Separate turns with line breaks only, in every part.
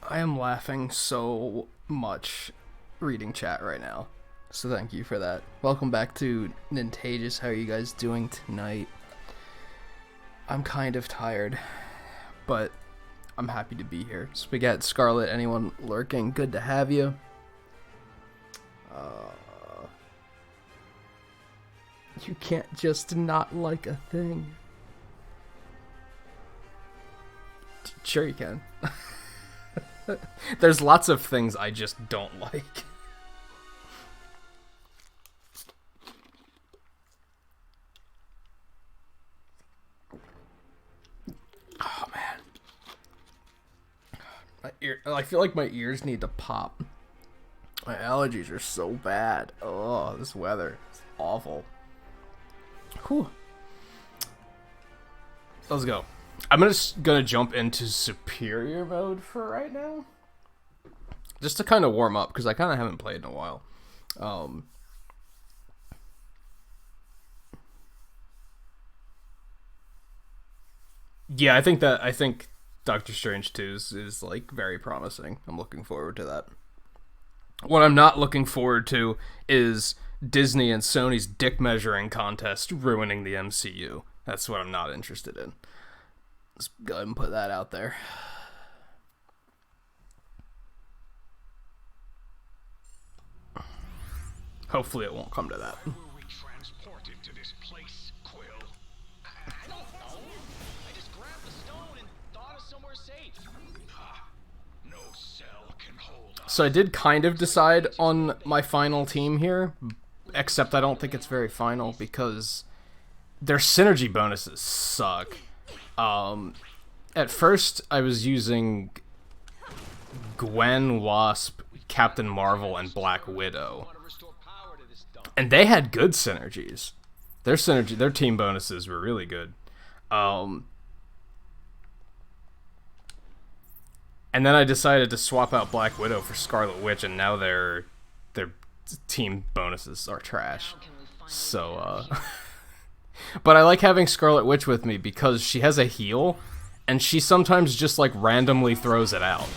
I am laughing so much reading chat right now. So thank you for that. Welcome back to Nintagious. How are you guys doing tonight? I'm kind of tired, but I'm happy to be here. Spaghetti, Scarlet, anyone lurking? Good to have you. You can't just not like a thing. Sure you can. There's lots of things I just don't like. Oh man. I feel like my ears need to pop. My allergies are so bad. Oh, this weather is awful. Whew. Let's go. I'm just gonna jump into superior mode for right now, just to kind of warm up because I kind of haven't played in a while. Yeah, I think Doctor Strange 2 is like very promising. I'm looking forward to that. What I'm not looking forward to is Disney and Sony's dick measuring contest ruining the MCU. That's what I'm not interested in. Let's go ahead and put that out there. Hopefully it won't come to that.
Why were we transported to this place, Quill? I don't know. I just grabbed the stone and thought of somewhere safe. No cell can hold us.
So I did kind of decide on my final team here, except I don't think it's very final because their synergy bonuses suck. At first I was using Gwen, Wasp, Captain Marvel, and Black Widow, and they had good synergies. Their team bonuses were really good. And then I decided to swap out Black Widow for Scarlet Witch, and now their team bonuses are trash. So, but I like having Scarlet Witch with me because she has a heal, and she sometimes just like randomly throws it out.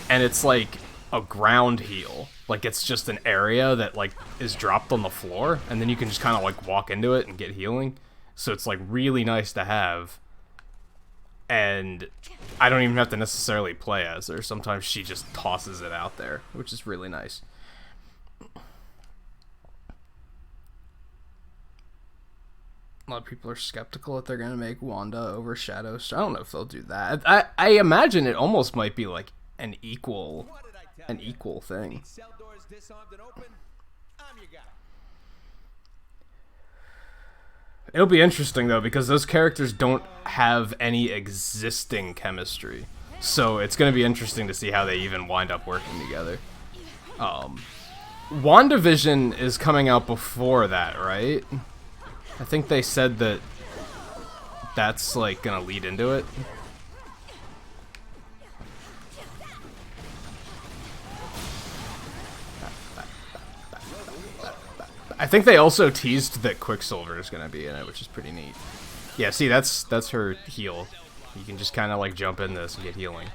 And it's like a ground heal. Like it's just an area that like is dropped on the floor, and then you can just kind of like walk into it and get healing. So it's like really nice to have. And I don't even have to necessarily play as her. Sometimes she just tosses it out there, which is really nice. A lot of people are skeptical that they're going to make Wanda overshadow. So I don't know if they'll do that. I imagine it almost might be like an equal thing. It'll be interesting though because those characters don't have any existing chemistry. So it's going to be interesting to see how they even wind up working together. WandaVision is coming out before that, right? I think they said that that's like gonna lead into it. I think they also teased that Quicksilver is gonna be in it, which is pretty neat. Yeah, see, that's her heal. You can just kind of like jump in this and get healing.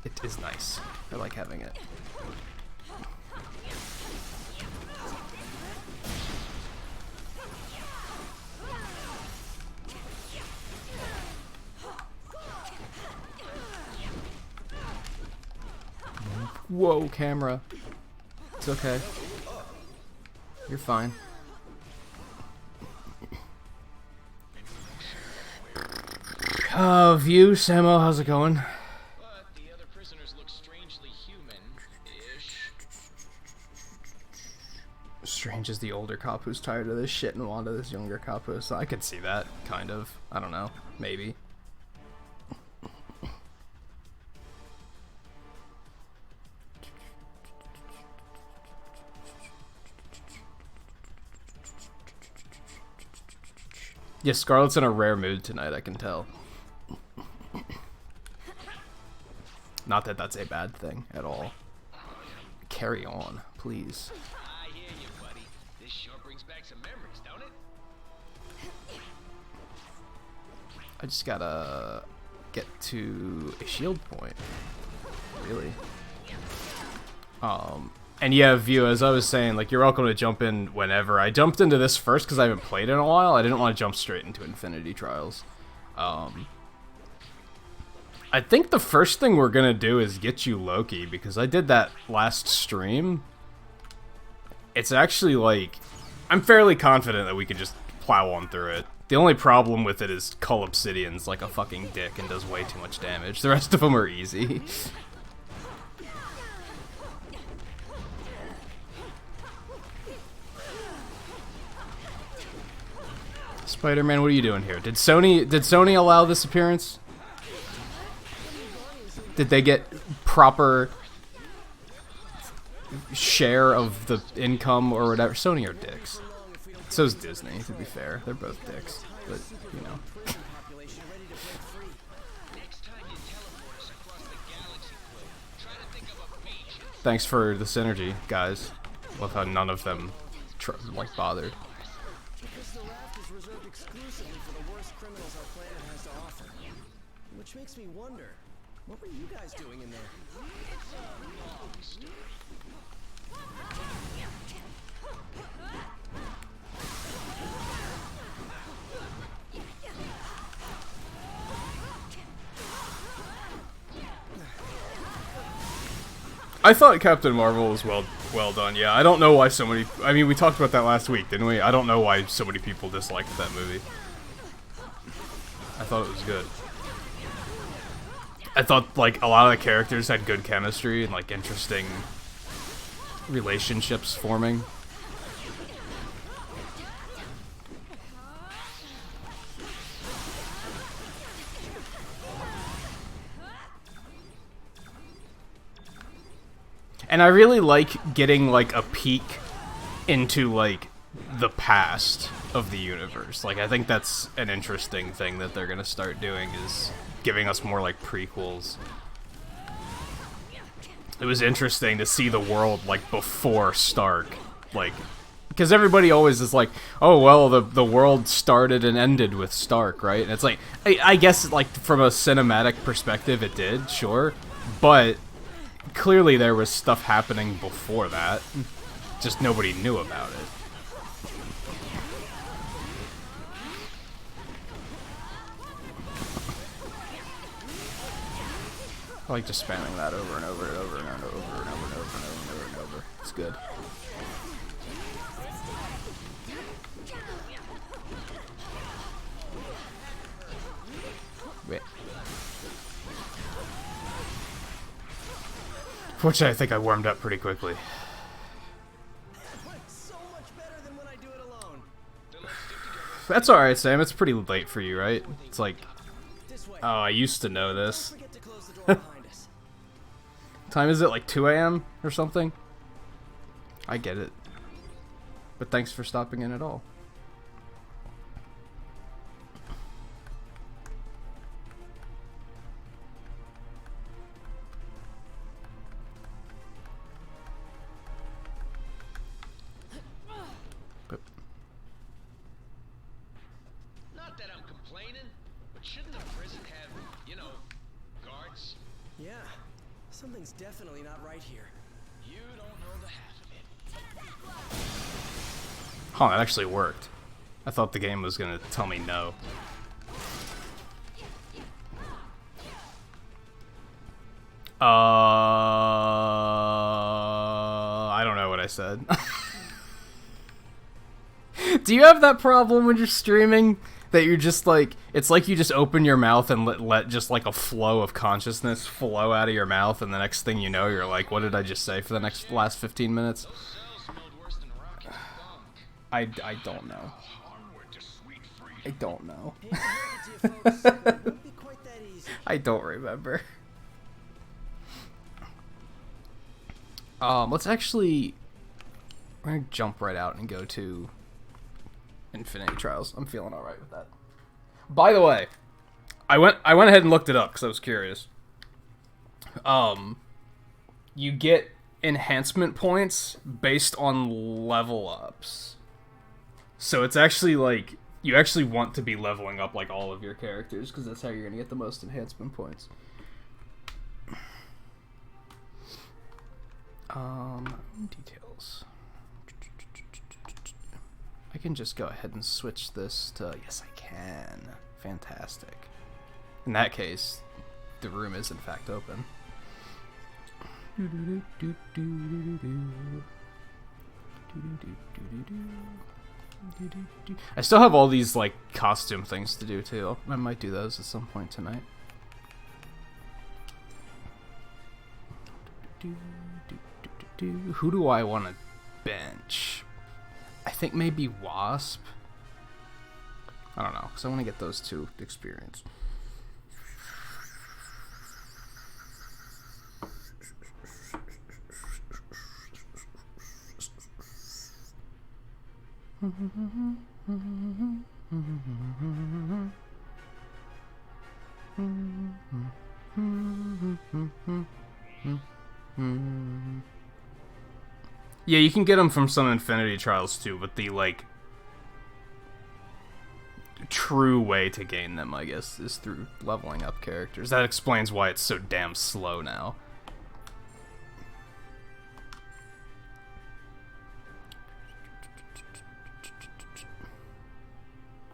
It is nice. I like having it. Whoa, camera. It's okay. You're fine. View, Samo, how's it going?
But the other prisoners look strangely human-ish.
Strange is the older cop who's tired of this shit, and Wanda this younger cop who's... I could see that, kind of. I don't know. Maybe. Yeah, Scarlet's in a rare mood tonight, I can tell. Not that that's a bad thing at all. Carry on, please.
I hear you, buddy. This sure brings back some memories, don't it?
I just gotta get to a shield point. Really. And yeah, View, as I was saying, like, you're welcome to jump in whenever. I jumped into this first because I haven't played in a while. I didn't want to jump straight into Infinity Trials. I think the first thing we're gonna do is get you Loki, because I did that last stream. It's actually, like, I'm fairly confident that we can just plow on through it. The only problem with it is Cull Obsidian's like a fucking dick and does way too much damage. The rest of them are easy. Spider-Man, what are you doing here? Did Sony allow this appearance? Did they get proper share of the income or whatever? Sony are dicks. So's Disney, to be fair. They're both dicks, but, you know. Thanks for the synergy, guys. Love how none of them, like, bothered.
Because the raft is reserved exclusively for the worst criminals our planet has to offer. Which makes me wonder, what were you guys doing in there?
I thought Captain Marvel was well done. Yeah, I don't know why so many. I mean, we talked about that last week, didn't we? I don't know why so many people disliked that movie. I thought it was good. I thought, like, a lot of the characters had good chemistry and, like, interesting relationships forming. And I really like getting, like, a peek into, like, the past of the universe. Like, I think that's an interesting thing that they're gonna start doing, is giving us more, like, prequels. It was interesting to see the world, like, before Stark. Like, because everybody always is like, oh, well, the world started and ended with Stark, right? And it's like, I guess, like, from a cinematic perspective, it did, sure. But clearly there was stuff happening before that. Just nobody knew about it. I like just spamming that over and over and over and over and over and over and over and over and over. It's good. Wait. Fortunately, I think I warmed up pretty quickly.
So much better than when I do it alone.
That's alright, Sam. It's pretty late for you, right? It's like, oh, I used to know this.
Forget to close the door behind us.
Time is it, like 2 a.m. or something? I get it. But thanks for stopping in at all.
Not that I'm complaining, but shouldn't the prison have, you know, guards?
Yeah, something's definitely not right here.
You don't know the half of it.
Huh, that actually worked. I thought the game was gonna tell me no. I don't know what I said. Do you have that problem when you're streaming? That you're just like, it's like you just open your mouth and let just like a flow of consciousness flow out of your mouth, and the next thing you know, you're like, what did I just say for the last 15 minutes?
Those cells smelled worse than Rocky's bunk.
I don't know.
Onward to sweet freedom.
I don't know.
Hey, dear folks, it won't be quite that easy.
I don't remember. Let's actually, we're gonna jump right out and go to Infinity Trials. I'm feeling all right with that. By the way, I went ahead and looked it up because I was curious. You get enhancement points based on level ups. So it's actually like You actually want to be leveling up like all of your characters because that's how you're gonna get the most enhancement points. Details. I can just go ahead and switch this to... Yes, I can. Fantastic. In that case, the room is in fact open. I still have all these like costume things to do too. I might do those at some point tonight. Who do I want to bench? I think maybe Wasp. I don't know, because I want to get those two experience. Yeah, you can get them from some Infinity Trials too, but the, like, true way to gain them, I guess, is through leveling up characters. That explains why it's so damn slow now.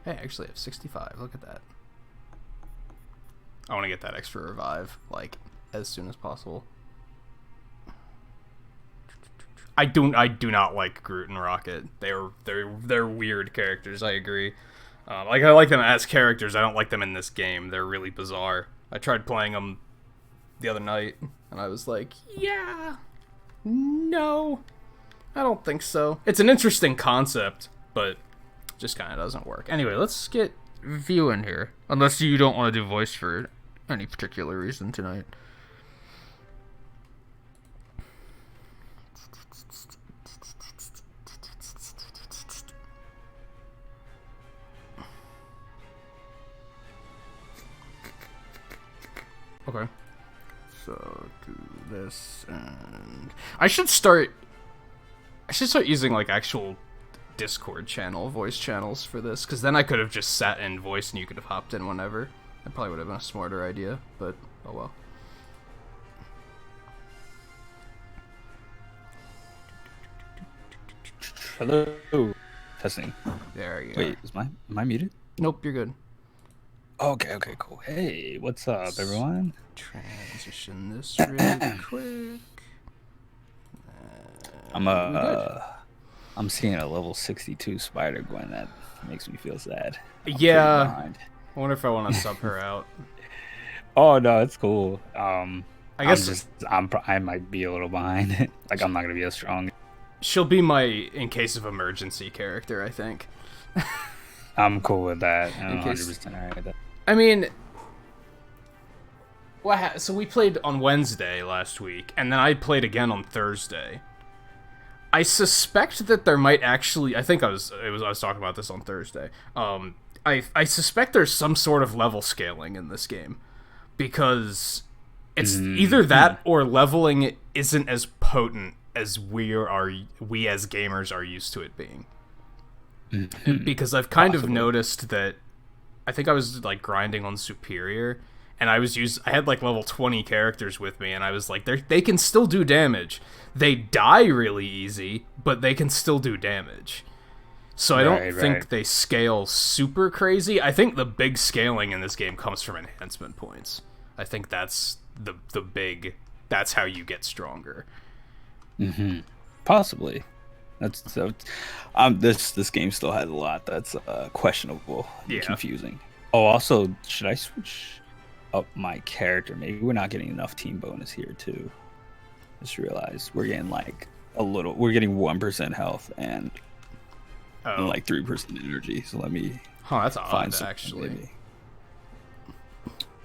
Hey, I actually have 65. Look at that. I want to get that extra revive, like, as soon as possible. I do not like Groot and Rocket. They're weird characters. I agree. Like, I like them as characters. I don't like them in this game. They're really bizarre. I tried playing them the other night, and I was like, yeah, no, I don't think so. It's an interesting concept, but just kind of doesn't work. Anyway, let's get View in here. Unless you don't want to do voice for any particular reason tonight. Okay. So do this, and I should start using like actual Discord channel voice channels for this, because then I could have just sat in voice and you could have hopped in whenever. That probably would have been a smarter idea, but oh well.
Hello. Testing.
There you go.
Wait, am I muted?
Nope, you're good.
Okay, cool. Hey, what's up, everyone?
Transition this really quick.
I'm seeing a level 62 Spider-Gwen. That makes me feel sad.
Yeah. I wonder if I want to sub her out.
Oh no, it's cool.
I guess
I might be a little behind. Like, I'm not gonna be as strong.
She'll be my in case of emergency character, I think.
I'm cool with that. I'm 100% alright with that.
I mean, so we played on Wednesday last week, and then I played again on Thursday. I suspect that there might actually, I was talking about this on Thursday. I suspect there's some sort of level scaling in this game, because it's either that or leveling isn't as potent as we as gamers are used to it being. Because I've kind of noticed that I think I was like grinding on Superior, and I had like level 20 characters with me, and I was like, they can still do damage. They die really easy, but they can still do damage. So I don't think they scale super crazy. I think the big scaling in this game comes from enhancement points. I think that's the big, that's how you get stronger.
Possibly. That's so. This game still has a lot that's questionable and confusing. Oh, also, should I switch up my character? Maybe we're not getting enough team bonus here too. Just realized we're getting like we're getting 1% health and like 3% energy. So let me
that's
find
odd, actually.
Maybe.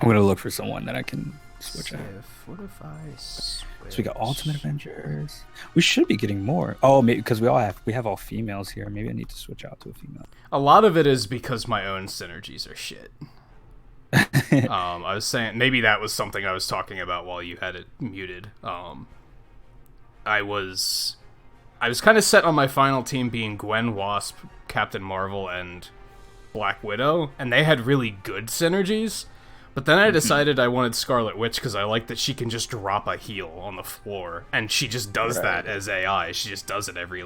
I'm gonna look for someone that I can switch out.
What if I switch?
So we got Ultimate Avengers. We should be getting more. Oh, maybe because we have all females here. Maybe I need to switch out to a female.
A lot of it is because my own synergies are shit. I was saying maybe that was something I was talking about while you had it muted. I was kind of set on my final team being Gwen, Wasp, Captain Marvel, and Black Widow, and they had really good synergies. But then I decided I wanted Scarlet Witch because I like that she can just drop a heal on the floor, and she just does that as AI. She just does it every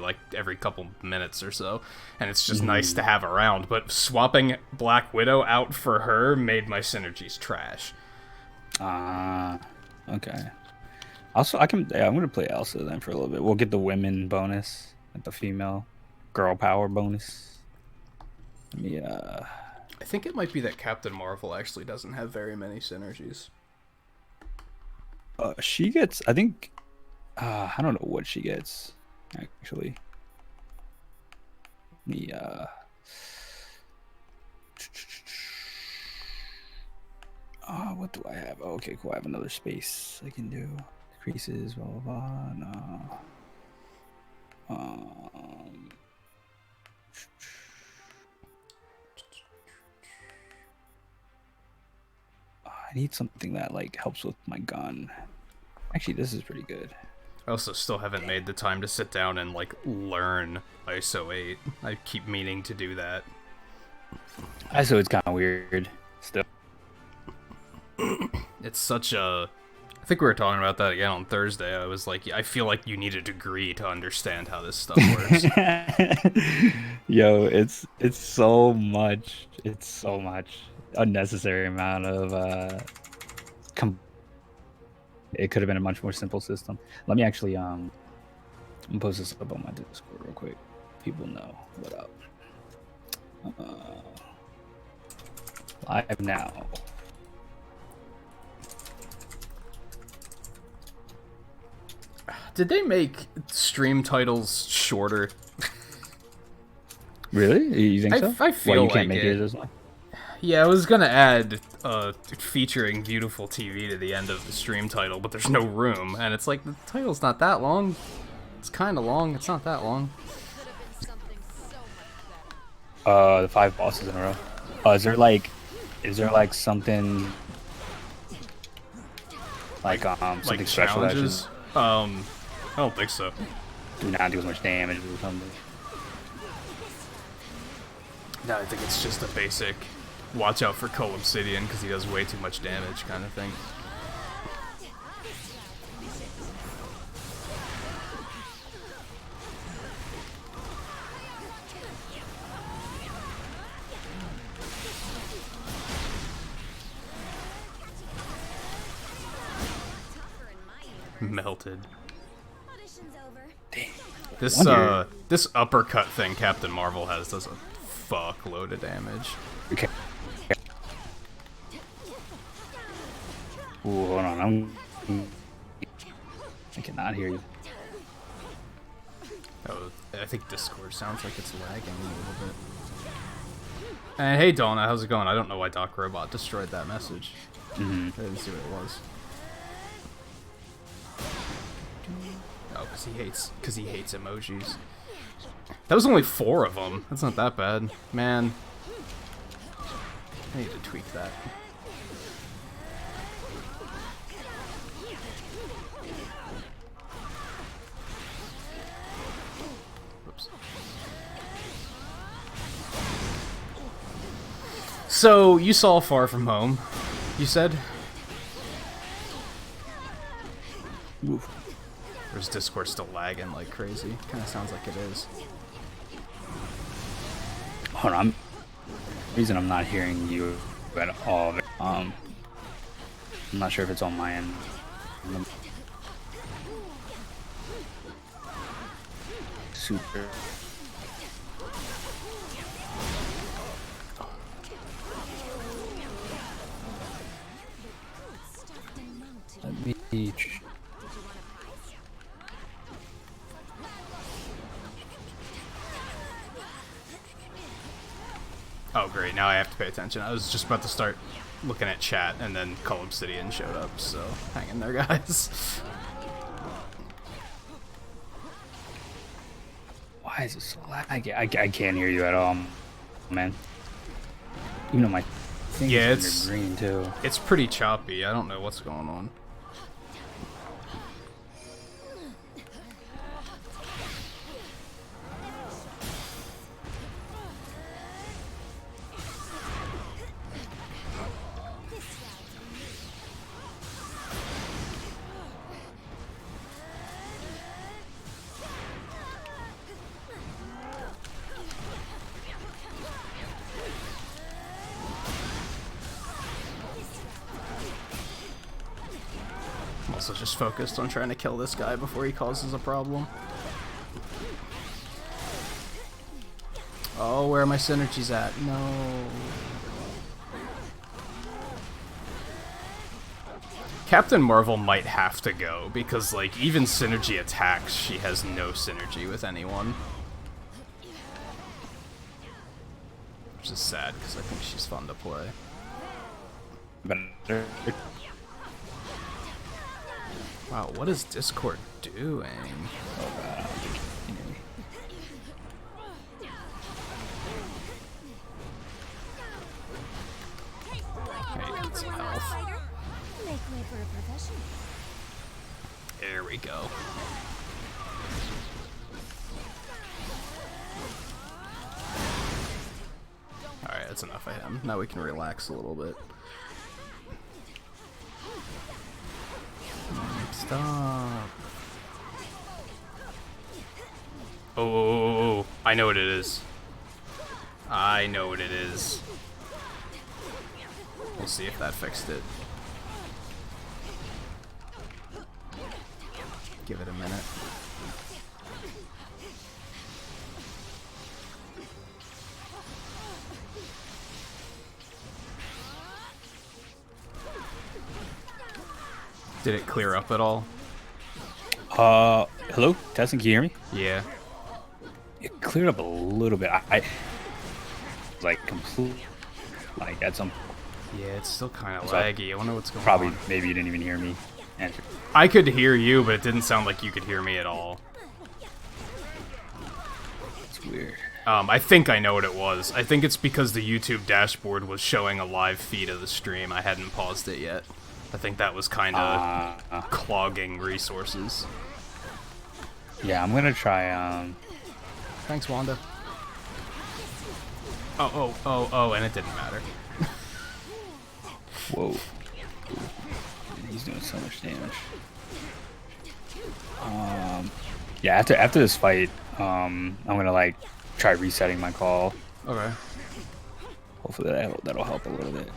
couple minutes or so, and it's just nice to have around. But swapping Black Widow out for her made my synergies trash.
Okay. Also, I'm gonna play Elsa then for a little bit. We'll get the women bonus, like the female girl power bonus. Let me
I think it might be that Captain Marvel actually doesn't have very many synergies.
She gets, I think, I don't know what she gets, actually. Let me, what do I have? Oh, okay, cool. I have another space I can do. Decreases, blah, blah, blah. No. I need something that like helps with my gun. Actually, this is pretty good.
I also still haven't made the time to sit down and like learn ISO 8. I keep meaning to do that.
ISO 8's kind of weird still.
It's such a... I think we were talking about that again on Thursday. I was like, I feel like you need a degree to understand how this stuff works.
Yo, it's so much. It's so much unnecessary amount of it could have been a much more simple system. Let me actually post this up on my Discord real quick. People know what up. Live now.
Did they make stream titles shorter?
Really? You think so?
I feel
you
like
can't make
it.
this long?
Yeah, I was gonna add featuring Viewtiful TV to the end of the stream title, but there's no room, and it's like the title's not that long. It's kind of long. It's not that long.
The 5 bosses in a row. Is there like something like something
Like
special that should
challenges? I don't think so.
do not do as much damage or something?
No, I think it's just a basic watch out for Cole Obsidian because he does way too much damage kind of thing. Melted. This this uppercut thing Captain Marvel has does a fuckload of damage.
Okay. Ooh, hold on. I cannot hear you.
Oh, I think Discord sounds like it's lagging a little bit. And hey Donna, how's it going? I don't know why Doc Robot destroyed that message. I didn't see what it was. Oh, because he hates emojis. That was only 4 of them. That's not that bad. Man. I need to tweak that. Whoops. So, you saw Far From Home, you said?
Oof.
Or is Discord still lagging like crazy? Kinda sounds like it is.
Hold on. The reason I'm not hearing you at all. I'm not sure if it's on my end. Super. Let me.
Oh great, now I have to pay attention. I was just about to start looking at chat and then Call Obsidian showed up, so hang in there guys.
Why is it so laggy? I can't hear you at all, man. Even though my thing is green too.
It's pretty choppy. I don't know what's going on. I'm also just focused on trying to kill this guy before he causes a problem. Oh, where are my synergies at? No. Captain Marvel might have to go, because, like, even synergy attacks, she has no synergy with anyone. Which is sad, because I think she's fun to play. Wow, what is Discord doing?
Oh, God.
Okay, get some health. There we go. Alright, that's enough of him. Now we can relax a little bit. Stop. Oh, I know what it is. I know what it is. We'll see if that fixed it. Give it a minute. Did it clear up at all?
Hello? Testing, can you hear me?
Yeah.
It cleared up a little bit. I like completely, like at some
Yeah, it's still kind of
So
laggy. I wonder what's going
probably
on.
maybe you didn't even hear me answer.
I could hear you, but it didn't sound like you could hear me at all.
It's weird.
I think I know what it was. I think it's because the YouTube dashboard was showing a live feed of the stream. I hadn't paused it yet. I think that was kind of clogging resources.
Yeah, I'm gonna try.
Thanks, Wanda. Oh, and it didn't matter.
Whoa. He's doing so much damage. Yeah, after this fight, I'm gonna like try resetting my call.
Okay.
Hopefully that'll help a little bit.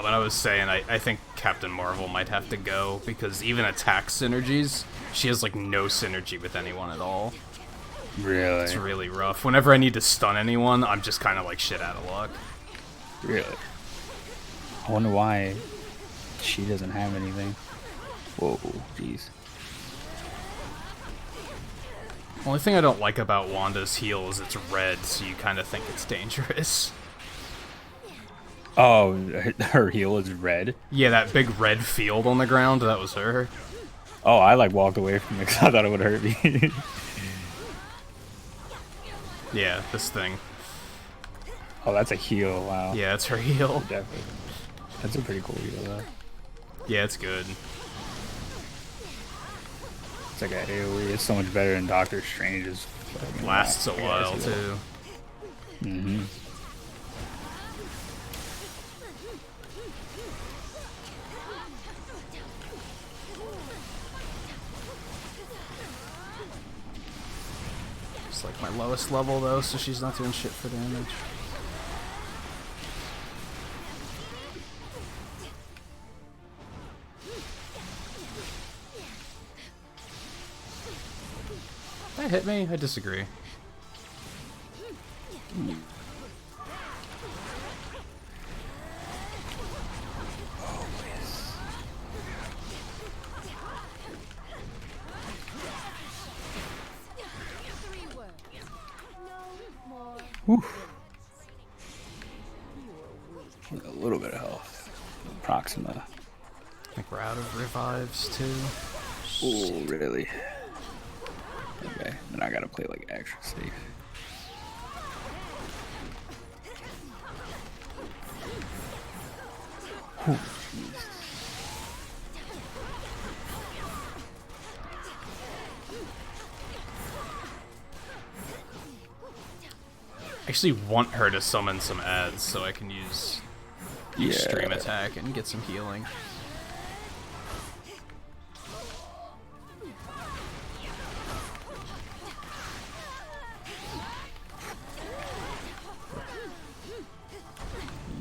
But I was saying, I think Captain Marvel might have to go, because even attack synergies, she has, like, no synergy with anyone at all.
Really?
It's really rough. Whenever I need to stun anyone, I'm just kind of, like, shit out of luck.
Really? I wonder why she doesn't have anything. Whoa, jeez.
Only thing I don't like about Wanda's heal is it's red, so you kind of think it's dangerous.
Oh, her heal is red?
Yeah, that big red field on the ground, that was her.
Oh, I like walked away from it because I thought it would hurt me.
Yeah, this thing.
Oh, that's a heal, wow.
Yeah, it's her heal.
Definitely. That's a pretty cool heal, though.
Yeah, it's good.
It's like a AoE. It's so much better than Doctor Strange's.
Lasts a while, too.
Mm-hmm.
It's like my lowest level, though, so she's not doing shit for damage. That hit me? I disagree.
Whew. A little bit of health. Proxima.
I think we're out of revives, too.
Oh, really? Okay, then I gotta play like extra safe. Whew, jeez.
I actually want her to summon some ads so I can use extreme attack and get some healing.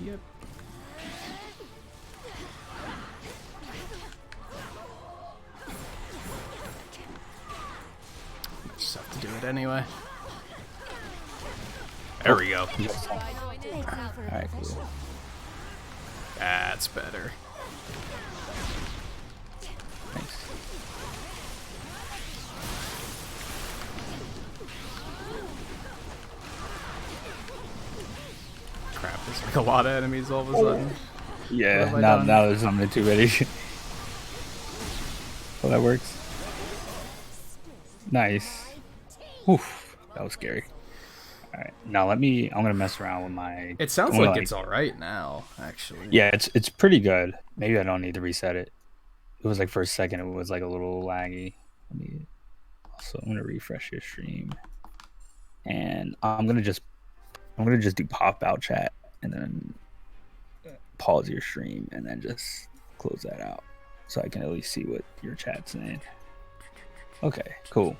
Yep. Just have to do it anyway. There we go.
Alright, cool.
That's better.
Thanks.
Crap, there's like a lot of enemies all of a sudden.
Yeah,
What have I
now
done?
there's something too many. Well, that works. Nice. Oof, that was scary. Alright, now I'm gonna mess around with my...
It sounds
I'm gonna,
like it's alright now, actually.
Yeah, it's pretty good. Maybe I don't need to reset it. It was like for a second it was like a little laggy. So I'm gonna refresh your stream. And I'm gonna just do pop out chat and then pause your stream and then just close that out so I can at least see what your chat's saying. Okay, cool.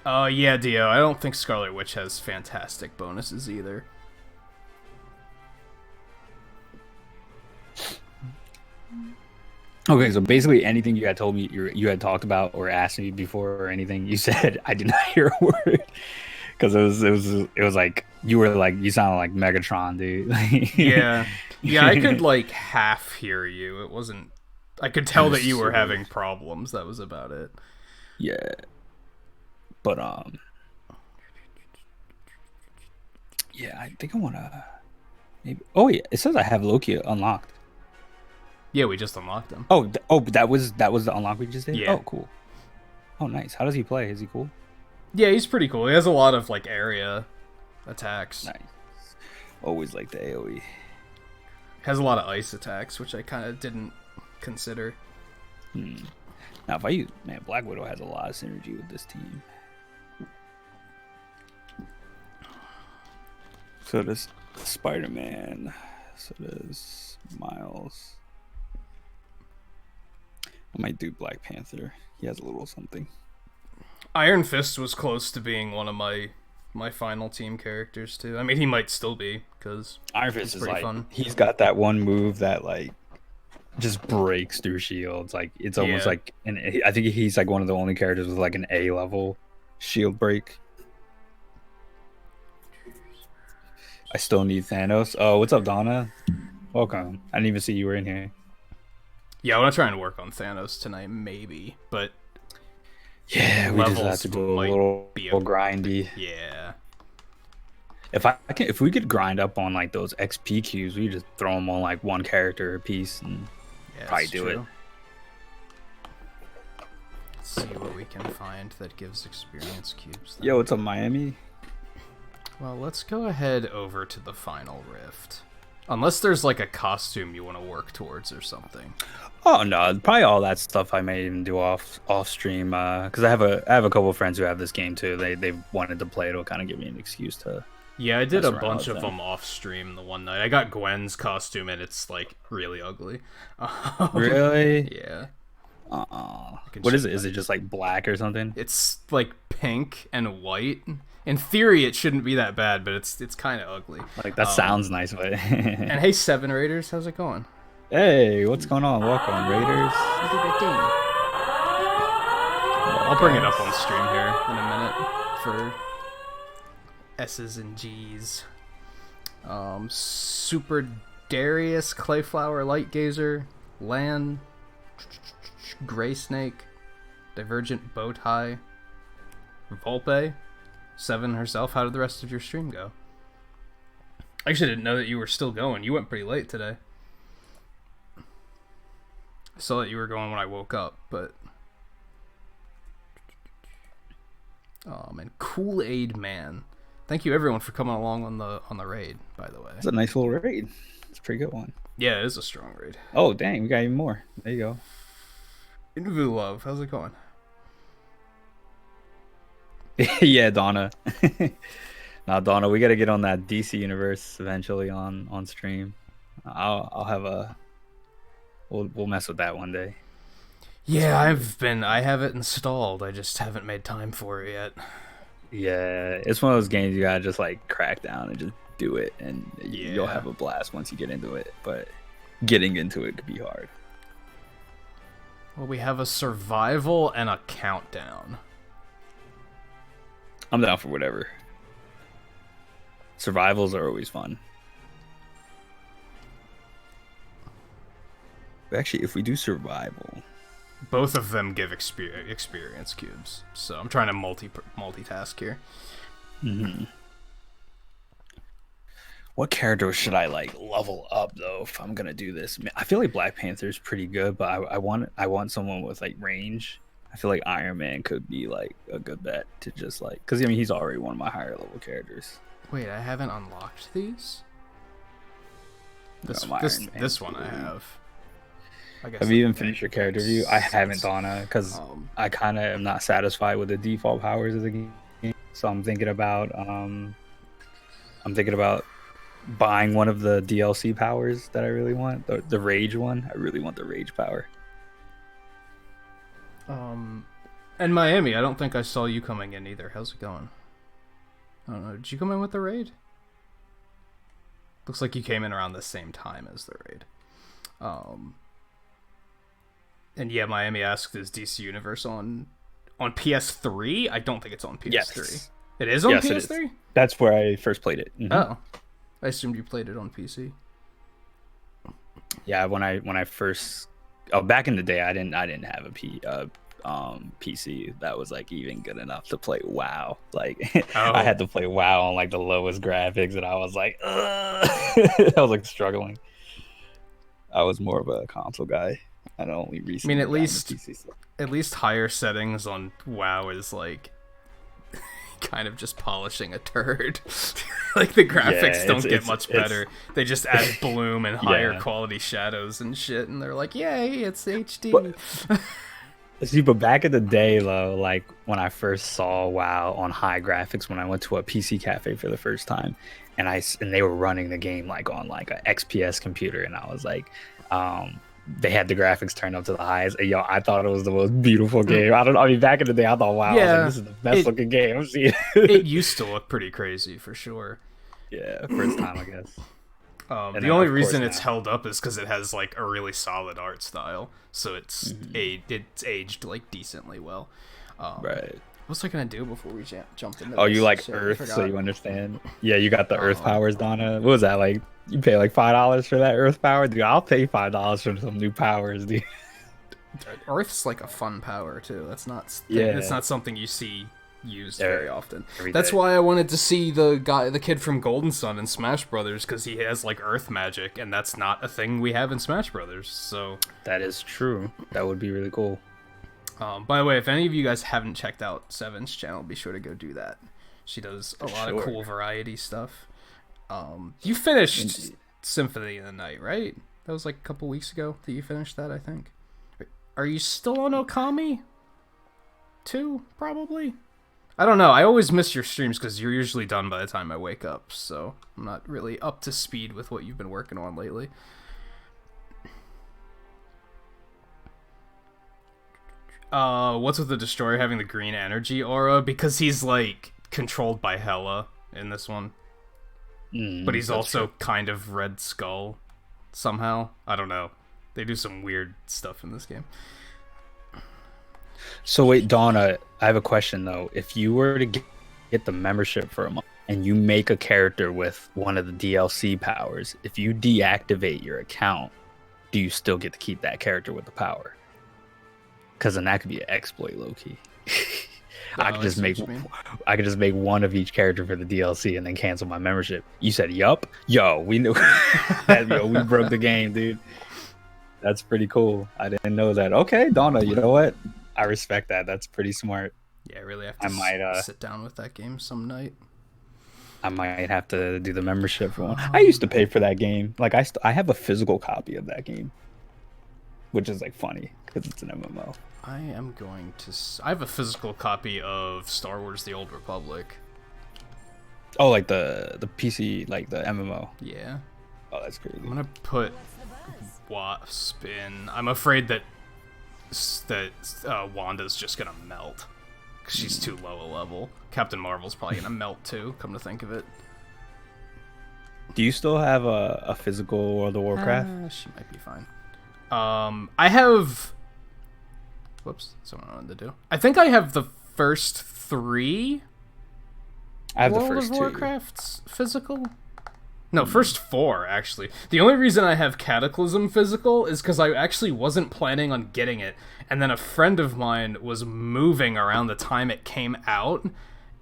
Yeah, Dio, I don't think Scarlet Witch has fantastic bonuses either.
Okay, so basically anything you had told me you had talked about or asked me before or anything you said, I did not hear a word. Because it was like you sounded like Megatron, dude.
Yeah. Yeah, I could like half hear you. It wasn't I could tell that you were having problems. That was about it.
Yeah. But yeah, I think I wanna maybe. Oh yeah, it says I have Loki unlocked.
Yeah, we just unlocked him.
Oh, that was the unlock we just did.
Yeah.
Oh, cool. Oh, nice. How does he play? Is he cool?
Yeah, he's pretty cool. He has a lot of like area attacks.
Nice. Always like the AoE.
Has a lot of ice attacks, which I kind of didn't consider.
Now, if I use Black Widow has a lot of synergy with this team. So does Spider-Man. So does Miles. I might do Black Panther. He has a little something.
Iron Fist was close to being one of my final team characters too. I mean, he might still be because
Iron Fist is
pretty
like
fun.
He's got that one move that like just breaks through shields. Like it's almost like I think he's like one of the only characters with like an A level shield break. I still need Thanos. Oh, what's up, Donna? Welcome. I didn't even see you were in here.
Yeah, I want to try and work on Thanos tonight, maybe, but
yeah, we just have to do a little grindy.
Yeah.
If we could grind up on like those XP cubes, we just throw them on like one character a piece and probably do it.
Let's see what we can find that gives experience cubes. Then.
Yo, what's up, Miami?
Well, let's go ahead over to the final rift. Unless there's like a costume you want to work towards or something.
Oh no, probably all that stuff I may even do off stream. Because I have a couple of friends who have this game too. They wanted to play. It'll kind of give me an excuse to.
Yeah, I did a bunch of them off stream the one night. I got Gwen's costume and it's like really ugly.
Really?
Yeah.
What is it? Is it just like black or something?
It's like pink and white. In theory, it shouldn't be that bad, but it's kind of ugly.
Like that sounds nice, but.
And hey, Seven Raiders, how's it going?
Hey, what's going on? Welcome, Raiders.
I'll bring it up on stream here in a minute for S's and G's. Super Darius, Clayflower, Light Gazer, Lan, Gray Snake, Divergent Bowtie, Volpe, Seven herself. How did the rest of your stream go? I actually didn't know that you were still going. You went pretty late today. I saw that you were going when I woke up, but... Oh man, Kool-Aid Man. Thank you everyone for coming along on the raid, by the way.
It's a nice little raid. It's a pretty good one.
Yeah, it is a strong raid.
Oh dang, we got even more. There you go.
Invu Love, how's it going?
Yeah, Donna. Now, Donna, we gotta get on that DC universe eventually on stream. I'll have a we'll mess with that one day.
Yeah, I have it installed. I just haven't made time for it yet.
Yeah, it's one of those games you gotta just like crack down and just do it, and you'll
Yeah.
have a blast once you get into it. But getting into it could be hard.
Well, we have a survival and a countdown.
I'm down for whatever. Survivals are always fun. Actually, if we do survival,
Both of them give experience cubes, so I'm trying to multitask here.
what character should I like level up though? If I'm gonna do this, I feel like Black Panther is pretty good, but I want someone with like range. I feel like Iron Man could be like a good bet to just like, because I mean he's already one of my higher level characters.
Wait, I haven't unlocked these. This
No,
this
Iron Man
this one I
too.
have. I guess
Have you even finished your character view? I haven't, Donna, because
Um,
I kind of am not satisfied with the default powers of the game. So I'm thinking about buying one of the DLC powers that I really want, the rage one. I really want the rage power.
and Miami, I don't think I saw you coming in either. How's it going? I don't know. Did you come in with the raid? Looks like you came in around the same time as the raid. And yeah, Miami asked, is DC Universe on PS3? I don't think it's on PS3.
Yes.
It is on
Yes, it
PS3?
is. That's where I first played it. Mhm.
Oh. I assumed you played it on PC.
Yeah, when I first back in the day, I didn't have a PC that was like even good enough to play WoW. Like I had to play WoW on like the lowest graphics, and I was like, I was like struggling. I was more of a console guy. I only recently.
I mean,
got into PC stuff.
at least higher settings on WoW is like kind of just polishing a turd. Like the graphics
Yeah,
don't get
it's-
much
it's-
better. They just add bloom and higher
Yeah.
quality shadows and shit, and they're like, "Yay, it's HD."
See, but back in the day, though, like when I first saw WoW on high graphics, when I went to a PC cafe for the first time, and they were running the game like on like an XPS computer, and I was like, they had the graphics turned up to the highest. And, yo, I thought it was the most beautiful game. I mean, back in the day, I thought, wow, I was
Yeah,
like, this is the best looking game I've seen.
It used to look pretty crazy for sure.
Yeah, first time, I guess.
The
then,
only
of course,
reason it's
now-
held up is because it has like a really solid art style, so it's it's aged like decently well.
Right.
What was I gonna do before we jumped into?
Oh,
this
you like
shit? I
Earth, so
forgot.
you understand. Yeah, you got the Earth powers, Donna. What was that like? You pay like $5 for that Earth power, dude. I'll pay $5 for some new powers, dude.
Earth's like a fun power too. That's not.
Yeah.
It's not something you see used
Yeah,
very often.
every
That's
day.
why I wanted to see the kid from Golden Sun in Smash Brothers, because he has like Earth magic, and that's not a thing we have in Smash Brothers. So,
That is true. That would be really cool.
by the way, if any of you guys haven't checked out Seven's channel, be sure to go do that. She does a lot of
sure.
cool variety stuff. You finished
Indeed.
Symphony of the Night, right? That was like a couple weeks ago that you finished that, I think. Are you still on Okami? 2, probably? I don't know. I always miss your streams because you're usually done by the time I wake up, so I'm not really up to speed with what you've been working on lately. What's with the Destroyer having the green energy aura? Because he's, like, controlled by Hela in this one. But he's
that's
also
true.
kind of Red Skull somehow. I don't know. They do some weird stuff in this game.
So wait, Donna, I have a question though. If you were to get the membership for a month and you make a character with one of the DLC powers, if you deactivate your account, do you still get to keep that character with the power? Because then that could be an exploit, low key. I could just make one of each character for the DLC and then cancel my membership. You said yup? Yo, we knew that. Yo, we broke the game, dude. That's pretty cool. I didn't know that. Okay, Donna, you know what? I respect that. That's pretty smart.
Yeah, I really have to
I might
sit down with that game some night.
I might have to do the membership for one. I used to pay for that game. Like I have a physical copy of that game, which is like funny because it's an MMO.
I am going to... I have a physical copy of Star Wars The Old Republic.
Oh, like the PC, like the MMO.
Yeah.
Oh, that's crazy.
I'm gonna put Wasp in. I'm afraid that Wanda's just gonna melt. Because she's too low a level. Captain Marvel's probably gonna melt too, come to think of it.
Do you still have a physical World of Warcraft?
She might be fine. I have... Whoops, that's what I wanted to do. I think I have the first 3
I have
World
the first
of
2.
Warcraft's physical? No, first 4, actually. The only reason I have Cataclysm physical is because I actually wasn't planning on getting it, and then a friend of mine was moving around the time it came out,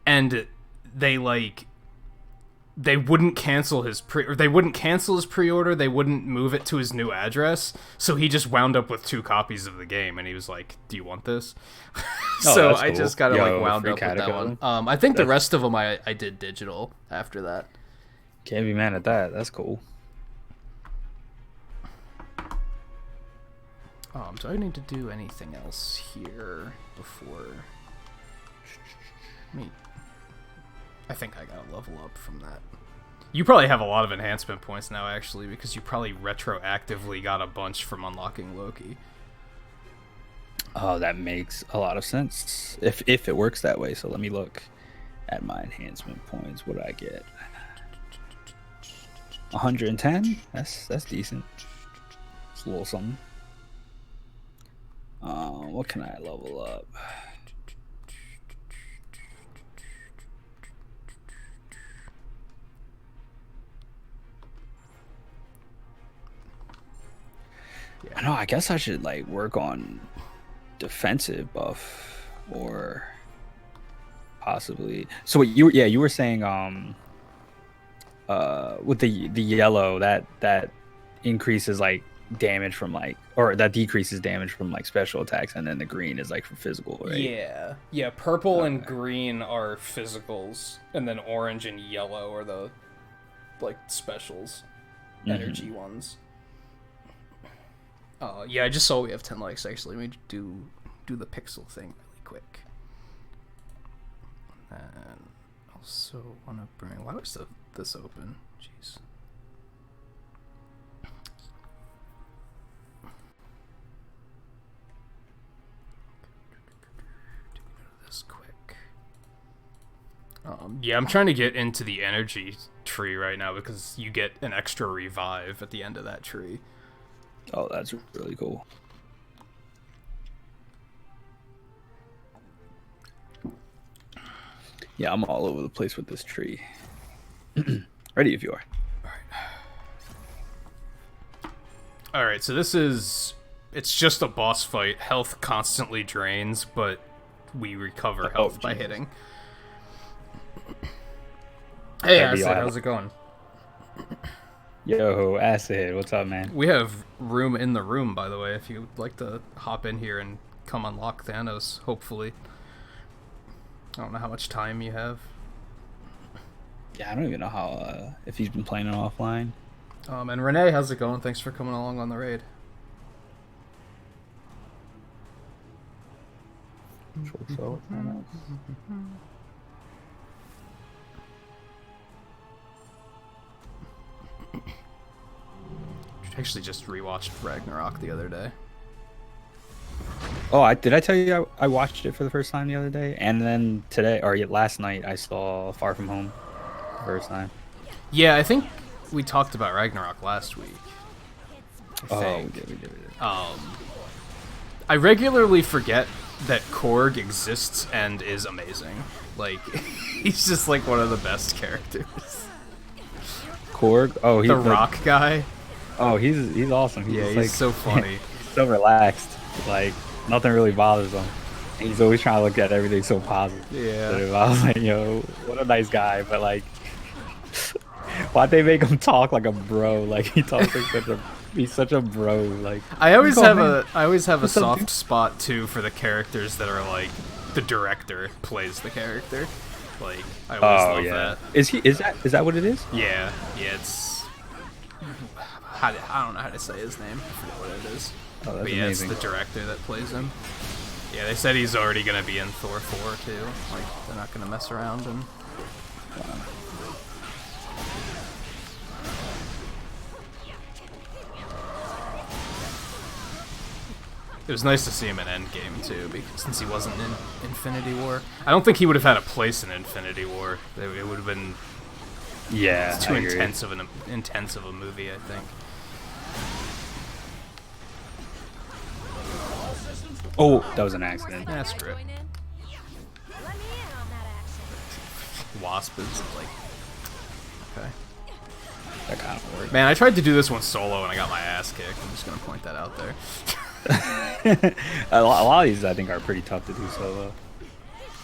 and they wouldn't cancel his pre-order, they wouldn't move it to his new address, so he just wound up with 2 copies of the game, and he was like, do you want this? So I just kind of like wound up with that one. I think the rest of them I did digital after that.
Can't be mad at that. That's cool.
Do I need to do anything else here before... I think I gotta level up from that. You probably have a lot of enhancement points now, actually, because you probably retroactively got a bunch from unlocking Loki.
Oh, that makes a lot of sense. If it works that way. So let me look at my enhancement points. What do I get? 110? That's decent. It's a little something. What can I level up?
Yeah.
I know. I guess I should like work on defensive buff or possibly. So what you were saying with the yellow that increases like damage from like, or that decreases damage from like special attacks, and then the green is like for physical, right?
Yeah, purple and green are physicals, and then orange and yellow are the like specials, energy ones. Yeah, I just saw we have 10 likes, actually. Let me do the pixel thing really quick. And also want to bring... Why was this open? Jeez. This quick. Yeah, I'm trying to get into the energy tree right now because you get an extra revive at the end of that tree.
Oh, that's really cool. Yeah, I'm all over the place with this tree. Ready if you are.
Alright, so this is... It's just a boss fight. Health constantly drains, but we recover health by hitting. Hey, Acid, how's it going?
Yo, Acid, what's up, man?
We have room in the room, by the way, if you'd like to hop in here and come unlock Thanos, hopefully. I don't know how much time you have.
Yeah, I don't even know how, if he's been playing it offline.
And Renee, how's it going? Thanks for coming along on the raid. Actually just rewatched Ragnarok the other day.
Oh, did I tell you I watched it for the first time the other day? And then today, or last night, I saw Far From Home the first time.
Yeah, I think we talked about Ragnarok last week.
We did.
I regularly forget that Korg exists and is amazing. Like, he's just like one of the best characters.
Korg? Oh, he's
the rock guy.
Oh, he's awesome.
He's
like,
so funny.
So relaxed. Like, nothing really bothers him. He's always trying to look at everything so positive.
Yeah.
I was like, yo, what a nice guy. But like, why'd they make him talk like a bro? Like, he talks like he's such a bro. Like,
I always have a soft spot too for the characters that are like the director plays the character. Like, I always love that.
Is that what it is?
Yeah, it's I don't know how to say his name. I forget what it is.
Oh, that's
but yeah,
amazing.
it's the director that plays him. Yeah, they said he's already gonna be in Thor 4 too. Like, they're not gonna mess around and. It was nice to see him in Endgame too, because since he wasn't in Infinity War, I don't think he would have had a place in Infinity War. It would have been it's too intense of a movie, I think.
Oh, that was an accident.
Yeah, screw it. Wasp is like okay.
That kind of worked.
Man, I tried to do this one solo and I got my ass kicked. I'm just gonna point that out there.
A lot of these I think are pretty tough to do solo.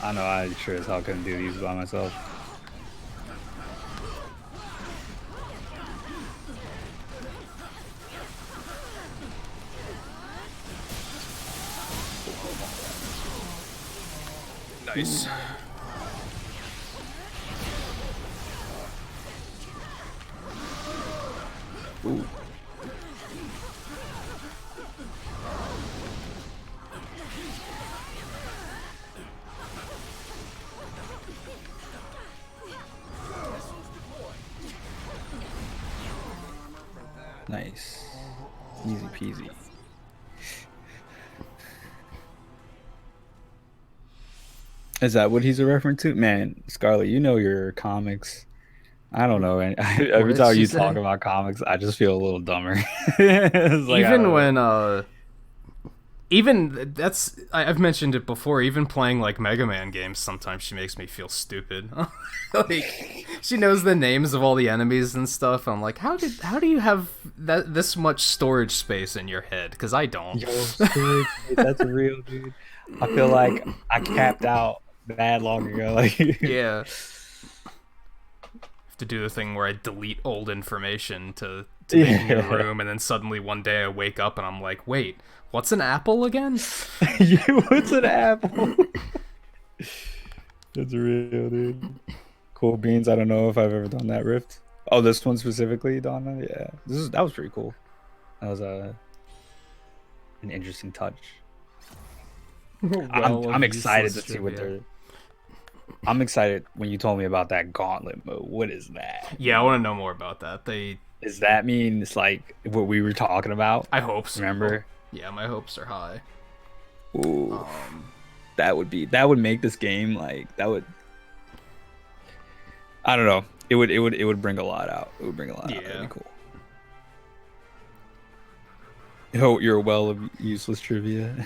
I know I sure as hell couldn't do these by myself.
Nice.
Ooh. Nice. Easy peasy. Is that what he's a reference to? Man, Scarlett, you know your comics. I don't know. Every time you talk about comics, I just feel a little dumber. Like,
even when that's I've mentioned it before, even playing like Mega Man games, sometimes she makes me feel stupid. Like, she knows the names of all the enemies and stuff. I'm like, how do you have this much storage space in your head? Because I don't.
Yo, storage, that's real, dude. I feel like I capped out that long ago. Like,
yeah. Have to do the thing where I delete old information to make a new room, and then suddenly one day I wake up and I'm like, wait, what's an apple again?
What's an apple? That's real, dude. Cool beans. I don't know if I've ever done that rift. Oh, this one specifically, Donna. Yeah, that was pretty cool. That was an interesting touch. I'm excited to see what they're. I'm excited when you told me about that gauntlet mode. What is that?
Yeah, I want to know more about that.
Does that mean it's like what we were talking about?
I hope so.
Remember?
Yeah, my hopes are high.
Ooh, that would make this game like that would. I don't know. It would bring a lot out. It would bring a lot out. That'd be cool. Oh, you're a well of useless trivia.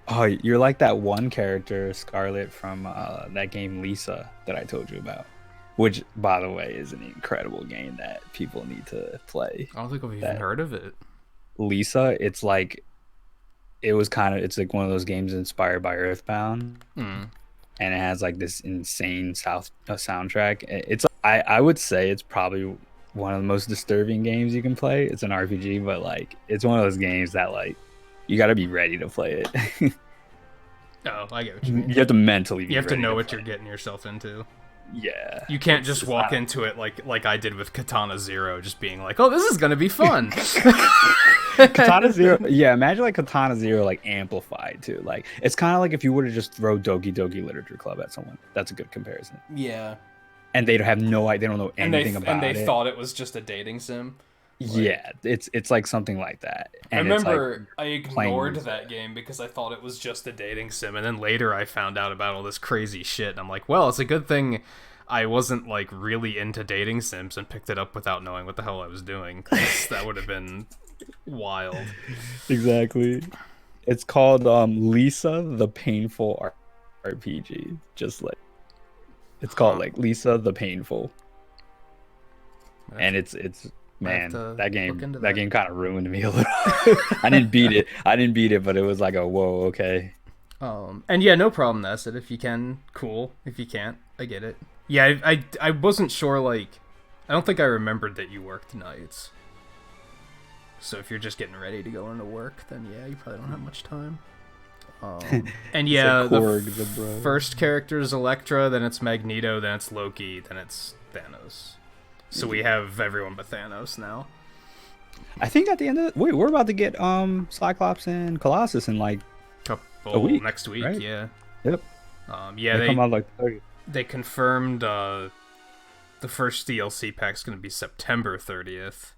Oh, you're like that one character, Scarlet, from that game Lisa that I told you about. Which, by the way, is an incredible game that people need to play.
I don't think I've even heard of it.
Lisa, it's like like one of those games inspired by Earthbound. And it has like this insane soundtrack. I would say it's probably one of the most disturbing games you can play. It's an RPG, but like it's one of those games that like you got to be ready to play it.
Oh, I get what you mean.
You have to mentally be
You have to
ready
know what you're getting yourself into.
Yeah.
You can't just walk into it like I did with Katana Zero, just being like, oh, this is going to be fun.
Katana Zero. Yeah, imagine like Katana Zero like amplified too. Like it's kind of like if you were to just throw Doki Doki Literature Club at someone. That's a good comparison.
Yeah.
And they have no idea. They don't know anything about it.
And they thought it was just a dating sim.
Yeah, it's like something like that. And
I remember
like
I ignored that game because I thought it was just a dating sim, and then later I found out about all this crazy shit, and I'm like, well, it's a good thing I wasn't like really into dating sims and picked it up without knowing what the hell I was doing, because that would have been wild.
Exactly. It's called Lisa the Painful RPG. Just like it's called like Lisa the Painful, and it's. Man, that game kind of ruined me a little. I didn't beat it, but it was like a whoa, okay.
And yeah, no problem, Acid. If you can, cool. If you can't, I get it. Yeah, I wasn't sure, like, I don't think I remembered that you worked nights. So if you're just getting ready to go into work, then yeah, you probably don't have much time. And yeah, the first character is Elektra, then it's Magneto, then it's Loki, then it's Thanos. So we have everyone but Thanos now.
I think at the end of wait, we're about to get Cyclops and Colossus in like
Couple
a week
next week,
right?
yeah.
Yep.
Yeah,
They come out like 30.
they confirmed the first DLC pack's gonna be September 30th,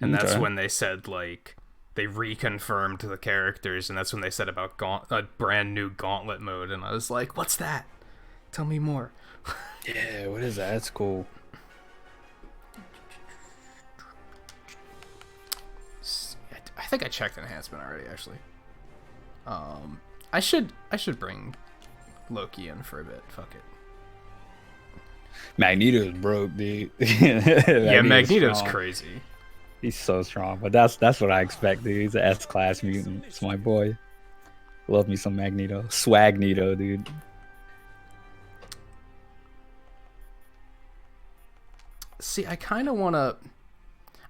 and that's
Okay.
when they said like they reconfirmed the characters, and that's when they said about a brand new Gauntlet mode, and I was like, what's that? Tell me more.
Yeah, what is that? That's cool.
I think I checked enhancement already, actually. I should bring Loki in for a bit. Fuck it.
Magneto's broke, dude.
Yeah, Magneto's
strong.
crazy.
He's so strong, but that's what I expect, dude. He's an S-class mutant. It's my boy. Love me some Magneto. Swagneto, dude.
See, I kind of want to...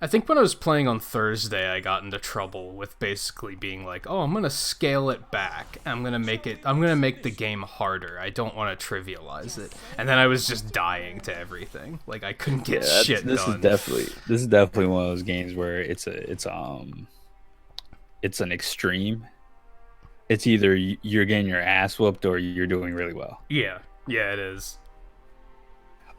I think when I was playing on Thursday, I got into trouble with basically being like, "Oh, I'm gonna scale it back. I'm gonna make the game harder. I don't want to trivialize it." And then I was just dying to everything. Like I couldn't get shit
this
done.
This is definitely one of those games where it's an extreme. It's either you're getting your ass whooped or you're doing really well.
Yeah, it is.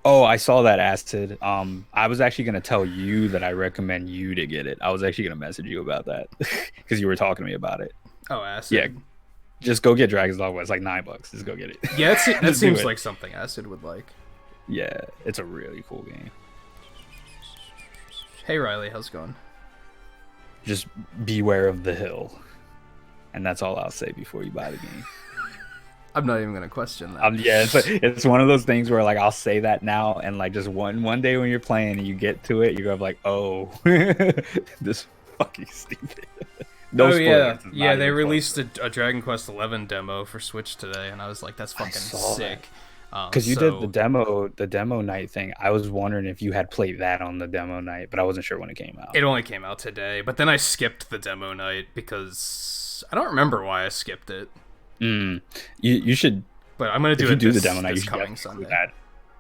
Oh, I saw that, Acid. I was actually gonna tell you that I recommend you to get it. I was actually gonna message you about that because you were talking to me about it.
Oh, Acid.
Yeah, just go get Dragon's Dogma. It's like $9. Just go get it.
Yeah, that
Just do
seems
it.
like something Acid would like.
Yeah, it's a really cool game.
Hey, Riley, how's it going?
Just beware of the hill, and that's all I'll say before you buy the game.
I'm not even gonna question that.
Yeah, it's one of those things where like I'll say that now, and like just one day when you're playing and you get to it, you're gonna be like, oh, this fucking stupid. No
oh
spoilers,
yeah,
it's
yeah.
not
They
even
released a Dragon Quest XI demo for Switch today, and I was like, "That's fucking
saw
sick."
because you did the demo night thing. I was wondering if you had played that on the demo night, but I wasn't sure when it came out.
It only came out today, but then I skipped the demo night because I don't remember why I skipped it.
You should.
But I'm gonna do
If you
it
do
this,
the demo night, you
this
should
coming
definitely do
Sunday.
that.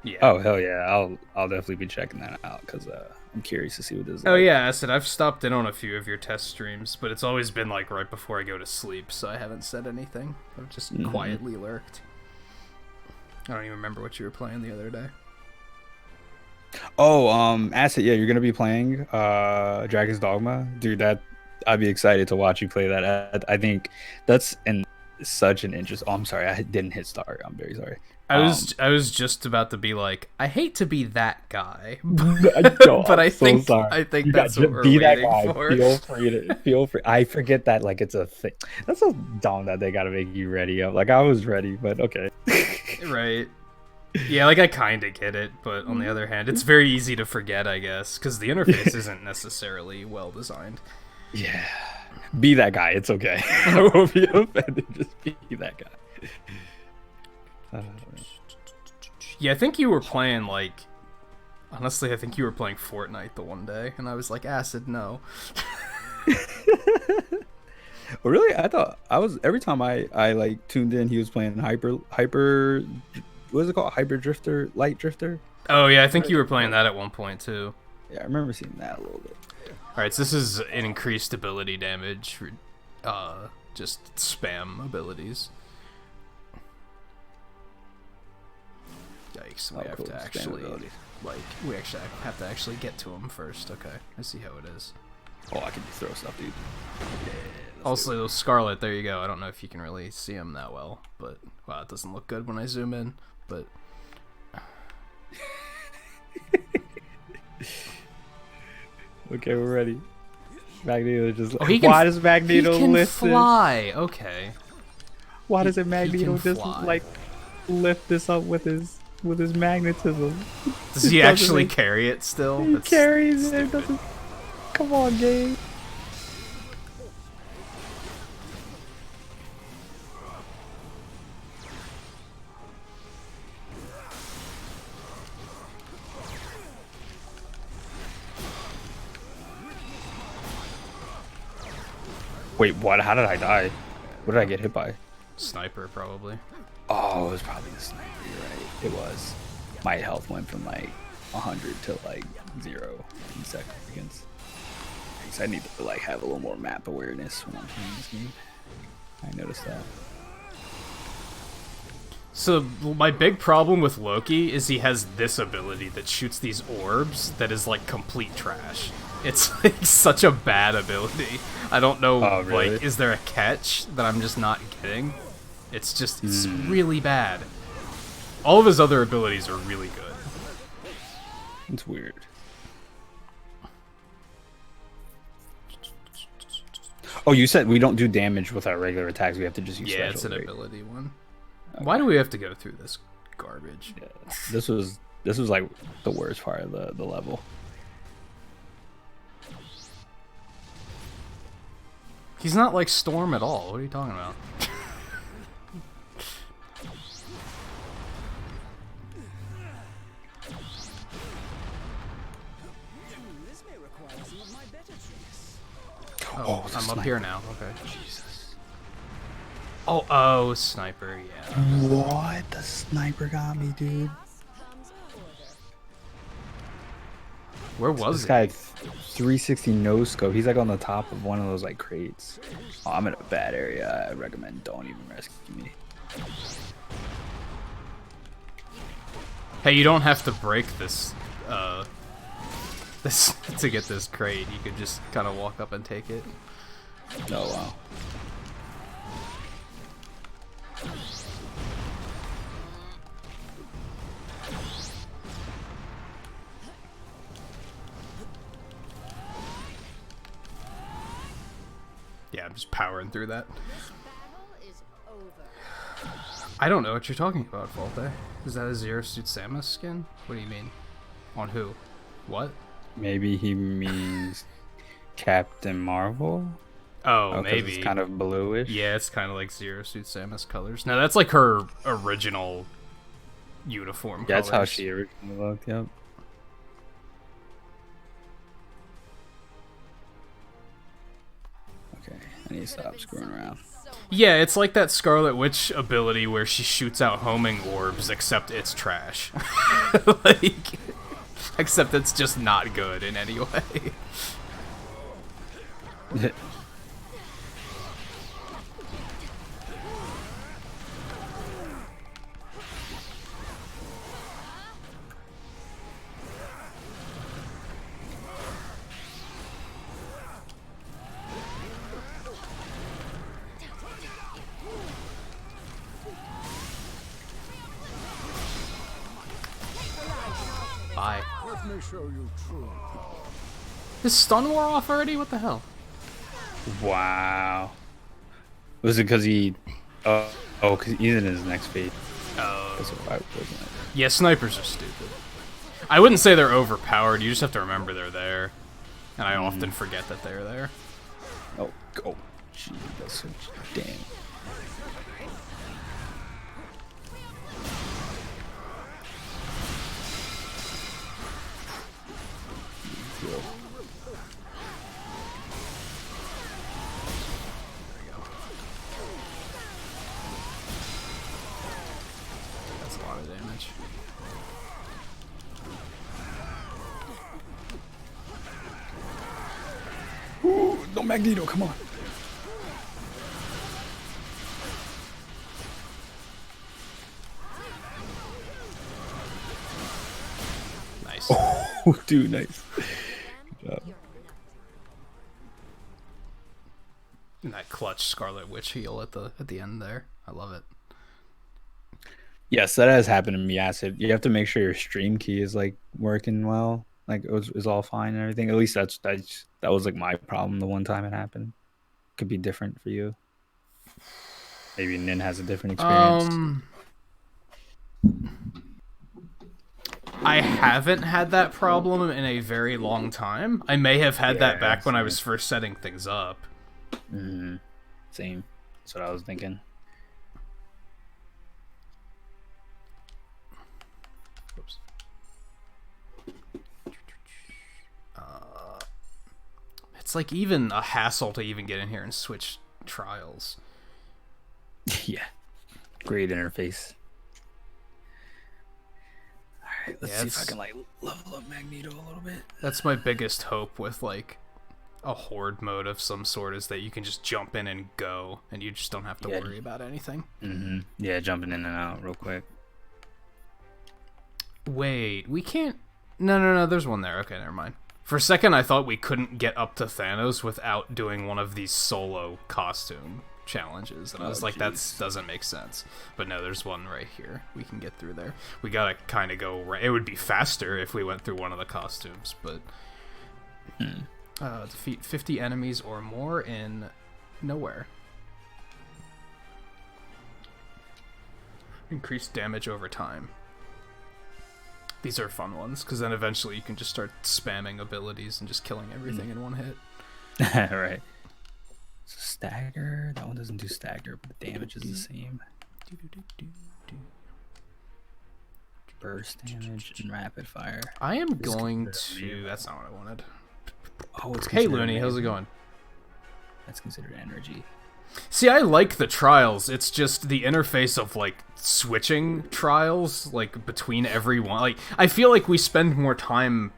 Yeah.
Oh hell yeah, I'll definitely be checking that out because I'm curious to see what this is.
Oh
like.
yeah, I said I've stopped in on a few of your test streams, but it's always been like right before I go to sleep, so I haven't said anything. I've just quietly lurked. I don't even remember what you were playing the other day.
Oh, Acid, yeah, you're gonna be playing Dragon's Dogma, dude. That I'd be excited to watch you play that. I think that's such an interest. Oh, I'm sorry, I didn't hit start. I'm very sorry.
I was just about to be like, I hate to be that guy,
No,
but I
I'm so
think
sorry.
I think
You
that's
got-
what we're
be that
waiting
guy.
for.
Feel free. I forget that like it's a thing. That's so dumb that they gotta make you ready. Like I was ready, but okay.
Right. Yeah, like I kind of get it, but on the other hand, it's very easy to forget, I guess, because the interface isn't necessarily well designed.
Yeah. Be that guy. It's okay. I won't be offended. Just be that guy.
Yeah, I think you were playing like. Honestly, I think you were playing Fortnite the one day, and I was like, Acid, no.
Well, really, I thought I was every time I like tuned in, he was playing hyper. What is it called? Hyper Drifter, Light Drifter.
Oh yeah, I think you were playing that at one point too.
Yeah, I remember seeing that a little bit.
All right, so this is an increased ability damage, just spam abilities. Yikes! We have
cool.
to
Spam
actually
abilities.
we actually have to actually get to him first. Okay, I see how it is.
Oh, I can just throw stuff, dude.
Also, those Scarlet, there you go. I don't know if you can really see him that well, but wow, it doesn't look good when I zoom in. But
Okay, we're ready. Magneto just.
oh, he can,
why does Magneto
he can
lift
fly? Okay.
Why does it Magneto
can
just
fly.
like lift this up with his magnetism?
Does he
doesn't
actually
make-
carry it still?
He
That's
carries it.
stupid.
Doesn't... Come on, game. Wait, what? How did I die? What did I get hit by?
Sniper, probably.
Oh, it was probably the sniper. You're right. It was. My health went from like 100 to like 0 in seconds. things. I need to like have a little more map awareness when I'm playing this game. I noticed that.
So my big problem with Loki is he has this ability that shoots these orbs that is like complete trash. It's like such a bad ability. I don't know,
Oh, really?
like, is there a catch that I'm just not getting? It's just, it's really bad. All of his other abilities are really good.
It's weird. Oh, you said we don't do damage with our regular attacks. We have to just use
Yeah,
special,
it's an
right?
ability one. Okay. Why do we have to go through this garbage?
Yeah. This was like the worst part of the level.
He's not like Storm at all. What are you talking about?
This may require some of my better tricks.
Oh,
it's a
I'm up
sniper.
here now. Okay. Jesus. Oh, sniper. Yeah.
What? The sniper got me, dude.
Where was
This
he?
guy 360 no scope. He's like on the top of one of those like crates. Oh, I'm in a bad area. I recommend don't even rescue me.
Hey, you don't have to break this, this to get this crate. You could just kind of walk up and take it.
Oh wow.
Yeah, I'm just powering through that.
Battle is over.
I don't know what you're talking about, Falte. Is that a Zero Suit Samus skin? What do you mean? On who? What?
Maybe he means Captain Marvel.
Oh,
'Cause
maybe.
it's kind of bluish.
Yeah, it's kind of like Zero Suit Samus colors. No, that's like her original uniform
Yeah, that's how
colors.
she originally looked. Yep. Okay, I need to stop screwing around.
Yeah, it's like that Scarlet Witch ability where she shoots out homing orbs, except it's trash. Like, except it's just not good in any way. Bye.
Let me show you true.
Is stun wore off already? What the hell?
Wow. Was it because he? Oh, because he's in his next phase.
Oh.
That's what I wasn't it?
Yeah, snipers are stupid. I wouldn't say they're overpowered. You just have to remember they're there. And I often forget that they're there.
Oh, gee, that's so damn.
That's a lot of damage.
Ooh, no Magneto, come on.
Nice.
Oh, dude, nice. Good job.
And that clutch Scarlet Witch heal at the end there. I love it.
Yes, that has happened to me. Acid. You have to make sure your stream key is like working well, like is all fine and everything. At least that was like my problem the one time it happened. Could be different for you. Maybe Nin has a different experience.
I haven't had that problem in a very long time. I may have had that back when I was first setting things up.
Same. That's what I was thinking.
Oops. It's like even a hassle to even get in here and switch trials.
Yeah. Great interface. Alright, let's see if I can like level up Magneto a little bit.
That's my biggest hope with like a horde mode of some sort is that you can just jump in and go, and you just don't have to worry about anything.
Yeah, jumping in and out real quick.
Wait, we can't... No, there's one there. Okay, never mind. For a second, I thought we couldn't get up to Thanos without doing one of these solo costume challenges, and I was like, that doesn't make sense. But no, there's one right here. We can get through there. We gotta kind of go right. It would be faster if we went through one of the costumes, but... defeat 50 enemies or more in nowhere. Increase damage over time. These are fun ones, because then eventually you can just start spamming abilities and just killing everything in one hit.
Right. So stagger. That one doesn't do stagger, but the damage is the same. Burst damage and rapid fire.
I am going to... That's not what I wanted.
Oh, it's
Hey, Looney, how's it going?
That's considered energy.
See, I like the trials. It's just the interface of, like, switching trials, like, between every one. Like, I feel like we spend more time,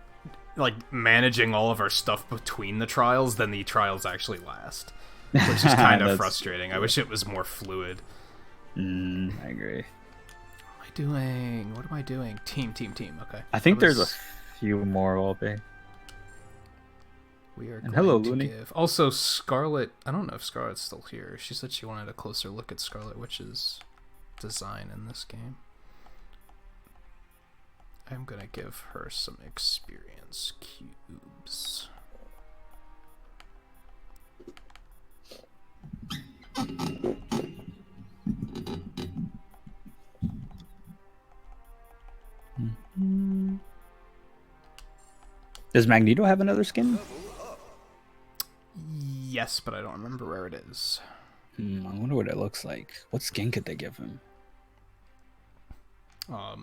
like, managing all of our stuff between the trials than the trials actually last. Which is kind of frustrating. I wish it was more fluid.
I agree.
What am I doing? Team. Okay.
I think there's a few more, Walpe.
We are
and
going
hello,
to
Looney.
give... Also, Scarlet... I don't know if Scarlet's still here. She said she wanted a closer look at Scarlet Witch's design in this game. I'm going to give her some experience cubes.
Does Magneto have another skin?
Yes, but I don't remember where it is.
I wonder what it looks like. What skin could they give him?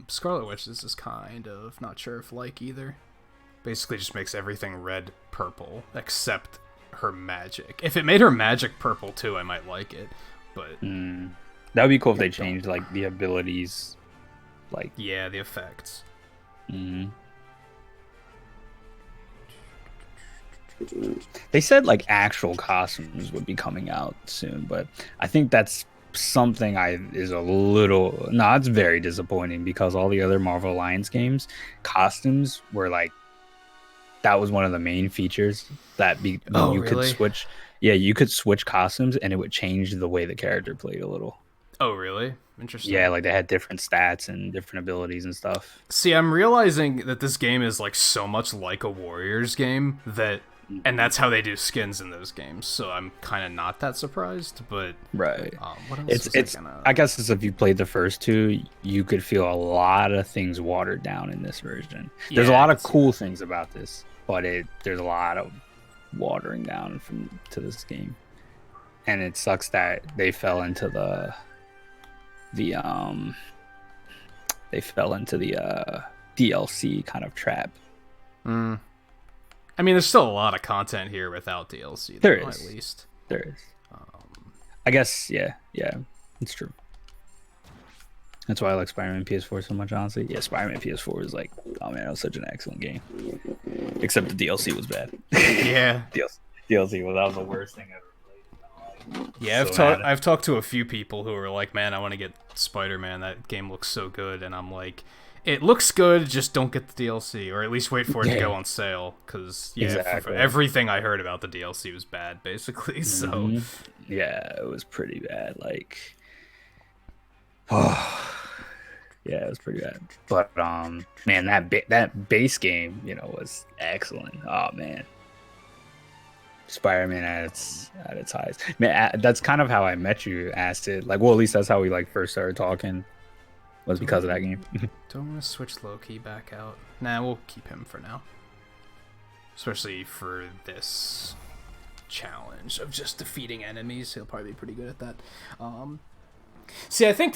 Scarlet Witch is kind of not sure if like either. Basically just makes everything red purple except her magic. If it made her magic purple too, I might like it. But
that would be cool if they changed like the abilities, like
yeah, the effects.
They said like actual costumes would be coming out soon, but I think that's something it's very disappointing because all the other Marvel Alliance games, costumes were like, that was one of the main features that could switch. Yeah, you could switch costumes and it would change the way the character played a little.
Oh, really? Interesting.
Yeah, like they had different stats and different abilities and stuff.
See, I'm realizing that this game is like so much like a Warriors game and that's how they do skins in those games. So I'm kind of not that surprised, but
right.
What else
I guess it's if you played the first two, you could feel a lot of things watered down in this version. There's a lot of cool things about this, but there's a lot of watering down to this game, and it sucks that they fell into the DLC kind of trap.
I mean, there's still a lot of content here without DLC.
There is.
At least.
There is. I guess, yeah, it's true. That's why I like Spider-Man PS4 so much, honestly. Yeah, Spider-Man PS4 is like, oh man, it was such an excellent game. Except the DLC was bad.
Yeah.
that was the worst thing ever played.
Yeah, I've talked to a few people who are like, man, I want to get Spider-Man. That game looks so good. And I'm like, it looks good, just don't get the DLC, or at least wait for it to go on sale, because everything I heard about the DLC was bad, basically. So
yeah, it was pretty bad. Like, yeah, it was pretty bad. But man, that base game, was excellent. Oh man, Spider-Man at its highest. Man, that's kind of how I met you, Acid. Like, well, at least that's how we first started talking. Was because of that game.
Don't want to switch Loki back out. Nah, we'll keep him for now. Especially for this challenge of just defeating enemies. He'll probably be pretty good at that. See, I think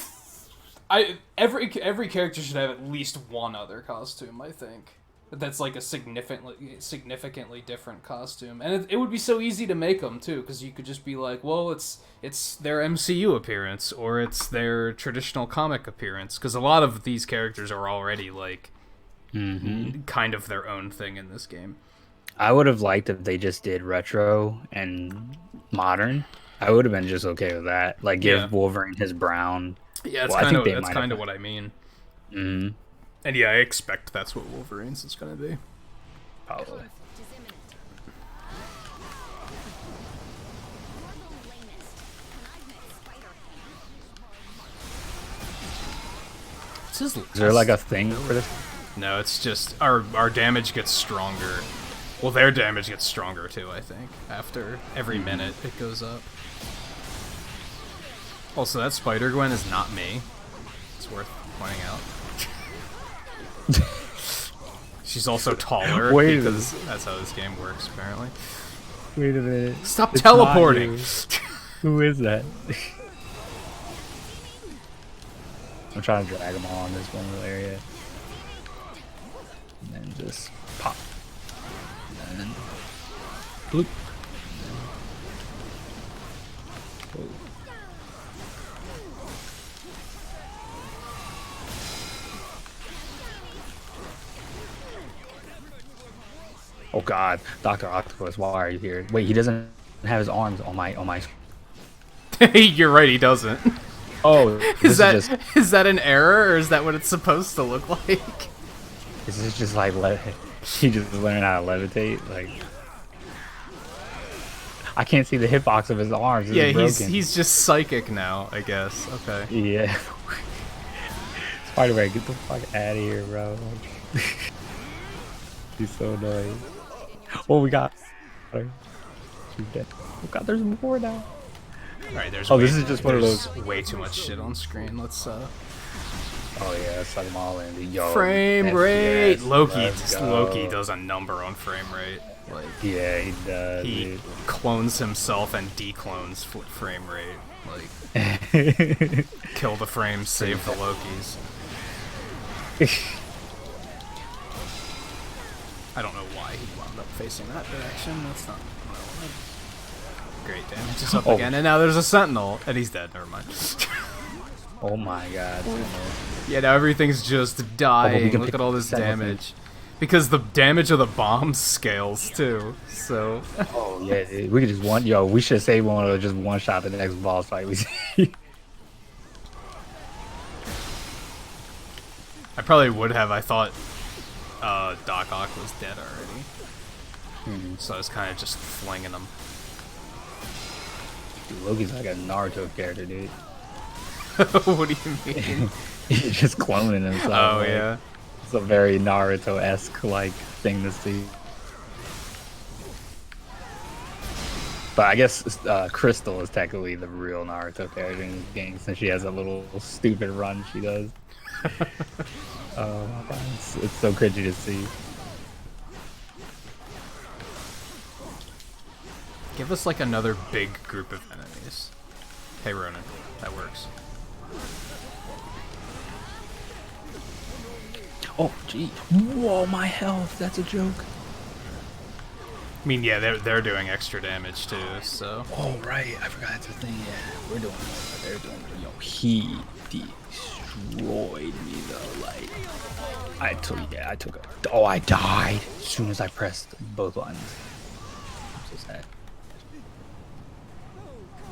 every character should have at least one other costume, I think. That's like a significantly different costume. And it would be so easy to make them, too, because you could just be like, well, it's their MCU appearance, or it's their traditional comic appearance, because a lot of these characters are already, like, kind of their own thing in this game.
I would have liked if they just did retro and modern. I would have been just okay with that. Like
Yeah.
give Wolverine his brown.
Yeah,
Well, I think they
that's
might
kind
have.
of what I mean.
Mm,
And yeah, I expect that's what Wolverine's is gonna be.
probably.
Conflict is imminent. You're the lamest, and I've met Spider-Ham.
What's his
Is there like a thing for this?
No, it's just our damage gets stronger. Well, their damage gets stronger too, I think. After every minute, it goes up. Also, that Spider-Gwen is not me. It's worth pointing out. She's also taller
Wait a
because that's how this game works, apparently.
Wait a minute.
Stop
It's
teleporting!
not you. Who is that? I'm trying to drag them all in this one little area. And then just pop. And then bloop. Whoa. Oh god, Dr. Octopus, why are you here? Wait, he doesn't have his arms on my
You're right, he doesn't.
Oh,
Is that
just
is that an error, or is that what it's supposed to look like?
is this just like he just learned how to levitate? Like I can't see the hitbox of his arms. This
Yeah,
is broken.
he's just psychic now, I guess. Okay.
Yeah. Spider-Man, get the fuck out of here, bro. He's so annoying. Oh, we got. She's dead. Oh god, there's more now.
Alright, there's
Oh, this is just one of
there's
those.
way too much shit on screen. Let's
Oh yeah, suck them all in. Yo,
frame
FPS,
rate.
let's go.
Loki does a number on frame rate. Like
Yeah, he does.
he
dude.
clones himself and declones frame rate. Like kill the frames, save the Lokis. I don't know why he wound up facing that direction. That's not great. Damage is up
Oh.
again, and now there's a Sentinel, and he's dead. Never mind.
Oh my god.
Yeah, now everything's just
we
dying.
can
Look
pick
at all this
Sentinel
damage. Because the damage of the bombs scales too. So
Oh yeah, dude. We could just one. Yo, we should save one or just one shot the next boss fight we see.
I probably would have. I thought Doc Ock was dead already. So I was kind of just flinging him.
Dude, Loki's like a Naruto character, dude.
What do you mean?
He's just cloning himself.
Oh
like,
yeah.
It's a very Naruto-esque like thing to see. But I guess Crystal is technically the real Naruto character in this game since she has a little stupid run she does. Oh my god, it's so cringy to see.
Give us like another big group of enemies. Hey Ronan, that works.
Oh gee, whoa, my health. That's a joke.
I mean, yeah, they're doing extra damage too. So
Oh right, I forgot that's a thing. Yeah, we're doing what they're doing. Yo, he destroyed me though. Like I took a. Oh, I died as soon as I pressed both buttons. I'm so sad.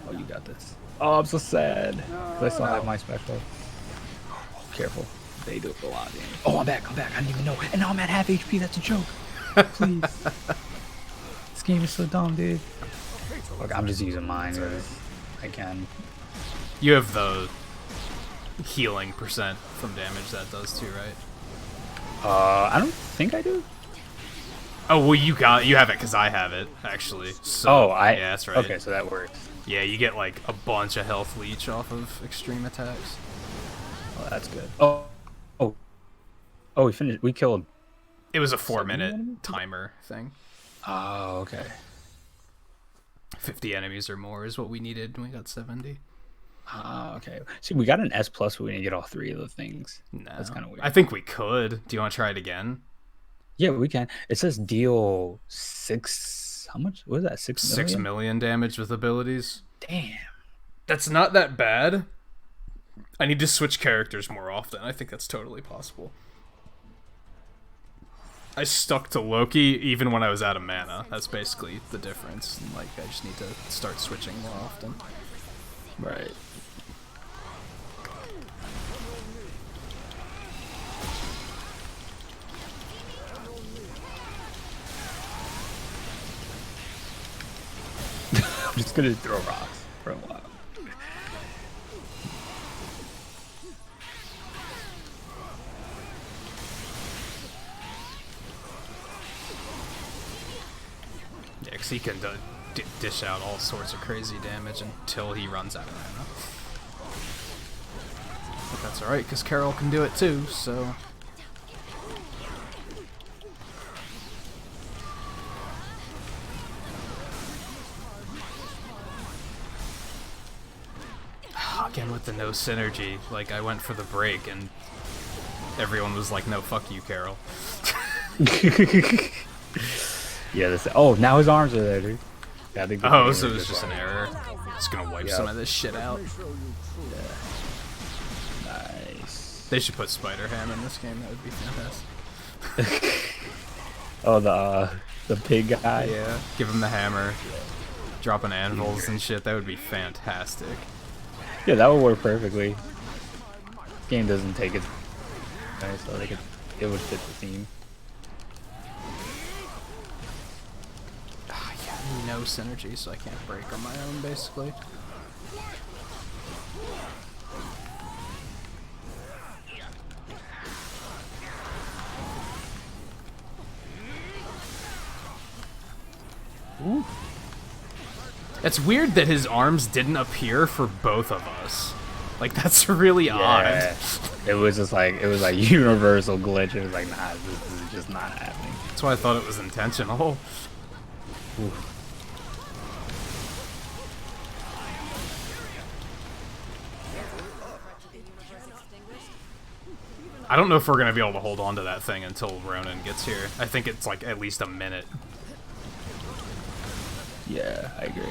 Oh, you got this. Oh, I'm so sad. 'Cause I still have my special. Oh, careful. They do a lot of damage. Oh, I'm back. I didn't even know. And now I'm at half HP. That's a joke. Please. This game is so dumb, dude. Look, I'm just using mine because I can.
you have the healing percent from damage that does too, right?
I don't think I do.
Oh well, you have it because I have it actually. So,
Oh,
yeah, that's right.
Okay, so that works.
Yeah, you get like a bunch of health leech off of extreme attacks.
Oh, that's good. Oh, we finished. We killed.
It was a 4-minute timer thing.
Oh, okay.
50 enemies or more is what we needed, and we got 70.
Okay. See, we got an S plus, but we didn't get all three of the things.
No,
That's kind of weird.
I think we could. Do you want to try it again?
Yeah, we can. It says deal 6. How much? What is that? 6 million?
6 million damage with abilities.
Damn.
That's not that bad. I need to switch characters more often. I think that's totally possible. I stuck to Loki even when I was out of mana. That's basically the difference. Like, I just need to start switching more often.
Right. I'm just gonna throw rocks for a while.
Yeah, because he can dish out all sorts of crazy damage until he runs out of mana. But that's alright, because Carol can do it too, so... Again with the no synergy, like I went for the break and everyone was like, no, fuck you, Carol.
Yeah, this. Oh, now his arms are there, dude. Yeah, I think
Oh, so it was just an error. Just gonna wipe some of this shit out.
Nice.
They should put Spider Ham in this game, that would be fantastic.
Oh, the pig guy.
Yeah, give him the hammer, dropping anvils and shit, that would be fantastic.
Yeah, that would work perfectly. Game doesn't take it, so it would fit the theme.
Yeah, no synergy, so I can't break on my own, basically. Ooh. It's weird that his arms didn't appear for both of us. Like, that's really odd.
It was just like, it was like universal glitch. It was like, nah, this is just not happening.
That's why I thought it was intentional.
Ooh.
I don't know if we're gonna be able to hold on to that thing until Ronan gets here. I think it's like at least a minute.
Yeah, I agree.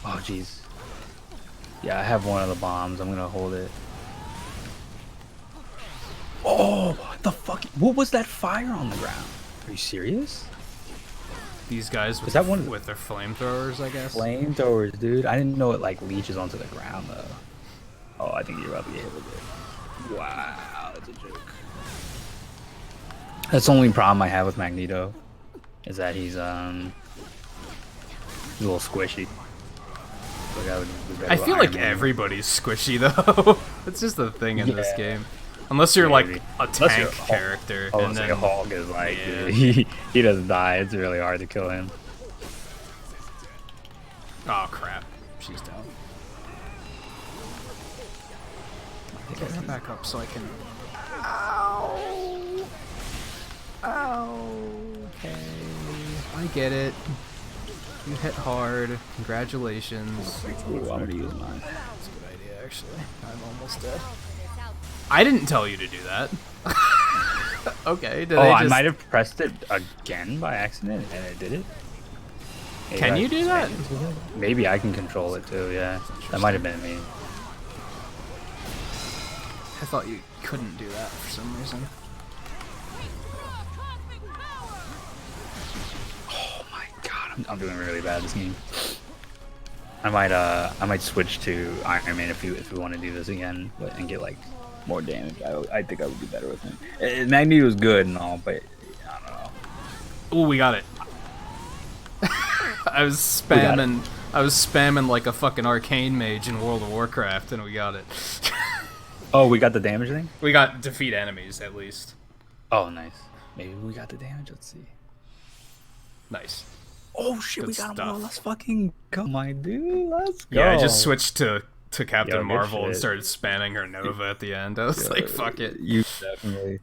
Oh, jeez. Yeah, I have one of the bombs. I'm gonna hold it. Oh, what the fuck? What was that fire on the ground? Are you serious?
These guys with,
that one
with their flamethrowers, I guess.
Flamethrowers, dude. I didn't know it like leeches onto the ground though. Oh, I think you're about to get hit with it. Wow, that's a joke. That's the only problem I have with Magneto, is that he's a little squishy.
I feel like everybody's squishy though. That's just the thing in this game. Unless you're like a tank character.
Oh,
and then
a Hulk is like,
yeah.
he doesn't die. It's really hard to kill him.
Oh crap, she's down. Get her back up so I can. Ow! Ow! Okay, I get it. You hit hard. Congratulations.
Ooh, I'm gonna use mine.
That's a good idea, actually. I'm almost dead. I didn't tell you to do that. Okay, did
I might have pressed it again by accident and it did it. Maybe
Can you do that?
Maybe I can control it too, yeah. That might have been me.
I thought you couldn't do that for some reason.
Oh my god, I'm doing really bad this game. I might switch to Iron Man if we want to do this again, and get like more damage. I think I would do better with him. Magneto was good and all, but I don't know.
Ooh, we got it. I was spamming like a fucking arcane mage in World of Warcraft, and we got it.
Oh, we got the damage thing?
We got defeat enemies, at least.
Oh, nice. Maybe we got the damage. Let's see.
Nice.
Oh shit,
Good
we got him.
stuff.
Let's fucking go, my dude. Let's go.
Yeah, I just switched to Captain
Yo, good
Marvel and
shit.
started spamming her Nova at the end. I was like, fuck it.
You definitely.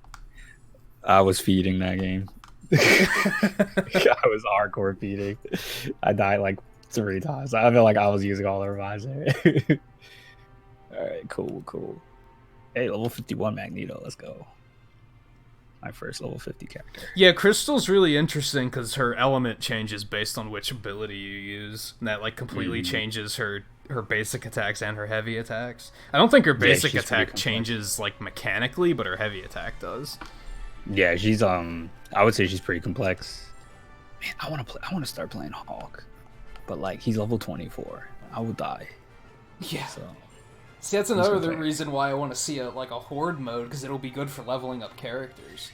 I was feeding that game. I was hardcore feeding. I died like 3 times. I feel like I was using all the revives there. Alright, cool. Hey, level 51 Magneto, let's go. My first level 50 character.
Yeah, Crystal's really interesting because her element changes based on which ability you use. And that like completely changes her basic attacks and her heavy attacks. I don't think her basic
she's pretty
attack
complex.
changes like mechanically, but her heavy attack does.
Yeah, she's I would say she's pretty complex. Man, I want to start playing Hawk, but like he's level 24. I will die.
Yeah.
So
See, that's another
okay.
reason why I want to see a horde mode, because it'll be good for leveling up characters.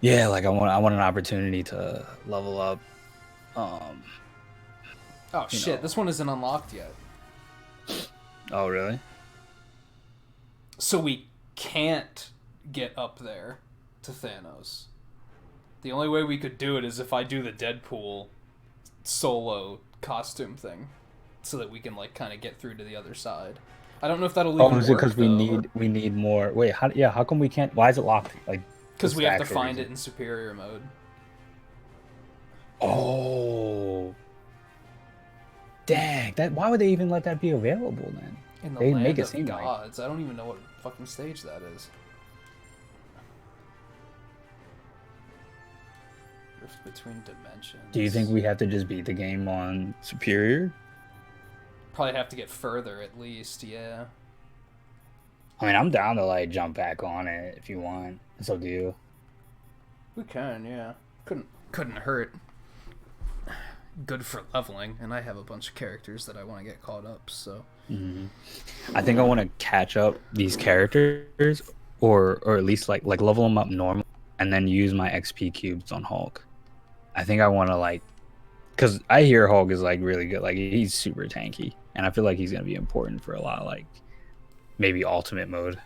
yeah, like I want an opportunity to level up.
Oh shit, this one isn't unlocked yet.
Oh really?
So we can't get up there to Thanos. The only way we could do it is if I do the Deadpool solo costume thing, so that we can like kind of get through to the other side. I don't know if that'll even
Oh, is it
work,
because we need more? Wait, how come we can't? Why is it locked? Like
because we have to
factor
find
is
it in superior mode.
Oh, dang! Why would they even let that be available then?
In the
They
land
make it
of
seem like
gods. I don't even know what fucking stage that is. Rift between dimensions.
Do you think we have to just beat the game on superior?
Probably have to get further at least, yeah.
I mean, I'm down to like jump back on it if you want. It's up to you.
We can, yeah. Couldn't hurt. Good for leveling, and I have a bunch of characters that I want to get caught up, so.
I think I want to catch up these characters, or at least like level them up normal, and then use my XP cubes on Hulk. I think I want to like, because I hear Hulk is like really good. Like he's super tanky, and I feel like he's gonna be important for a lot of like maybe ultimate mode.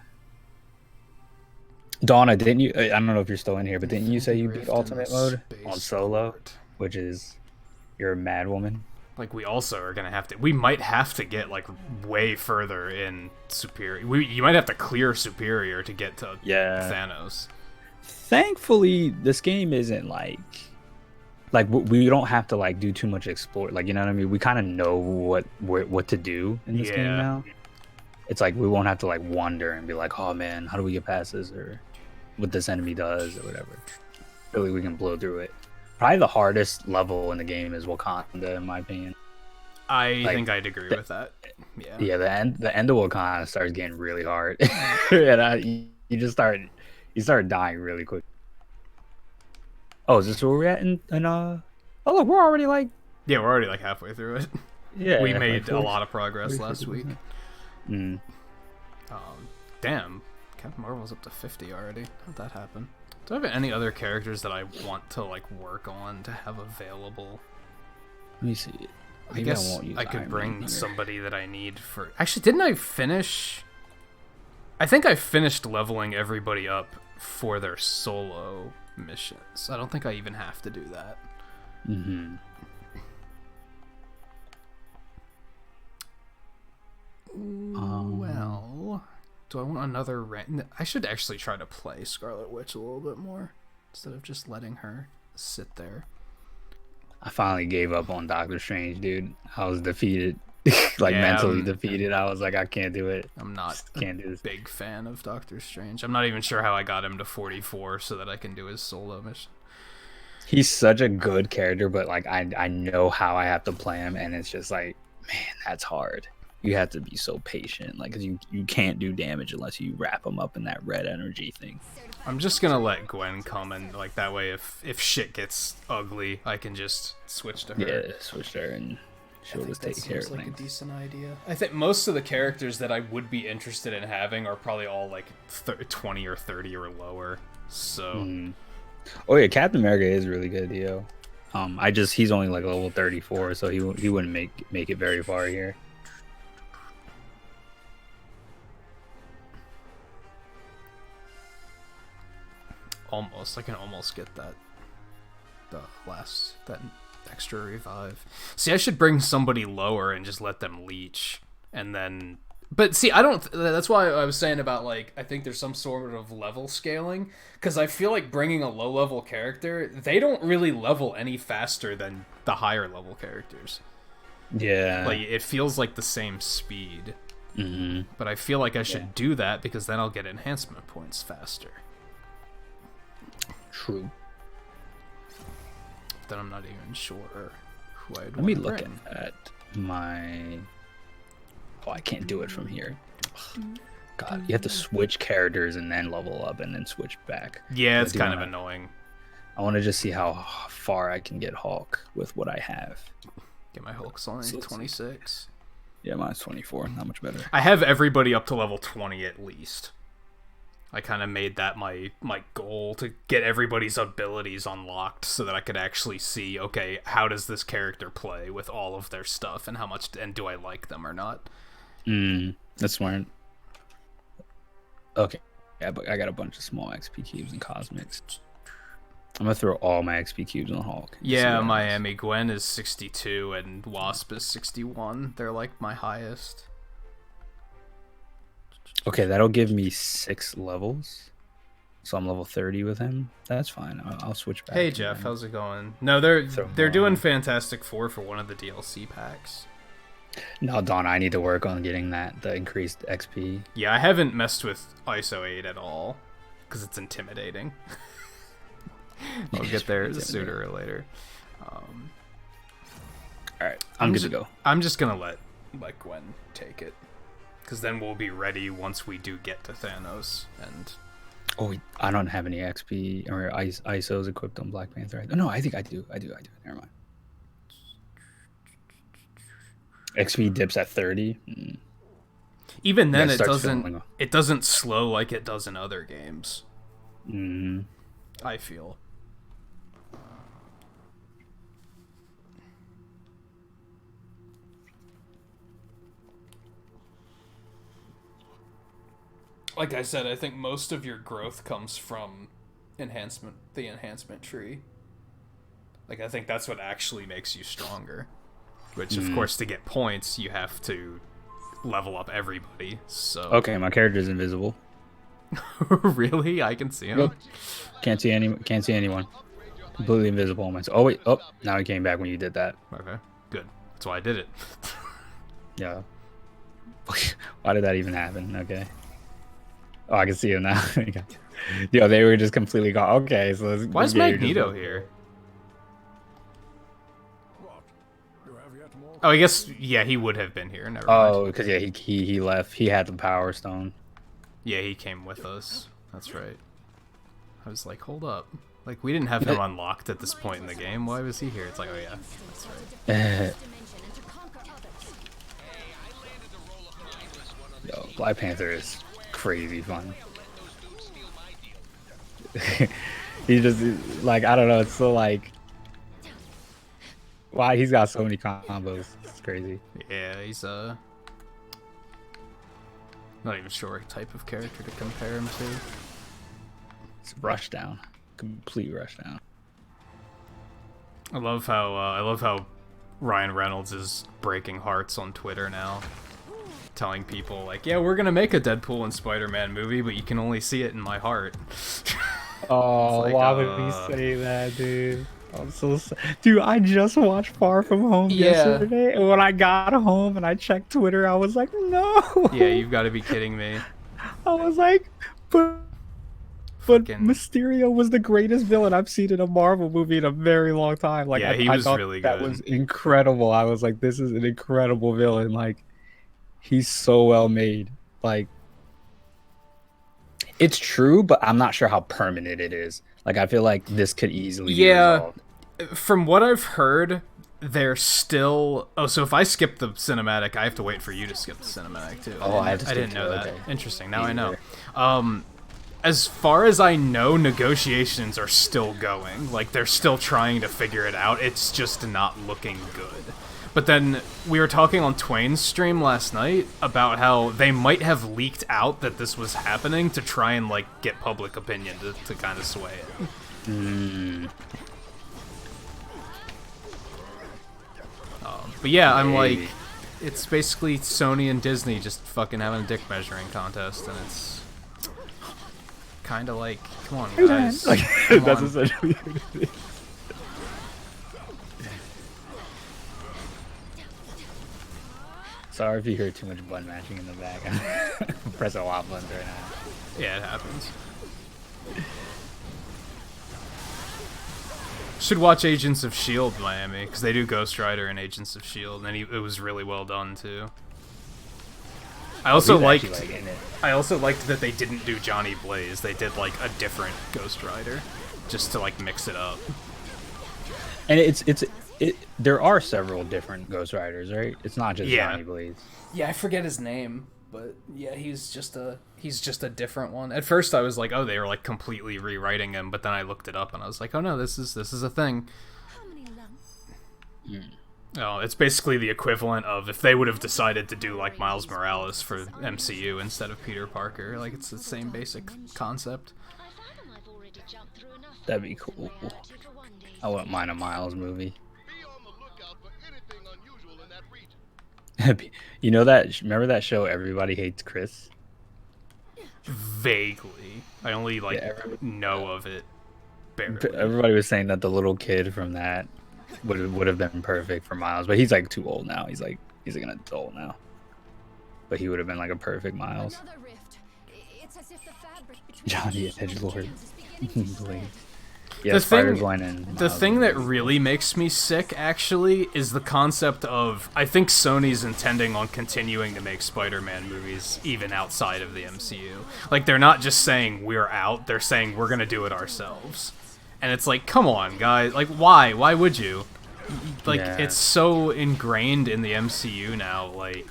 Donna, didn't you? I don't know if you're still in here, but didn't you say you beat
Rift in
ultimate
the
mode
space
on solo,
port.
which is you're a mad woman?
Like, we also are gonna have to. We might have to get like way further in superior. You might have to clear superior to get to Thanos.
Thankfully, this game isn't like we don't have to like do too much explore. Like, you know what I mean? We kind of know what to do in this game now. It's like we won't have to like wonder and be like, oh man, how do we get past this, or what this enemy does, or whatever. Really, we can blow through it. Probably the hardest level in the game is Wakanda, in my opinion.
I think I'd agree with that. Yeah.
Yeah, the end of Wakanda starts getting really hard, and you start dying really quick. Oh, is this where we're at? Oh look, we're already like.
Yeah, we're already like halfway through it.
Yeah,
we made a lot of progress last week.
Mm.
Damn, Captain Marvel's up to 50 already. How'd that happen? Do I have any other characters that I want to like work on to have available?
Let me see.
I guess I could bring somebody that I need for. Actually, didn't I finish? I think I finished leveling everybody up for their solo missions. I don't think I even have to do that. Well, do I want another I should actually try to play Scarlet Witch a little bit more instead of just letting her sit there.
I finally gave up on Doctor Strange, dude. I was defeated, like mentally defeated. I was like, I can't do it.
I'm not
can't do this.
Big fan of Doctor Strange. I'm not even sure how I got him to 44 so that I can do his solo mission.
He's such a good character, but like I know how I have to play him, and it's just like, man, that's hard. You have to be so patient, like, 'cause you can't do damage unless you wrap him up in that red energy thing.
I'm just gonna let Gwen come, and like that way, if shit gets ugly, I can just switch to her.
Yeah, switch to her, and she'll just take care of
Seems like
things.
a decent idea.
I think most of the characters that I would be interested in having are probably all like 20 or 30 or lower. So.
Oh yeah, Captain America is really good, yo. He's only like level 34, so he wouldn't make it very far here.
Almost. I can almost get that. That extra revive. See, I should bring somebody lower and just let them leech, and then. But see, I don't. That's why I was saying about like I think there's some sort of level scaling, because I feel like bringing a low level character, they don't really level any faster than the higher level characters.
Yeah.
Like it feels like the same speed.
Mm-hmm.
But I feel like I should do that because then I'll get enhancement points faster.
True.
Then I'm not even sure who I'd
Let me
want to
look
bring.
at my. Oh, I can't do it from here. God, you have to switch characters and then level up and then switch back.
Yeah, it's
I do
kind of
wanna-
annoying.
I want to just see how far I can get Hulk with what I have.
Get my Hulk's only
So let's see.
26.
Yeah, mine's 24. Not much better.
I have everybody up to level 20 at least. I kind of made that my goal to get everybody's abilities unlocked so that I could actually see, okay, how does this character play with all of their stuff and how much, and do I like them or not?
That's smart. Okay. Yeah, but I got a bunch of small XP cubes and cosmics. I'm gonna throw all my XP cubes on Hulk. and see
Yeah,
what happens.
Miami Gwen is 62 and Wasp is 61. They're like my highest.
Okay, that'll give me 6 levels. So I'm level 30 with him. That's fine. I'll switch back.
Hey
and
Jeff,
then-
how's it going? No, they're
Throw
doing
one.
Fantastic Four for one of the DLC packs.
No, Dawn, I need to work on getting the increased XP.
Yeah, I haven't messed with ISO 8 at all because it's intimidating. I'll
It's
get there
pretty
sooner or later.
Alright, I'm good to go.
I'm just gonna let Gwen take it, because then we'll be ready once we do get to Thanos. And
Oh, I don't have any XP or ISOs equipped on Black Panther. No, I think I do. I do. Never mind. XP dips at 30.
even then,
Yeah,
it
starts
doesn't
filling.
it doesn't slow like it does in other games.
Mm.
I feel. Like I said, I think most of your growth comes from the enhancement tree. Like, I think that's what actually makes you stronger. Which, of course, to get points, you have to level up everybody, so...
Okay, my character's invisible.
Really? I can see him?
Yep. Can't see anyone. Completely invisible on myself. Oh wait, now he came back when you did that.
Okay, good. That's why I did it.
Yeah. Why did that even happen? Okay. Oh, I can see him now. Yo, they were just completely gone. Okay, so
Why is Magneto here? Oh, I guess, yeah, he would have been here. Never mind.
Oh, because yeah, he left. He had the Power Stone.
Yeah, he came with us. That's right. I was like, hold up. Like, we didn't have him unlocked at this point in the game. Why was he here? It's like, oh yeah, that's right.
Yo, Black Panther is crazy fun. He just like, I don't know. It's so like, wow, he's got so many combos. It's crazy.
Yeah, he's not even sure what type of character to compare him to.
It's rush down, complete rush down.
I love how Ryan Reynolds is breaking hearts on Twitter now, telling people like, yeah, we're gonna make a Deadpool and Spider-Man movie, but you can only see it in my heart.
Oh,
like,
why would we say that, dude? I'm so dude. I just watched Far From Home yesterday, and when I got home and I checked Twitter, I was like, no.
Yeah, you've got to be kidding me.
I was like, but
Fucking-
Mysterio was the greatest villain I've seen in a Marvel movie in a very long time. Like,
Yeah, he
I
was
thought
really
that
good.
was incredible. I was like, this is an incredible villain. Like, he's so well made. Like, it's true, but I'm not sure how permanent it is. Like, I feel like this could easily be resolved.
From what I've heard, they're still... Oh, so if I skip the cinematic, I have to wait for you to skip the cinematic, too.
Oh, I have to
I
skip
didn't know
too,
that.
okay.
Interesting, now
Me
I know.
neither.
As far as I know, negotiations are still going. Like, they're still trying to figure it out. It's just not looking good. But then we were talking on Twain's stream last night about how they might have leaked out that this was happening to try and, like, get public opinion to kind of sway it. But yeah, I'm like,
Maybe.
it's basically Sony and Disney just fucking having a dick measuring contest, and it's kind of like, come on, guys.
Like,
come
that's
on.
essentially what it is. Sorry if you hear too much button mashing in the back. I'm pressing a lot of buttons right now.
Yeah, it happens. Should watch Agents of S.H.I.E.L.D. Miami, because they do Ghost Rider and Agents of S.H.I.E.L.D., and it was really well done, too.
Oh, I haven't seen that.
Yeah, he was really good. Should watch Agents of S.H.I.E.L.D. Miami, because they do Ghost Rider and Agents of S.H.I.E.L.D., and it was really well done, too. I also
He was actually,
liked.
like, in it.
I also liked that they didn't do Johnny Blaze. They did like a different Ghost Rider, just to like mix it up.
And there are several different Ghost Riders, right? It's not just
Yeah.
Johnny Blaze.
Yeah, I forget his name, but yeah, he's just a different one. At first, I was like, oh, they were like completely rewriting him, but then I looked it up and I was like, oh no, this is a thing.
How many lumps?
Oh, it's basically the equivalent of if they would have decided to do like Miles Morales for MCU instead of Peter Parker. Like it's the same basic concept.
I fathom I've already jumped through enough.
That'd be cool. I wouldn't mind a Miles movie.
Be on the lookout for anything unusual in that region.
You know that? Remember that show Everybody Hates Chris?
Vaguely, I only like know of it barely.
Everybody was saying that the little kid from that would have been perfect for Miles, but he's like too old now. He's like an adult now. But he would have been like a perfect Miles.
Another rift. It's as if the fabric between
Johnny
the
Edgelord.
gems is beginning to
Please.
shred.
Yeah,
The
Spider-Gwen and
The
Miles
thing
would
that
be-
really makes me sick, actually, is the concept of I think Sony's intending on continuing to make Spider-Man movies even outside of the MCU. Like, they're not just saying we're out, they're saying we're gonna do it ourselves. And it's like, come on, guys. Like, why? Why would you? Like,
Yeah.
it's so ingrained in the MCU now, like...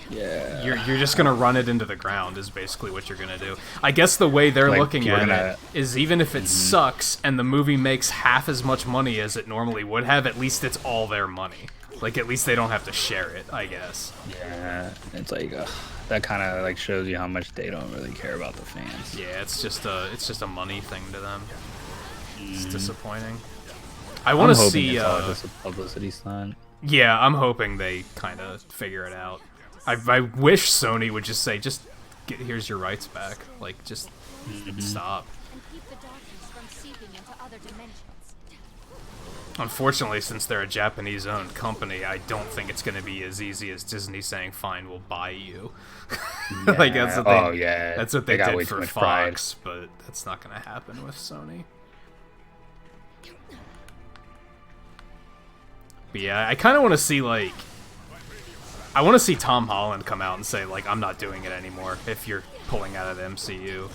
Yeah.
You're just gonna run it into the ground is basically what you're gonna do. I guess the way they're
Like,
looking
you're
at
gonna-
it is even if it sucks and the movie makes half as much money as it normally would have, at least it's all their money. Like at least they don't have to share it, I guess.
Yeah, it's like that kind of like shows you how much they don't really care about the fans.
Yeah, it's just a money thing to them. It's disappointing. I want
I'm
to
hoping
see.
it's all just a publicity stunt.
Yeah, I'm hoping they kind of figure it out. I wish Sony would just say, here's your rights back. Like, just stop.
And keep the darkness from seeping into other dimensions.
Unfortunately, since they're a Japanese-owned company, I don't think it's going to be as easy as Disney saying, "Fine, we'll buy you." Like that's what they.
Oh yeah.
That's what they
got way
did
too
for
much pride.
Fox, but that's not going to happen with Sony. But yeah, I kind of want to see like. I want to see Tom Holland come out and say like, "I'm not doing it anymore." If you're pulling out of the MCU,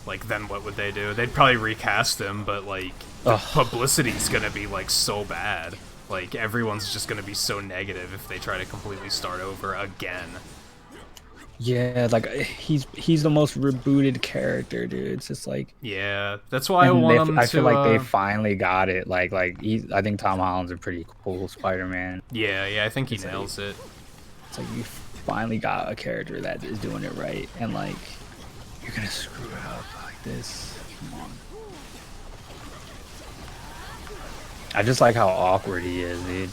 like then what would they do? They'd probably recast him, but like the publicity's gonna be like so bad. Like everyone's just gonna be so negative if they try to completely start over again.
Yeah, like he's the most rebooted character, dude. It's just like
Yeah, that's why I
and
want him to.
I feel like they finally got it. I think Tom Holland's a pretty cool Spider-Man.
Yeah, I think he
It's
nails it.
It's like you finally got a character that is doing it right, and like you're gonna screw it up like this. Come on. I just like how awkward he is, dude.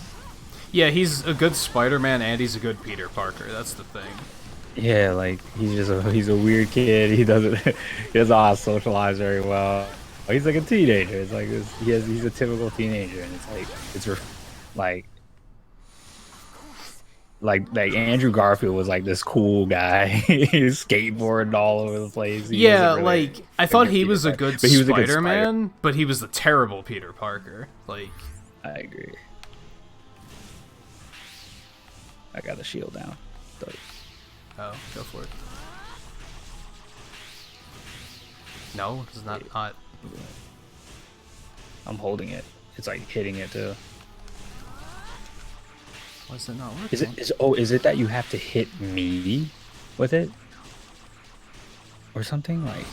Yeah, he's a good Spider-Man and he's a good Peter Parker. That's the thing.
Yeah, like he's a weird kid. He doesn't know how to socialize very well. He's like a teenager. It's like he's a typical teenager, and like Andrew Garfield was like this cool guy. He was skateboarding all over the place.
Yeah, like I thought he was a good
but he was a good
Spider-Man, but he was the terrible Peter Parker. Like,
I agree. I got the shield down. So,
oh, go for it. No, it's not hot.
I'm holding it. It's like hitting it too.
Why is it not working?
Is it that you have to hit me with it? Or something like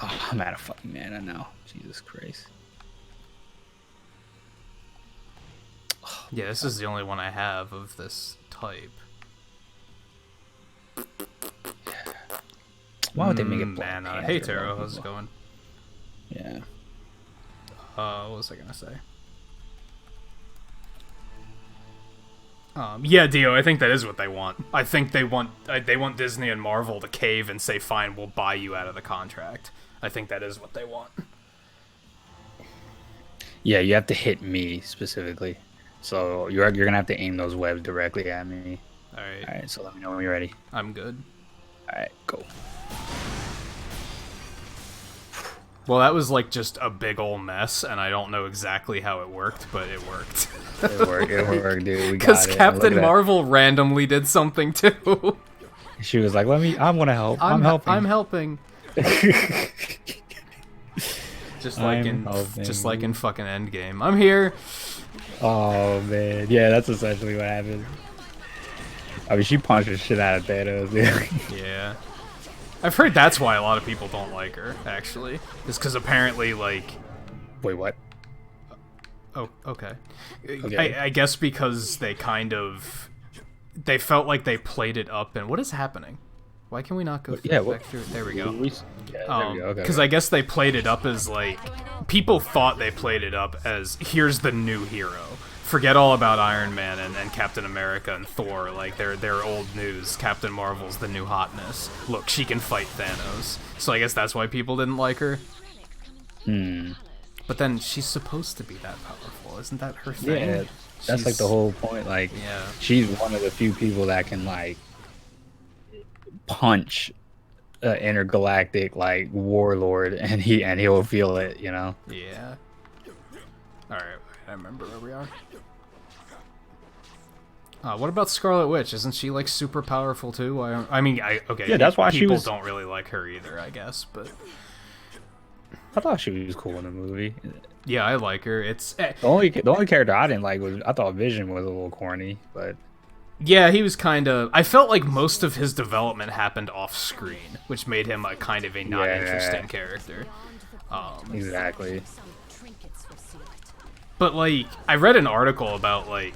oh, I'm out of fucking mana now. Jesus Christ.
Yeah, this is the only one I have of this type.
Why would they make it black?
Mana. Hey Taro, how's it going?
Yeah.
What was I gonna say? Yeah, Dio, I think that is what they want. I think they want Disney and Marvel to cave and say, fine, we'll buy you out of the contract. I think that is what they want.
Yeah, you have to hit me specifically. So you're gonna have to aim those webs directly at me.
Alright.
Alright, so let me know when you're ready.
I'm good.
Alright, go.
Well, that was like just a big ol' mess, and I don't know exactly how it worked, but it worked.
It worked, dude. We got
Because
it. Look
Captain
at that.
Marvel randomly did something too.
She was like, I'm gonna help. I'm helping.
I'm helping. Just like
I'm
just
helping.
like in fucking Endgame. I'm here.
Oh man, yeah, that's essentially what happened. I mean, she punched the shit out of Thanos, dude.
Yeah. I've heard that's why a lot of people don't like her, actually. Is because apparently, like...
Wait, what?
Oh, okay.
Okay.
I guess because they kind of... They felt like they played it up, and what is happening? Why can we not go through, back through? There we go.
Yeah, there we go. Okay.
Because I guess they played it up as, like... People thought they played it up as, here's the new hero. Forget all about Iron Man and Captain America and Thor. Like, they're old news. Captain Marvel's the new hotness. Look, she can fight Thanos. So I guess that's why people didn't like her. But then she's supposed to be that powerful. Isn't that her thing?
Yeah, that's like the whole point. Like,
Yeah.
she's one of the few people that can, like, punch an intergalactic, like, warlord, and he'll feel it, you know?
Yeah. Alright, I remember where we are. What about Scarlet Witch? Isn't she, like, super powerful, too? Okay.
Yeah, that's why
people
she was...
don't really like her either, I guess, but...
I thought she was cool in the movie.
Yeah, I like her. It's...
The only character I didn't like was... I thought Vision was a little corny, but...
Yeah, he was kind of... I felt like most of his development happened off-screen, which made him a kind of a not interesting character.
Exactly.
But, like, I read an article about, like,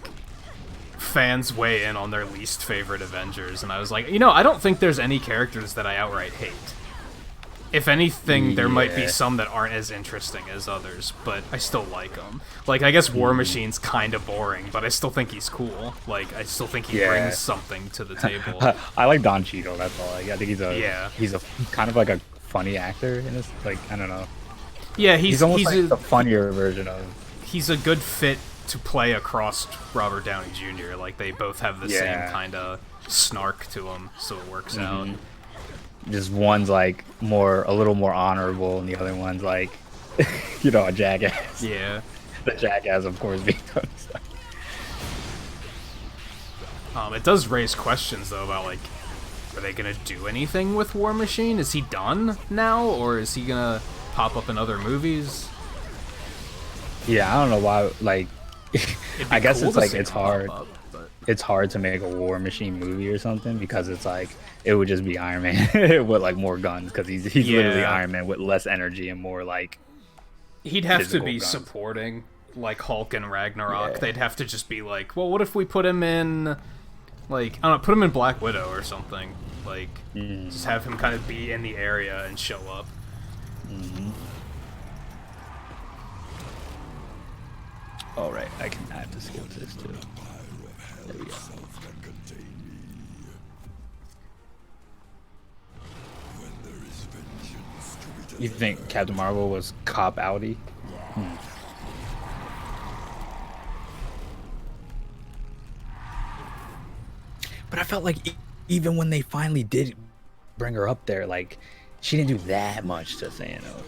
fans weigh in on their least favorite Avengers, and I was like, you know, I don't think there's any characters that I outright hate. If anything, there might be some that aren't as interesting as others, but I still like them. Like, I guess War Machine's kind of boring, but I still think he's cool. Like, I still think he brings something to the table.
I like Don Cheadle, that's all. I think he's a kind of like a funny actor in this, like, I don't know.
Yeah,
He's almost like the funnier version of...
He's a good fit to play across Robert Downey Jr. Like, they both have the same kind of snark to them, so it works out.
Just one's like a little more honorable, and the other one's like, you know, a jackass.
Yeah.
The jackass, of course, being Tony Stark.
It does raise questions, though, about, like, are they gonna do anything with War Machine? Is he done now, or is he gonna pop up in other movies?
Yeah, I don't know why, like, I guess
cool
it's
to
like,
see
it's
him
hard.
pop up, but...
It's hard to make a War Machine movie or something, because it's like, it would just be Iron Man with, like, more guns, because he's literally Iron Man with less energy and more, like,
he'd have to be
guns.
supporting, like, Hulk and Ragnarok. They'd have to just be like, well, what if we put him in, like, I don't know, put him in Black Widow or something. Like, just have him kind of be in the area and show up.
Alright, I have to skip this too. There we go. You think Captain Marvel was cop-outy? But I felt like even when they finally did bring her up there, like, she didn't do that much to Thanos.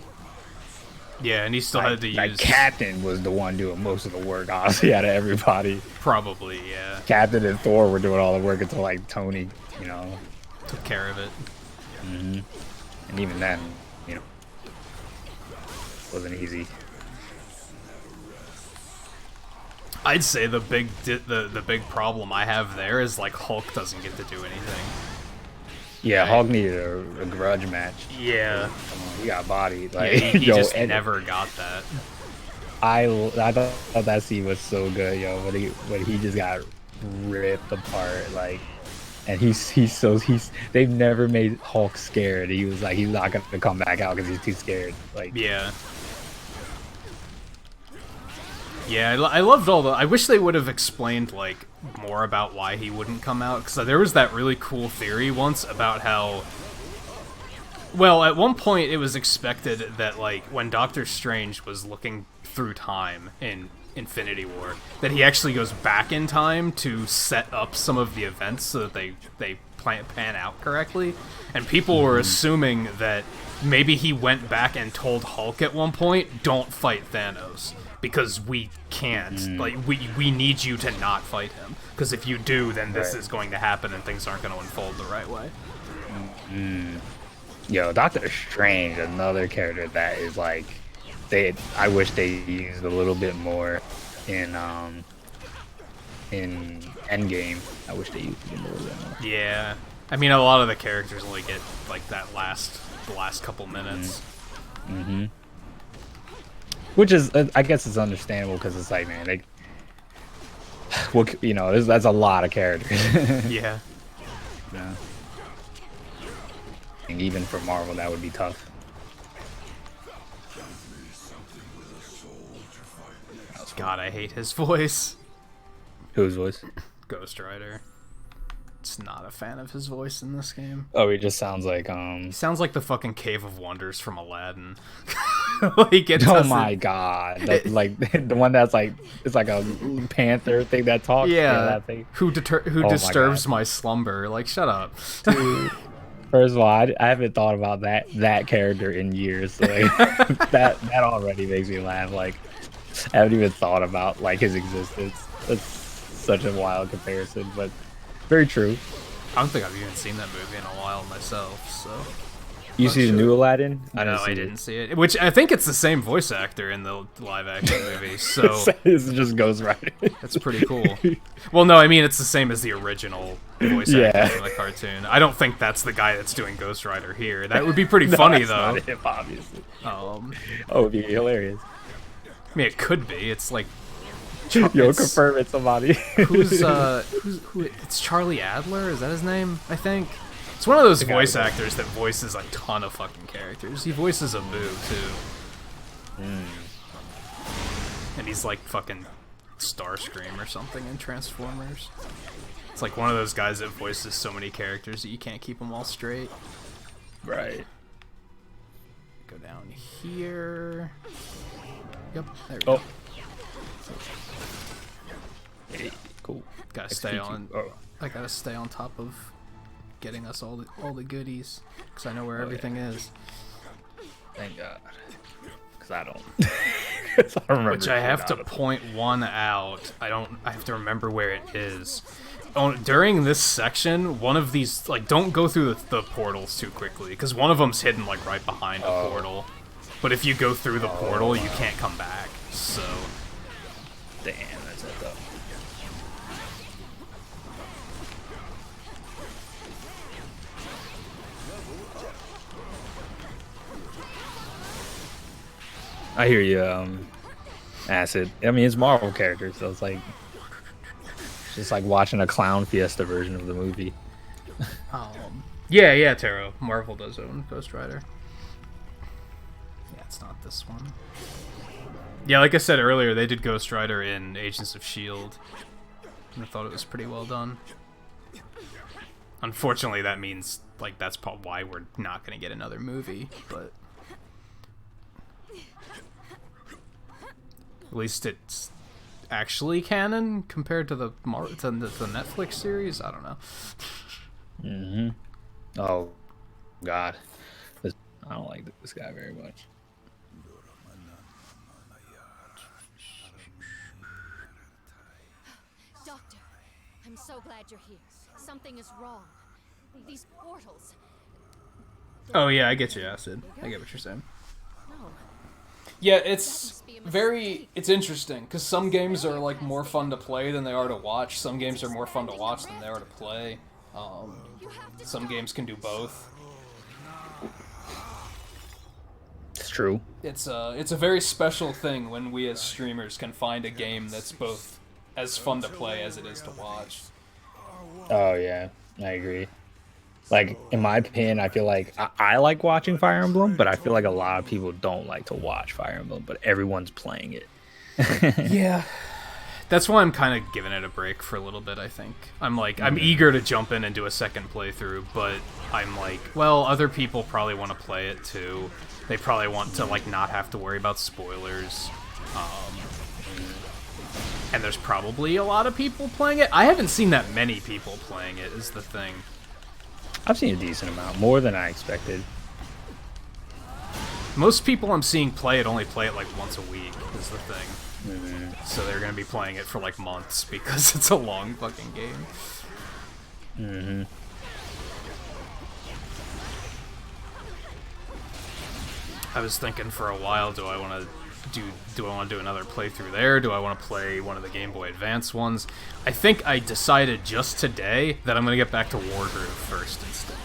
Yeah, and he still had to use...
Like, Captain was the one doing most of the work, honestly, out of everybody.
Probably, yeah.
Captain and Thor were doing all the work until, like, Tony, you know.
Took care of it.
And even then, you know, wasn't easy.
I'd say the big problem I have there is, like, Hulk doesn't get to do anything.
Yeah, Hulk needed a grudge match.
Yeah.
Come on, he got bodied. Like,
Yeah, he
yo,
just never got that.
I thought that scene was so good, yo. When he just got ripped apart, like, and they've never made Hulk scared. He was like, he's not gonna come back out because he's too scared. Like,
Yeah. Yeah, I loved all the... I wish they would have explained, like, more about why he wouldn't come out, because there was that really cool theory once about how... Well, at one point it was expected that, like, when Doctor Strange was looking through time in Infinity War, that he actually goes back in time to set up some of the events so that they pan out correctly, and people were assuming that maybe he went back and told Hulk at one point, "Don't fight Thanos because we can't. Like we need you to not fight him because if you do, then this is going to happen and things aren't going to unfold the right way."
Yo, Doctor Strange, another character that is like, I wish they used a little bit more in Endgame. I wish they used it a little bit more.
Yeah, I mean, a lot of the characters only get like the last couple minutes.
Which is, I guess, it's understandable because it's like, man, that's a lot of characters.
Yeah.
Yeah. And even for Marvel, that would be tough.
God, I hate his voice.
Whose voice?
Ghost Rider. Just not a fan of his voice in this game.
Oh, he just sounds like
He sounds like the fucking Cave of Wonders from Aladdin. Like it
oh
doesn't-
my god! Like the one that's like it's like a panther thing that talks.
Yeah,
that thing.
who
my
disturbs
God.
my slumber? Like, shut up.
Dude, first of all, I haven't thought about that character in years. So like, that already makes me laugh. Like, I haven't even thought about like his existence. That's such a wild comparison, but very true.
I don't think I've even seen that movie in a while myself. So
You see the new Aladdin?
no, I didn't see it. Which I think it's the same voice actor in the live action movie. So
This just goes right.
that's pretty cool. Well, no, I mean it's the same as the original voice actor
Yeah.
in the cartoon. I don't think that's the guy that's doing Ghost Rider here. That would be pretty funny
That's
though.
not him, obviously.
Oh,
it'd be hilarious.
I mean, it could be. It's like
Yo,
it's-
confirm it's somebody.
who? It's Charlie Adler. Is that his name? I think. It's one of those voice actors that voices a ton of fucking characters. He voices Abu too. And he's like fucking Starscream or something in Transformers. It's like one of those guys that voices so many characters that you can't keep them all straight.
Right.
Go down here. Yep, there we
Oh.
go.
Hey, cool.
Gotta stay
XP2.
on.
Oh.
I gotta stay on top of getting us all the goodies because I know where everything is.
Thank God. Because I don't. 'Cause I don't remember.
Which I have to
shit out of it.
point one out. I have to remember where it is. During this section, one of these, like, don't go through the portals too quickly, because one of them's hidden, like, right behind a portal. But if you go through the portal, you can't come back, so...
Damn, that's it though. I hear you, Acid. I mean, it's Marvel characters, so it's like just like watching a clown fiesta version of the movie.
Yeah, Taro. Marvel does own Ghost Rider. Yeah, it's not this one. Yeah, like I said earlier, they did Ghost Rider in Agents of S.H.I.E.L.D. And I thought it was pretty well done. Unfortunately, that means, like, that's probably why we're not going to get another movie, but... At least it's actually canon compared to the Netflix series? I don't know.
Oh, God. I don't like this guy very much.
Doctor, I'm so glad you're here. Something is wrong. These portals.
Oh, yeah, I get you, Acid. I get what you're saying.
No.
Yeah, it's it's interesting because some games are like more fun to play than they are to watch. Some games are more fun to watch than they are to play. Some games can do both.
It's true.
It's a very special thing when we as streamers can find a game that's both as fun to play as it is to watch.
Oh, yeah. I agree. Like, in my opinion, I feel like I like watching Fire Emblem, but I feel like a lot of people don't like to watch Fire Emblem, but everyone's playing it.
Yeah. That's why I'm kind of giving it a break for a little bit, I think. I'm eager to jump in and do a second playthrough, but I'm like, well, other people probably want to play it too. They probably want to, like, not have to worry about spoilers. And there's probably a lot of people playing it. I haven't seen that many people playing it, is the thing.
I've seen a decent amount, more than I expected.
Most people I'm seeing play it only play it like once a week, is the thing. So they're gonna be playing it for like months because it's a long fucking game. I was thinking for a while, do I want to do another playthrough there? Do I want to play one of the Game Boy Advance ones? I think I decided just today that I'm gonna get back to Wargroove first instead.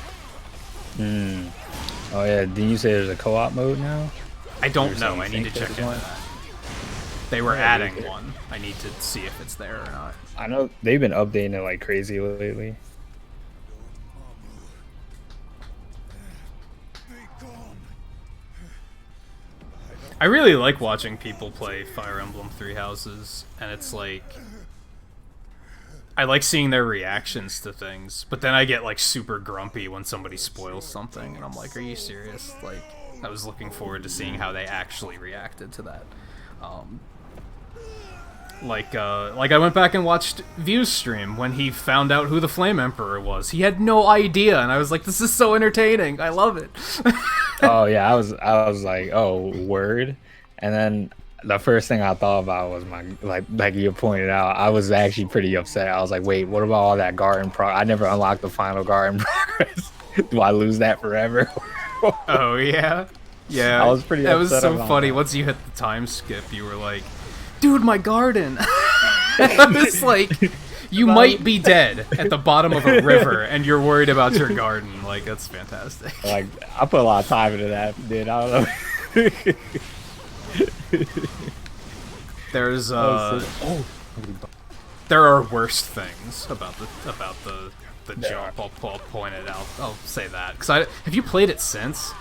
Oh yeah, did you say there's a co-op mode now?
I don't know.
saying
I need to
think
check
there's
into
one?
that. They were
Yeah,
adding
they did.
one. I need to see if it's there or not.
I know they've been updating it like crazy lately.
I really like watching people play Fire Emblem Three Houses, and it's like... I like seeing their reactions to things, but then I get like super grumpy when somebody spoils something, and I'm like, are you serious? Like, I was looking forward to seeing how they actually reacted to that. Like I went back and watched View's stream when he found out who the Flame Emperor was. He had no idea, and I was like, this is so entertaining. I love it.
Oh yeah, I was like, oh word, and then the first thing I thought about was my like you pointed out. I was actually pretty upset. I was like, wait, what about all that garden I never unlocked the final garden progress. Do I lose that forever?
Oh yeah, yeah.
I was pretty
That was
upset
so
about
funny.
that.
Once you hit the time skip, you were like, dude, my garden. I was like, you might be dead at the bottom of a river, and you're worried about your garden. Like, that's fantastic.
Like I put a lot of time into that, dude. I don't know.
There's there are worse things about the jump. I'll point it out. I'll say that because have you played it since?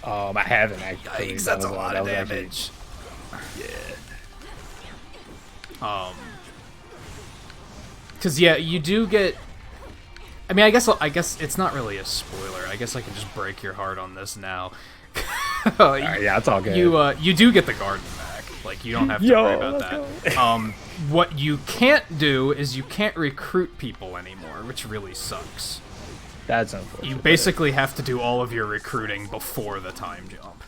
I haven't actually.
Yikes, that's a
That
lot of
was actually-
damage.
Yeah.
Because yeah, you do get. I mean, I guess it's not really a spoiler. I guess I can just break your heart on this now.
Yeah, it's all good.
You do get the garden back. Like, you don't have to worry about that. What you can't do is you can't recruit people anymore, which really sucks.
That's unfortunate.
You basically have to do all of your recruiting before the time jump.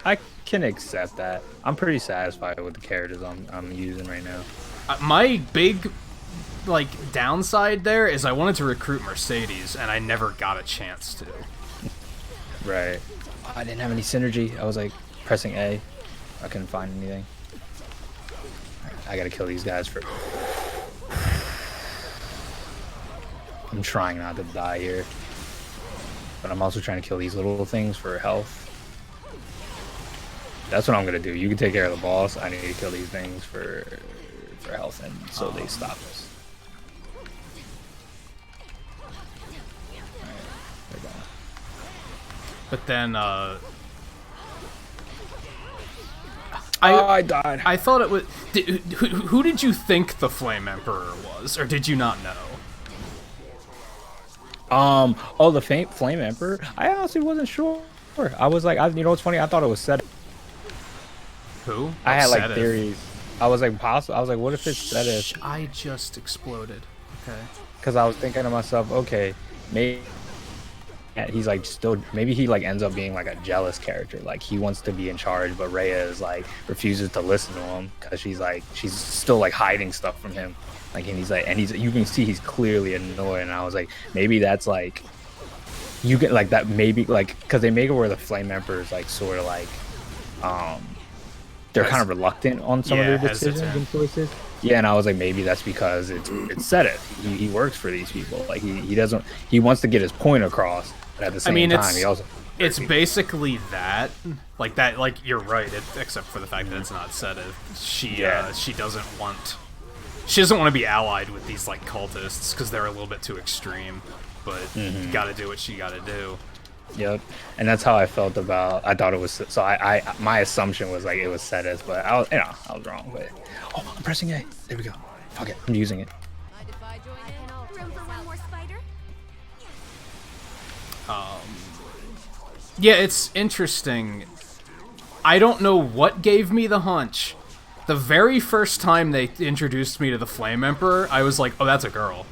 I can accept that. I'm pretty satisfied with the characters I'm using right now.
My big downside there is I wanted to recruit Mercedes, and I never got a chance to.
Right. I didn't have any synergy. I was like pressing A. I couldn't find anything. I gotta kill these guys for. I'm trying not to die here, but I'm also trying to kill these little things for health. That's what I'm gonna do. You can take care of the boss. I need to kill these things for health, and so they stop us. Alright, they're gone.
But then,
I died.
I thought it was. Who did you think the Flame Emperor was, or did you not know?
Oh, the Flame Emperor? I honestly wasn't sure. I was like, you know what's funny? I thought it was Seth.
Who?
I had like
Seth.
theories. I was like, possible. I was like, what if it's Seth?
I just exploded. Okay.
Because I was thinking to myself, okay, maybe he's like still, maybe he like ends up being like a jealous character. Like he wants to be in charge, but Rhea is like refuses to listen to him because she's still like hiding stuff from him. Like, and you can see he's clearly annoyed. And I was like, maybe that's like, you get like that, maybe like, because they make it where the Flame Emperor is like sort of like, they're kind of reluctant on some of their decisions and choices. Yeah, and I was like, maybe that's because it's Sedith. He works for these people. Like he wants to get his point across, but at the same time he also.
It's basically that, like you're right, except for the fact that it's not Sedith. She doesn't want to be allied with these like cultists because they're a little bit too extreme. But you got to do what she got to do.
Yep, and that's how I felt about. I thought it was so. My assumption was like it was Sedith, but I was wrong. But I'm pressing A. There we go. Fuck it, I'm using it.
Room for one more spider?
Yeah, it's interesting. I don't know what gave me the hunch. The very first time they introduced me to the Flame Emperor, I was like, oh, that's a girl.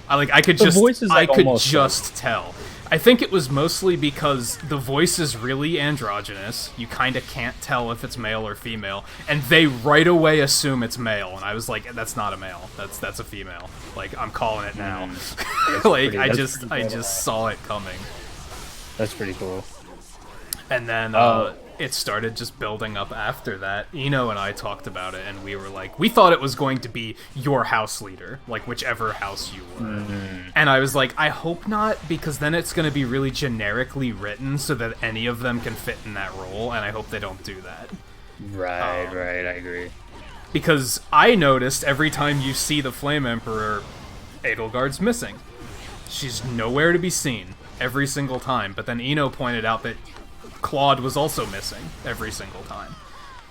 I could
The
just
voice is, like,
I could
almost
just tell. I think it was mostly because the voice is really androgynous. You kind of can't tell if it's male or female, and they right away assume it's male. And I was like, "That's not a male. That's a female. Like, I'm calling it now." Like, I just saw it coming.
That's pretty cool.
And then it started just building up after that. Eno and I talked about it, and we were like, we thought it was going to be your house leader, like whichever house you were. And I was like, I hope not, because then it's going to be really generically written so that any of them can fit in that role, and I hope they don't do that.
Right, right, I agree.
Because I noticed every time you see the Flame Emperor, Edelgard's missing. She's nowhere to be seen every single time, but then Eno pointed out that Claude was also missing every single time.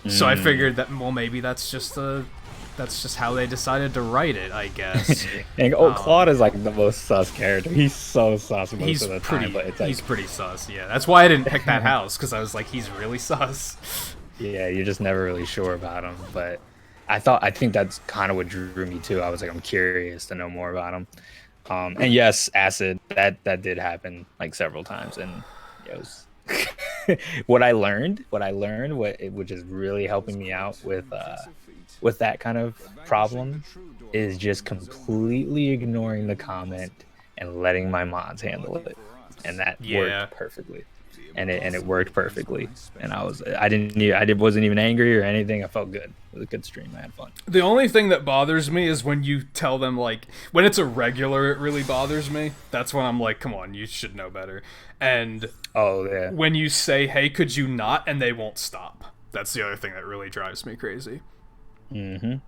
So I figured that, well, maybe that's just how they decided to write it, I guess.
And, Claude is like the most sus character. He's so sus most of the time, but it's like,
he's pretty sus, yeah. That's why I didn't pick that house, because I was like, he's really sus.
yeah, you're just never really sure about him. But I think that's kind of what drew me too. I was like, I'm curious to know more about him. And yes, acid, that did happen like several times, and it was what I learned, which is really helping me out with that kind of problem, is just completely ignoring the comment and letting my mods handle it, and that worked perfectly. And it worked perfectly, and I wasn't even angry or anything. I felt good. It was a good stream. I had fun.
The only thing that bothers me is when you tell them, like, when it's a regular, it really bothers me. That's when I'm like, come on, you should know better. And when you say, hey, could you not, and they won't stop. That's the other thing that really drives me crazy.
Yeah,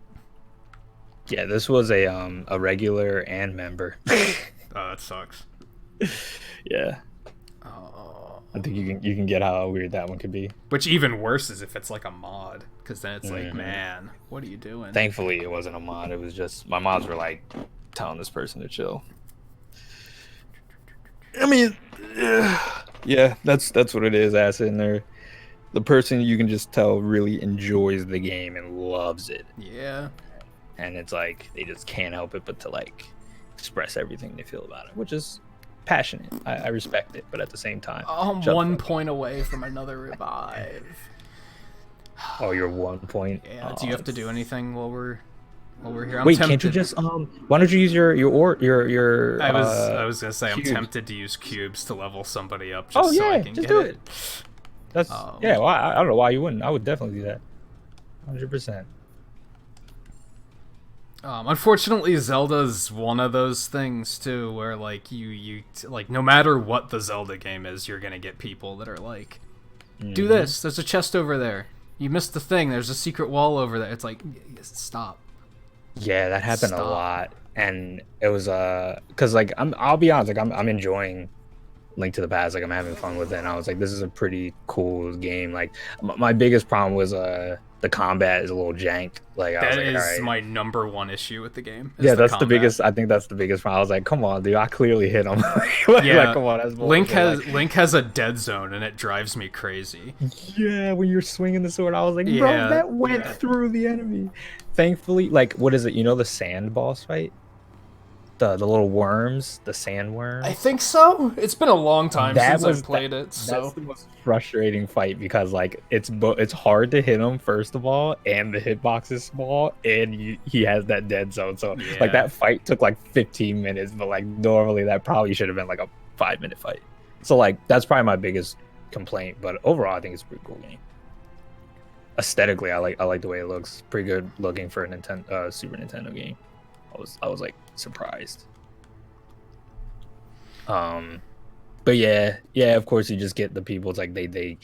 this was a regular and member.
Oh, that sucks.
Yeah. I think you can get how weird that one could be.
Which even worse is if it's like a mod, because then it's like, man, what are you doing?
Thankfully, it wasn't a mod. It was just my mods were like telling this person to chill. I mean, yeah, that's what it is. Acid in there. The person you can just tell really enjoys the game and loves it.
Yeah.
And it's like they just can't help it but to like express everything they feel about it, which is passionate. I respect it, but at the same time,
I'm 1 point away from another revive.
Oh, you're 1 point.
Yeah. Do you have to do anything while we're here?
Wait, can't you just why don't you use your
I was gonna say cubes. I'm tempted to use cubes to level somebody up just
so
I can
just
get
do
it.
That's yeah. Well, I don't know why you wouldn't. I would definitely do that. 100%.
Unfortunately, Zelda's one of those things too, where like you like no matter what the Zelda game is, you're gonna get people that are like, do this. There's a chest over there. You missed the thing. There's a secret wall over there. It's like, stop.
Yeah, that happened a lot, and it was because like I'll be honest, like I'm enjoying Link to the Past. Like I'm having fun with it, and I was like, this is a pretty cool game. Like my biggest problem was the combat is a little janked. Like
that
is
right. My #1 issue with the game.
Yeah, that's the biggest. I think that's the biggest problem. I was like, come on, dude, I clearly hit him. Like, come on, that's
Link has a dead zone, and it drives me crazy.
Yeah, when you're swinging the sword, I was like, bro, that went through the enemy. Thankfully, like, what is it? You know the sand boss fight? The little worms, the sandworms.
I think so. It's been a long time since I've played it. So
that's the most frustrating fight because like it's hard to hit him first of all, and the hitbox is small, and he has that dead zone. So like that fight took like 15 minutes, but like normally that probably should have been like a 5-minute fight. So like that's probably my biggest complaint. But overall, I think it's a pretty cool game. Aesthetically, I like the way it looks. Pretty good looking for a Super Nintendo game. I was like surprised. But yeah, of course you just get the people. It's like they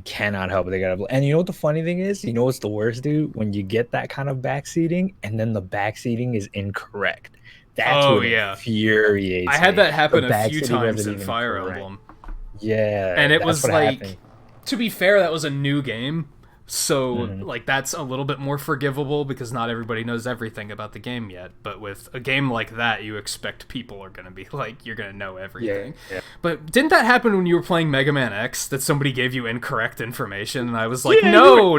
cannot help it. They gotta. And you know what the funny thing is? You know what's the worst, dude? When you get that kind of backseating, and then the backseating is incorrect. That's what infuriates me.
I had that happen a few times in Fire Emblem.
Yeah,
and it was like, happened. To be fair, that was a new game. So, like, that's a little bit more forgivable because not everybody knows everything about the game yet. But with a game like that, you expect people are going to be like, you're going to know everything. Yeah. But didn't that happen when you were playing Mega Man X, that somebody gave you incorrect information? And I was like, no,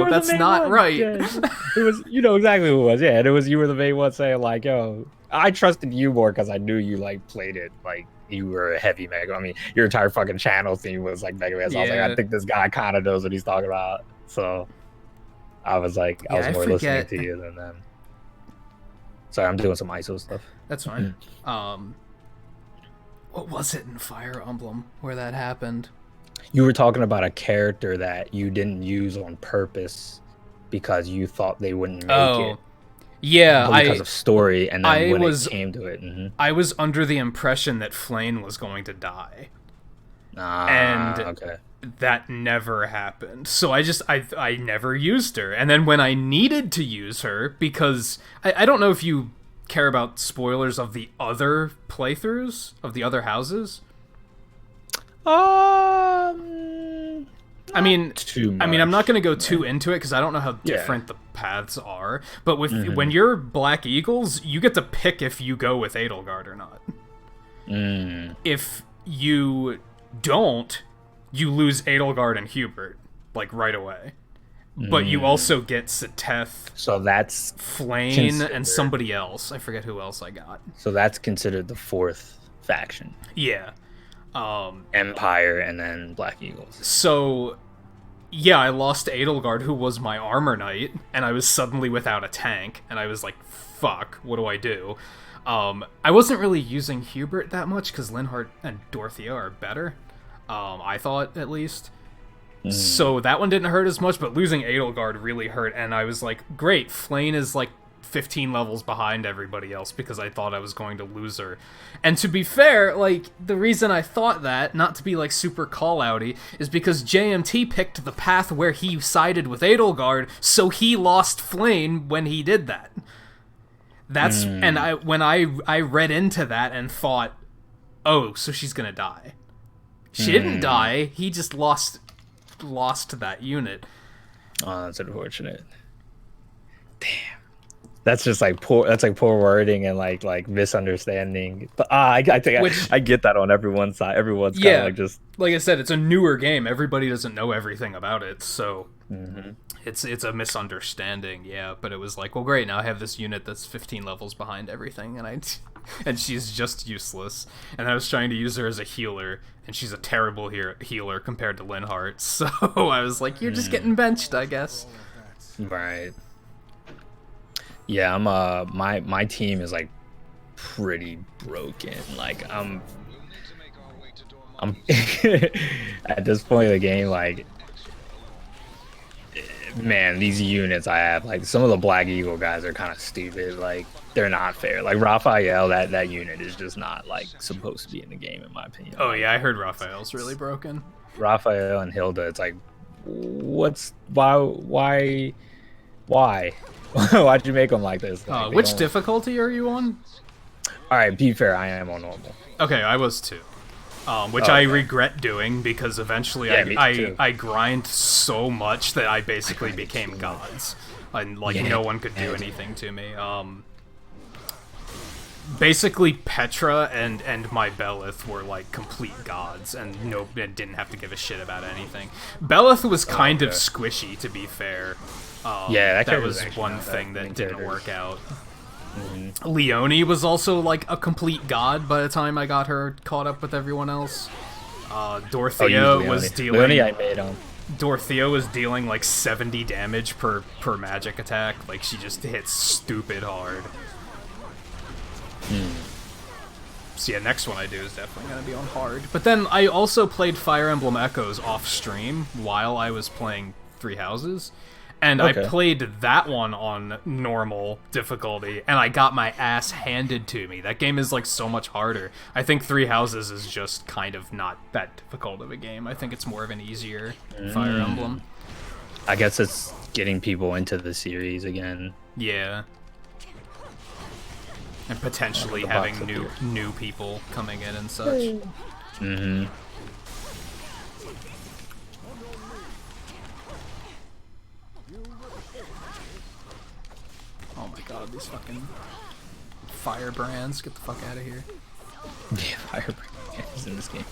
that's not right.
Yeah. It was, you know exactly who it was. Yeah, and it was, you were the main one saying like, yo, I trusted you more because I knew you like played it like you were a heavy Mega. I mean, your entire fucking channel theme was like Mega Man. So I was like,
Yeah.
I think this guy kind of knows what he's talking about. So I was like, I
Yeah,
was
I
more listening
forget.
to you than them. Sorry, I'm doing some ISO stuff.
That's fine. What was it in Fire Emblem where that happened?
You were talking about a character that you didn't use on purpose because you thought they wouldn't make it.
Yeah,
But because of story, and then when
was-
it came to it,
I was under the impression that Flane was going to die. And
okay.
that never happened. So I never used her. And then when I needed to use her, because I don't know if you care about spoilers of the other playthroughs of the other houses. I mean,
too much.
I mean, I'm not going to go too into it because I don't know how different the paths are. But with
Mm-hmm.
when you're Black Eagles, you get to pick if you go with Edelgard or not. If you don't, you lose Edelgard and Hubert like right away. But you also get Seteth,
So that's
Flane,
considered-
and somebody else. I forget who else I got.
so that's considered the fourth faction.
Yeah.
Empire and then Black Eagles.
So, yeah, I lost Edelgard, who was my armor knight, and I was suddenly without a tank, and I was like, fuck, what do I do? I wasn't really using Hubert that much, because Linhardt and Dorothea are better. I thought, at least. So that one didn't hurt as much, but losing Edelgard really hurt, and I was like, great, Flane is like 15 levels behind everybody else because I thought I was going to lose her. And to be fair, like, the reason I thought that, not to be like super call-outy, is because JMT picked the path where he sided with Edelgard, so he lost Flane when he did that. That's and when I read into that and thought, oh, so she's gonna die. She didn't die, he just lost that unit.
Oh, that's unfortunate. Damn. That's just like poor. That's like poor wording and like misunderstanding. But I think I get that on everyone's side. Everyone's kind of like just
like I said, it's a newer game. Everybody doesn't know everything about it, so it's a misunderstanding. Yeah, but it was like, well, great. Now I have this unit that's 15 levels behind everything, and she's just useless. And I was trying to use her as a healer, and she's a terrible healer compared to Linhardt. So I was like, you're just getting benched, I guess.
right. Yeah, I'm my team is like pretty broken. Like I'm at this point of the game, like, man, these units I have, like some of the Black Eagle guys are kind of stupid. Like they're not fair. Like Raphael, that unit is just not like supposed to be in the game in my opinion.
Oh yeah, I heard Raphael's really broken.
Raphael and Hilda, it's like, why? Why'd you make them like this? Like,
Which difficulty are you on?
All right, be fair. I am on normal.
Okay, I was too. Which I regret doing because eventually
Yeah, me too.
I grind so much that I basically became gods. And like no one could do anything to me. Basically Petra and my Belith were like complete gods and didn't have to give a shit about anything. Belith was kind of squishy, to be fair.
Yeah,
that was
actually
one
not
thing that didn't
characters.
work out. Leonie was also like a complete god by the time I got her caught up with everyone else. Dorothea was dealing.
Leonie I made on.
Dorothea was dealing like 70 damage per magic attack. Like she just hits stupid hard. So yeah, next one I do is definitely gonna be on hard. But then I also played Fire Emblem Echoes off stream while I was playing Three Houses. And I played that one on normal difficulty, and I got my ass handed to me. That game is like so much harder. I think Three Houses is just kind of not that difficult of a game. I think it's more of an easier Fire Emblem.
I guess it's getting people into the series again.
Yeah. And potentially having new people coming in and such. Oh my god, these fucking firebrands. Get the fuck out of here.
Yeah, Firebrand is in this game.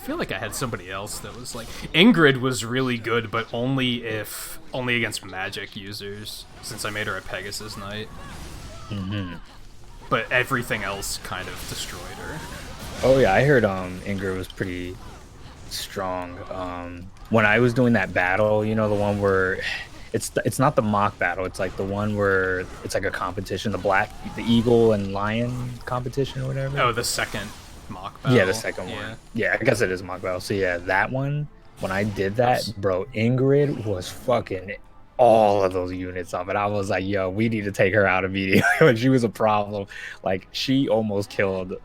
feel like I had somebody else that was like Ingrid was really good, but only against magic users, since I made her a Pegasus Knight. But everything else kind of destroyed her.
Oh yeah, I heard Ingrid was pretty strong. When I was doing that battle, you know, the one where it's not the mock battle, it's like the one where it's like a competition, the eagle and lion competition or whatever.
Oh, the second mock battle.
Yeah, the second one. Yeah, I guess it is mock battle. So yeah, that one, when I did that, bro, Ingrid was fucking all of those units up, and I was like, yo, we need to take her out immediately. She was a problem. Like, she almost killed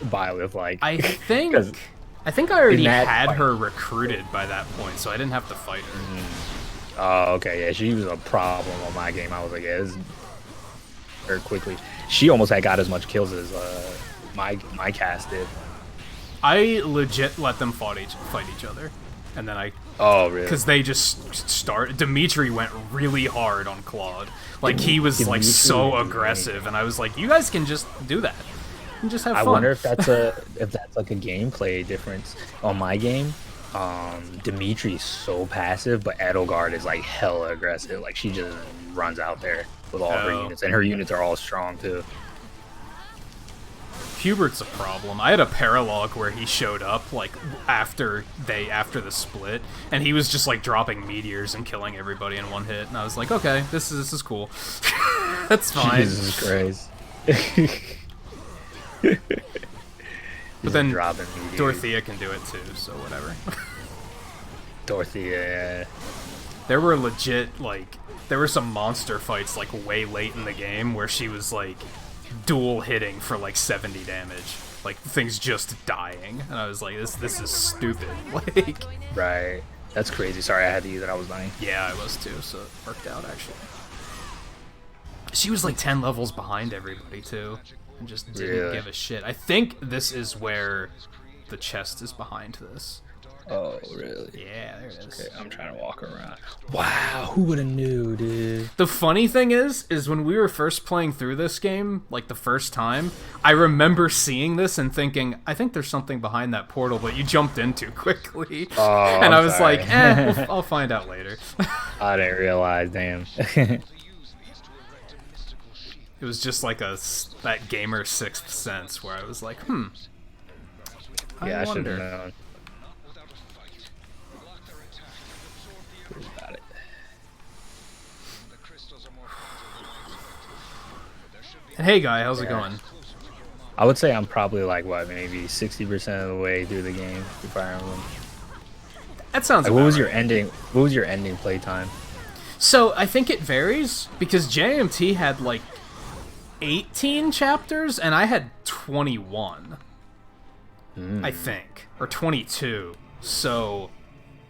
Byleth. Like,
I think I already had her recruited by that point, so I didn't have to fight her.
Oh, okay, yeah, she was a problem on my game. I was like, yeah, this is very quickly. She almost had got as much kills as my cast did.
I legit let them fight each other, and then I.
Oh, really?
Because they just start. Dimitri went really hard on Claude. Like, he was like so aggressive, and I was like, you guys can just do that. And just have fun.
I wonder if that's like a gameplay difference. On my game, Dimitri's so passive, but Edelgard is like hella aggressive. Like, she just runs out there with all her units, and her units are all strong too.
Hubert's a problem. I had a paralog where he showed up like after the split, and he was just like dropping meteors and killing everybody in one hit, and I was like, okay, this is cool. That's fine.
Jesus Christ.
But then Dorothea can do it too, so whatever.
Dorothea.
There were legit, like, there were some monster fights like way late in the game where she was like dual hitting for like 70 damage, like things just dying, and I was like, this is stupid. Like,
right, that's crazy. Sorry, I had to use it. I was dying.
Yeah, I was too, so it worked out actually. She was like 10 levels behind everybody too, and just didn't give a shit. I think this is where the chest is behind this.
Oh, really?
Yeah, there it is.
Okay, I'm trying to walk around. Wow, who would have knew, dude?
The funny thing is when we were first playing through this game, like the first time, I remember seeing this and thinking, I think there's something behind that portal, but you jumped in too quickly.
Oh,
and I was like, I'll find out later.
I didn't realize, damn.
It was just like that gamer sixth sense where I was like,
I should have known. Got it.
And hey guy, how's it going?
I would say I'm probably like, what, maybe 60% of the way through the game through Fire Emblem.
That sounds
like,
about
what was
right.
your ending playtime?
So I think it varies, because JMT had like 18 chapters and I had 21. I think, or 22. So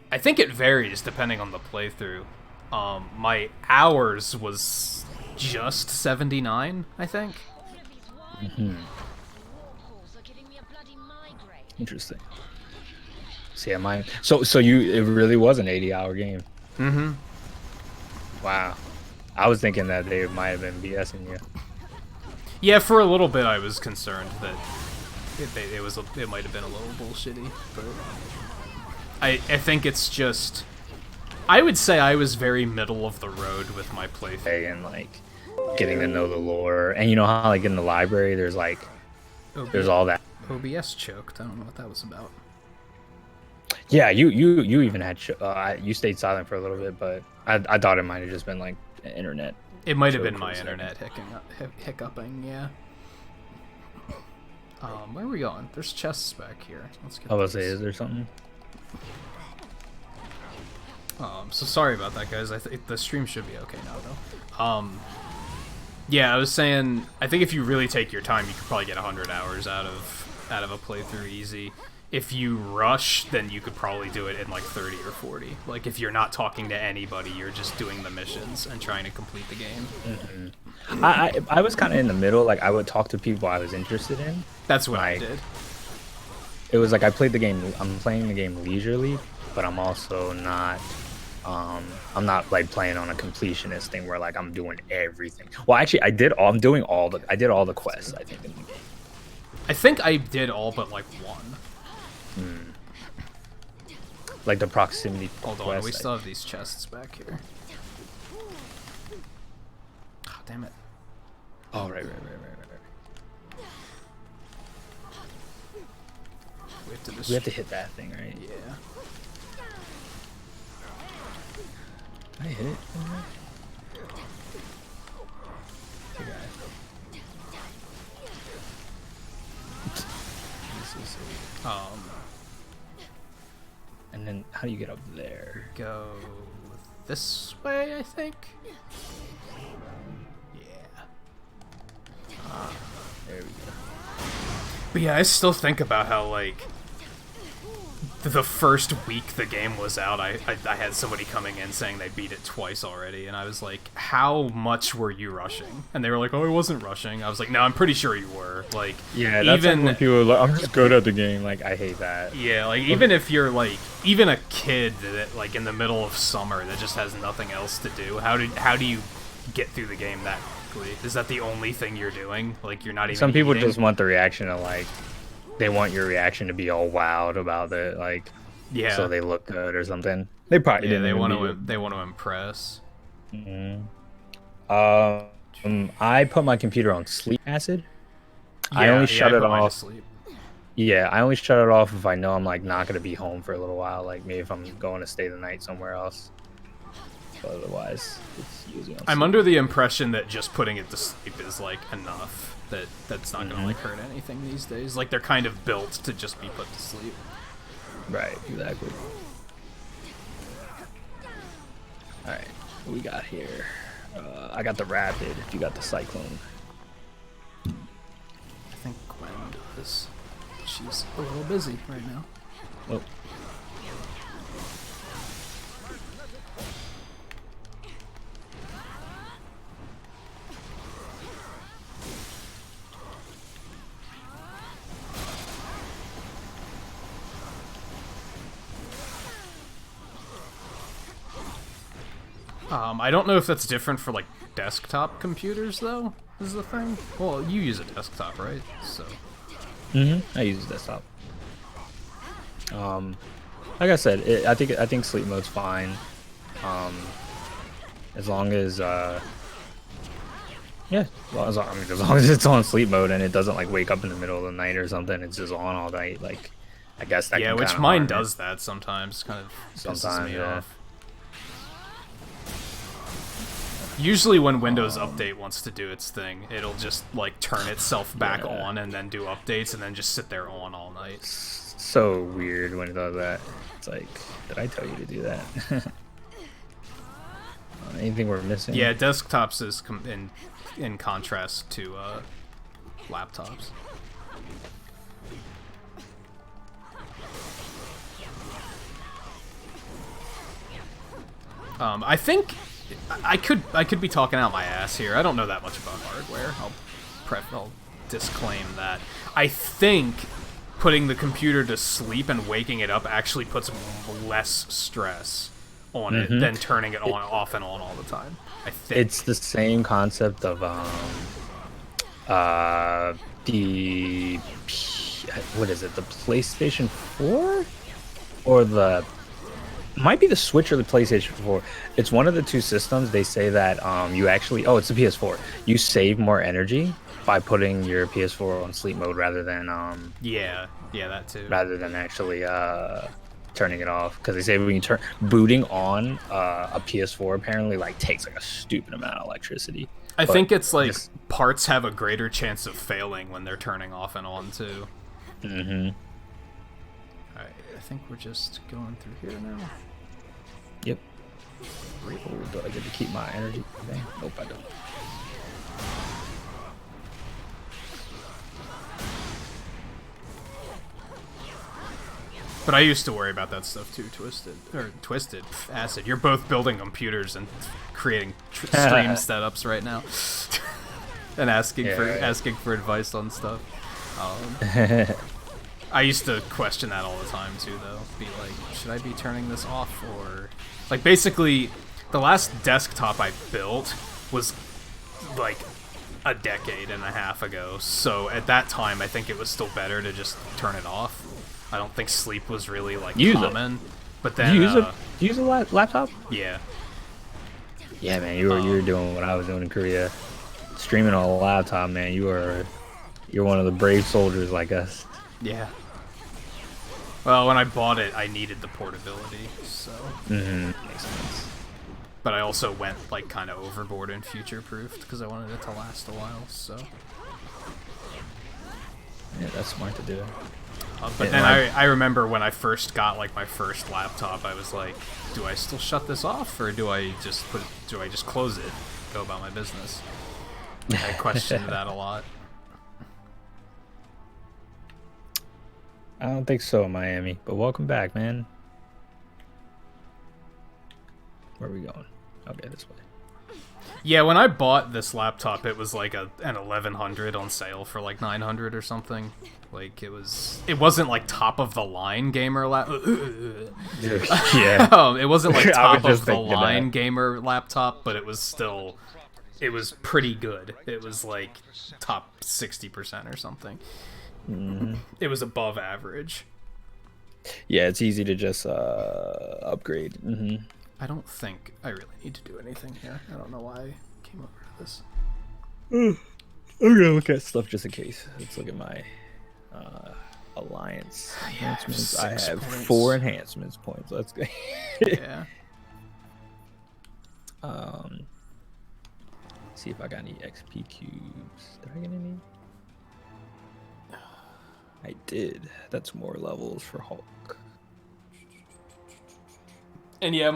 I think it varies depending on the playthrough. My hours was just 79, I think.
Interesting. See, mine. So it really was an 80-hour game. Wow. I was thinking that they might have been BSing you.
Yeah, for a little bit I was concerned that it might have been a little bullshitty, but I think it's just, I would say I was very middle of the road with my playthrough.
And like getting to know the lore, and you know how like in the library there's like there's all that.
OBS choked. I don't know what that was about.
Yeah, you even had you stayed silent for a little bit, but I thought it might have just been like internet.
It might have been my internet hiccuping. Yeah. Where are we going? There's chests back here. Let's get.
I was say, is there something?
So sorry about that, guys. I think the stream should be okay now, though. Yeah, I was saying, I think if you really take your time, you could probably get 100 hours out of a playthrough easy. If you rush, then you could probably do it in like 30 or 40. Like, if you're not talking to anybody, you're just doing the missions and trying to complete the game.
I was kind of in the middle. Like, I would talk to people I was interested in.
That's what I did.
It was like I played the game. I'm playing the game leisurely, but I'm also not. I'm not like playing on a completionist thing where like I'm doing everything. Well, actually, I did all the quests. I think in the game.
I think I did all but like one.
like the proximity.
Hold on,
quest,
we still have these chests back here. Oh, damn it.
Oh, right. We have to hit that thing, right?
Yeah.
I hit it. Okay. And then how do you get up there?
Go this way, I think. Yeah.
There we go.
But yeah, I still think about how, like, the first week the game was out, I had somebody coming in saying they beat it twice already, and I was like, how much were you rushing? And they were like, oh, I wasn't rushing. I was like, no, I'm pretty sure you were. Like,
Yeah, that's
even
like when people are like, I'm just good at the game. Like, I hate that.
yeah, like, even if you're like, even a kid that, like, in the middle of summer that just has nothing else to do, how do you get through the game that quickly? Is that the only thing you're doing? Like, you're not even
Some people
eating?
just want the reaction to, like, they want your reaction to be all wowed about it, like,
Yeah.
so they look good or something. They probably
Yeah,
didn't.
they want to impress.
I put my computer on sleep acid. I
Yeah,
only shut
I
it
put mine to
off.
sleep.
Yeah, I only shut it off if I know I'm like not gonna be home for a little while. Like maybe if I'm going to stay the night somewhere else. But otherwise, it's usually on
I'm
sleep.
under the impression that just putting it to sleep is like enough. That's not gonna like hurt anything these days. Like they're kind of built to just be put to sleep.
Right, exactly. All right, what we got here? I got the rapid. If you got the cyclone.
I think Gwen does. She's a little busy right now.
Oh.
I don't know if that's different for like desktop computers though. Is the thing? Well, you use a desktop, right? So.
I use desktop. Like I said, I think sleep mode's fine. As long as yeah, as long as it's on sleep mode and it doesn't like wake up in the middle of the night or something, it's just on all night. Like, I guess that.
Yeah,
can
which
kinda
mine
harm it.
does that sometimes. Kind of pisses
Sometimes,
me
yeah.
off. Usually when Windows Update wants to do its thing, it'll just like turn itself back on and then do updates and then just sit there on all night.
So weird when it does that. It's like, did I tell you to do that? Anything we're missing?
Yeah, desktops is in contrast to laptops. I think I could be talking out my ass here. I don't know that much about hardware. I'll disclaim that. I think putting the computer to sleep and waking it up actually puts less stress on it than turning it on, off and on all the time. I think
It's the same concept of the what is it? The PlayStation 4 or the might be the Switch or the PlayStation 4. It's one of the two systems. They say that you actually it's the PS4. You save more energy by putting your PS4 on sleep mode rather than
yeah, that too.
rather than actually turning it off, because they say when you turn booting on a PS4 apparently like takes like a stupid amount of electricity.
I
But
think it's like
this-
parts have a greater chance of failing when they're turning off and on too. Alright, I think we're just going through here now.
Yep. Oh, do I get to keep my energy thing? Nope, I don't.
But I used to worry about that stuff too, Twisted Acid. You're both building computers and creating stream setups right now, and asking for advice on stuff. I used to question that all the time too, though. Be like, should I be turning this off or like basically, the last desktop I built was like a decade and a half ago. So at that time, I think it was still better to just turn it off. I don't think sleep was really like
Use it.
common. But
Do
then,
you use a laptop?
yeah.
Yeah, man, you were doing what I was doing in Korea, streaming on a laptop, man. You're one of the brave soldiers like us.
Yeah. Well, when I bought it, I needed the portability, so.
Makes sense.
But I also went like kind of overboard and future-proofed because I wanted it to last a while. So.
Yeah, that's smart to do.
But then I remember when I first got like my first laptop, I was like, do I still shut this off or do I just close it, go about my business? I questioned that a lot.
I don't think so, Miami. But welcome back, man. Where are we going? Okay, this way.
Yeah, when I bought this laptop, it was like an 1100 on sale for like 900 or something. Like it wasn't like top of the line gamer laptop.
Yeah.
It wasn't like top
just
of the
thinking
line
that.
gamer laptop, but it was pretty good. It was like top 60% or something. It was above average.
Yeah, it's easy to just upgrade.
I don't think I really need to do anything here. I don't know why I came over to this.
I'm gonna look at stuff just in case. Let's look at my alliance enhancements. I have 4 enhancements points. Let's go.
Yeah.
See if I got any XP cubes. Did I get any? I did. That's more levels for Hulk.
And yeah,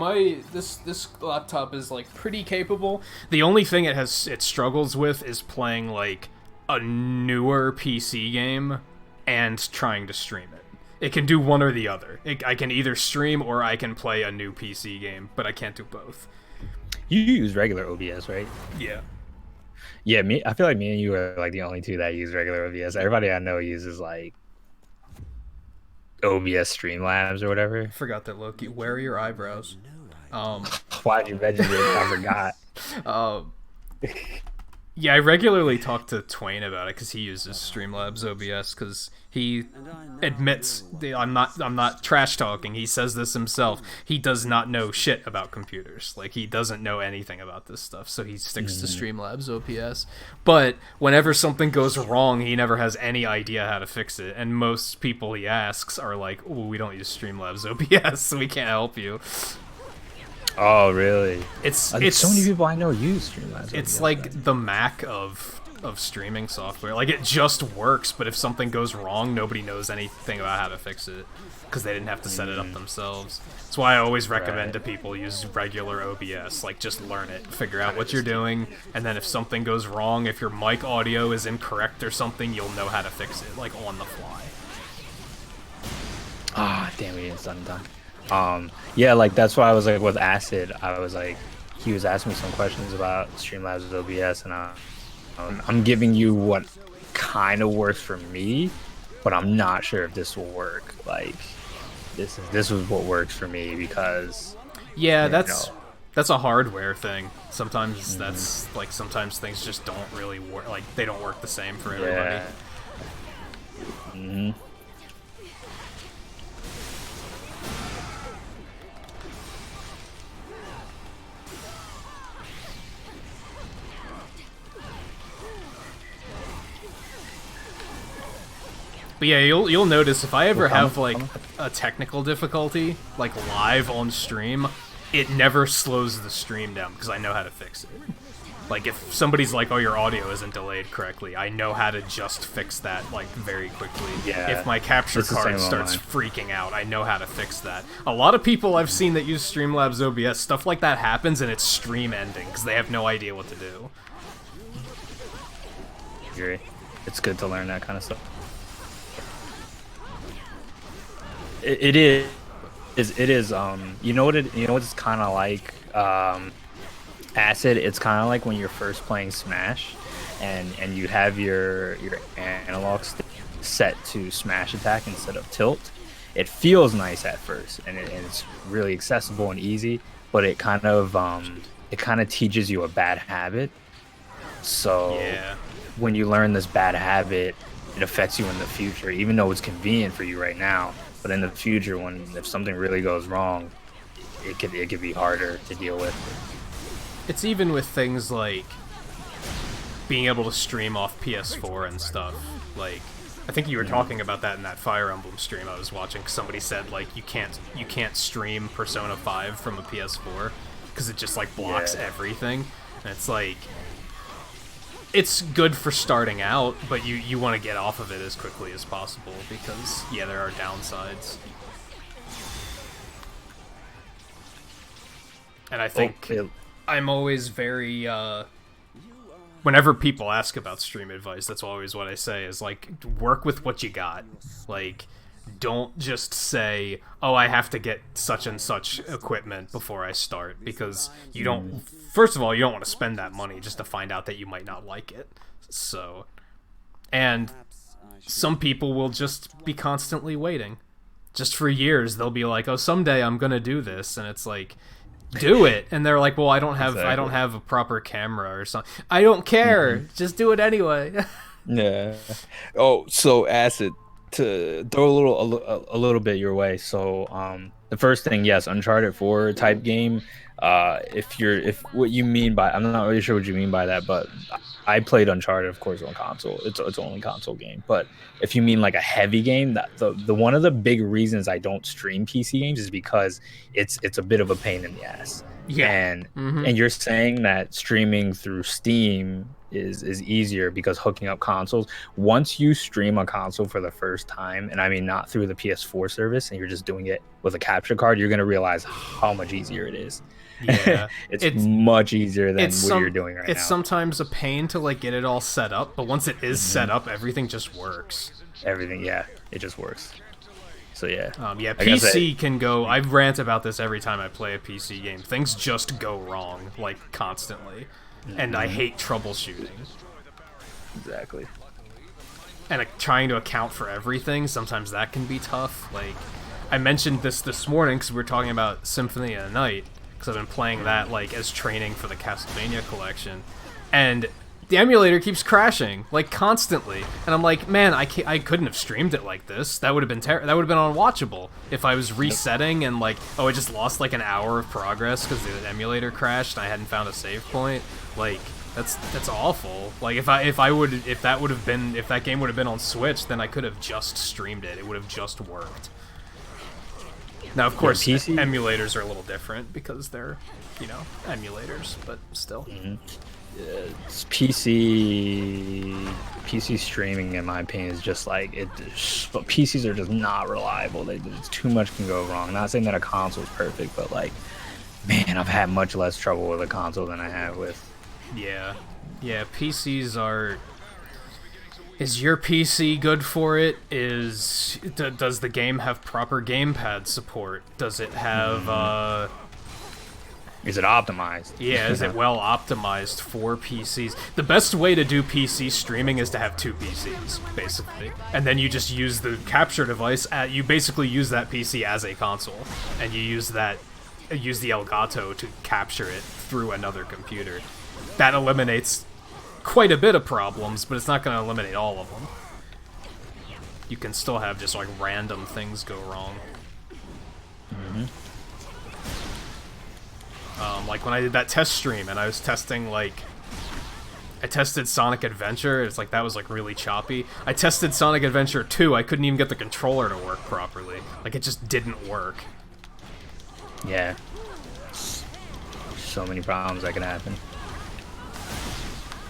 this laptop is like pretty capable. The only thing it struggles with is playing like a newer PC game and trying to stream it. It can do one or the other. I can either stream or I can play a new PC game, but I can't do both.
You use regular OBS, right?
Yeah.
Yeah, I feel like me and you are like the only two that use regular OBS. Everybody I know uses like OBS Streamlabs or whatever.
I forgot that, Loki. Where are your eyebrows?
Why'd you mention it? I forgot.
Yeah, I regularly talk to Twain about it because he uses Streamlabs OBS because he admits I'm not trash talking. He says this himself. He does not know shit about computers. Like he doesn't know anything about this stuff, so he sticks to Streamlabs OBS. But whenever something goes wrong, he never has any idea how to fix it. And most people he asks are like, "Oh, we don't use Streamlabs OBS, so we can't help you."
Oh, really?
It's
so many people I know use Streamlabs.
It's like the Mac of streaming software. Like it just works, but if something goes wrong, nobody knows anything about how to fix it because they didn't have to set it up themselves. That's why I always recommend to people use regular OBS. Like just learn it, figure out what you're doing, and then if something goes wrong, if your mic audio is incorrect or something, you'll know how to fix it like on the fly.
Ah, damn, we didn't start in time. Yeah, like that's why I was like with Acid. I was like, he was asking me some questions about Streamlabs OBS, and I'm giving you what kind of works for me, but I'm not sure if this will work. Like, this is what works for me because
yeah, that's a hardware thing. Sometimes that's like sometimes things just don't really work. Like they don't work the same for everybody.
Yeah.
But yeah, you'll notice if I ever have like a technical difficulty, like live on stream, it never slows the stream down because I know how to fix it. Like if somebody's like, "Oh, your audio isn't delayed correctly," I know how to just fix that like very quickly.
Yeah,
if my capture card starts freaking out, I know how to fix that. A lot of people I've seen that use Streamlabs OBS, stuff like that happens and it's stream ending because they have no idea what to do.
Agree. It's good to learn that kind of stuff. It is you know what it's kind of like Acid. It's kind of like when you're first playing Smash and you have your analog stick set to smash attack instead of tilt. It feels nice at first and it's really accessible and easy, but it kind of teaches you a bad habit. So
yeah,
when you learn this bad habit, it affects you in the future, even though it's convenient for you right now. But in the future, if something really goes wrong, it could be harder to deal with.
It's even with things like being able to stream off PS4 and stuff. Like, I think you were talking about that in that Fire Emblem stream I was watching. 'Cause somebody said like you can't stream Persona 5 from a PS4 because it just like blocks everything. And it's like, it's good for starting out, but you want to get off of it as quickly as possible because yeah, there are dowsides. And I think I'm always very whenever people ask about stream advice, that's always what I say is like, work with what you got. Like, don't just say, oh, I have to get such and such equipment before I start, because you don't, first of all, you don't want to spend that money just to find out that you might not like it. So, and some people will just be constantly waiting. Just for years, they'll be like, oh, someday I'm gonna do this, and it's like, do it. And they're like, well, I don't have a proper camera or something. I don't care. Just do it anyway.
Yeah. Oh, so Acid, to throw a little bit your way. So the first thing, yes, Uncharted 4 type game. If what you mean by, I'm not really sure what you mean by that, but I played Uncharted, of course, on console. It's only console game. But if you mean like a heavy game, that the one of the big reasons I don't stream PC games is because it's a bit of a pain in the ass.
Yeah.
And you're saying that streaming through Steam is easier because hooking up consoles. Once you stream a console for the first time, and I mean not through the PS4 service, and you're just doing it with a capture card, you're gonna realize how much easier it is.
Yeah,
it's much easier than what you're doing right now.
It's sometimes a pain to like get it all set up, but once it is set up, everything just works.
Everything, yeah, it just works. So yeah.
Yeah, PC can go. I rant about this every time I play a PC game. Things just go wrong, like constantly, and I hate troubleshooting.
Exactly.
And trying to account for everything, sometimes that can be tough. Like, I mentioned this morning because we were talking about Symphony of the Night, because I've been playing that like as training for the Castlevania collection, and the emulator keeps crashing like constantly, and I'm like, man, I couldn't have streamed it like this. That would have been that would have been unwatchable if I was resetting and like, oh, I just lost like an hour of progress because the emulator crashed and I hadn't found a save point. Like, that's awful. Like, if that game would have been on Switch, then I could have just streamed it. It would have just worked. Now, of course,
PC?
emulators are a little different because they're, emulators, but still.
It's PC streaming, in my opinion, is just like PCs are just not reliable. Too much can go wrong. Not saying that a console is perfect, but like, man, I've had much less trouble with a console than I have with.
Yeah, PCs are. Is your PC good for it? Does the game have proper gamepad support? Does it have
Is it optimized?
Yeah, is it well optimized for PCs? The best way to do PC streaming is to have two PCs, basically. And then you just use the capture device, you basically use that PC as a console. And you use the Elgato to capture it through another computer. That eliminates quite a bit of problems, but it's not going to eliminate all of them. You can still have just like random things go wrong. Like when I did that test stream and I was testing I tested Sonic Adventure, it's like that was like really choppy. I tested Sonic Adventure 2, I couldn't even get the controller to work properly. Like, it just didn't work.
Yeah. So many problems that can happen.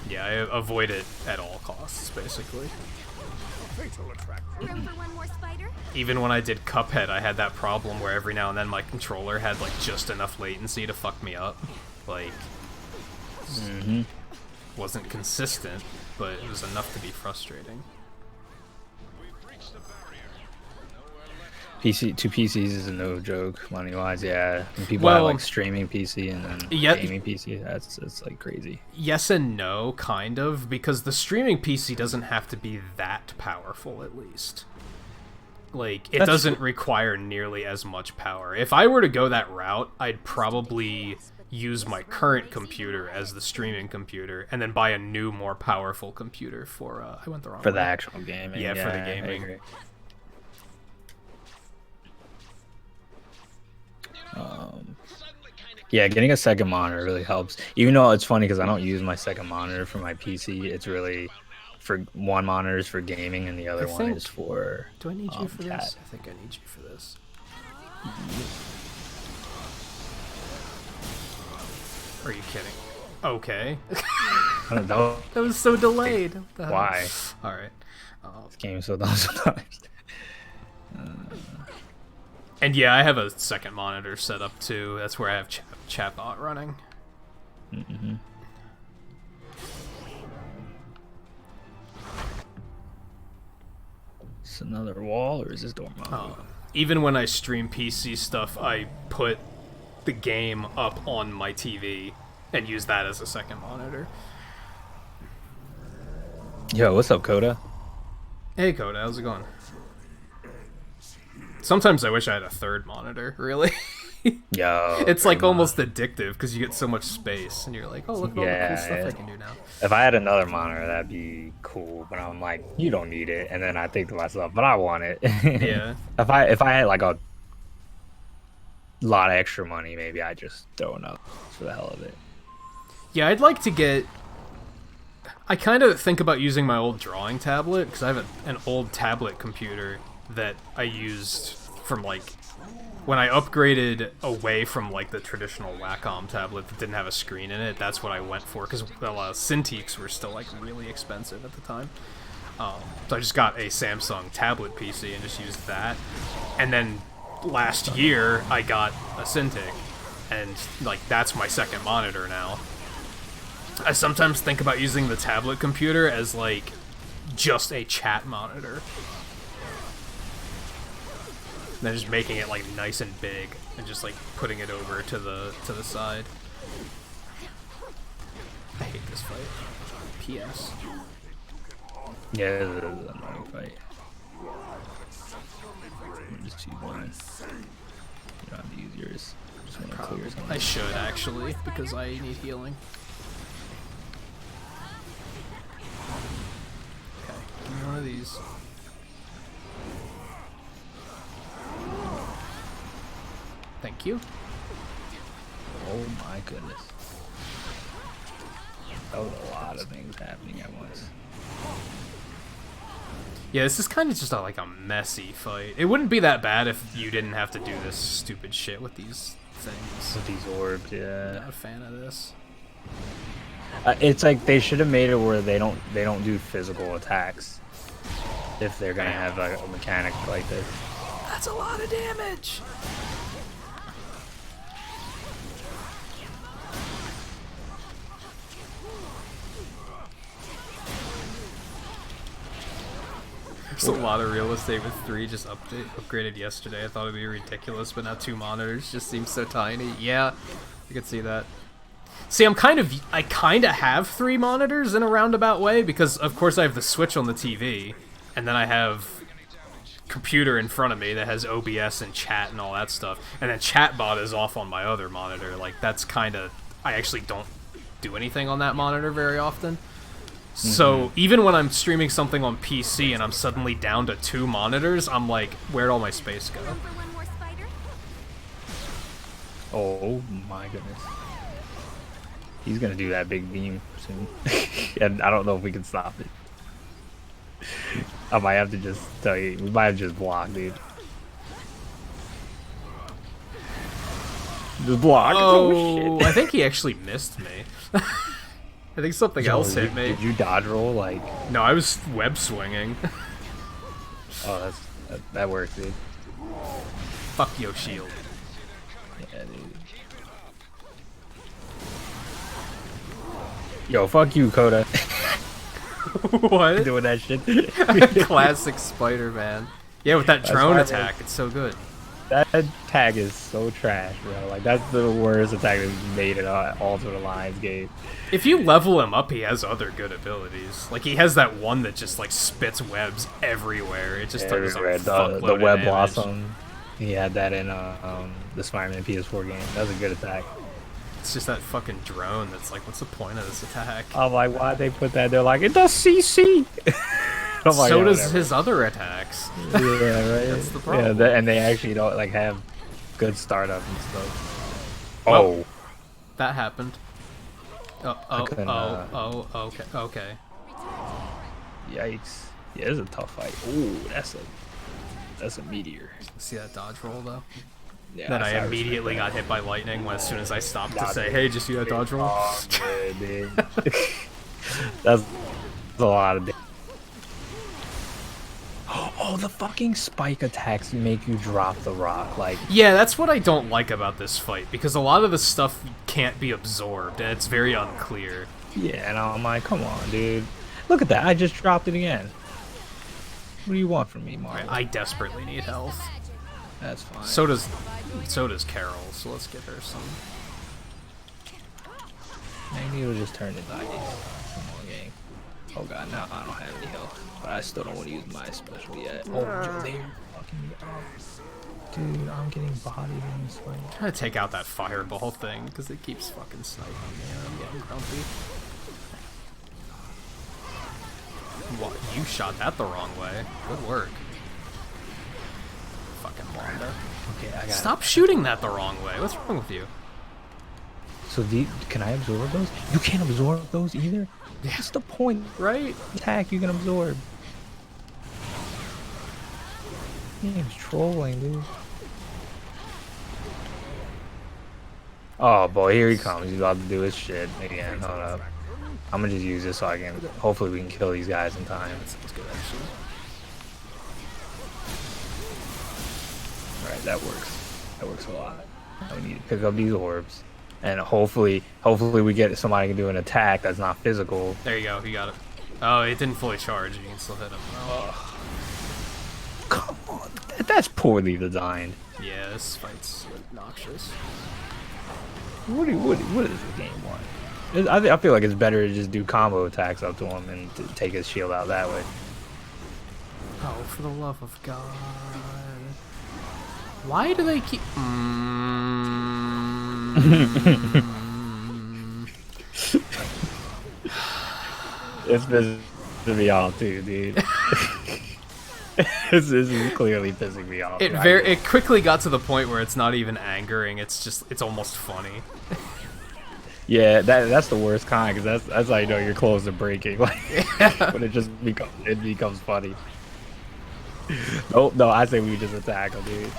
Yeah, I avoid it at all costs, basically.
Room for one more spider?
Even when I did Cuphead, I had that problem where every now and then my controller had like just enough latency to fuck me up. Like, wasn't consistent, but it was enough to be frustrating.
Two PCs is a no joke, money wise. Yeah, when people have like streaming PC and then gaming PC, it's like crazy.
Yes and no, kind of, because the streaming PC doesn't have to be that powerful, at least. Like, it doesn't require nearly as much power. If I were to go that route, I'd probably use my current computer as the streaming computer, and then buy a new, more powerful computer for, I went the wrong way.
For the actual gaming.
Yeah, for the gaming.
I agree. Yeah, getting a second monitor really helps. Even though it's funny because I don't use my second monitor for my PC. It's really for one monitor is for gaming and the other one is for
Do I need you for
chat.
this? I think I need you for this. Are you kidding? Okay.
That
That was so delayed. What the hell?
Why?
All right.
This game is so dumb sometimes.
And yeah, I have a second monitor set up too. That's where I have chatbot running.
Mm-hmm. It's another wall, or is this door mounted?
Even when I stream PC stuff, I put the game up on my TV and use that as a second monitor.
Yo, what's up, Coda?
Hey Coda, how's it going? Sometimes I wish I had a third monitor, really.
Yo,
It's like almost addictive because you get so much space and you're like, oh, look at all the cool stuff I can do now.
If I had another monitor, that'd be cool. But I'm like, you don't need it. And then I think to myself, but I want it.
Yeah.
If I had like a lot of extra money, maybe I'd just throw it up for the hell of it.
Yeah, I'd like to get... I kind of think about using my old drawing tablet because I have an old tablet computer that I used from like when I upgraded away from like the traditional Wacom tablet that didn't have a screen in it. That's what I went for because Cintiqs were still like really expensive at the time. So I just got a Samsung tablet PC and just used that. And then last year I got a Cintiq, and like that's my second monitor now. I sometimes think about using the tablet computer as like just a chat monitor. And then just making it like nice and big and just like putting it over to the side. I hate this fight. PS.
Yeah, it is an annoying fight. Just choose one. You don't have to use yours. Just want to clear something.
I should actually, because I need healing. Okay, give me one of these. Thank you.
Oh my goodness. That was a lot of things happening at once.
Yeah, this is kind of just like a messy fight. It wouldn't be that bad if you didn't have to do this stupid shit with these things.
With these orbs, yeah.
Not a fan of this.
It's like they should have made it where they don't do physical attacks if they're gonna have like a mechanic like this.
That's a lot of damage. There's a lot of real estate with 3 just upgraded yesterday. I thought it'd be ridiculous, but now 2 monitors just seems so tiny. Yeah, I could see that. See, I kind of have 3 monitors in a roundabout way because, of course, I have the Switch on the TV, and then I have computer in front of me that has OBS and chat and all that stuff, and then chatbot is off on my other monitor. Like, that's kind of... I actually don't do anything on that monitor very often. So even when I'm streaming something on PC and I'm suddenly down to 2 monitors, I'm like, where'd all my space go?
Oh my goodness. He's gonna do that big beam soon. And I don't know if we can stop it. I might have to just tell you, we might have just blocked, dude. Just block.
Oh, shit. I think he actually missed me. I think something else hit me.
Did you dodge roll? Like,
no, I was web swinging.
oh, that worked, dude.
Fuck your shield.
Yeah, dude. Yo, fuck you, Coda.
What?
Doing that shit.
Classic Spider-Man. Yeah, with that drone attack, it's so good.
That tag is so trash, bro. Like, that's the worst attack that's made in all sort of Lions game.
If you level him up, he has other good abilities. Like, he has that one that just, like, spits webs everywhere. It just does a fuckload
the
of
web
damage.
blossom. He had that in the Spider-Man PS4 game. That was a good attack.
It's just that fucking drone that's like, what's the point of this attack?
I'm like, why'd they put that? They're like, it does CC. I'm like,
so
yeah,
does
whatever.
his other attacks.
Yeah, right.
That's the problem.
Yeah, and they actually don't like have good startup and stuff.
Well,
Oh,
that happened.
couldn't,
Okay, okay.
yikes! Yeah, it's a tough fight. Ooh, that's a meteor.
See that dodge roll though?
Yeah,
Then I
respect
immediately
that.
got hit by lightning as soon as I stopped to
Nah,
say,
dude.
"Hey, just see that dodge roll?"
Oh, good, dude. That's a lot of damage. Oh, the fucking spike attacks make you drop the rock. Like,
Yeah, that's what I don't like about this fight, because a lot of the stuff can't be absorbed, and it's very unclear.
yeah, and I'm like, come on, dude. Look at that. I just dropped it again. What do you want from me, Mario?
I desperately need health.
That's fine.
So does Carol, so let's get her some.
Magneto just turned into ice. Come on, gang. Oh god, now I don't have any health. But I still don't want to use my special yet. Oh, Joe, they're fucking me up. Dude, I'm getting bodied in this fight.
I'm trying to take out that fireball thing, because it keeps fucking sniping me, and I'm getting grumpy. What? You shot that the wrong way. Good work. Fucking Wanda.
Okay, I got
Stop shooting that the wrong way. What's wrong with you?
So can I absorb those? You can't absorb those either? What's the point?
Right?
Attack you can absorb. Game's trolling, dude. Oh boy, here he comes. He's about to do his shit again. Hold up. I'm gonna just use this so I can. Hopefully, we can kill these guys in time.
Sounds good, actually.
Alright, that works. That works a lot. Now we need to pick up these orbs. And hopefully we get somebody who can do an attack that's not physical.
There you go, you got it. Oh, it didn't fully charge. You can still hit him.
Come on, that's poorly designed.
Yeah, this fight's obnoxious.
What does the game want? I feel like it's better to just do combo attacks up to him and to take his shield out that way.
Oh, for the love of God. Why do they keep...
It's pissing me off too, dude. This is clearly pissing me off.
It quickly got to the point where it's not even angering, it's almost funny.
Yeah, that's the worst kind, because that's how you know you're close to breaking. Like, when it just becomes funny. No, I say we just attack him, dude.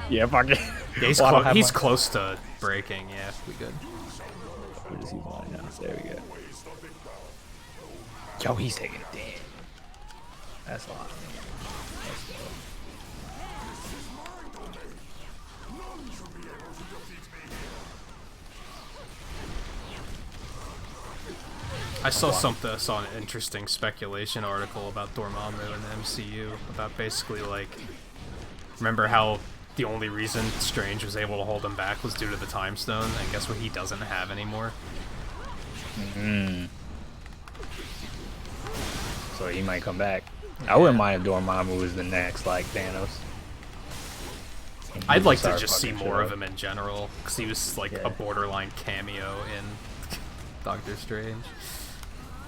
Yeah, fuck it.
Yeah, he's close to breaking, yeah, we good.
Where does he want now? There we go. Yo, he's taking a damn. That's a lot. Let's go.
I saw an interesting speculation article about Dormammu in the MCU, about basically, like, remember how the only reason Strange was able to hold him back was due to the Time Stone, and guess what he doesn't have anymore?
So he might come back. I wouldn't mind if Dormammu was the next, like, Thanos.
I'd like to just see more of him in general, because he was, like, a borderline cameo in Doctor Strange.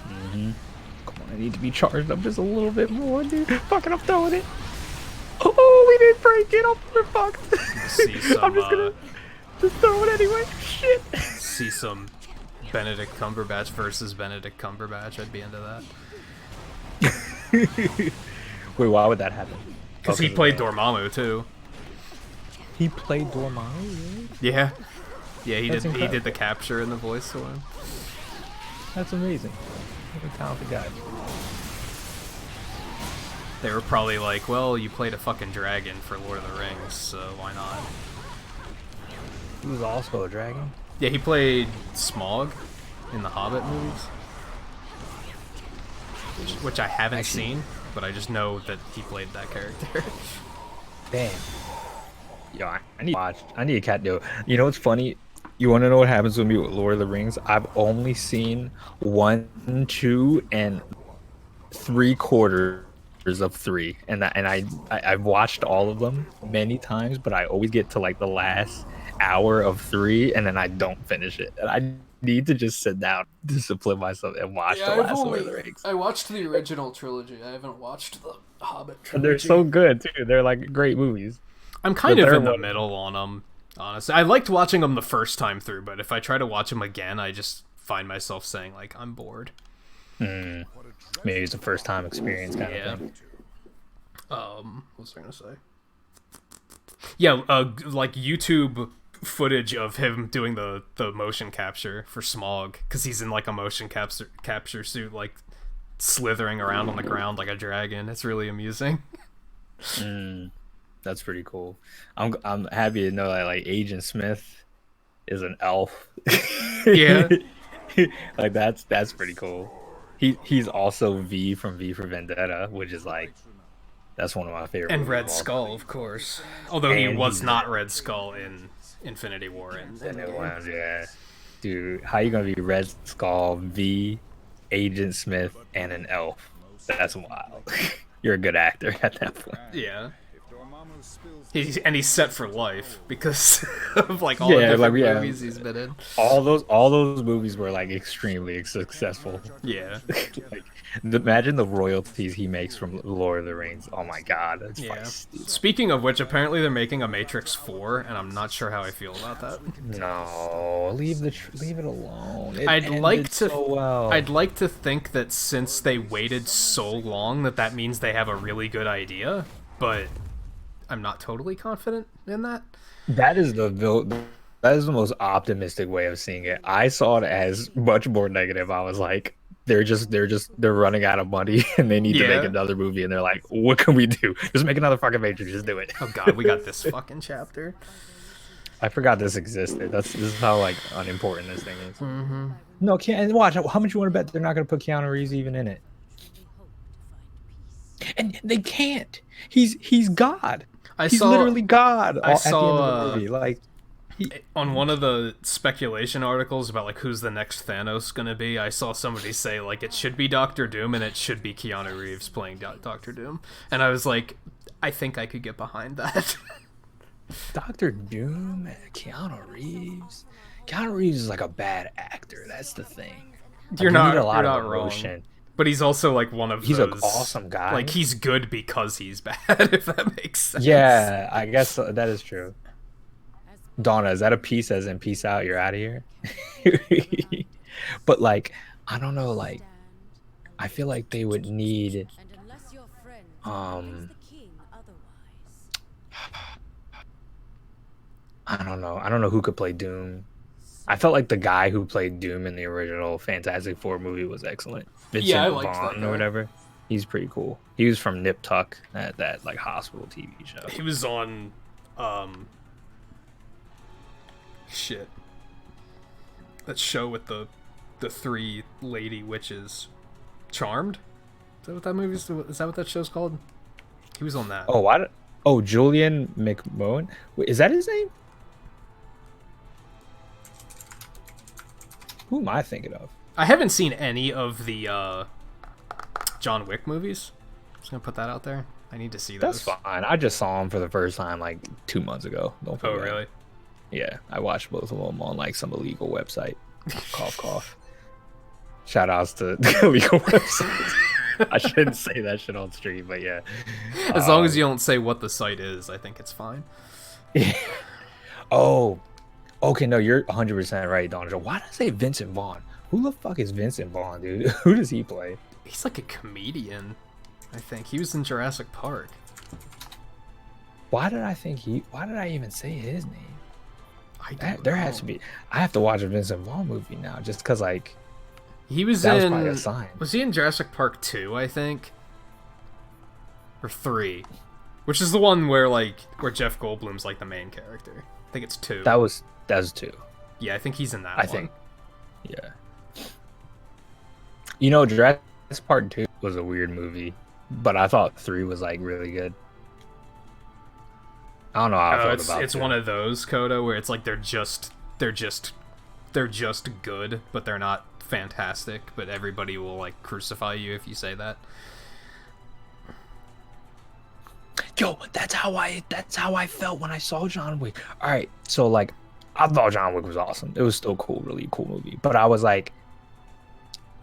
Come on, I need to be charged up just a little bit more, dude. Fucking, I'm throwing it. Oh, we didn't break it. We're fucked.
See some,
I'm just gonna just throw it anyway. Shit.
See some Benedict Cumberbatch versus Benedict Cumberbatch. I'd be into that.
Wait, why would that happen?
Because he played Dormammu too.
He played Dormammu, really?
Yeah. Yeah, he
That's
did. He
incredible.
did the capture in the voice for him.
That's amazing. What a talented guy.
They were probably like, "Well, you played a fucking dragon for Lord of the Rings, so why not?"
He was also a dragon.
Yeah, he played Smaug in the Hobbit movies, which I haven't seen, but I just know that he played that character.
Damn. Yo, I need to watch. I need a cat do. You know what's funny? You want to know what happens with me with Lord of the Rings? I've only seen 1, 2, and 3/4 of 3, and I've watched all of them many times, but I always get to like the last hour of 3, and then I don't finish it. And I need to just sit down, discipline myself, and watch the last Lord of the Rings.
I watched the original trilogy. I haven't watched the Hobbit trilogy.
And they're so good too. They're like great movies.
I'm kind
The
of
third
in the
one-
middle on them, honestly. I liked watching them the first time through, but if I try to watch them again, I just find myself saying, like, I'm bored.
Maybe it's a first time experience kind
Yeah.
of thing.
What was I gonna say? Yeah, like YouTube footage of him doing the motion capture for Smog, because he's in like a motion capture suit, like slithering around on the ground like a dragon. It's really amusing.
That's pretty cool. I'm happy to know that like Agent Smith is an elf.
Yeah.
Like that's pretty cool. He's also V from V for Vendetta, which is like that's one of my favorite.
And
movies
Red
of all
Skull, of course. Although he
And
was
he's-
not Red Skull in Infinity War.
time. And it was, yeah. Dude, how you gonna be Red Skull, V, Agent Smith, and an elf? That's wild. You're a good actor at that point.
Yeah. He's set for life because of like all the
Yeah,
different
like, yeah.
movies he's been in.
All those movies were like extremely successful.
Yeah.
Like, imagine the royalties he makes from Lord of the Rings. Oh my god, that's
Yeah.
fucking
Speaking of which, apparently they're making a Matrix 4, and I'm not sure how I feel about that.
no. Leave it alone. It
I'd like
ended
to.
So well.
I'd like to think that since they waited so long, that means they have a really good idea, but I'm not totally confident in that.
That is the most optimistic way of seeing it. I saw it as much more negative. I was like, they're running out of money and they need to make
Yeah.
another movie, and they're like, what can we do? Just make another fucking Matrix. Just do it.
Oh god, we got this fucking chapter.
I forgot this existed. This is how like unimportant this thing is. No, and watch how much you want to bet they're not going to put Keanu Reeves even in it. And they can't. He's God. He's literally God.
I
at the end
saw,
of the movie. Like,
On one of the speculation articles about like who's the next Thanos gonna be, I saw somebody say like it should be Doctor Doom and it should be Keanu Reeves playing Doctor Doom, and I was like, I think I could get behind that.
Doctor Doom, Keanu Reeves. Keanu Reeves is like a bad actor. That's the thing.
You're
Like,
not,
you need a
you're
lot
not
of
wrong.
emotion.
But he's also like one of
He's an
those
awesome guy.
Like he's good because he's bad, if that makes sense.
Yeah, I guess that is true. Donna, is that a peace as in peace out? You're out of here. But like, I don't know. Like, I feel like they would need. I don't know. I don't know who could play Doom. I felt like the guy who played Doom in the original Fantastic Four movie was excellent. Vincent
I liked that
Vaughn
guy.
or whatever. He's pretty cool. He was from Nip Tuck, that like hospital TV show.
He was on shit. That show with the three lady witches. Charmed? Is that what that movie's is that what that show's called? He was on that.
Oh, what? Oh, Julian McMohan. Wait, is that his name? Who am I thinking of?
I haven't seen any of the John Wick movies. Just gonna put that out there. I need to see those.
That's fine. I just saw him for the first time like 2 months ago. Don't feel
Oh,
bad.
really?
Yeah, I watched both of them on like some illegal website. Cough, cough. Shout outs to illegal websites. I shouldn't say that shit on stream, but yeah.
As long as you don't say what the site is, I think it's fine.
Oh, okay. No, you're 100% right, Donald. Why did I say Vincent Vaughn? Who the fuck is Vincent Vaughn, dude? Who does he play?
He's like a comedian, I think. He was in Jurassic Park.
Why did I even say his name?
I don't
There
know.
has to be. I have to watch a Vincent Vaughn movie now, just because like
He was
that was
in.
probably a sign.
Was he in Jurassic Park 2, I think? Or 3? Which is the one where Jeff Goldblum's like the main character. I think it's 2.
That was two.
Yeah, I think he's in that
I
one.
think. Yeah. You know, Jurassic Park 2 was a weird movie, but I thought 3 was like really good. I don't know how I felt about
it's
2.
one of those, Coda, where it's like they're just good, but they're not fantastic, but everybody will like crucify you if you say that.
Yo, that's how I felt when I saw John Wick. All right, so like I thought John Wick was awesome. It was still cool, really cool movie. But I was like,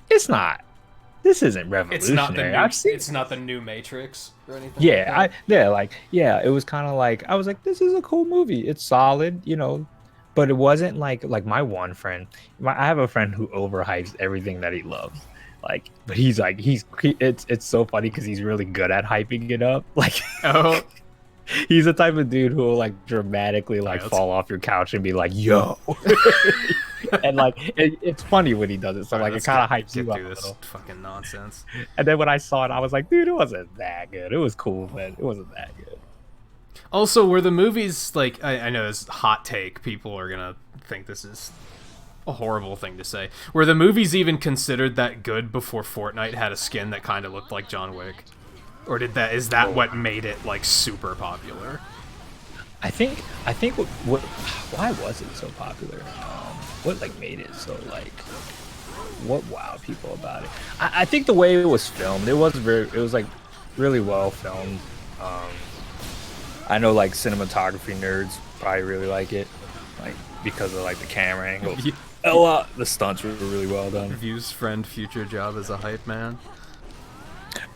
it's not this isn't
It's not the
revolutionary.
new,
I've seen.
it's not the new Matrix or anything.
Yeah,
like
it was kind of like I was like, this is a cool movie. It's solid, but it wasn't like my one friend. I have a friend who overhypes everything that he loves. Like, but he's like it's so funny because he's really good at hyping it up. Like,
Oh,
he's the type of dude who will like dramatically like
Alright,
fall off your couch and be like, "Yo," and like it's funny when he does it. So like it kind of hypes you up a
through this
little.
fucking nonsense.
And then when I saw it, I was like, "Dude, it wasn't that good. It was cool, but it wasn't that good."
Also, were the movies like I know this hot take, people are gonna think this is a horrible thing to say. Were the movies even considered that good before Fortnite had a skin that kind of looked like John Wick? Or is that what made it like super popular?
I think what why was it so popular? What like made it so like what wowed people about it? I think the way it was filmed, it was like really well filmed. I know like cinematography nerds probably really like it, like because of like the camera angles. The stunts were really well done.
View's friend, future job as a hype man.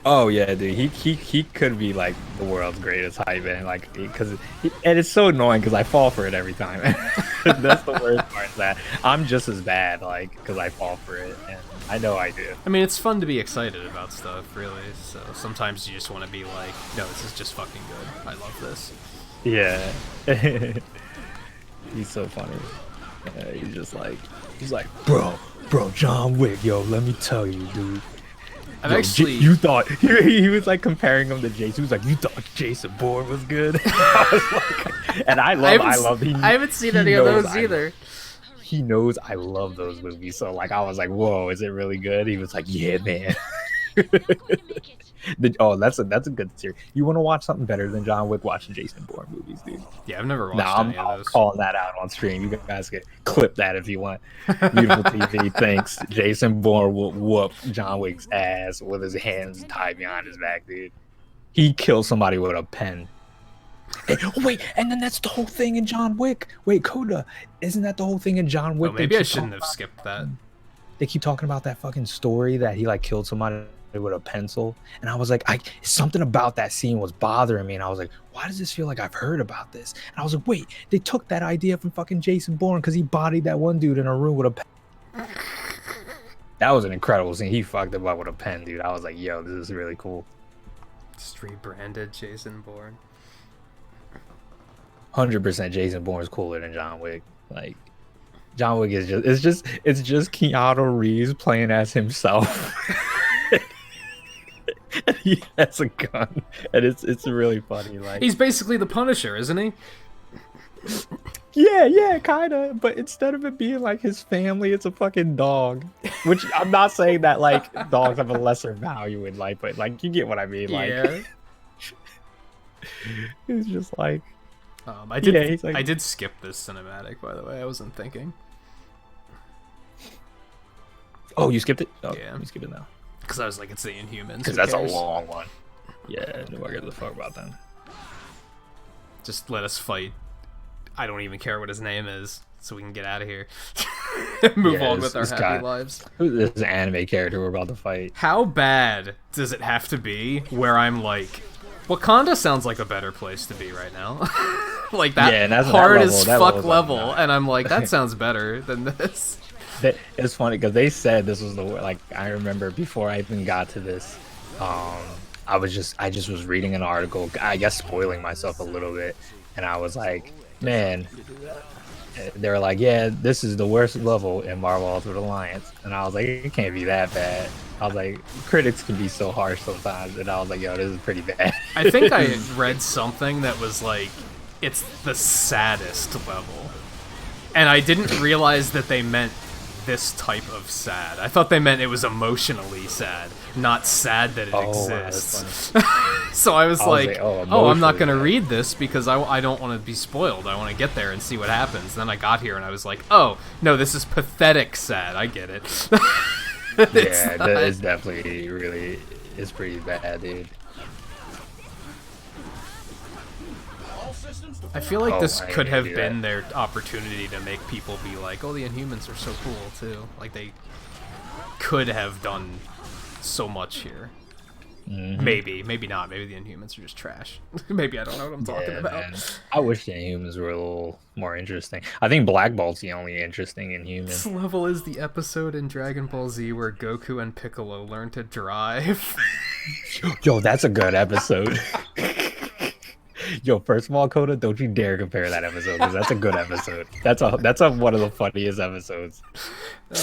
Oh yeah, dude. He could be like the world's greatest hype man, like and it's so annoying because I fall for it every time. That's the worst part. Is that I'm just as bad, like because I fall for it, and I know I do.
I mean, it's fun to be excited about stuff, really. So sometimes you just want to be like, no, this is just fucking good. I love this.
Yeah. He's so funny. He's like, bro, John Wick, yo, let me tell you, dude. Yo, you thought he was like comparing him to Jason. He was like, you thought Jason Bourne was good. I was like, and I haven't seen any of those either. He knows I love those movies, so like I was like, whoa, is it really good? He was like, yeah, man. That's a good series. You want to watch something better than John Wick? Watch the Jason Bourne movies, dude.
Yeah, I've never watched any of those.
I'm calling that out on stream. You guys can clip that if you want. Beautiful TV thinks Jason Bourne will whoop John Wick's ass with his hands tied behind his back, dude. He killed somebody with a pen. Wait, and then that's the whole thing in John Wick. Wait, Coda, isn't that the whole thing in John Wick?
Oh, maybe I shouldn't have skipped that.
They keep talking about that fucking story that he like killed somebody with a pencil, and I was like, something about that scene was bothering me, and I was like, why does this feel like I've heard about this? And I was like, wait, they took that idea from fucking Jason Bourne because he bodied that one dude in a room with a pen. That was an incredible scene. He fucked him up with a pen, dude. I was like, yo, this is really cool.
Just rebranded Jason Bourne.
100% Jason Bourne's cooler than John Wick. Like, John Wick is just Keanu Reeves playing as himself. He has a gun, and it's really funny. Like,
he's basically the Punisher, isn't he?
Yeah, kinda. But instead of it being like his family, it's a fucking dog. Which I'm not saying that like dogs have a lesser value in life, but like you get what I mean. Like,
Yeah.
It's just like.
I did skip this cinematic, by the way. I wasn't thinking.
Oh, you skipped it? Oh,
Yeah.
you skipped it now.
Because I was like, it's the Inhumans.
Because
Who
that's
cares?
a long one. Yeah, nobody gives a fuck about them.
Just let us fight. I don't even care what his name is, so we can get out of here. Move on with our happy lives.
This is an anime character we're about to fight.
How bad does it have to be where I'm like, Wakanda sounds like a better place to be right now. Like that hard as fuck level, and I'm like, that sounds better than this.
It's funny because they said this was like I remember before I even got to this, I just was reading an article, I guess spoiling myself a little bit, and I was like, man, they were like, yeah, this is the worst level in Marvel Ultimate Alliance, and I was like, it can't be that bad. I was like, critics can be so harsh sometimes, and I was like, yo, this is pretty bad.
I think I read something that was like, it's the saddest level, and I didn't realize that they meant this type of sad. I thought they meant it was emotionally sad, not sad that it exists. So I was like, I'm not going to read this because I don't want to be spoiled. I want to get there and see what happens. And then I got here and I was like, oh, no, this is pathetic sad. I get it.
It's definitely really, it's pretty bad, dude.
I feel like this could have been their opportunity to make people be like, oh, the Inhumans are so cool, too. Like, they could have done so much here.
Mm-hmm.
Maybe not. Maybe the Inhumans are just trash. Maybe I don't know what I'm talking about.
Man. I wish the Inhumans were a little more interesting. I think Black Bolt's the only interesting Inhuman.
This level is the episode in Dragon Ball Z where Goku and Piccolo learn to drive.
Yo, that's a good episode. Yo, first of all, Coda, don't you dare compare that episode, because that's a good episode. That's one of the funniest episodes.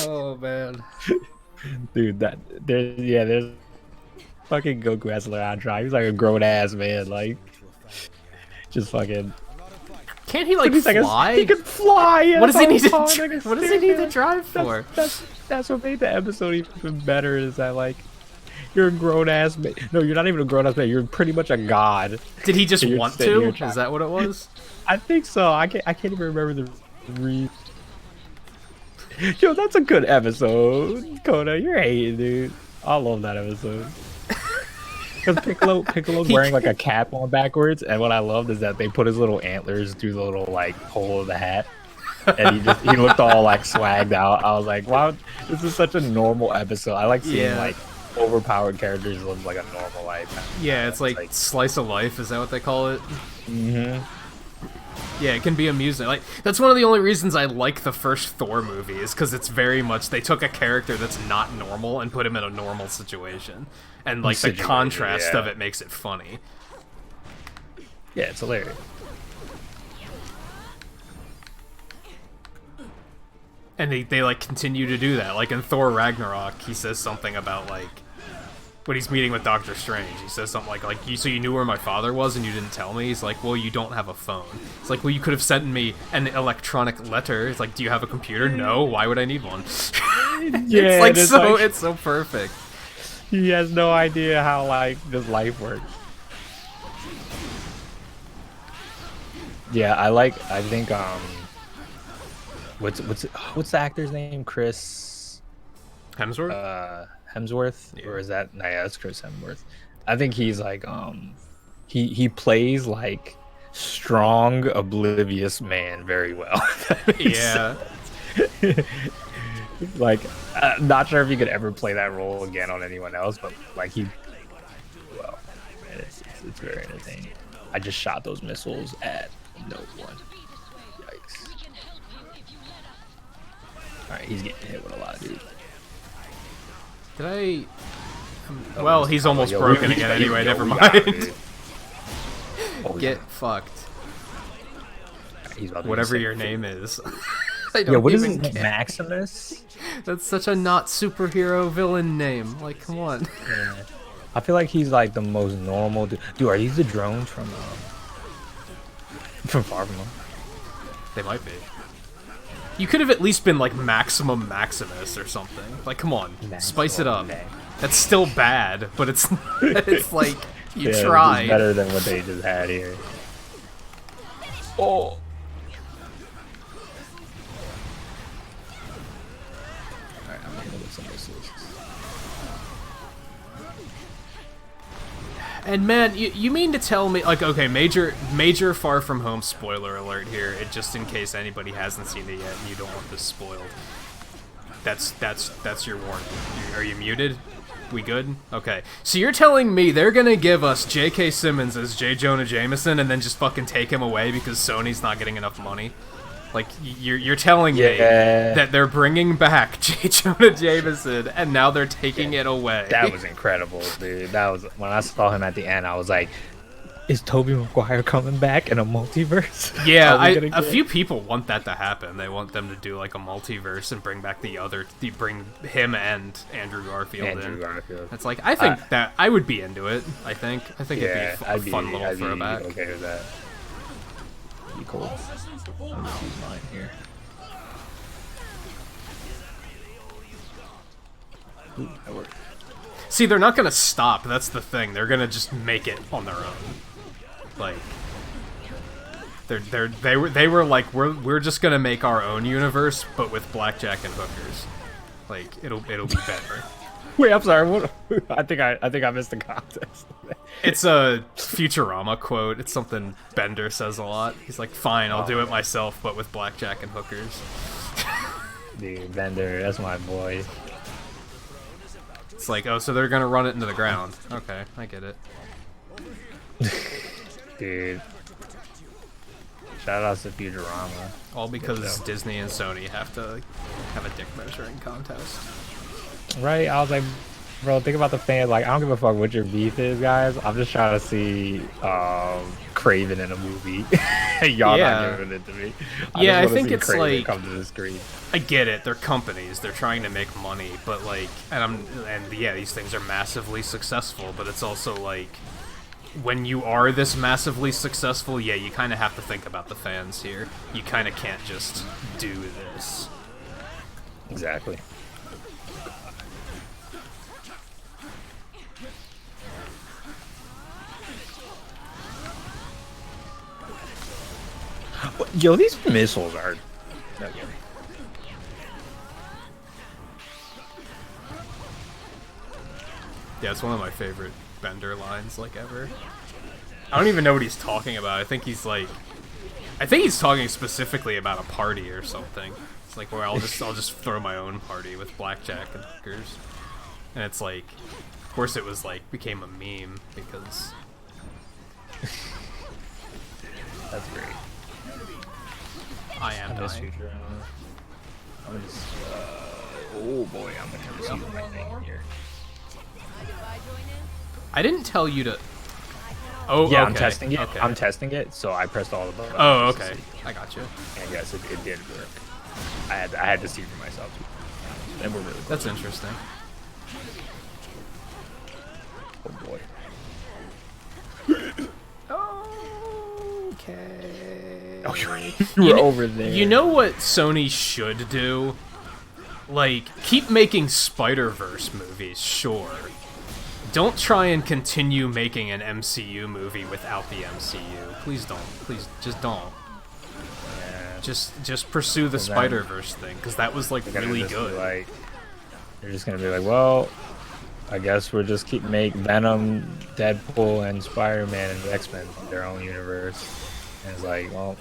Oh man,
dude, there's fucking Goku has to learn how to drive. He's like a grown ass man, like just fucking.
Can't he like fly?
He can fly. Yeah,
what does he need to?
What
does he need to drive for?
That's what made the episode even better. Is that like you're a grown ass man? No, you're not even a grown ass man. You're pretty much a god.
Did he just want to? Is that what it was?
I think so. I can't even remember the Yo, that's a good episode, Coda. You're hating, dude. I love that episode. Because Piccolo's wearing like a cap on backwards, and what I loved is that they put his little antlers through the little like hole of the hat, and he looked all like swagged out. I was like, wow, this is such a normal episode. I like seeing like overpowered characters live like a normal life.
Yeah, it's like slice of life. Is that what they call it?
Mm-hmm.
Yeah, it can be amusing. Like that's one of the only reasons I like the first Thor movie is because it's very much they took a character that's not normal and put him in a normal situation, and like the contrast of it makes it funny.
Yeah, it's hilarious.
And they like continue to do that. Like in Thor Ragnarok, he says something about like when he's meeting with Doctor Strange, he says something like so you knew where my father was and you didn't tell me? He's like, well, you don't have a phone. It's like, well, you could have sent me an electronic letter. It's like, do you have a computer? No. Why would I need one?
Yeah,
it's so perfect.
He has no idea how like this life works. Yeah, I think what's the actor's name? Chris
Hemsworth?
Hemsworth, or is that yeah, that's Chris Hemsworth. I think he's like he plays like strong oblivious man very well.
Yeah.
Like not sure if he could ever play that role again on anyone else, but like well, it's very entertaining. I just shot those missiles at no one. Yikes. Alright, he's getting hit with a lot of dudes.
Did I... Well, he's almost broken again anyway, never mind. Get fucked. Whatever your name is.
Yeah, what is his name? Maximus?
That's such a not superhero villain name. Like, come on.
Yeah. I feel like he's like the most normal dude. Dude, are these the drones from Far From Home?
They might be. You could have at least been like Maximum Maximus or something. Like, come on, spice it up. That's still bad, but it's like you tried.
It's better than what they just had here. Oh. Alright, I'm gonna get some missiles.
And man, you mean to tell me, like, okay, major Far From Home spoiler alert here, just in case anybody hasn't seen it yet and you don't want this spoiled. That's your warning. Are you muted? We good? Okay. So you're telling me they're gonna give us J.K. Simmons as J. Jonah Jameson and then just fucking take him away because Sony's not getting enough money? Like, you're telling me that they're bringing back J. Jonah Jameson and now they're taking it away.
That was incredible, dude. That was when I saw him at the end. I was like, "Is Tobey Maguire coming back in a multiverse?"
Yeah, a few people want that to happen. They want them to do like a multiverse and bring back bring him and Andrew Garfield in. It's like I think that I would be into it. I think it'd be a fun little throwback.
Okay with that. Be cool. Let me use mine here. Ooh, that worked.
See, they're not gonna stop. That's the thing. They're gonna just make it on their own. Like, they were like, we're just gonna make our own universe, but with blackjack and hookers. Like, it'll be better.
Wait, I'm sorry. What? I think I missed the context.
It's a Futurama quote. It's something Bender says a lot. He's like, "Fine, I'll do it myself, but with blackjack and hookers."
Dude, Bender, that's my boy.
It's like, oh, so they're gonna run it into the ground. Okay, I get it.
Dude. Shout outs to Futurama.
All because Disney and Sony have to have a dick measuring contest.
Right? I was like, bro, think about the fans. Like, I don't give a fuck what your beef is, guys. I'm just trying to see Craven in a movie. Y'all not giving it to me.
I think it's
Craven
like,
come to the screen.
I get it. They're companies. They're trying to make money, but like, and these things are massively successful. But it's also like, when you are this massively successful, yeah, you kind of have to think about the fans here. You kind of can't just do this.
Exactly. Yo, these missiles are... Okay.
Yeah, it's one of my favorite Bender lines, like, ever. I don't even know what he's talking about. I think he's talking specifically about a party or something. It's like, where I'll just throw my own party with blackjack and hookers. And it's like, of course it was like, became a meme, because...
That's great.
I am dying.
I'm just, oh boy, I'm gonna receive my thing in here.
I didn't tell you to... Oh,
yeah,
okay.
I'm testing it.
Okay.
I'm testing it, so I pressed all the buttons.
Oh, okay. I got you.
And yes, it did work. I had to see for myself too. And we're really close.
That's interesting.
Oh boy.
Okay.
Oh, you were over there.
You know what Sony should do? Like, keep making Spider-Verse movies, sure. Don't try and continue making an MCU movie without the MCU. Please don't. Please, just don't.
Yeah.
Just pursue the Spider-Verse thing, because that was, like, really good.
Like, they're just gonna be like, well, I guess we'll just keep make Venom, Deadpool, and Spider-Man and X-Men their own universe. And it's like, well,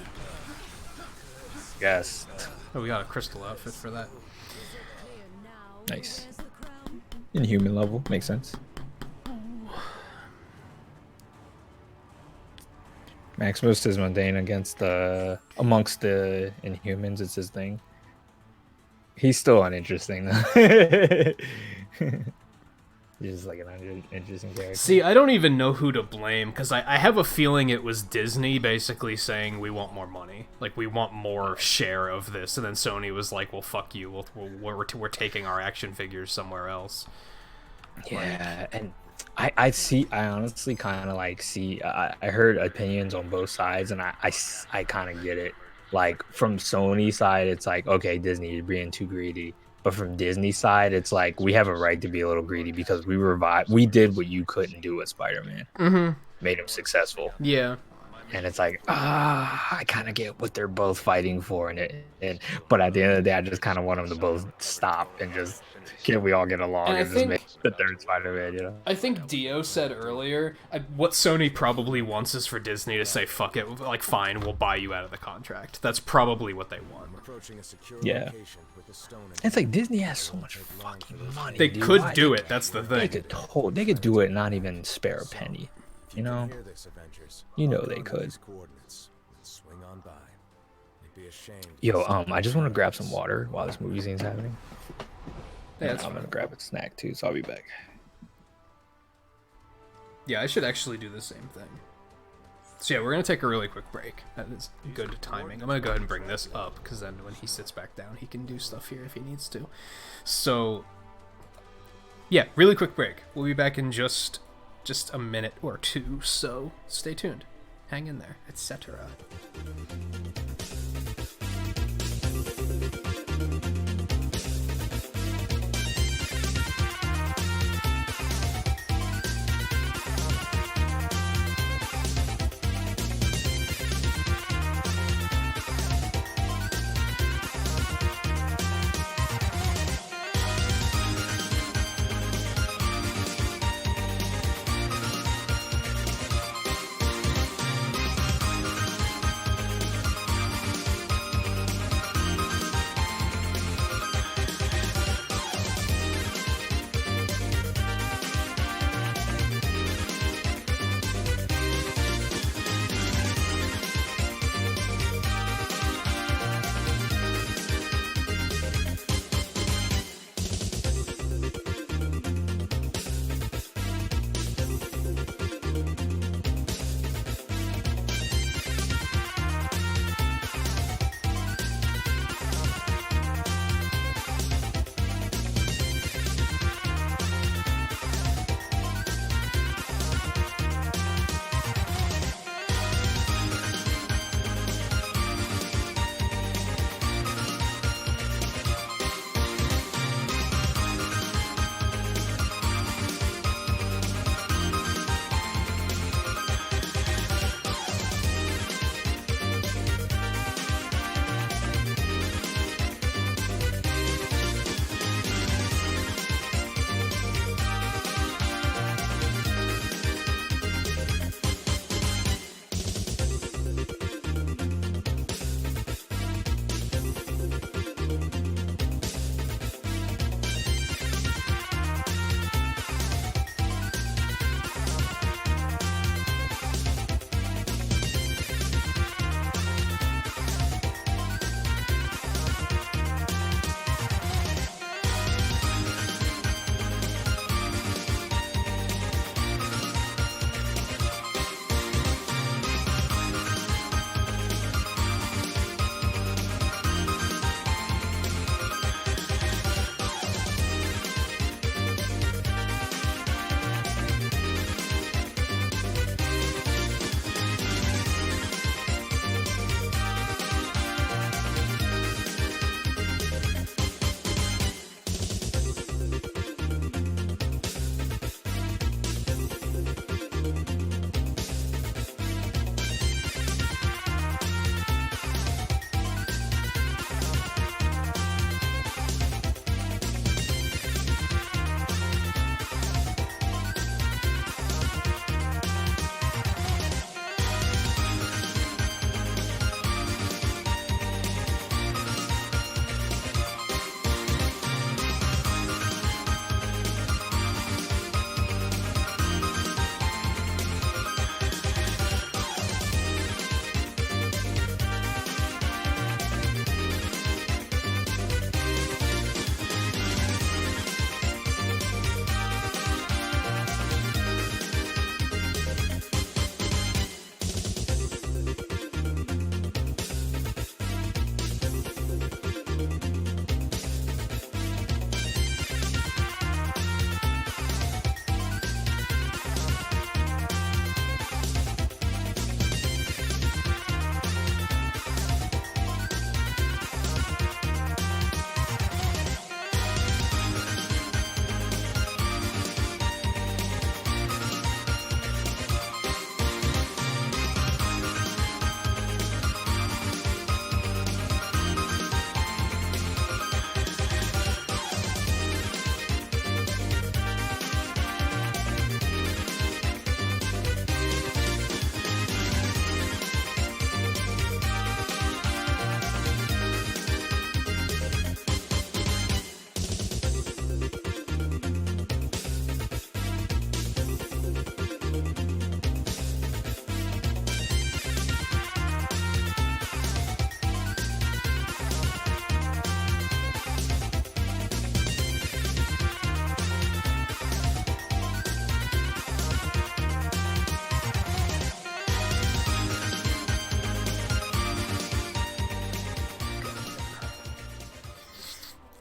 yes.
Oh, we got a crystal outfit for that.
Nice. Inhuman level, makes sense. Maximus is mundane against amongst the Inhumans. It's his thing. He's still uninteresting though. He's just like an interesting character.
See, I don't even know who to blame, because I have a feeling it was Disney basically saying we want more money, like we want more share of this, and then Sony was like, well, fuck you, we're taking our action figures somewhere else.
Yeah, and I honestly kind of like see. I heard opinions on both sides, and I kind of get it. Like from Sony side, it's like, okay, Disney, you're being too greedy. But from Disney side, it's like we have a right to be a little greedy because we did what you couldn't do with Spider-Man.
Mm-hmm.
Made him successful.
Yeah.
And it's like, I kind of get what they're both fighting for, but at the end of the day, I just kind of want them to both stop and just can we all get along and just make the third Spider-Man, you know?
I think Dio said earlier, what Sony probably wants is for Disney to say, fuck it, like, fine, we'll buy you out of the contract. That's probably what they want.
Yeah. It's like Disney has so much fucking money.
They could do it, that's the thing.
They could do it and not even spare a penny. You know? You know they could. Yo, I just want to grab some water while this movie scene's happening. Yeah, I'm gonna grab a snack too, so I'll be back.
Yeah, I should actually do the same thing. So yeah, we're gonna take a really quick break. That is good timing. I'm gonna go ahead and bring this up, because then when he sits back down, he can do stuff here if he needs to. So, yeah, really quick break. We'll be back in just a minute or two, so stay tuned. Hang in there, etc.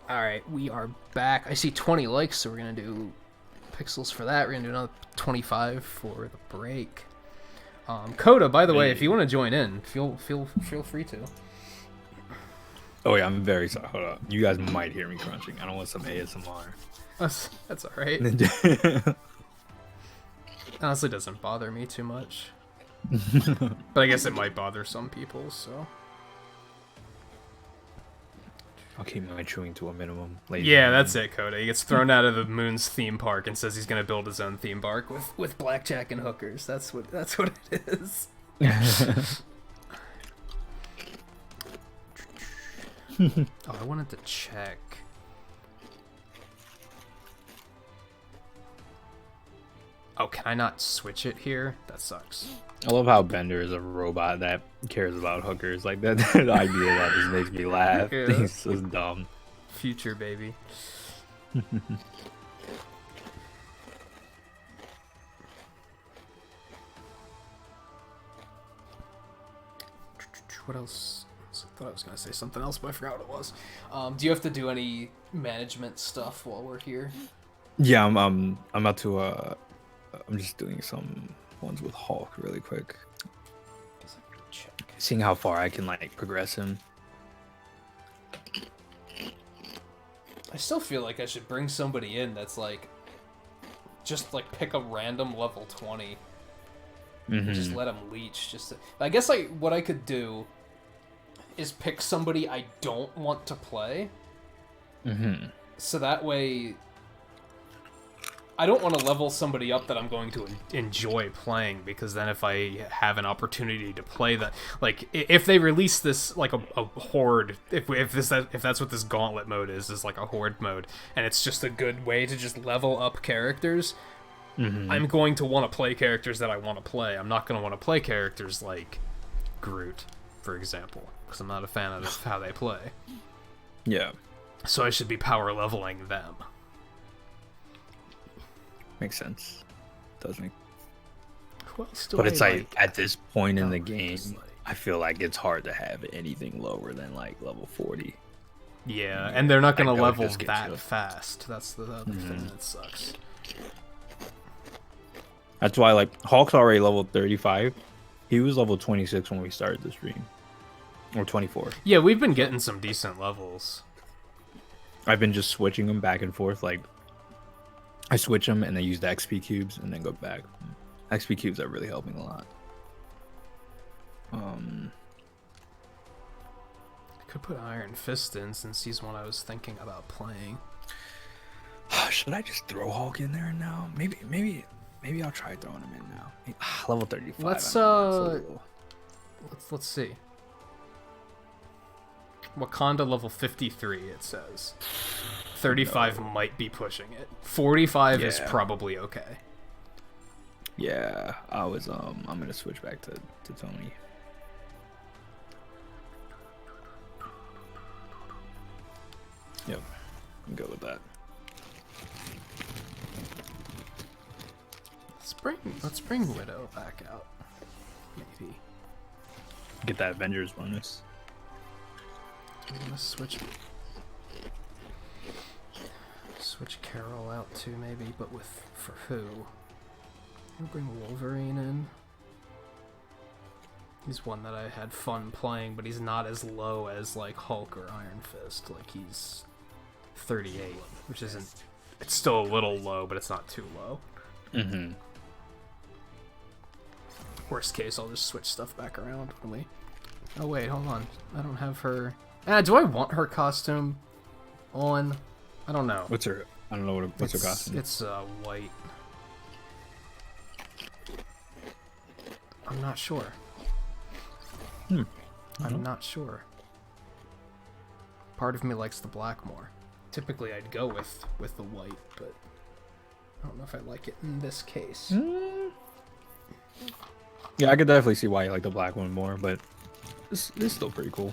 Alright, we are back. I see 20 likes, so we're gonna do pixels for that. We're gonna do another 25 for the break. Coda, by the way, if you want to join in, feel free to.
Oh yeah, I'm very sorry. Hold on. You guys might hear me crunching. I don't want some ASMR.
That's alright. Honestly, doesn't bother me too much. But I guess it might bother some people, so.
I'll keep my chewing to a minimum.
Yeah, that's it, Coda. He gets thrown out of the Moon's theme park and says he's gonna build his own theme park with blackjack and hookers. That's what it is. Oh, I wanted to check. Oh, can I not switch it here? That sucks.
I love how Bender is a robot that cares about hookers. Like that idea that just makes me laugh.
Yeah.
He's so dumb.
Future baby. What else? I thought I was gonna say something else, but I forgot what it was.
Do you have to do any management stuff while we're here?
Yeah, I'm about to I'm just doing some ones with Hulk really quick. Seeing how far I can like progress him.
I still feel like I should bring somebody in that's like, just like pick a random level 20. And just let them leech. I guess what I could do is pick somebody I don't want to play. So that way, I don't want to level somebody up that I'm going to
Enjoy playing, because then if I have an opportunity to play that, like if they release this like a horde, if that's what this gauntlet mode is like a horde mode, and it's just a good way to just level up characters, I'm going to want to play characters that I want to play. I'm not going to want to play characters like Groot, for example, because I'm not a fan of how they play.
Yeah.
So I should be power leveling them.
Makes sense. Does make.
Who else do
But
I
it's like at this point in the
Oh,
game,
just like-
I feel like it's hard to have anything lower than like level 40.
Yeah, and they're not going
Like,
to
that would
level
just get
that
you.
fast. That's the other thing that sucks.
That's why like Hulk's already level 35. He was level 26 when we started the stream. Or 24.
Yeah, we've been getting some decent levels.
I've been just switching them back and forth. Like I switch them and then use the XP cubes and then go back. XP cubes are really helping a lot.
I could put Iron Fist in, since he's one I was thinking about playing.
Should I just throw Hulk in there now? Maybe I'll try throwing him in now. Level 35.
Let's
I know, that's a little-
let's see. Wakanda level 53, it says. 35 might be pushing it. 45 is
Yeah.
probably okay.
Yeah, I'm gonna switch back to Tony. Yep, I'm good with that.
Let's bring Widow back out. Maybe.
Get that Avengers bonus.
I'm gonna switch Carol out too, maybe, but for who? I'll bring Wolverine in. He's one that I had fun playing, but he's not as low as like Hulk or Iron Fist. Like he's 38, which isn't. It's still a little low, but it's not too low. Worst case, I'll just switch stuff back around when we. Oh wait, hold on. I don't have her. Do I want her costume on? I don't know.
What's her? I don't know what's her costume.
It's white. I'm not sure. I'm not sure. Part of me likes the black more. Typically, I'd go with the white, but I don't know if I like it in this case.
Yeah, I could definitely see why you like the black one more, but it's still pretty cool.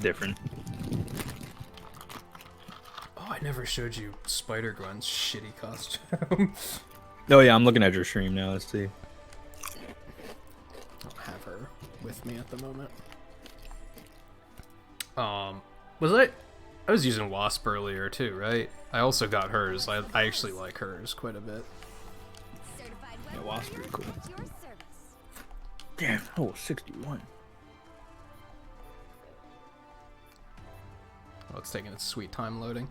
Different.
Oh, I never showed you Spider-Gwen's shitty costume.
Oh yeah, I'm looking at your stream now. Let's see.
I don't have her with me at the moment. Was I was using Wasp earlier too, right? I also got hers. I actually like hers quite a bit.
Yeah, Wasp pretty cool.
At your service.
Damn, oh, 61.
Oh, it's taking its sweet time loading.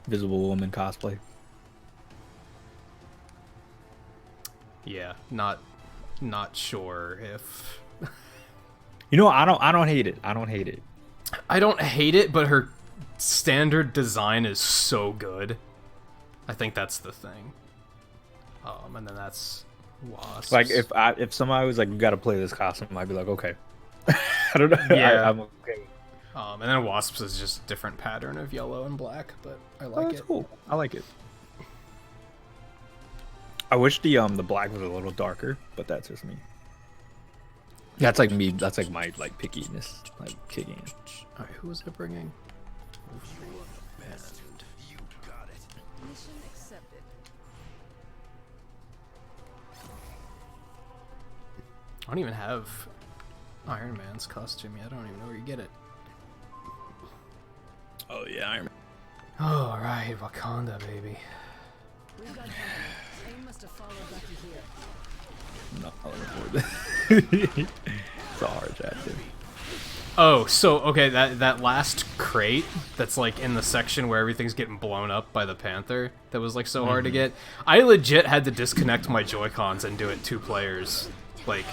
Visible Woman cosplay.
Yeah, not sure if
You know, I don't hate it. I don't hate it.
I don't hate it, but her standard design is so good. I think that's the thing. And then that's Wasp.
Like if somebody was like, "You got to play this costume," I'd be like, "Okay." I don't know.
Yeah.
I'm okay.
And then Wasps is just a different pattern of yellow and black, but I
Oh,
like
that's
it.
cool. I like it. I wish the black was a little darker, but that's just me. That's like me. That's like my like pickiness, like kicking.
All right, who was I bringing?
Mission accepted.
I don't even have Iron Man's costume yet. I don't even know where you get it.
Oh yeah, Iron Man.
Oh, all right, Wakanda, baby.
We've got company. Aim must have followed Lucky here.
I'm not looking forward to it's a hard chat, dude.
Oh, so okay, that last crate that's like in the section where everything's getting blown up by the Panther that was like so hard to get. I legit had to disconnect my Joy-Cons and do it 2 players, like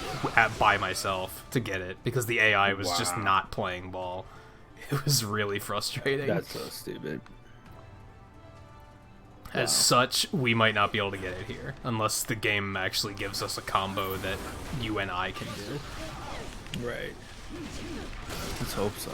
by myself to get it because the AI was just not playing ball. It was really frustrating.
That's so stupid.
As such, we might not be able to get it here unless the game actually gives us a combo that you and I can do.
Right. Let's hope so.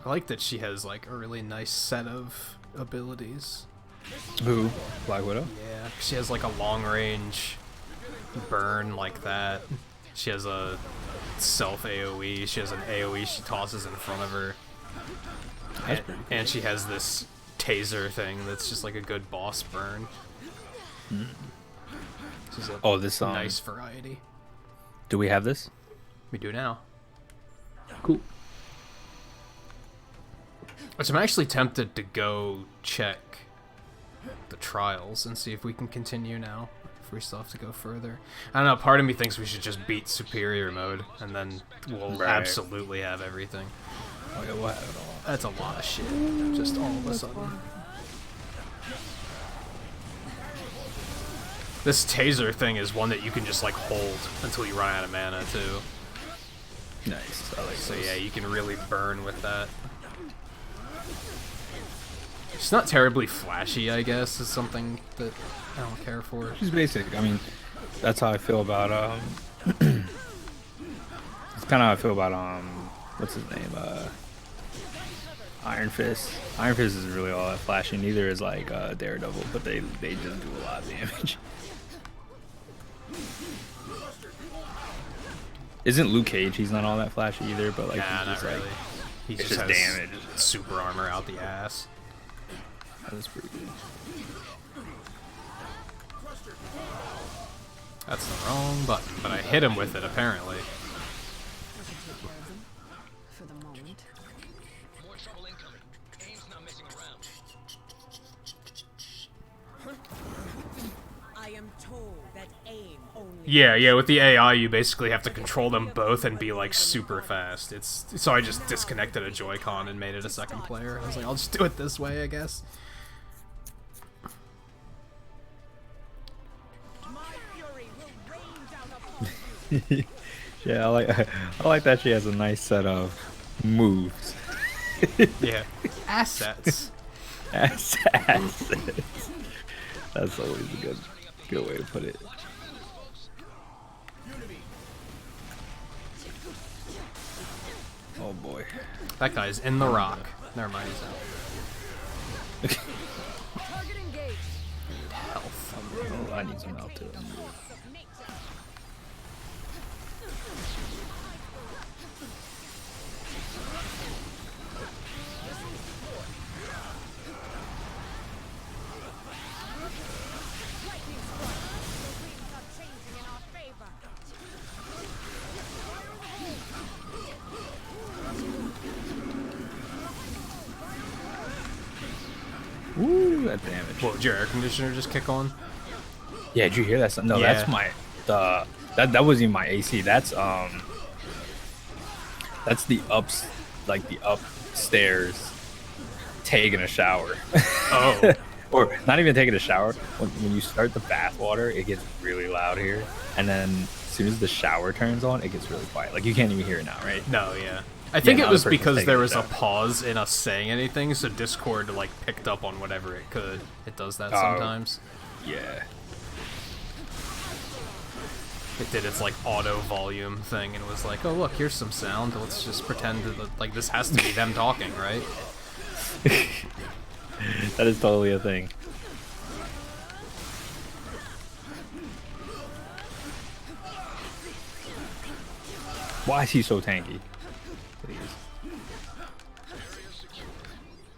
I like that she has like a really nice set of abilities.
Who? Black Widow?
Yeah, she has like a long range burn like that. She has a self AoE. She has an AoE she tosses in front of her. And she has this taser thing that's just like a good boss burn. She's a
Oh, this
nice variety.
Do we have this?
We do now.
Cool.
Which I'm actually tempted to go check the trials and see if we can continue now. If we still have to go further. I don't know, part of me thinks we should just beat Superior Mode and then we'll absolutely have everything.
Oh, yeah, we'll have it all.
That's a lot of shit, just all of a sudden. This taser thing is one that you can just like hold until you run out of mana too.
Nice. I like
So
those.
yeah, you can really burn with that. It's not terribly flashy, I guess, is something that I don't care for.
She's basic. I mean, that's how I feel about it's kind of how I feel about what's his name? Iron Fist. Iron Fist is really all that flashy. Neither is like Daredevil, but they just do a lot of damage. Isn't Luke Cage? He's not all that flashy either, but like
Nah,
he's
not
just,
really.
like,
He
it's
just
just
has
damage.
super armor out the ass.
That's pretty good.
That's the wrong button, but I hit him with it apparently.
For the moment.
More trouble incoming. Aim's not messing around.
I am told that aim only.
Yeah, with the AI you basically have to control them both and be like super fast. So I just disconnected a Joy-Con and made it a second player. I was like, I'll just do it this way, I guess.
My fury will rain down upon you.
Yeah, I like that she has a nice set of moves.
Yeah. Assets.
Assassins. That's always a good way to put it. Oh boy.
That guy's in the rock. Never mind, he's out.
Target engaged.
Health.
Oh, I need some help too.
Lightning strike. The winds are changing in our favor.
Ooh, that damage.
What, did your air conditioner just kick on?
Yeah, did you hear that? No,
Yeah.
that's my that wasn't even my AC. That's the ups, like the upstairs taking a shower.
Oh.
Or not even taking a shower. When you start the bath water, it gets really loud here, and then as soon as the shower turns on, it gets really quiet. Like you can't even hear it now, right?
No, yeah. I think
now
it
the
was
person's
because
taking
there
a
was a
shower.
pause in us saying anything, so Discord like picked up on whatever it could. It does that
Oh.
sometimes.
Yeah.
It did its like auto volume thing and was like, "Oh look, here's some sound. Let's just pretend that like this has to be them talking, right?"
That is totally a thing. Why is he so tanky? Please.
Area secure,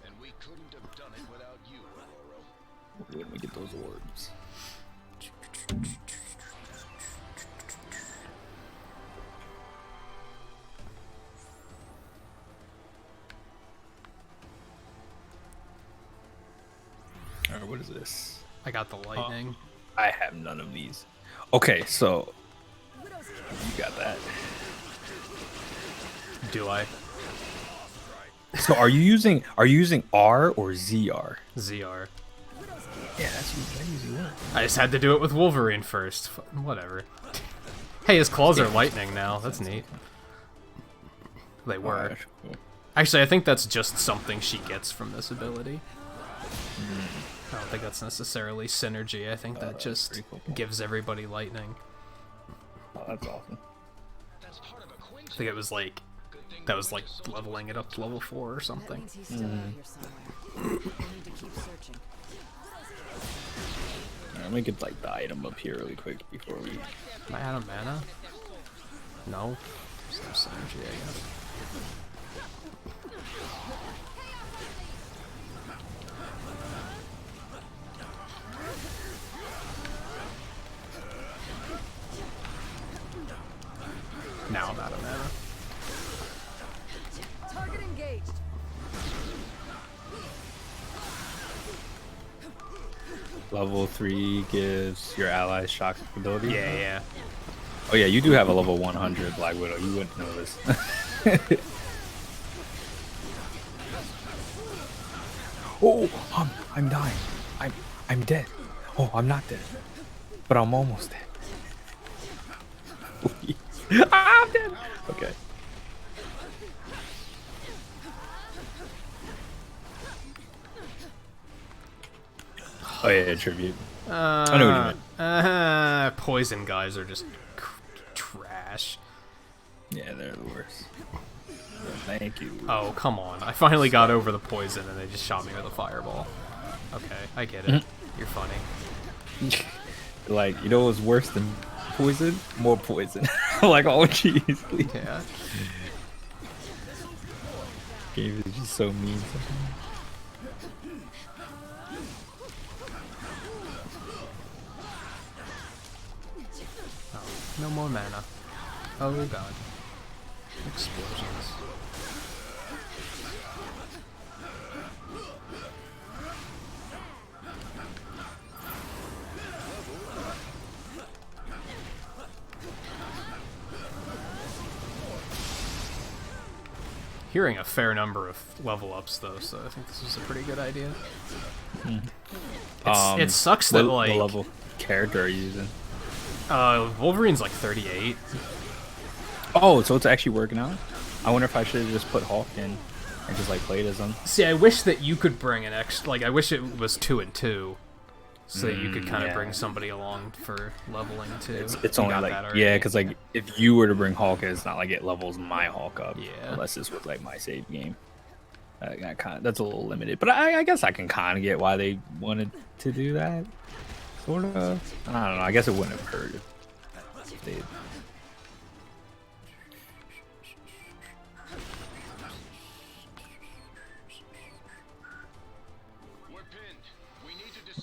and we couldn't have done it without you, Aurora.
Let me get those orbs. Alright, what is this?
I got the lightning.
I have none of these. Okay, so you got that.
Do I?
So are you using R or ZR?
ZR.
Yeah, that's usually what.
I just had to do it with Wolverine first. Whatever. Hey, his claws are lightning now. That's neat. They were.
Alright, cool.
Actually, I think that's just something she gets from this ability. I don't think that's necessarily synergy. I think that just
pretty cool.
gives everybody lightning.
Oh, that's awesome.
That's part of a Quincy.
I think it was like that was like leveling it up to level 4 or
That
something.
means he's still out here somewhere. We'll need to keep searching.
Alright, let me get like the item up here really quick before we.
Am I out of mana? No. Some synergy, I guess. Now I'm out of mana.
Target engaged.
Level 3 gives your allies shock ability.
Yeah, yeah.
Oh yeah, you do have a level 100 Black Widow. You wouldn't know this. Oh, I'm dying. I'm dead. Oh, I'm not dead, but I'm almost dead. Ah, I'm dead. Okay. Oh yeah, tribute. I know what you meant.
Poison guys are just trash.
Yeah, they're the worst. Thank you.
Oh, come on. I finally got over the poison and they just shot me with a fireball. Okay, I get it. You're funny.
Like, you know what's worse than poison? More poison. Like, oh jeez, please.
Yeah.
Game is just so mean sometimes.
No more mana. Oh god. Explosions. Hearing a fair number of level ups though, so I think this is a pretty good idea. It sucks that
what
like
level character are you using?
Wolverine's like 38.
Oh, so it's actually working out. I wonder if I should have just put Hulk in. I just like played as them.
See, I wish that you could bring an extra. Like, I wish it was 2 and 2, so that you could kind of bring somebody along for leveling too.
It's only like because like if you were to bring Hulk, it's not like it levels my Hulk up.
Yeah.
Unless this was like my save game. That's a little limited, but I guess I can kind of get why they wanted to do that. Sort of. I don't know. I guess it wouldn't have hurt if they.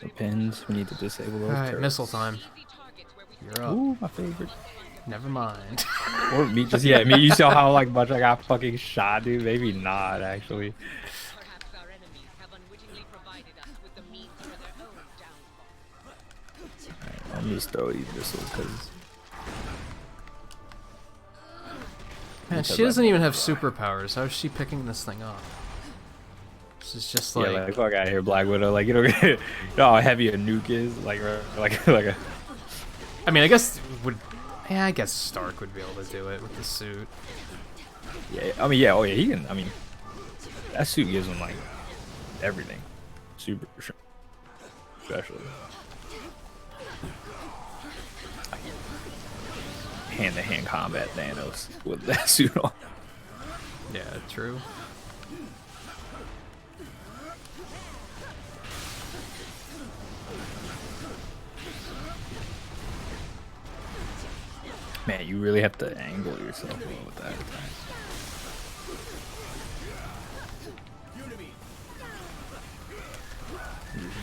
We're pinned. We need to disable those.
Alright,
turrets.
missile time. You're up.
Ooh, my favorite.
Never mind.
Or me just you saw how like much I got fucking shot, dude. Maybe not actually.
Perhaps our enemies have unwittingly provided us with the means for their own downfall.
I'm just throw these missiles because.
Man, she doesn't even have superpowers. How is she picking this thing up? This is just like.
Yeah, like fuck out of here, Black Widow. Like you know how heavy a nuke is. Like a.
I mean, I guess would. Yeah, I guess Stark would be able to do it with the suit.
Yeah, I mean, yeah, oh yeah, he can. I mean, that suit gives him like everything, super especially hand-to-hand combat Thanos with that suit on.
Yeah, true.
Man, you really have to angle yourself well with that.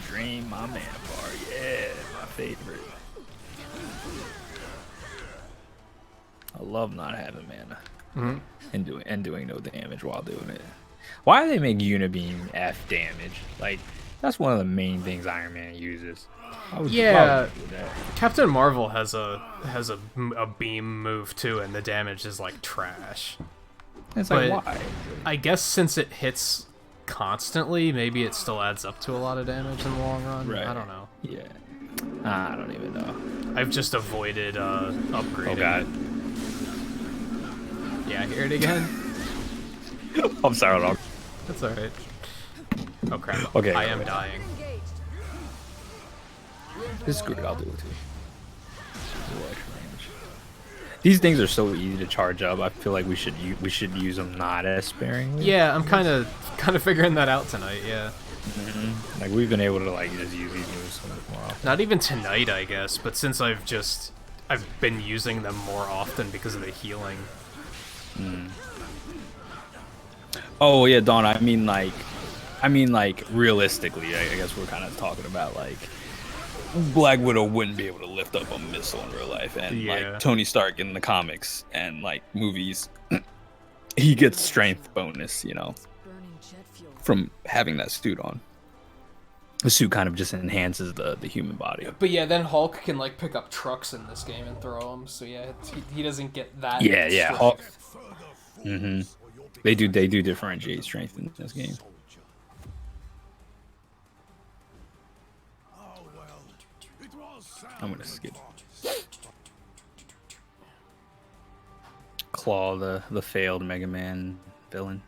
Dream my mana bar, yeah, my favorite. I love not having mana and doing no damage while doing it. Why do they make Unibeam F damage? Like that's one of the main things Iron Man uses.
Yeah, Captain Marvel has a beam move too, and the damage is like trash.
It's
but
like why?
I guess since it hits constantly, maybe it still adds up to a lot of damage in the long run.
Right.
I don't know.
Yeah, I don't even know.
I've just avoided upgrading.
Oh god.
Yeah, I hear it again.
I'm sorry, dog.
That's alright. Oh crap.
Okay.
I am dying.
This is good. I'll do it too. These things are so easy to charge up. I feel like we should use them not as sparingly.
Yeah, I'm kind of figuring that out tonight. Yeah.
Like we've been able to like just use these moves so much more often.
Not even tonight, I guess, but since I've been using them more often because of the healing.
Oh yeah, Dawn. I mean like realistically, I guess we're kind of talking about like Black Widow wouldn't be able to lift up a missile in real life, and like Tony Stark in the comics and like movies, he gets strength bonus, you know, from having that suit on. The suit kind of just enhances the human body.
But yeah, then Hulk can like pick up trucks in this game and throw them. So yeah, he doesn't get that.
Yeah,
strength.
Hulk. They do differentiate strength in this game. I'm gonna skip. Claw, the failed Mega Man villain.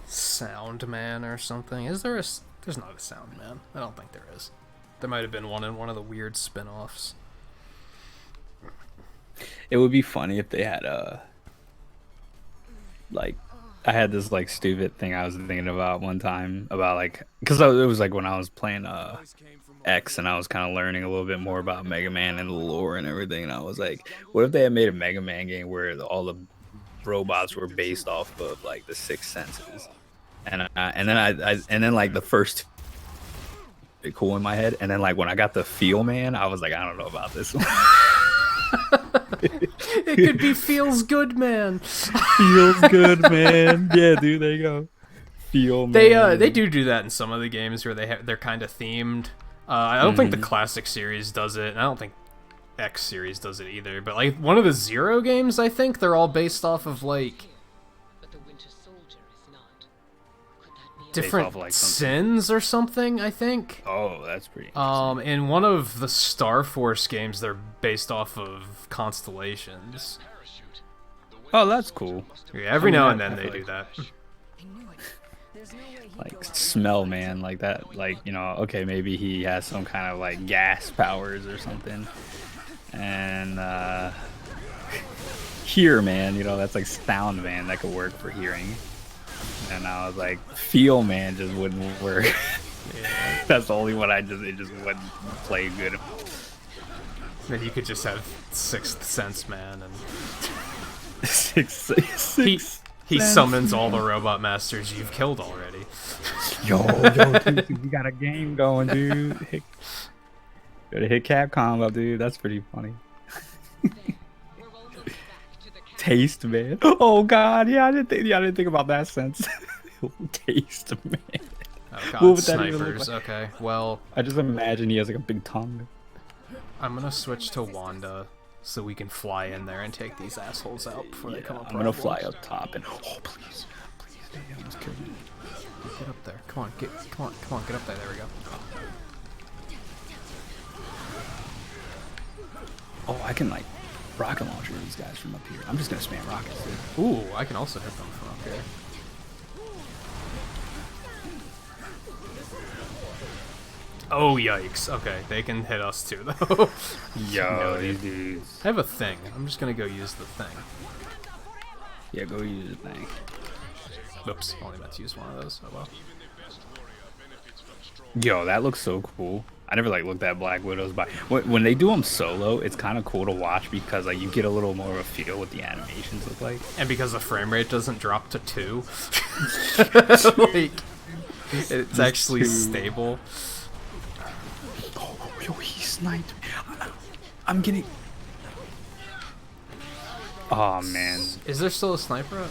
Sound Man or something. Is there a? There's not a Sound Man. I don't think there is. There might have been one in one of the weird spin-offs.
It would be funny if they had like, I had this like stupid thing I was thinking about one time about like, because it was like when I was playing X and I was kind of learning a little bit more about Mega Man and the lore and everything, and I was like, what if they had made a Mega Man game where all the robots were based off of like the six senses, and then like the first cool in my head, and then like when I got the Feel Man, I was like, I don't know about this one.
It could be Feels Good Man.
Feels Good Man. Yeah, dude, there you go. Feel Man.
They do that in some of the games where they're kind of themed. I don't think the classic series does it, and I don't think X series does it either. But like one of the Zero games, I think they're all based off of like.
But the Winter Soldier is not. Could that be
different
off, like, something.
sins or something, I think.
Oh, that's pretty interesting.
In one of the Star Force games, they're based off of constellations.
Oh, that's cool.
Yeah, every now and then they do that.
Like smell man, like that, like, you know, okay, maybe he has some kind of like gas powers or something. And hear man, you know, that's like sound man, that could work for hearing. And I was like, feel man just wouldn't work. Yeah. That's the only one it just wouldn't play good.
Then you could just have Sixth Sense man, and he summons all the robot masters you've killed already.
Yo, dude, we got a game going, dude. Gotta hit Capcom up, dude. That's pretty funny. Taste man. Oh god, yeah, I didn't think about that sense. Taste man.
Oh god, snipers. Like? Okay, well,
I just imagine he has like a big tongue.
I'm gonna switch to Wanda so we can fly in there and take these assholes out before they come up.
I'm gonna fly up top and please, you almost killed me.
Get up there. Come on, get up there. There we go.
Oh, I can like rocket launcher these guys from up here. I'm just gonna spam rockets, dude.
Ooh, I can also hit them from up here. Oh, yikes. Okay, they can hit us too, though.
Yo, these dudes.
I have a thing. I'm just gonna go use the thing.
Yeah, go use the thing.
Oops, only meant to use one of those. Oh well.
Yo, that looks so cool. I never like looked at Black Widows, but when they do them solo, it's kind of cool to watch because like you get a little more of a feel what the animations look like.
And because the frame rate doesn't drop to 2, like it's actually stable.
Oh, yo, he sniped me. I'm getting. Oh man.
Is there still a sniper up?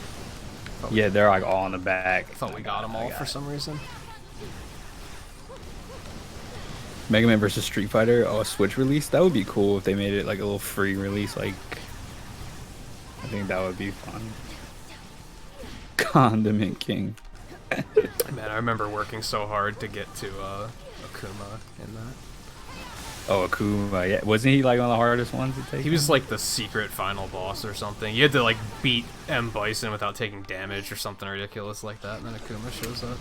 Yeah, they're like all in the back.
I thought we got them all for some reason.
Mega Man vs. Street Fighter, a Switch release? That would be cool if they made it like a little free release. Like, I think that would be fun. Condiment King.
Man, I remember working so hard to get to Akuma in that.
Oh, Akuma, yeah. Wasn't he like one of the hardest ones to take?
He was like the secret final boss or something. You had to like beat M. Bison without taking damage or something ridiculous like that, and then Akuma shows up.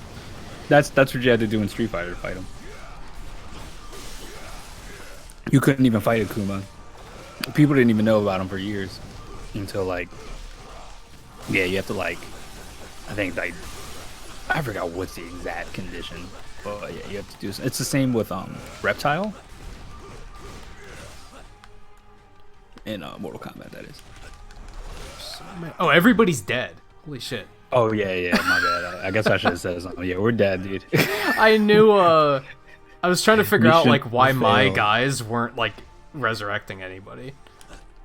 That's what you had to do in Street Fighter to fight him. You couldn't even fight Akuma. People didn't even know about him for years until like, yeah, you have to like, I think like, I forgot what's the exact condition, but yeah, you have to do. It's the same with Reptile in Mortal Kombat. That is.
Oh, everybody's dead. Holy shit.
Oh yeah, my bad. I guess I should have said something. Yeah, we're dead, dude.
I knew. I was trying to figure out like why my guys weren't like resurrecting anybody.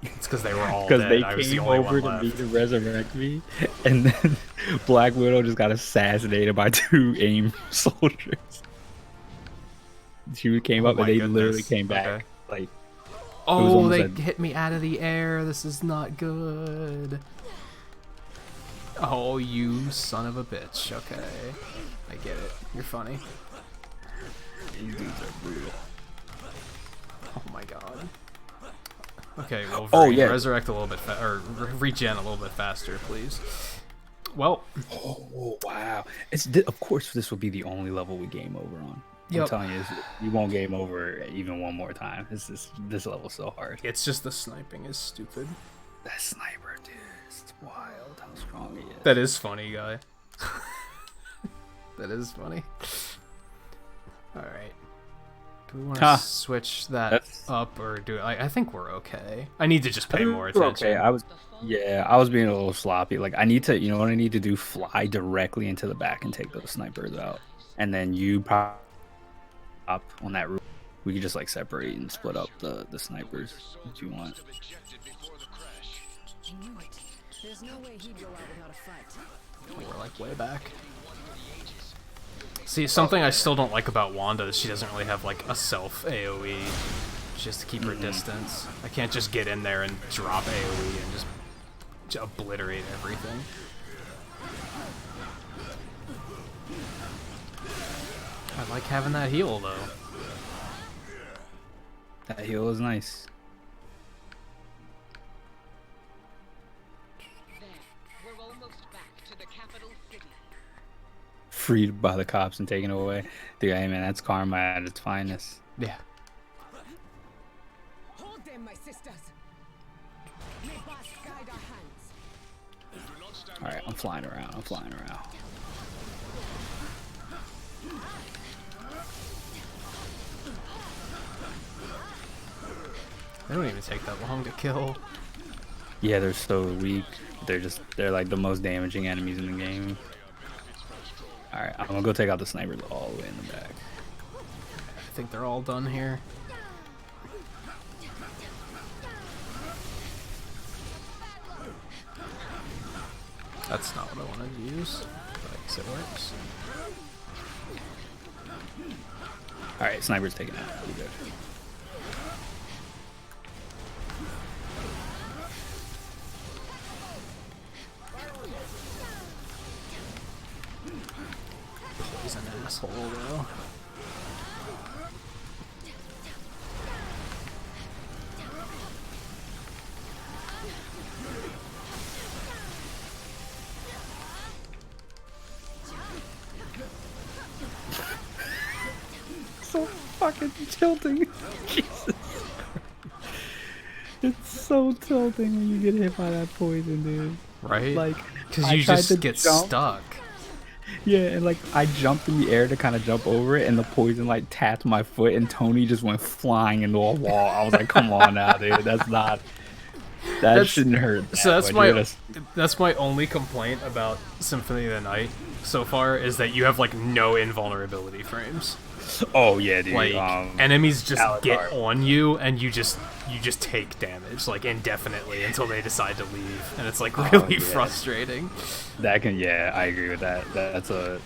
It's because they were all dead.
They
I was the
came
only
over
one
to me
left.
to resurrect me, and then Black Widow just got assassinated by 2 AIM soldiers. She came up and they literally came back.
Okay.
Like,
oh, they hit me out of the air. This is not good. Oh, you son of a bitch. Okay, I get it. You're funny.
these dudes are brutal.
Oh my god. Okay, well, resurrect a little bit, or regen a little bit faster, please. Well.
Oh wow! Of course, this will be the only level we game over on.
Yep.
I'm telling you, you won't game over even one more time. This level's so hard.
It's just the sniping is stupid.
That sniper, dude, it's wild how strong he is.
That is funny, guy. That is funny. All right. Do we want to switch that up, or do I think we're okay. I need to just pay more attention.
Okay, I was being a little sloppy. Like, I need to, you know what I need to do? Fly directly into the back and take those snipers out, and then you pop up on that roof. We can just like separate and split up the snipers if you want.
There's no way he'd go out without a fight.
We're like way back. See, something I still don't like about Wanda is she doesn't really have like a self AoE. She has to keep her distance. I can't just get in there and drop AoE and just obliterate everything. I like having that heal though.
That heal is nice.
There, we're almost back to the capital city.
Freed by the cops and taken away. Dude, hey man, that's karma at its finest.
Yeah.
Hold them, my sisters. May Bast guide our hands.
Alright, I'm flying around. I'm flying around.
They don't even take that long to kill.
Yeah, they're so weak. They're like the most damaging enemies in the game. Alright, I'm gonna go take out the snipers all the way in the back.
I think they're all done here. That's not what I wanted to use, but I guess it works.
Alright, sniper's taken out. Pretty good.
He's an asshole though.
So fucking tilting. Jesus. It's so tilting when you get hit by that poison, dude.
Right?
Like,
because
I
you
tried
just
to
get
jump.
stuck.
Yeah, and like I jumped in the air to kind of jump over it, and the poison like tapped my foot, and Tony just went flying into a wall. I was like, "Come on now, dude. That's not. That shouldn't hurt." That
So that's
much.
that's my only complaint about Symphony of the Night so far is that you have like no invulnerability frames.
Oh yeah, dude.
Like enemies just get
Aladar.
on you and you just take damage like indefinitely until they decide to leave, and it's like really
yeah.
frustrating.
That can, yeah, I agree with that. That's like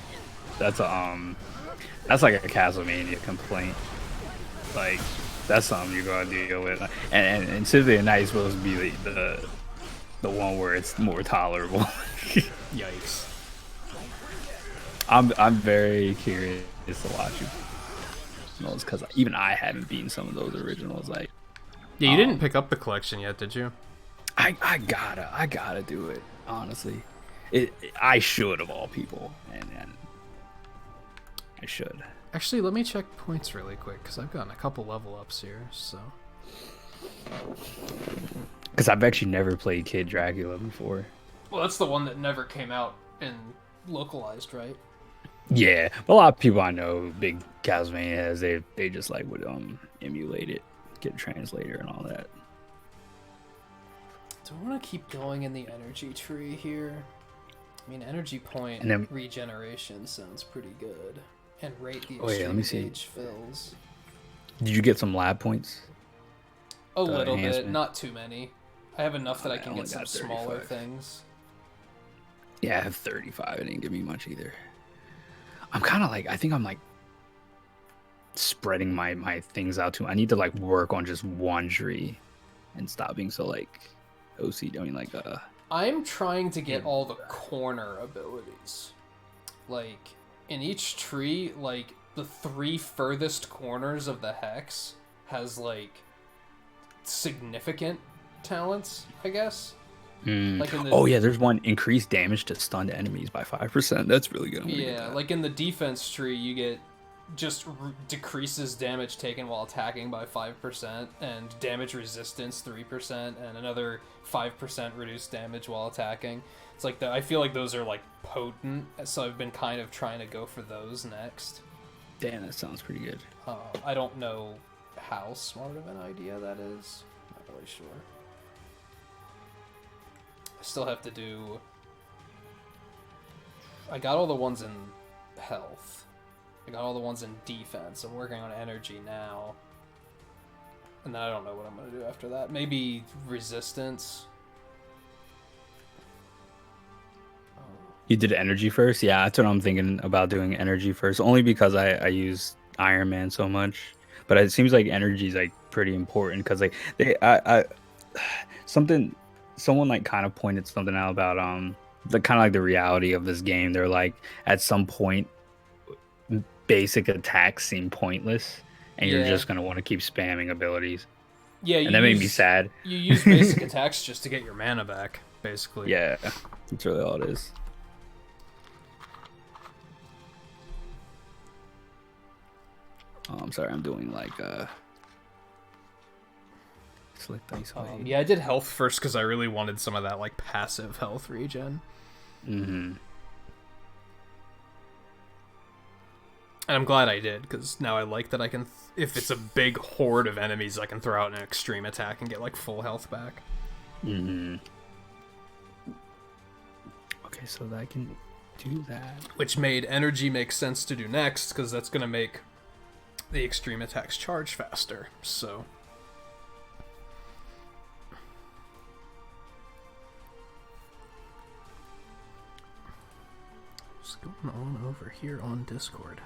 a Castlevania complaint. Like that's something you're gonna deal with. And Symphony of the Night is supposed to be the one where it's more tolerable.
Yikes.
I'm very curious to watch you. Because even I haven't beaten some of those originals. Like,
Yeah, you didn't pick up the collection yet, did you?
I gotta do it. Honestly, I should of all people, and I should.
Actually, let me check points really quick because I've gotten a couple level ups here. So.
Because I've actually never played Kid Dracula before.
Well, that's the one that never came out in localized, right?
Yeah, but a lot of people I know, big Castlevania heads, they just like would emulate it, get a translator and all that.
Do I want to keep going in the energy tree here? I mean, energy point
And then-
regeneration sounds pretty good. And rate the
Oh, yeah, let me see.
gauge fills.
Did you get some lab points?
A little bit,
enhancement?
not too many. I have enough that I
I
can
only
get some
got
smaller
35.
things.
Yeah, I have 35. It didn't give me much either. I'm kind of like, I think I'm like spreading my things out too. I need to like work on just one tree and stop being so like OCD. I mean, like
I'm trying to get all the corner abilities. Like, in each tree, like, the 3 furthest corners of the hex has, like, significant talents, I guess. Like in the,
oh yeah, there's one increased damage to stunned enemies by 5%. That's really good. I'm gonna get
yeah,
that.
like in the defense tree, you get just decreases damage taken while attacking by 5%, and damage resistance 3%, and another 5% reduced damage while attacking. It's like I feel like those are like potent, so I've been kind of trying to go for those next.
Damn, that sounds pretty good.
I don't know how smart of an idea that is. Not really sure. I still have to do... I got all the ones in health. I got all the ones in defense. I'm working on energy now. And then I don't know what I'm going to do after that. Maybe resistance.
You did energy first? Yeah, that's what I'm thinking about doing, energy first. Only because I use Iron Man so much. But it seems like energy is like pretty important because like someone like kind of pointed something out about the kind of like the reality of this game. They're like at some point
basic attacks seem pointless, and you're
Yeah.
just gonna want to keep spamming abilities.
Yeah,
And that made me sad.
You use basic attacks just to get your mana back, basically.
Yeah, that's really all it is. Oh, I'm sorry, I'm doing like slick dice wave.
Yeah, I did health first because I really wanted some of that like passive health regen.
Mm-hmm.
And I'm glad I did, because now I like that I can, if it's a big horde of enemies, I can throw out an extreme attack and get like full health back.
Mm-hmm. Okay, so I can do that.
Which made energy make sense to do next, because that's going to make the extreme attacks charge faster, so... What's going on over here on Discord?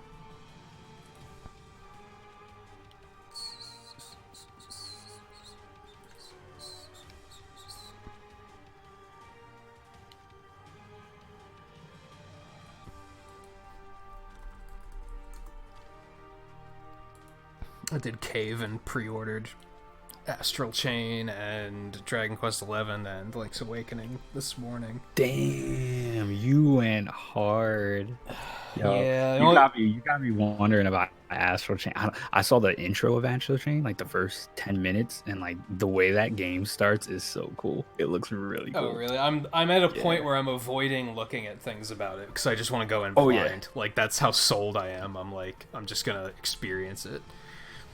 I did Cave and pre-ordered Astral Chain and Dragon Quest XI and Link's Awakening this morning.
Damn, you went hard. Yo,
Yeah,
you got me wondering about Astral Chain. I saw the intro of Astral Chain, like the first 10 minutes, and like the way that game starts is so cool. It looks really cool.
Oh, really? I'm at a point where I'm avoiding looking at things about it because I just want to go in blind.
yeah.
Like that's how sold I am. I'm just gonna experience it.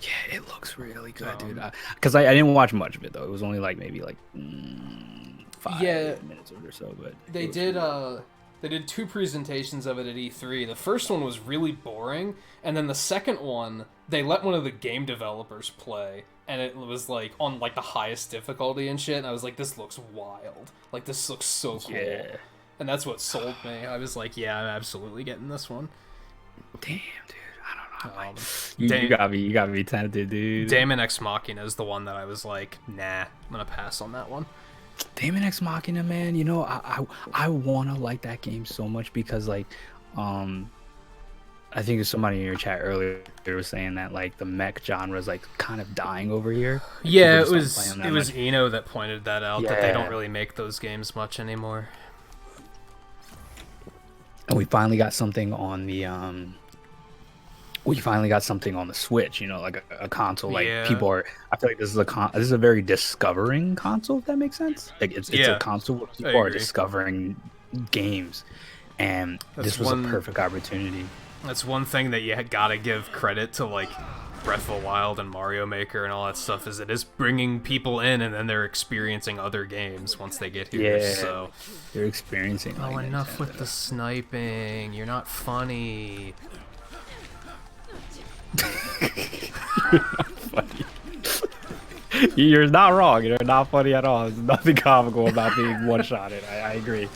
Yeah, it looks really good, dude. Because I didn't watch much of it though. It was only like maybe like 5 minutes or so. But
they did 2 presentations of it at E3. The first one was really boring, and then the second one they let one of the game developers play, and it was like on like the highest difficulty and shit. And I was like, this looks wild. Like this looks so cool.
Yeah.
And that's what sold me. I was like, yeah, I'm absolutely getting this one.
Damn, dude. You got me tempted, dude.
Daemon X Machina is the one that I was like, nah, I'm gonna pass on that one.
Daemon X Machina, man. You know, I wanna like that game so much because like, I think somebody in your chat earlier was saying that like the mech genre is like kind of dying over here.
Yeah, it was Eno that pointed that out, that they don't
Yeah.
really make those games much anymore.
And we finally got something on the Switch, you know, like a console. Like
Yeah.
people are, I feel like this is a very discovering console, if that makes sense. Like it's
Yeah,
a console where
I
people are
agree.
discovering games, and
That's
this was
one-
a perfect opportunity.
That's one thing that you gotta give credit to, like Breath of the Wild and Mario Maker and all that stuff, is it is bringing people in and then they're experiencing other games once they get here.
Yeah,
So,
you're experiencing.
oh,
like,
enough with the sniping. You're not funny.
You're not wrong. You're not funny at all. There's nothing comical about being one-shotted. I agree.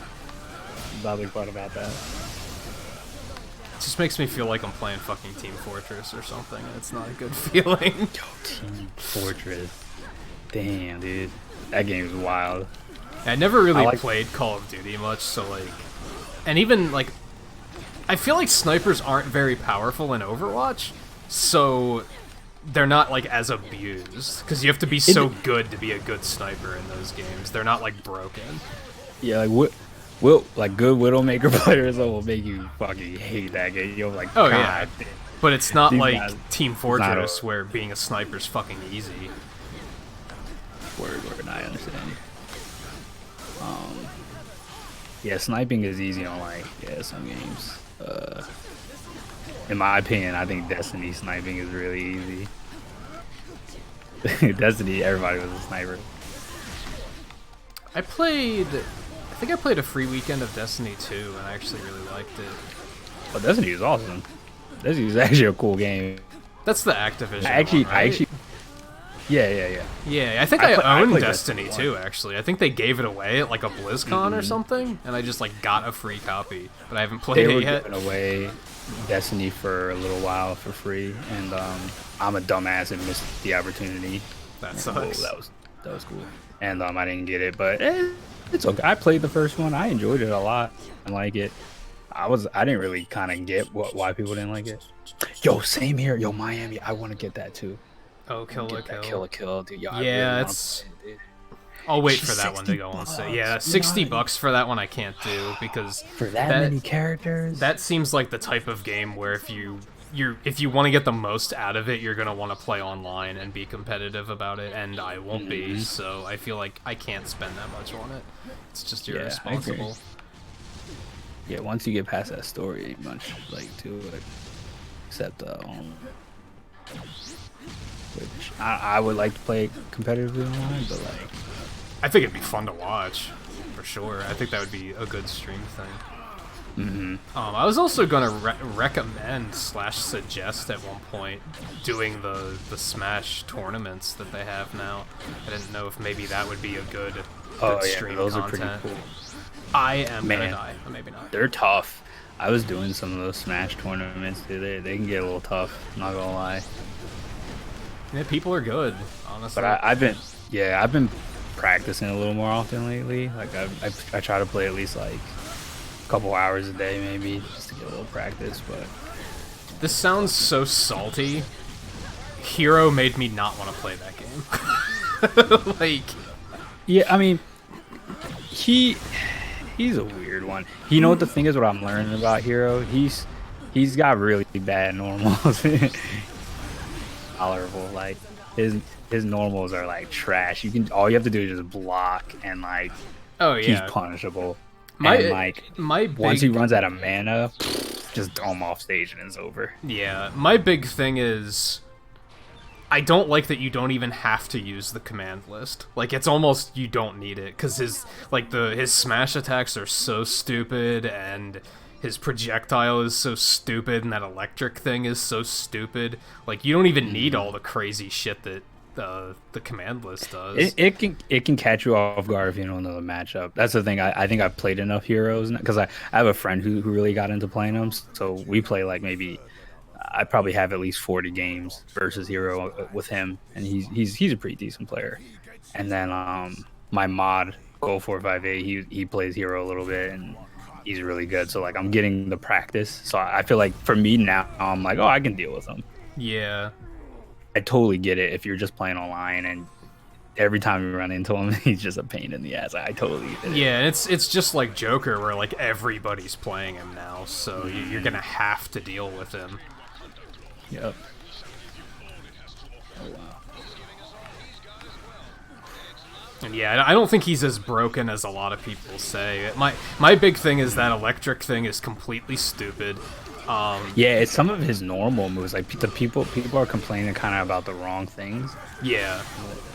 Nothing fun about that.
It just makes me feel like I'm playing fucking Team Fortress or something. And it's not a good feeling.
Team Fortress. Damn, dude. That game is wild.
I never really played Call of Duty much, so like, and even like, I feel like snipers aren't very powerful in Overwatch, so they're not like as abused, because you have to be so good to be a good sniper in those games. They're not like broken.
Yeah, like like good Widowmaker players will make you fucking hate that game. You're like,
Oh
God,
yeah, but it's not
These
like
guys-
Team Fortress where being a sniper's fucking easy.
word, I understand. Yeah, sniping is easy on like some games. In my opinion, I think Destiny sniping is really easy. Destiny, everybody was a sniper.
I think I played a free weekend of Destiny 2, and I actually really liked it.
But Destiny is awesome. Destiny is actually a cool game.
That's the Activision
I
one, right?
Yeah.
Yeah, I think
I
I own
played
Destiny
Destiny
2, actually. I think they gave it away at like a BlizzCon or something, and I just like got a free copy, but I haven't
They
played
were
it yet.
giving away Destiny for a little while for free, and I'm a dumbass and missed the opportunity.
That
Oh,
sucks.
that was cool. And I didn't get it, but it's okay. I played the first one. I enjoyed it a lot. I like it. I didn't really kind of get why people didn't like it.
Yo, same here. Yo, Miami, I want to get that too.
Oh, Kill la
Get that
Kill.
Kill la Kill, dude. Yo, I
Yeah,
really wanna
it's.
play it, dude.
I'll wait
It's
for that one to
60
go on sale.
bucks,
Yeah,
you
60
know?
bucks for that one I can't do because
For that many characters?
that seems like the type of game where if you want to get the most out of it, you're gonna want to play online and be competitive about it, and I won't be. So I feel like I can't spend that much on it. It's just
Yeah, I agree.
irresponsible.
Yeah, once you get past that story, ain't much like to it, except which I would like to play competitively online, but like
I think it'd be fun to watch, for sure. I think that would be a good stream thing. I was also gonna recommend / suggest at one point doing the Smash tournaments that they have now. I didn't know if maybe that would be a good stream
those
content.
are pretty cool.
I am gonna
Man.
die, or maybe not.
They're tough. I was doing some of those Smash tournaments, dude. They can get a little tough. Not gonna lie.
Yeah, people are good, honestly.
But I've been practicing a little more often lately. Like I try to play at least like a couple hours a day, maybe, just to get a little practice. But
This sounds so salty. Hero made me not want to play that game. Like,
yeah, I mean, he's a weird one. You know what the thing is? What I'm learning about Hero, he's got really bad normals. Tolerable, like his normals are like trash. All you have to do is just block and like
oh
he's
yeah,
punishable.
my
And like once he
big,
runs out of mana, just throw him off stage and it's over.
yeah, my big thing is I don't like that you don't even have to use the command list. Like, it's almost you don't need it because his smash attacks are so stupid and his projectile is so stupid and that electric thing is so stupid. Like, you don't even need all the crazy shit that the command list does.
It can catch you off guard if you don't know the matchup. That's the thing. I think I've played enough Heroes because I have a friend who really got into playing them. So we play like maybe I probably have at least 40 games versus Hero with him, and he's a pretty decent player. And then my mod Go458, he plays Hero a little bit and he's really good. So like I'm getting the practice. So I feel like for me now I'm like, oh, I can deal with him.
Yeah.
I totally get it if you're just playing online and every time you run into him, he's just a pain in the ass. I totally get it.
Yeah, and it's just like Joker, where like everybody's playing him now, so you're gonna have to deal with him.
Yep. Oh wow.
And yeah, I don't think he's as broken as a lot of people say. My big thing is that electric thing is completely stupid.
Yeah, it's some of his normal moves. Like the people are complaining kind of about the wrong things.
Yeah.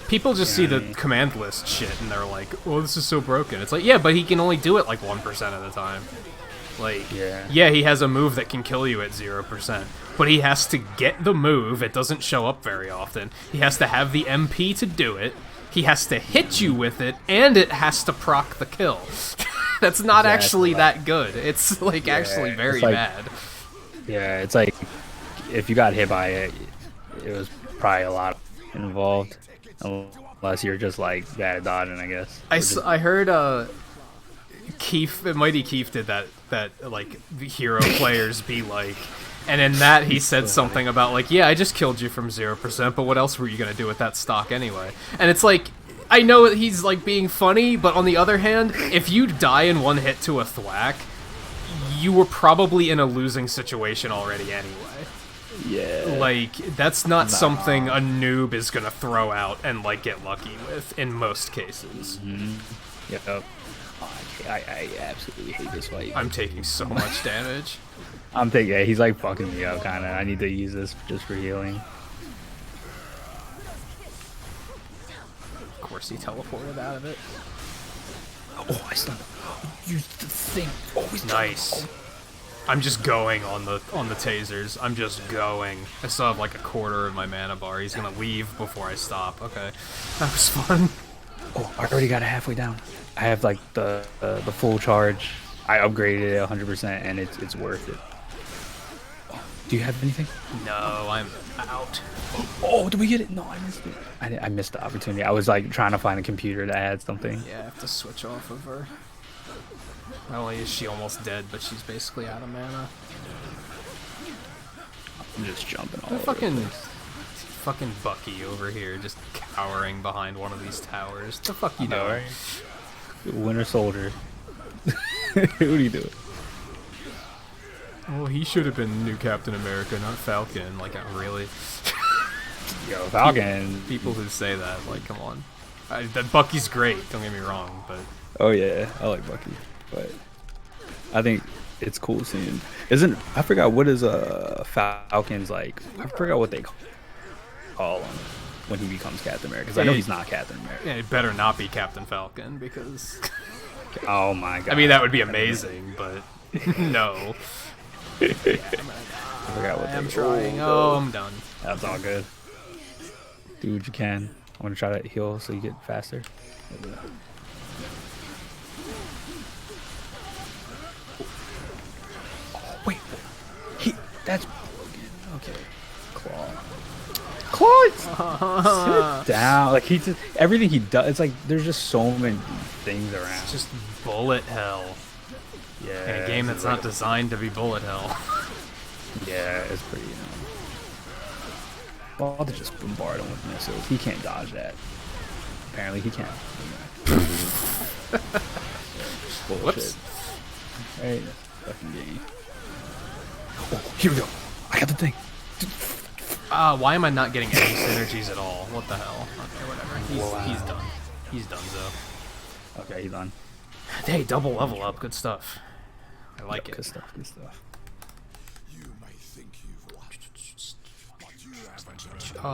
People just see the command list shit and they're like, "Oh, this is so broken." It's like, yeah, but he can only do it like 1% of the time. Like, yeah, he has a move that can kill you at 0%, but he has to get the move. It doesn't show up very often. He has to have the MP to do it. He has to hit you with it, and it has to proc the kill. That's not actually that good. It's like actually very bad.
Yeah, it's like if you got hit by it, it was probably a lot involved. Unless you're just like bad at dodging, I guess.
I heard Keith, Mighty Keith did that like the Hero players be like, and in that he said something about like, yeah, I just killed you from 0%, but what else were you gonna do with that stock anyway? And it's like, I know he's like being funny, but on the other hand, if you die in one hit to a thwack, you were probably in a losing situation already anyway.
Yeah.
Like, that's not something a noob is gonna throw out and like get lucky with in most cases.
Yep. I absolutely hate this fight.
I'm taking so much damage.
Yeah, he's like fucking me up kinda. I need to use this just for healing.
Of course he teleported out of it.
Oh, I stunned him. Use the thing. Oh, he's
nice. I'm just going on the tasers. I'm just going. I still have like a quarter of my mana bar. He's gonna leave before I stop. Okay, that was fun.
Oh, I already got it halfway down. I have like the full charge. I upgraded it 100%, and it's worth it. Oh, do you have anything?
No, I'm out.
Oh, did we get it? No, I missed it. I missed the opportunity. I was like trying to find a computer to add something.
Yeah, I have to switch off of her. Not only is she almost dead, but she's basically out of mana.
Just jumping all
The
over.
fucking Bucky over here, just cowering behind one of these towers. The fuck you doing?
Winter Soldier. What are you doing?
Well, he should have been new Captain America, not Falcon. Like, really?
Yo, Falcon.
People who say that, like, come on. That Bucky's great. Don't get me wrong, but
Oh yeah, I like Bucky, but I think it's cool seeing. I forgot what is Falcon's like. I forgot what they call him when he becomes Captain America. Because I know he's not Captain America.
yeah, it better not be Captain Falcon because.
Oh my god.
I mean, that would be amazing, but no.
I forgot what
I'm
they.
trying. Oh, I'm done.
That's all good. Do what you can. I'm gonna try to heal so you get faster. Oh, wait, that's okay. Claw, sit down. Like he just everything he does. It's like there's just so many things around.
It's just bullet hell.
Yeah,
In a game that's not designed to be bullet hell.
Yeah, it's pretty. Well, I'll just bombard him with missiles. He can't dodge that. Apparently, he can.
Whoops.
Right, fucking game. Oh, here we go. I got the thing.
Why am I not getting any synergies at all? What the hell? Okay, whatever. He's done. He's done, so.
Okay, he's on.
Hey, double level up. Good stuff. I like it.
Good stuff. Good stuff.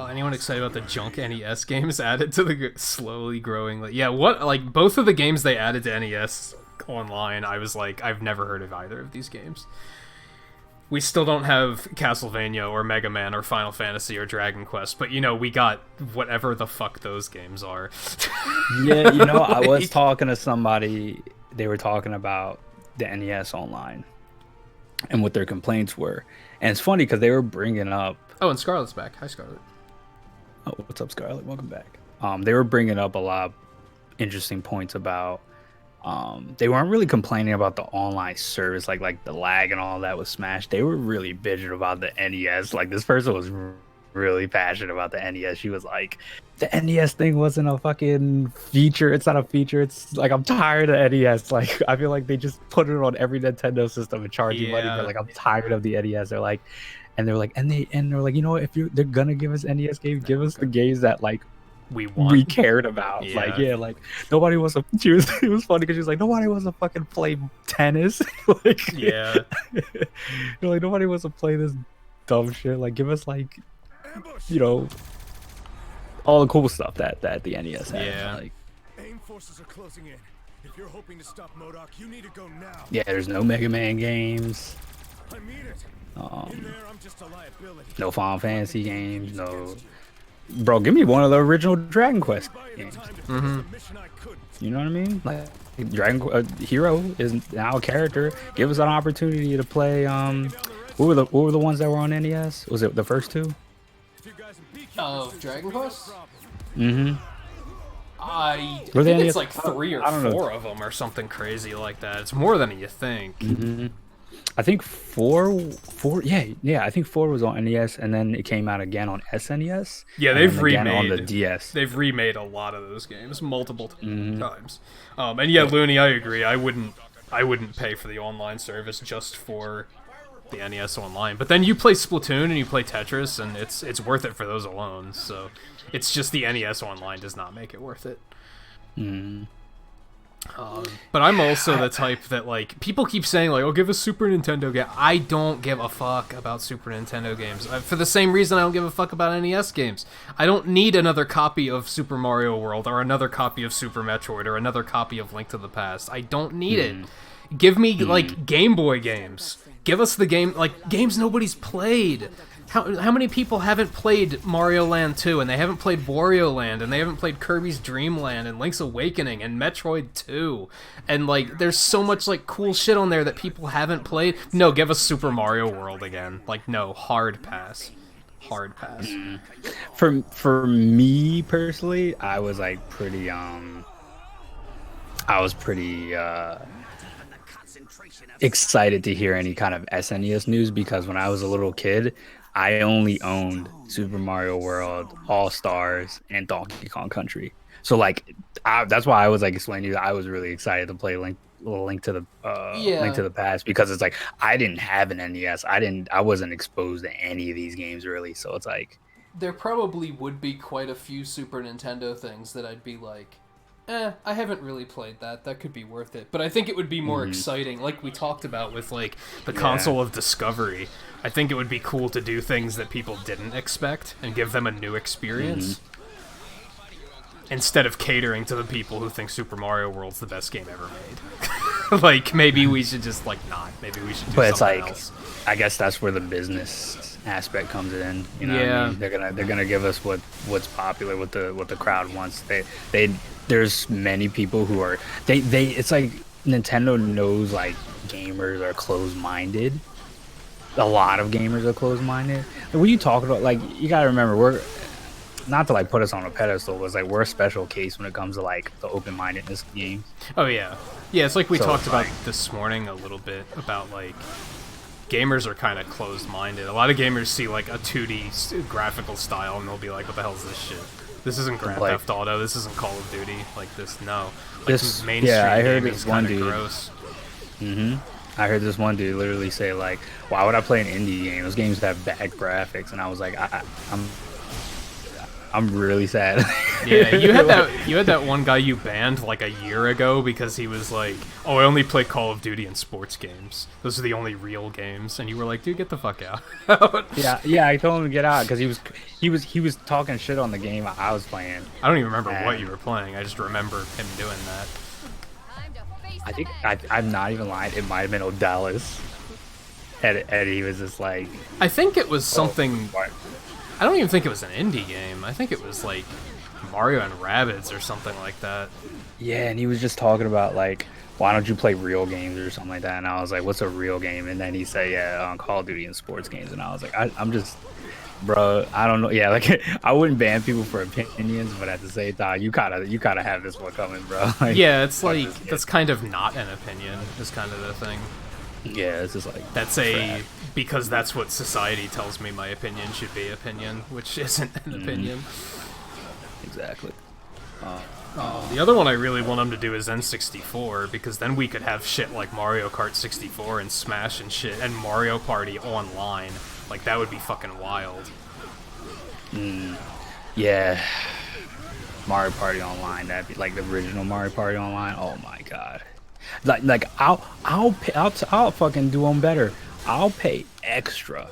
Anyone excited about the junk NES games added to the slowly growing? Yeah, what? Like both of the games they added to NES Online, I was like, I've never heard of either of these games. We still don't have Castlevania or Mega Man or Final Fantasy or Dragon Quest, but you know, we got whatever the fuck those games are.
Yeah, you know, I was talking to somebody. They were talking about the NES Online and what their complaints were, and it's funny because they were bringing up.
Oh, and Scarlett's back. Hi, Scarlett.
Oh, what's up, Scarlett? Welcome back. They were bringing up a lot of interesting points about. They weren't really complaining about the online service, like the lag and all that with Smash. They were really bitching about the NES. Like this person was really passionate about the NES. She was like, the NES thing wasn't a fucking feature. It's not a feature. It's like I'm tired of NES. Like I feel like they just put it on every Nintendo system and charge you money. But like I'm tired of the NES. They're like, and they're like, you know, if they're gonna give us NES games, give us the games that like we cared about.
Yeah.
Like like nobody wants to. It was funny because she was like, nobody wants to fucking play tennis. Like
Yeah.
you're like nobody wants to play this dumb shit. Like give us like, you know, all the cool stuff that the NES had.
Yeah.
Like,
AIM forces are closing in. If you're hoping to stop MODOK, you need to go now.
yeah, there's no Mega Man games.
I mean it. In there, I'm just a liability.
No Final Fantasy games. No. Bro, give me one of the original Dragon Quest games. You know what I mean? Like Dragon Hero is now a character. Give us an opportunity to play. What were the ones that were on NES? Was it the first two?
Of Dragon Quest?
I
Were they
think
any-
it's like 3 or
I don't know.
4 of them or something crazy like that. It's more than you think.
I think four. Yeah. I think 4 was on NES, and then it came out again on SNES.
Yeah,
and
they've
then again
remade
on the DS.
They've remade a lot of those games multiple times. And yeah, Looney, I agree. I wouldn't pay for the online service just for the NES Online. But then you play Splatoon and you play Tetris, and it's worth it for those alone. So it's just the NES Online does not make it worth it. But I'm also the type that, like, people keep saying, like, oh, give us Super Nintendo game. I don't give a fuck about Super Nintendo games. For the same reason I don't give a fuck about NES games. I don't need another copy of Super Mario World or another copy of Super Metroid or another copy of Link to the Past. I don't need it. Give me, like, Game Boy games. Give us the game, like, games nobody's played. How many people haven't played Mario Land 2, and they haven't played Wario Land, and they haven't played Kirby's Dream Land, and Link's Awakening, and Metroid 2, and, like, there's so much, like, cool shit on there that people haven't played. No, give us Super Mario World again. Like, no, hard pass. Hard pass.
For me personally, I was like pretty excited to hear any kind of SNES news, because when I was a little kid, I only owned Super Mario World, All Stars, and Donkey Kong Country. So like, that's why I was like explaining to you that I was really excited to play Link to the Link
Yeah.
to the Past, because it's like I didn't have an NES. I wasn't exposed to any of these games really. So it's like,
There probably would be quite a few Super Nintendo things that I'd be like, I haven't really played that. That could be worth it. But I think it would be more exciting, like we talked about with like
The console of discovery. I think it would be cool to do things that people didn't expect and give them a new experience. Instead of catering to the people who think Super Mario World's the best game ever made. Like, maybe we should just, like, not. Maybe we should do
but it's
something
like,
else.
I guess that's where the business aspect comes in. You know, what I
Yeah.
mean? They're gonna give us what's popular, what the crowd wants. They there's many people who are they it's like Nintendo knows like gamers are closed-minded. A lot of gamers are closed-minded. And when you talk about, like, you gotta remember, we're not to like put us on a pedestal, but it's like we're a special case when it comes to like the open-mindedness of games.
Oh, yeah. Yeah, it's like we
So
talked
it's
about
like-
this morning a little bit about, like, gamers are kind of closed-minded. A lot of gamers see, like, a 2D graphical style, and they'll be like, what the hell is this shit? This isn't Grand
Like-
Theft Auto, this isn't Call of Duty, like, this, no. Like,
This-
mainstream
yeah, I heard
gaming's
this one
kinda
dude-
gross.
I heard this one dude literally say like, "Why would I play an indie game? Those games have bad graphics." And I was like, I'm really sad.
Yeah, you had that one guy you banned like a year ago because he was like, "Oh, I only play Call of Duty and sports games. Those are the only real games." And you were like, "Dude, get the fuck out."
Yeah, I told him to get out because he was talking shit on the game I was playing.
I don't even remember what
Man.
you were playing. I just remember him doing that.
Time to face
I
the
think
facts.
I'm not even lying. It might have been Odalis. And he was just like,
I think it was something.
what?
I don't even think it was an indie game. I think it was like Mario and Rabbids or something like that.
Yeah, and he was just talking about like, why don't you play real games or something like that? And I was like, what's a real game? And then he said, yeah, on Call of Duty and sports games. And I was like, I'm just, bro, I don't know. Yeah, like I wouldn't ban people for opinions, but at the same time, you gotta have this one coming, bro. Like,
Yeah, it's
fuck
like
this kid.
that's kind of not an opinion. Is kind of the thing.
Yeah, it's just like
That's a because that's what society tells me my opinion should be opinion, which isn't an opinion.
exactly.
The other one I really want them to do is N64 because then we could have shit like Mario Kart 64 and Smash and shit and Mario Party online. Like that would be fucking wild.
Yeah, Mario Party Online. That'd be like the original Mario Party Online. Oh my god. Like I'll fucking do them better. I'll pay extra.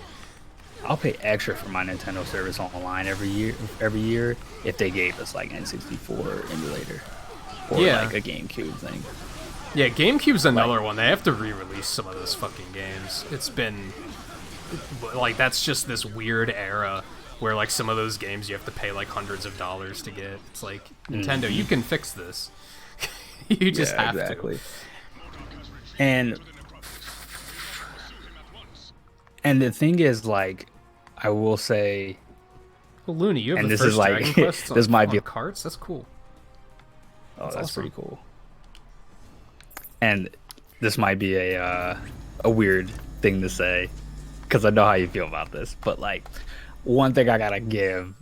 I'll pay extra for my Nintendo service online every year if they gave us like N64 emulator or
Yeah.
like a GameCube thing.
Yeah, GameCube's another one. They have to re-release some of those fucking games. It's been like that's just this weird era where like some of those games you have to pay like hundreds of dollars to get. It's like Nintendo, you can fix this. You just have
exactly. And the thing is, like, I will say,
to. Well, Looney, you have
And
the
this
first
is like-
Dragon Quest on,
this might be-
on carts. That's cool.
oh, that's
awesome.
pretty cool. And this might be a weird thing to say, because I know how you feel about this. But like, one thing I gotta give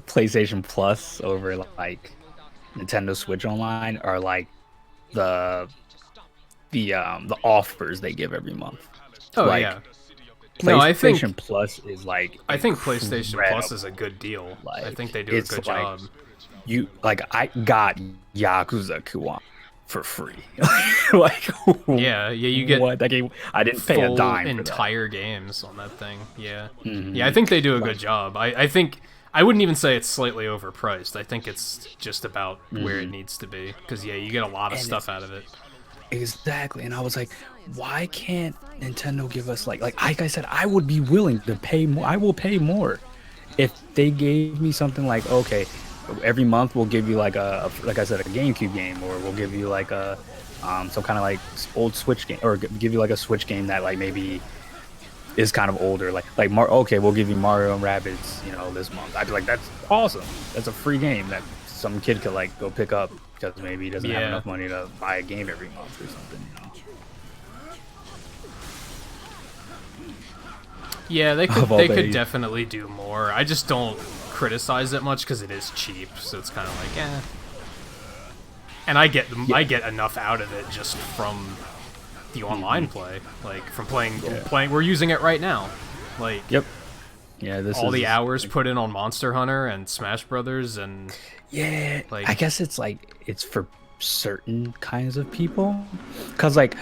PlayStation Plus over like Nintendo Switch Online are like the offers they give every month.
Oh
Like,
yeah. No, I think
PlayStation Plus is like
I think PlayStation Plus
incredible.
is a good deal. I
Like,
think they do a
it's
good
like-
job.
You like I got Yakuza Kiwami for free. Like
Yeah, you get
what that game? I didn't pay a
full
dime for
entire games on that thing. Yeah,
Mhm.
yeah, I think they do a good job. I think I wouldn't even say it's slightly overpriced. I think it's just about where it needs to be. Because yeah, you get a lot of
And
stuff out of it.
that. Exactly. And I was like, why can't Nintendo give us like I said, I would be willing to pay more. I will pay more if they gave me something like, okay, every month we'll give you like like I said, a GameCube game, or we'll give you like a some kind of like old Switch game, or give you like a Switch game that like maybe is kind of older, okay, we'll give you Mario and Rabbids, this month. I'd be like, that's awesome. That's a free game that some kid could like go pick up because maybe he doesn't have
Yeah.
enough money to buy a game every month or something.
Yeah, they
Of
could
all
they could
days.
definitely do more. I just don't criticize it much because it is cheap, so it's kind of like, eh. And I get enough out of it just from the online play, like from playing. We're using it right now, like.
Yep. Yeah, this
all
is
the hours put in on Monster Hunter and Smash Brothers and
yeah.
like
I guess it's for certain kinds of people, because like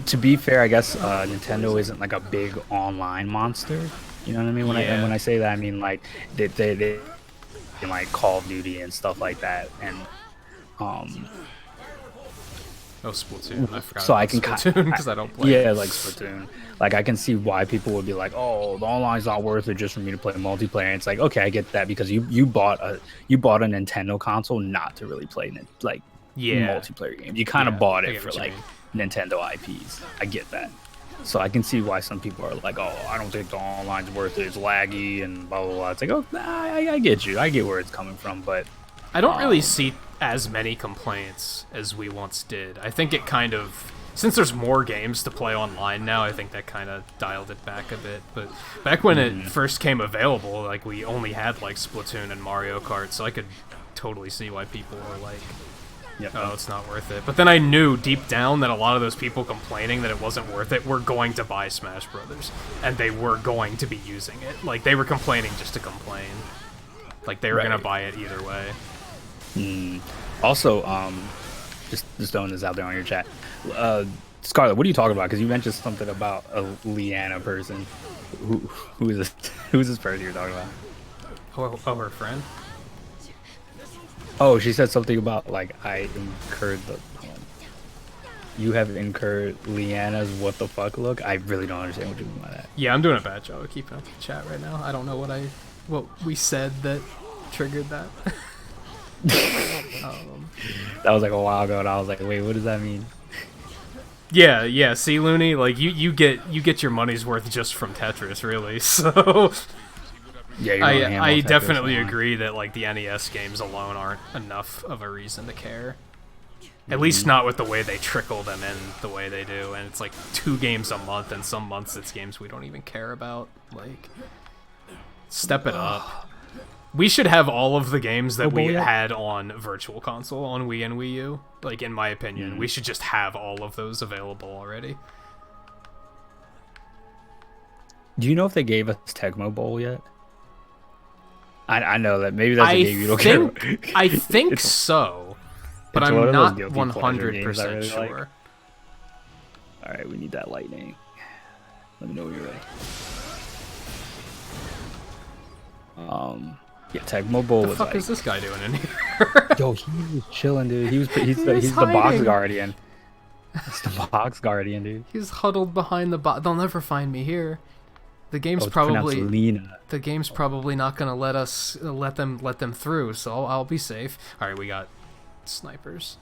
to be fair, I guess Nintendo isn't like a big online monster. You know what I mean? When I say that, I mean like they like Call of Duty and stuff like that, and
oh, Splatoon. I forgot.
So
about
I can
Splatoon because I don't play.
Yeah, like Splatoon. Like I can see why people would be like, "Oh, the online's not worth it just for me to play multiplayer." And it's like, okay, I get that because you bought a Nintendo console not to really play multiplayer games. You kind of bought it for like Nintendo IPs. I get that. So I can see why some people are like, "Oh, I don't think the online's worth it. It's laggy and blah blah blah." It's like, oh, I get you. I get where it's coming from, but
I don't really see as many complaints as we once did. I think it kind of, since there's more games to play online now, I think that kind of dialed it back a bit. But back when it first came available, like we only had like Splatoon and Mario Kart, so I could totally see why people were like, oh, it's not worth it. But then I knew deep down that a lot of those people complaining that it wasn't worth it were going to buy Smash Brothers, and they were going to be using it. Like they were complaining just to complain. Like they were gonna buy it either way.
Also, just throwing this out there on your chat, Scarlett, what are you talking about? Because you mentioned something about a Leanna person. Who is this? Who's this person you're talking about?
Oh, her friend.
Oh, she said something about like I incurred the. You have incurred Leanna's what the fuck look. I really don't understand what you mean by that.
Yeah, I'm doing a bad job of keeping up with the chat right now. I don't know what we said that triggered that.
That was like a while ago, and I was like, wait, what does that mean?
Yeah. See, Looney, like you get your money's worth just from Tetris, really. So
yeah,
I definitely agree that like the NES games alone aren't enough of a reason to care. At least not with the way they trickle them in the way they do, and it's like 2 games a month, and some months it's games we don't even care about. Like, step it up. We should have all of the games that we had on Virtual Console on Wii and Wii U. Like, in my opinion, we should just have all of those available already.
Do you know if they gave us Tecmo Bowl yet? I know that maybe that's a game you don't care.
I think so, but I'm not 100% sure.
All right, we need that lightning. Let me know when you're ready. Yeah, Tecmo Bowl was like...
What the fuck is this guy doing in here?
Yo, he was chilling, dude. He's the box guardian. It's the box guardian, dude.
He's huddled behind the box. They'll never find me here. The game's the game's probably not gonna let us let them through, so I'll be safe. All right, we got snipers.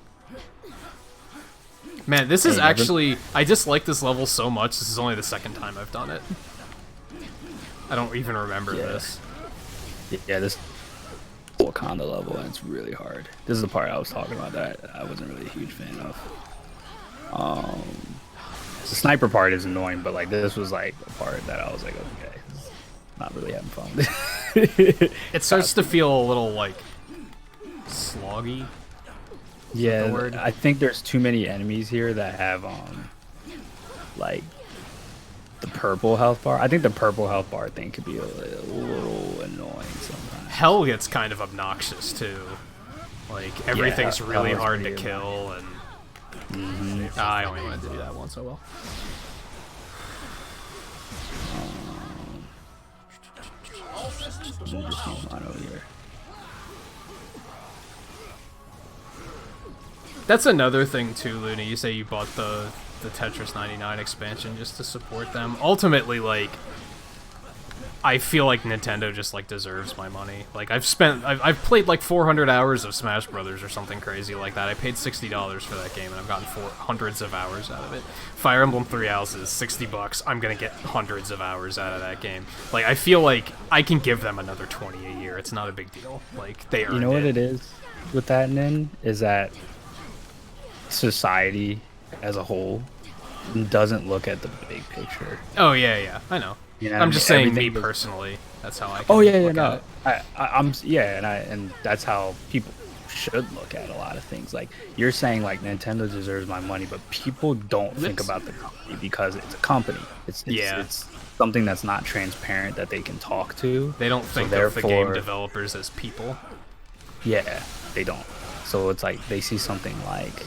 Man, this is actually... I dislike this level so much. This is only the second time I've done it. I don't even remember this.
Yeah, this Wakanda level, and it's really hard. This is the part I was talking about that I wasn't really a huge fan of. The sniper part is annoying, but like this was like a part that I was like, okay, not really having fun with.
It starts to feel a little like sloggy.
Yeah, I think there's too many enemies here that have like the purple health bar. I think the purple health bar thing could be a little annoying sometimes.
Hell gets kind of obnoxious too. Like everything's really hard to kill, and I only wanted to do that once. Oh well. That's another thing too, Looney. You say you bought the Tetris 99 expansion just to support them. Ultimately, like, I feel like Nintendo just like deserves my money. Like I've played like 400 hours of Smash Brothers or something crazy like that. I paid $60 for that game and I've gotten hundreds of hours out of it. Fire Emblem Three Houses, $60. I'm gonna get hundreds of hours out of that game. Like I feel like I can give them another 20 a year. It's not a big deal. Like they earned it.
You know what it is with that, Nin? Is that society as a whole doesn't look at the big picture.
Oh yeah, I know.
You know what I
I'm
mean?
just saying, me
Everything is-
personally. That's how I. Can
Oh yeah,
look
no.
at it.
And that's how people should look at a lot of things. Like you're saying, like Nintendo deserves my money, but people don't think about the company because it's a company. It's something that's not transparent that they can talk to.
They don't think of the game developers as people.
Yeah, they don't. So it's like they see something like,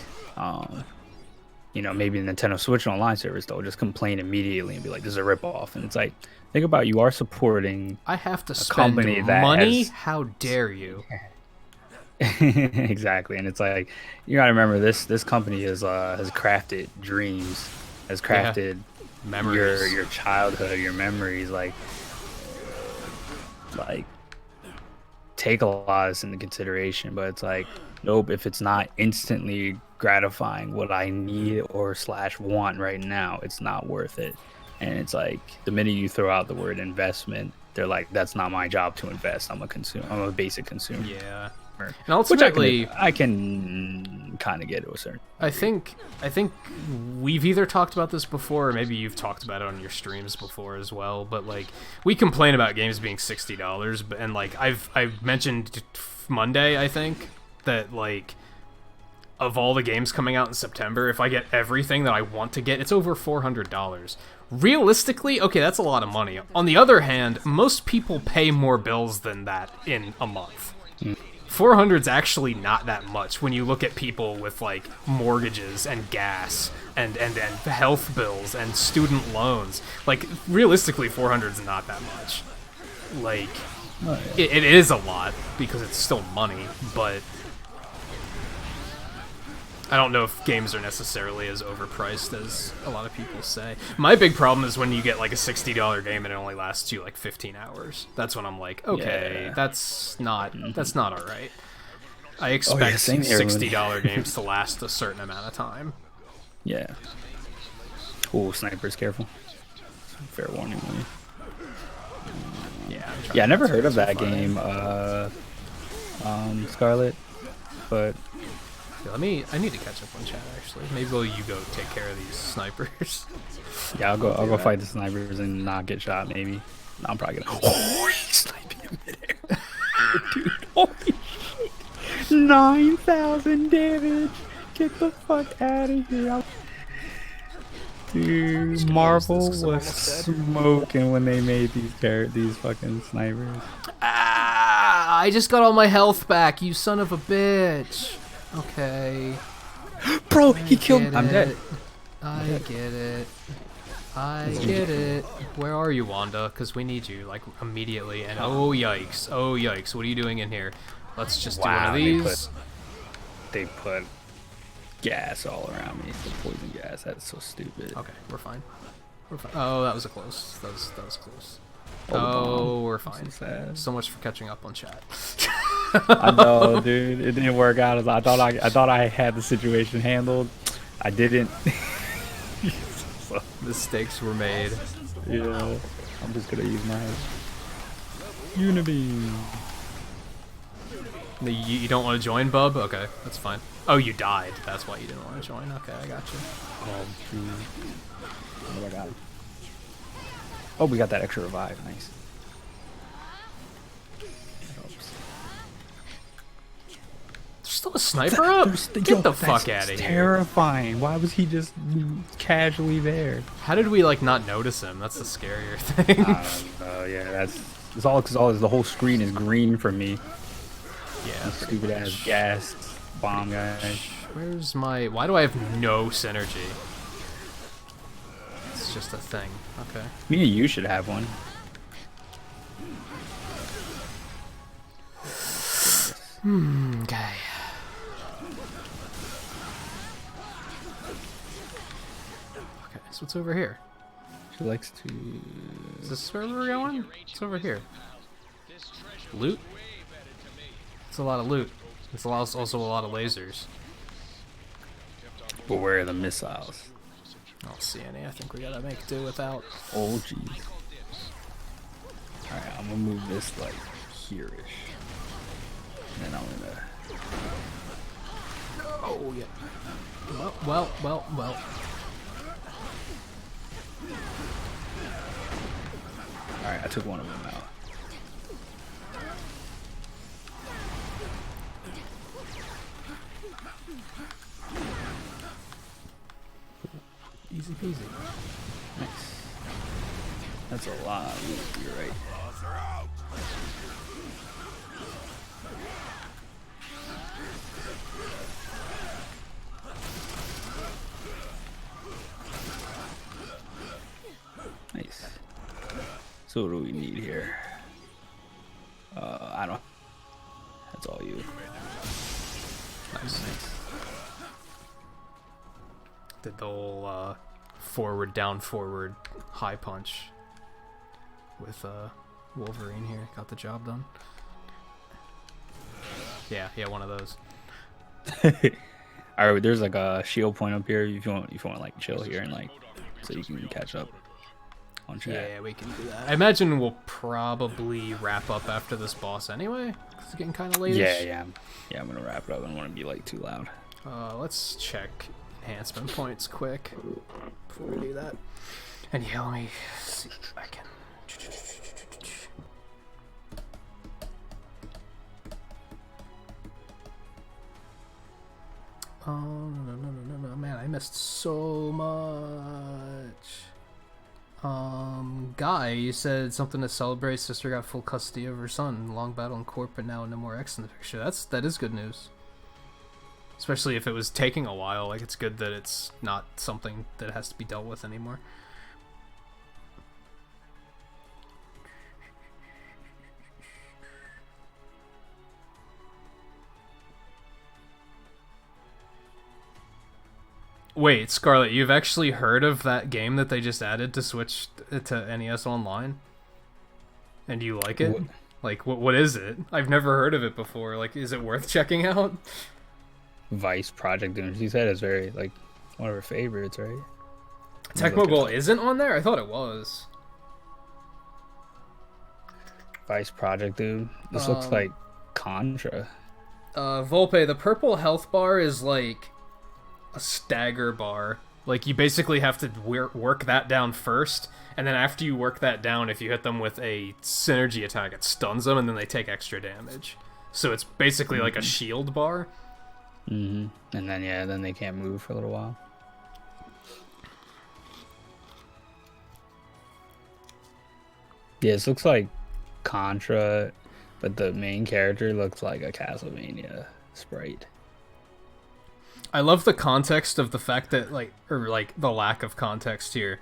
you know, maybe the Nintendo Switch Online service, they'll just complain immediately and be like, "This is a ripoff." And it's like, think about you are supporting.
I have to spend
company that
money.
has-
How dare you?
Exactly, and it's like you gotta remember this company has crafted dreams, has crafted
Memories.
your childhood, your memories. Like take a lot of this into consideration, but it's like nope. If it's not instantly gratifying what I need or / want right now, it's not worth it. And it's like the minute you throw out the word investment, they're like, that's not my job to invest. I'm a consumer. I'm a basic consumer.
Yeah. And ultimately,
which I can kind of get to a certain.
I think we've either talked about this before, or maybe you've talked about it on your streams before as well. But like, we complain about games being $60, and like I've mentioned Monday, I think, that like of all the games coming out in September, if I get everything that I want to get, it's over $400. Realistically, okay, that's a lot of money. On the other hand, most people pay more bills than that in a month. 400 is actually not that much when you look at people with like mortgages and gas and health bills and student loans. Like realistically, 400 is not that much. Like it is a lot because it's still money, but I don't know if games are necessarily as overpriced as a lot of people say. My big problem is when you get like a $60 game and it only lasts you like 15 hours. That's when I'm like, okay, that's not all right. I expect $60 games to last a certain amount of time.
Yeah. Oh, snipers, careful. Fair warning. Yeah, I never heard of that game, Scarlet, but.
I need to catch up on chat actually. Maybe you go take care of these snipers.
Yeah, I'll go fight the snipers and not get shot maybe. No, I'm probably gonna. Oh, he's sniping in midair. Dude, holy shit. 9,000 damage. Get the fuck out of here. Dude, Marvel was smoking when they made these fucking snipers.
Ah, I just got all my health back, you son of a bitch. Okay.
Bro, he killed me. I'm dead.
I get it. I get it. Where are you, Wanda? Because we need you, like, immediately. And oh, yikes. Oh, yikes. What are you doing in here? Let's just do one of these.
They put gas all around me. The poison gas. That's so stupid.
Okay, we're fine. We're fine. Oh, that was close. That was close. Oh, we're fine. So much for catching up on chat.
I know, dude. It didn't work out. I thought I had the situation handled. I didn't.
Mistakes were made.
Yeah. I'm just gonna use my Unibeam.
You don't want to join, bub? Okay, that's fine. Oh, you died. That's why you didn't want to join. Okay, I got you.
Oh my god. Oh, we got that extra revive. Nice.
There's still a sniper up? Get the fuck out of here.
Terrifying. Why was he just casually there?
How did we, like, not notice him? That's the scarier thing.
Yeah, it's all because the whole screen is green for me.
Yeah.
Stupid ass gas bomb guy.
Where's my... Why do I have no synergy? It's just a thing. Okay.
Me and you should have one.
Okay. Okay, so what's over here?
She likes to...
Is this where we're going? It's over here. Loot? It's a lot of loot. It's also a lot of lasers.
But where are the missiles?
I don't see any. I think we gotta make do without.
Oh, jeez. Alright, I'm gonna move this, like, here-ish. And then I'm gonna...
Oh, yeah. Well.
Alright, I took one of them out.
Easy peasy.
Nice. That's a lot. You're right. Nice. So what do we need here? I don't. That's all you.
Nice. Did the whole forward, down, forward, high punch with Wolverine here. Got the job done. Yeah, one of those.
Alright, there's like a shield point up here if you want like chill here and like so you can catch up on chat.
Yeah, we can do that. I imagine we'll probably wrap up after this boss anyway. It's getting kind of late.
Yeah, I'm gonna wrap it up. I don't want to be like too loud.
Let's check enhancement points quick before we do that. And yeah, let me see if I can. Oh, no, man, I missed so much. Guy, you said something to celebrate. Sister got full custody of her son. Long battle in court, but now no more X in the picture. That is good news. Especially if it was taking a while. Like, it's good that it's not something that has to be dealt with anymore. Wait, Scarlet, you've actually heard of that game that they just added to Switch to NES Online? And you like it? Like, what is it? I've never heard of it before. Like, is it worth checking out?
Vice Project Doom. She said it's very like one of her favorites, right?
Tecmo Bowl isn't on there? I thought it was.
Vice Project Doom. This looks like Contra.
Volpe, the purple health bar is like a stagger bar. Like, you basically have to work that down first, and then after you work that down, if you hit them with a synergy attack, it stuns them, and then they take extra damage. So it's basically like a shield bar.
And then they can't move for a little while. Yeah, this looks like Contra, but the main character looks like a Castlevania sprite.
I love the context of the fact that, the lack of context here.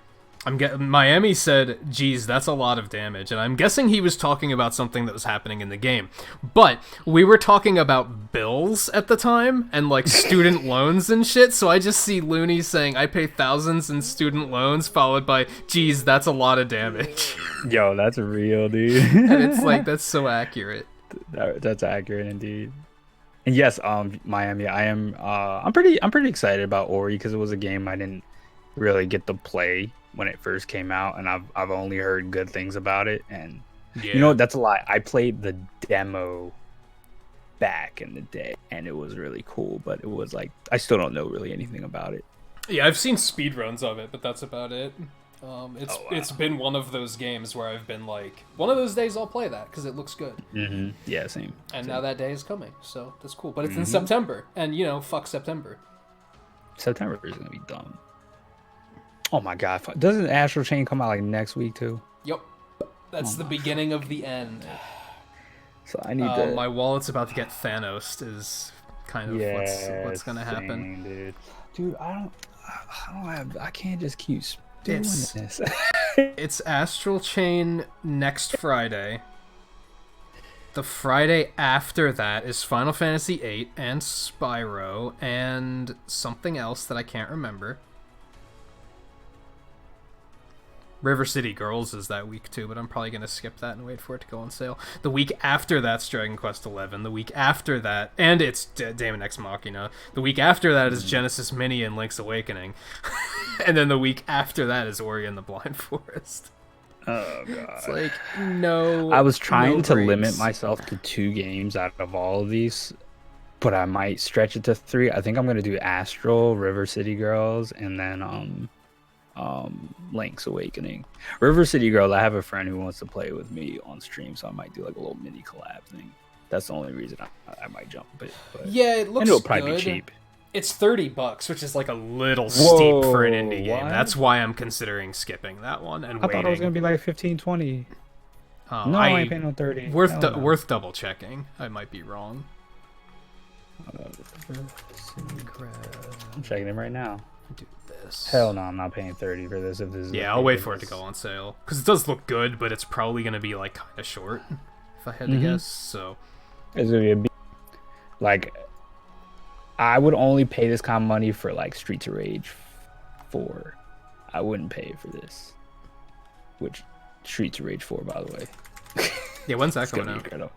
Miami said, geez, that's a lot of damage, and I'm guessing he was talking about something that was happening in the game. But we were talking about bills at the time, and, like, student loans and shit, so I just see Looney saying, I pay thousands in student loans, followed by, geez, that's a lot of damage.
Yo, that's real, dude.
And it's like, that's so accurate.
That's accurate, indeed. And yes, Miami, I'm pretty excited about Ori because it was a game I didn't really get to play when it first came out, and I've only heard good things about it. And you know what? That's a lie. I played the demo back in the day, and it was really cool. But it was like I still don't know really anything about it.
Yeah, I've seen speedruns of it, but that's about it. It's been one of those games where I've been like, one of those days I'll play that because it looks good.
Yeah, same.
And now that day is coming, so that's cool. But it's in September, and fuck September.
September is gonna be dumb. Oh my god, doesn't Astral Chain come out like next week too?
Yep, that's the beginning of the end.
So I need to.
My wallet's about to get Thanos. Is kind of what's gonna happen,
dude. I can't just keep doing this.
It's Astral Chain next Friday. The Friday after that is Final Fantasy VIII and Spyro and something else that I can't remember. River City Girls is that week too, but I'm probably going to skip that and wait for it to go on sale. The week after that's Dragon Quest XI. The week after that, and it's Daemon X Machina. The week after that is Genesis Mini and Link's Awakening. And then the week after that is Ori and the Blind Forest.
Oh god.
It's like, no.
I was trying to limit myself to 2 games out of all of these, but I might stretch it to 3. I think I'm going to do Astral, River City Girls, and then Link's Awakening. River City Girl, I have a friend who wants to play with me on stream, so I might do like a little mini collab thing. That's the only reason I might jump. But
yeah, it looks
and it'll probably
good.
be cheap.
It's $30, which is like
A little steep for an indie game. That's why I'm considering skipping that one and
I
waiting.
thought it was gonna be like 15, 20.
Oh,
No, I ain't paying no 30.
Worth
Hell no.
worth double checking. I might be wrong.
I'm checking him right now.
Do this.
Hell no, I'm not paying 30 for this. If this is
Yeah, I'll wait for it to go on sale because it does look good, but it's probably gonna be like kind of short, if I had to guess. So
It's gonna be a like. I would only pay this kind of money for like Streets of Rage 4. I wouldn't pay for this. Which Streets of Rage 4, by the way.
yeah, when's that
It's
coming
gonna
out?
be incredible.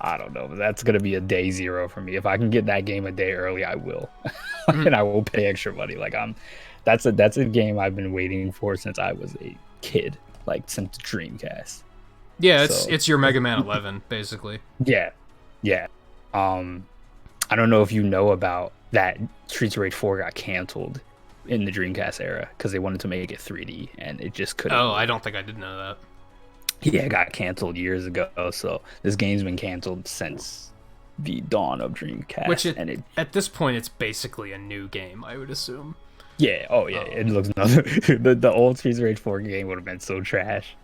I don't know, but that's gonna be a day zero for me. If I can get that game a day early, I will, and I will pay extra money. Like that's a game I've been waiting for since I was a kid, like since Dreamcast.
Yeah,
So-
it's your Mega Man 11 basically.
Yeah. I don't know if you know about that. Streets of Rage 4 got canceled in the Dreamcast era because they wanted to make it 3D and it just couldn't.
Oh, I don't think I did know that.
Yeah, it got canceled years ago. So this game's been canceled since the dawn of Dreamcast.
Which
at
this point, it's basically a new game, I would assume.
yeah, oh yeah, it looks nothing. the old Streets of Rage 4 game would have been so trash.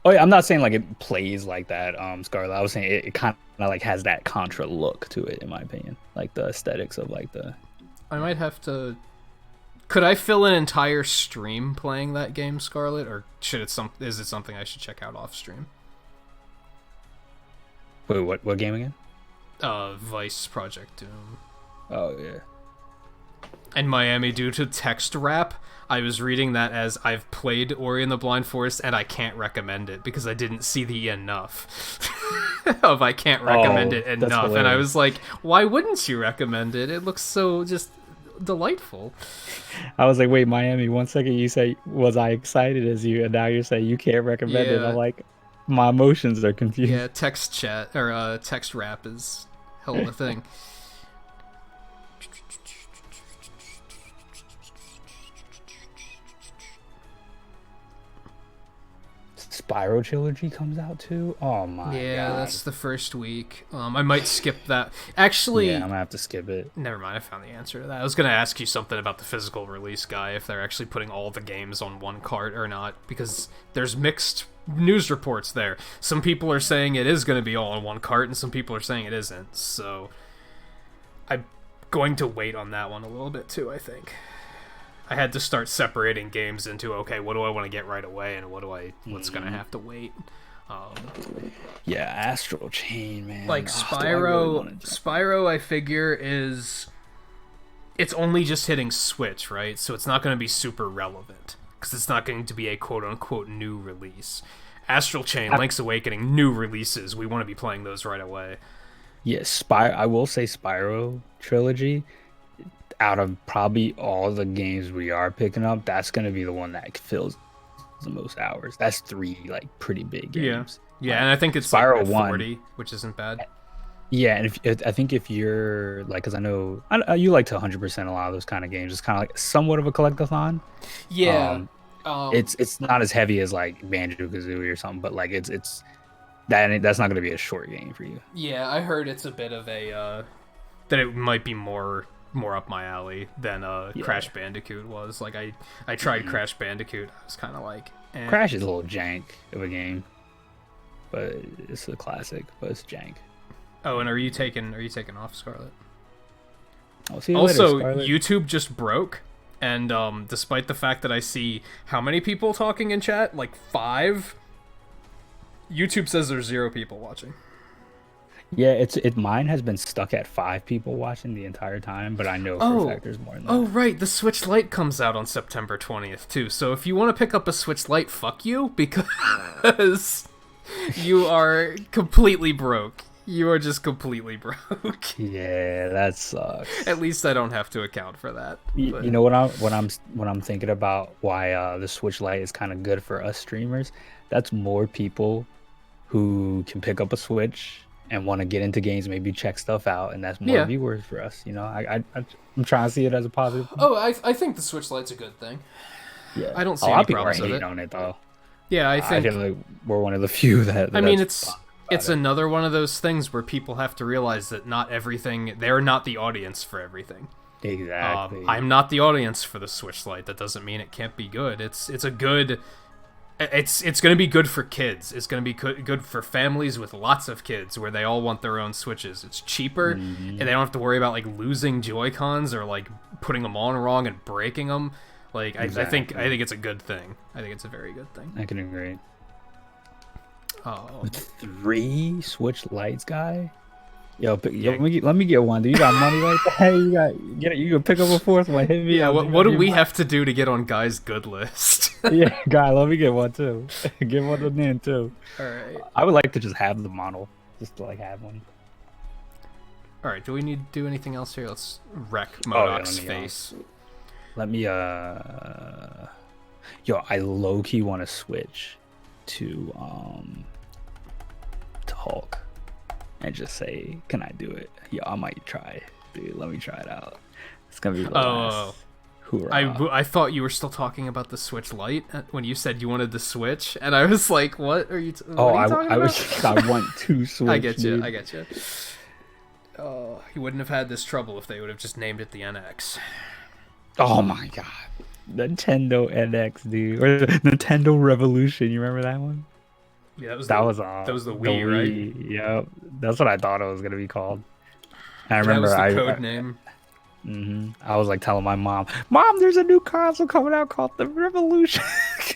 Oh yeah, I'm not saying like it plays like that, Scarlet. I was saying it kind of like has that Contra look to it, in my opinion. Like the aesthetics of like the.
I might have to. Could I fill an entire stream playing that game, Scarlet, or is it something I should check out off stream?
Wait, what game again?
Vice Project Doom.
Oh yeah.
And Miami, due to text wrap, I was reading that as I've played Ori and the Blind Forest and I can't recommend it because I didn't see the enough of I can't recommend it
that's
enough. And I
hilarious.
was like, why wouldn't you recommend it? It looks so just delightful.
I was like, wait, Miami. 1 second, you say, was I excited as you, and now you're saying you can't recommend it.
Yeah.
I'm like, my emotions are confused.
Yeah, text chat or text wrap is hell of a thing.
Spyro Trilogy comes out too. Oh my
Yeah,
god.
that's the first week. I might skip that. Actually,
Yeah, I'm gonna have to skip it.
never mind. I found the answer to that. I was gonna ask you something about the physical release guy, if they're actually putting all the games on one cart or not, because there's mixed news reports there. Some people are saying it is gonna be all on one cart, and some people are saying it isn't. So I'm going to wait on that one a little bit too, I think. I had to start separating games into, okay, what do I want to get right away, and what's gonna have to wait.
Yeah, Astral Chain, man.
Like
Oh, do I really wanna jump?
Spyro, I figure it's only just hitting Switch, right? So it's not going to be super relevant because it's not going to be a quote unquote new release. Astral Chain, Link's Awakening, new releases. We want to be playing those right away.
Yeah, I will say Spyro Trilogy, out of probably all the games we are picking up, that's gonna be the one that fills the most hours. That's 3 like pretty big games.
Yeah, and I think it's
Spyro
like
1.
40, which isn't bad.
Yeah, and I think if you're like, because I know you like to 100% a lot of those kind of games. It's kind of like somewhat of a collectathon.
Yeah.
It's not as heavy as like Banjo-Kazooie or something, but like it's that's not gonna be a short game for you.
Yeah, I heard it's a bit of a that it might be more up my alley than Crash Bandicoot was. Like I tried Crash Bandicoot. I was kind of like, eh.
Crash is a little jank of a game, but it's a classic. But it's jank.
Oh, and are you taking off, Scarlet?
I'll see you
Also,
later, Scarlet.
YouTube just broke, and despite the fact that I see how many people talking in chat, like 5, YouTube says there's 0 people watching.
Yeah, mine has been stuck at 5 people watching the entire time, but I know for a fact there's more than that.
Oh, right, the Switch Lite comes out on September 20th, too, so if you want to pick up a Switch Lite, fuck you, because you are completely broke. You are just completely broke.
Yeah, that sucks.
At least I don't have to account for that.
You know what I'm thinking about why the Switch Lite is kind of good for us streamers? That's more people who can pick up a Switch and want to get into games, maybe check stuff out, and that's more
Yeah.
viewers for us. You know, I'm trying to see it as a positive.
Oh, I think the Switch Lite's a good thing.
Yeah,
I don't see
a lot
any
of people are
problems with
hating
it.
on it though.
Yeah, I
I
think.
feel like we're one of the few that.
I mean,
that's
it's another one of those things where people have to realize that not everything. They're not the audience for everything.
exactly.
I'm not the audience for the Switch Lite. That doesn't mean it can't be good. It's a good. It's going to be good for kids. It's going to be good for families with lots of kids where they all want their own Switches. It's cheaper, and they don't have to worry about like losing Joy-Cons or like putting them on wrong and breaking them. Like I think it's a good thing. I think it's a very good thing.
I can agree.
Oh,
3 Switch Lights, guy. Yo, let me get one. Do you got money like that? You can pick up a 4th one. Hit me
yeah.
up.
What do we have to do to get on Guy's good list?
Yeah, guy, let me get one too. Get one of them too.
All right.
I would like to just have the model, just to like have one.
All right. Do we need to do anything else here? Let's wreck
yeah,
Modoc's
let me,
face.
Let me yo, I low key want to switch to Hulk and just say, can I do it? Yo, I might try, dude. Let me try it out. It's gonna be the last. Hoorah.
I thought you were still talking about the Switch Lite when you said you wanted the Switch, and I was like, "What are you? What are you talking about?"
I want to switch.
I get you.
Dude.
I get you. Oh, you wouldn't have had this trouble if they would have just named it the NX.
Oh my god, Nintendo NX, dude, or Nintendo Revolution. You remember that one?
Yeah, that was the Wii, right?
Yep, that's what I thought it was gonna be called. I
That
remember
was the code name.
I was like telling my mom, there's a new console coming out called the Revolution.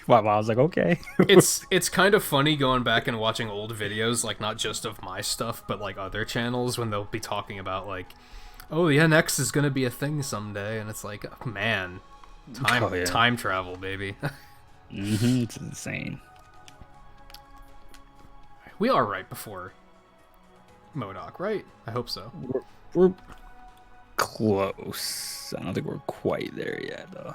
My mom was like, okay.
It's kind of funny going back and watching old videos, like not just of my stuff, but like other channels when they'll be talking about like, oh, the NX is gonna be a thing someday, and it's like, oh, man, time travel, baby.
It's insane.
We are right before MODOK, right? I hope so.
We're close. I don't think we're quite there yet, though.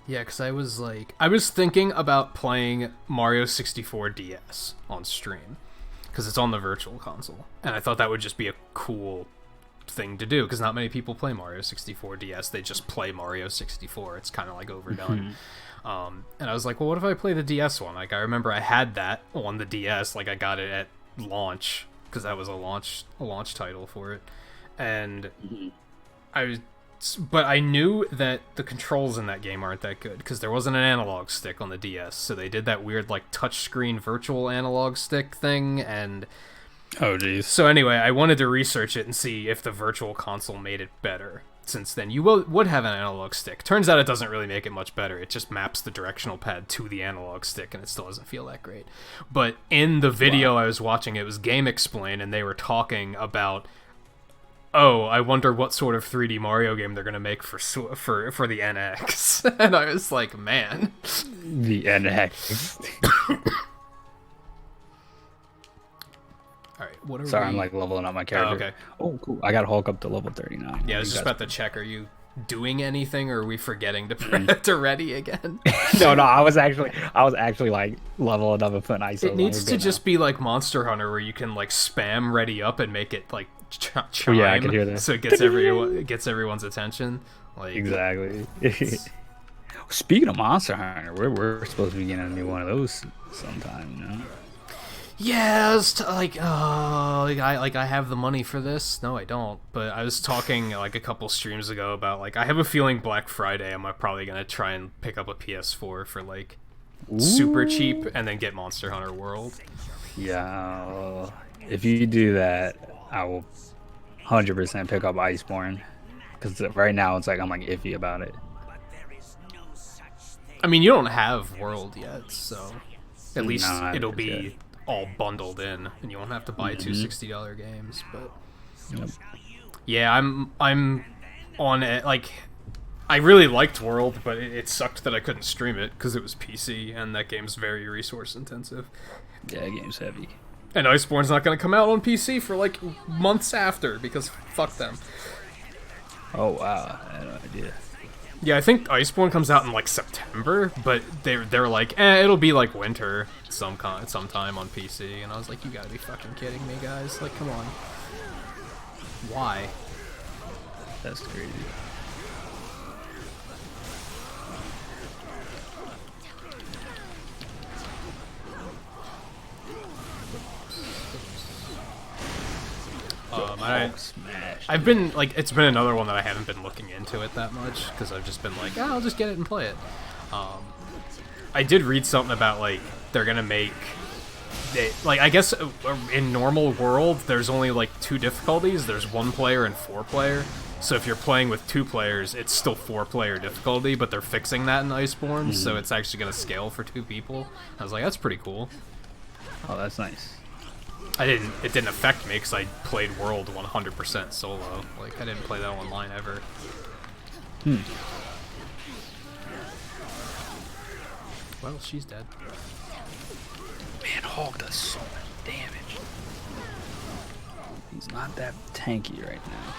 Yeah, because I was thinking about playing Mario 64 DS on stream, because it's on the Virtual Console, and I thought that would just be a cool thing to do, because not many people play Mario 64 DS. They just play Mario 64. It's kind of like overdone. And I was like, well, what if I play the DS one? Like, I remember I had that on the DS. Like, I got it at launch, because that was a launch title for it, and but I knew that the controls in that game aren't that good, because there wasn't an analog stick on the DS, so they did that weird like touchscreen virtual analog stick thing, and
oh geez.
So anyway, I wanted to research it and see if the Virtual Console made it better. Since then, you would have an analog stick. Turns out it doesn't really make it much better. It just maps the directional pad to the analog stick, and it still doesn't feel that great. But in the video I was watching, it was Game Explain, and they were talking about, oh, I wonder what sort of 3D Mario game they're gonna make for the NX. And I was like, man,
the NX.
All right, what are
Sorry,
we...
I'm like leveling up my character.
Oh, okay.
Oh, cool. I got Hulk up to level 39.
Yeah, I was just about to check. Are you doing anything, or are we forgetting to ready again?
No, I was actually like leveling up and putting ice.
It needs to just be like Monster Hunter, where you can like spam ready up and make it like chime,
yeah, I can hear that.
so it gets everyone's attention. Like
exactly. Speaking of Monster Hunter, we're supposed to be getting a new one of those sometime, you know?
Yeah, I was I have the money for this. No, I don't. But I was talking like a couple streams ago about like I have a feeling Black Friday I'm probably gonna try and pick up a PS4 for like super cheap and then get Monster Hunter World.
Yeah, if you do that, I will 100% pick up Iceborne, because right now it's like I'm like iffy about it.
I mean, you don't have World yet, so at least
No,
it'll be
yet.
all bundled in, and you won't have to buy two $60 games. But
Yep.
yeah, I'm on it. Like, I really liked World, but it sucked that I couldn't stream it because it was PC, and that game's very resource intensive.
Yeah, game's heavy.
And Iceborne's not going to come out on PC for like months after, because fuck them.
Oh wow, I had no idea.
Yeah, I think Iceborne comes out in like September, but they're like, it'll be like winter sometime on PC, and I was like, you gotta be fucking kidding me, guys! Like, come on, why?
That's crazy.
I've been like, it's been another one that I haven't been looking into it that much because I've just been like, I'll just get it and play it. I did read something about like they're gonna make, like I guess in normal world there's only like 2 difficulties. There's 1 player and 4 player. So if you're playing with 2 players, it's still 4 player difficulty, but they're fixing that in Iceborne, so it's actually gonna scale for 2 people. I was like, that's pretty cool.
Oh, that's nice.
It didn't affect me because I played World 100% solo. Like, I didn't play that online ever. Well, she's dead.
Man, Hog does so much damage. He's not that tanky right now.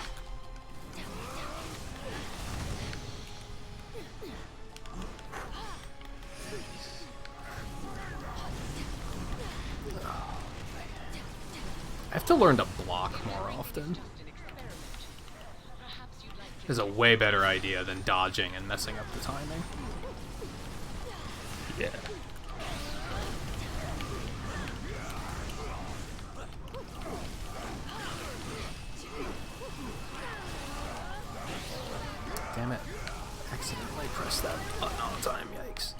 I have to learn to block more often. Is a way better idea than dodging and messing up the timing.
Yeah.
Damn it. Accidentally pressed that button all the time, yikes.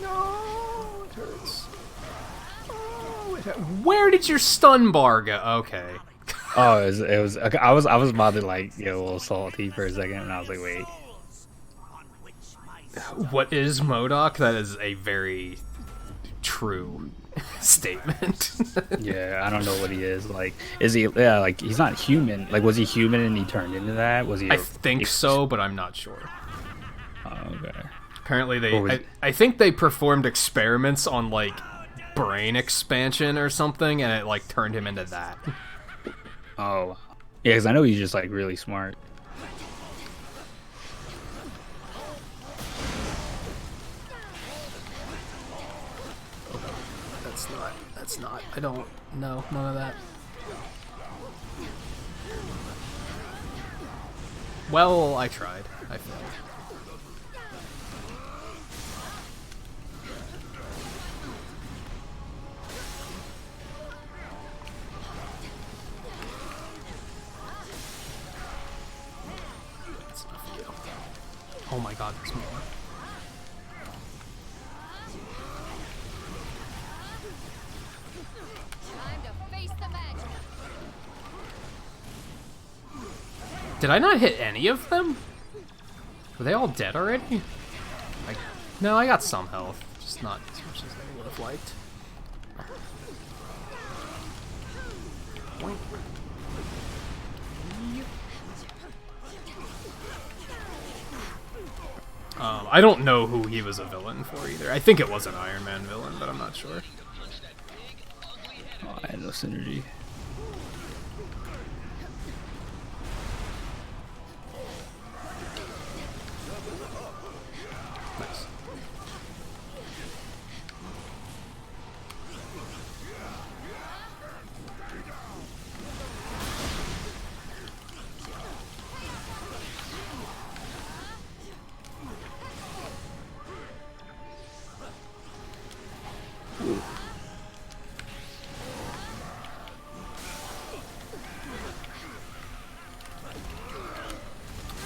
No, it hurts. Where did your stun bar go? Okay.
Oh, it was. Okay, I was about to like get a little salty for a second, and I was like, wait.
What is MODOK? That is a very true statement.
Yeah, I don't know what he is. Like, is he? Yeah, like he's not human. Like, was he human and he turned into that? Was he?
I think so, but I'm not sure.
Oh, okay.
Apparently, I think they performed experiments on like brain expansion or something, and it like turned him into that.
Oh, yeah, because I know he's just like really smart.
That's not. I don't know. None of that. Well, I tried. I failed. Oh my god, there's more.
Time to face the magic.
Did I not hit any of them? Were they all dead already? No, I got some health. Just not as much as I would have liked. I don't know who he was a villain for either. I think it was an Iron Man villain, but I'm not sure.
Oh, I had no synergy.
Nice.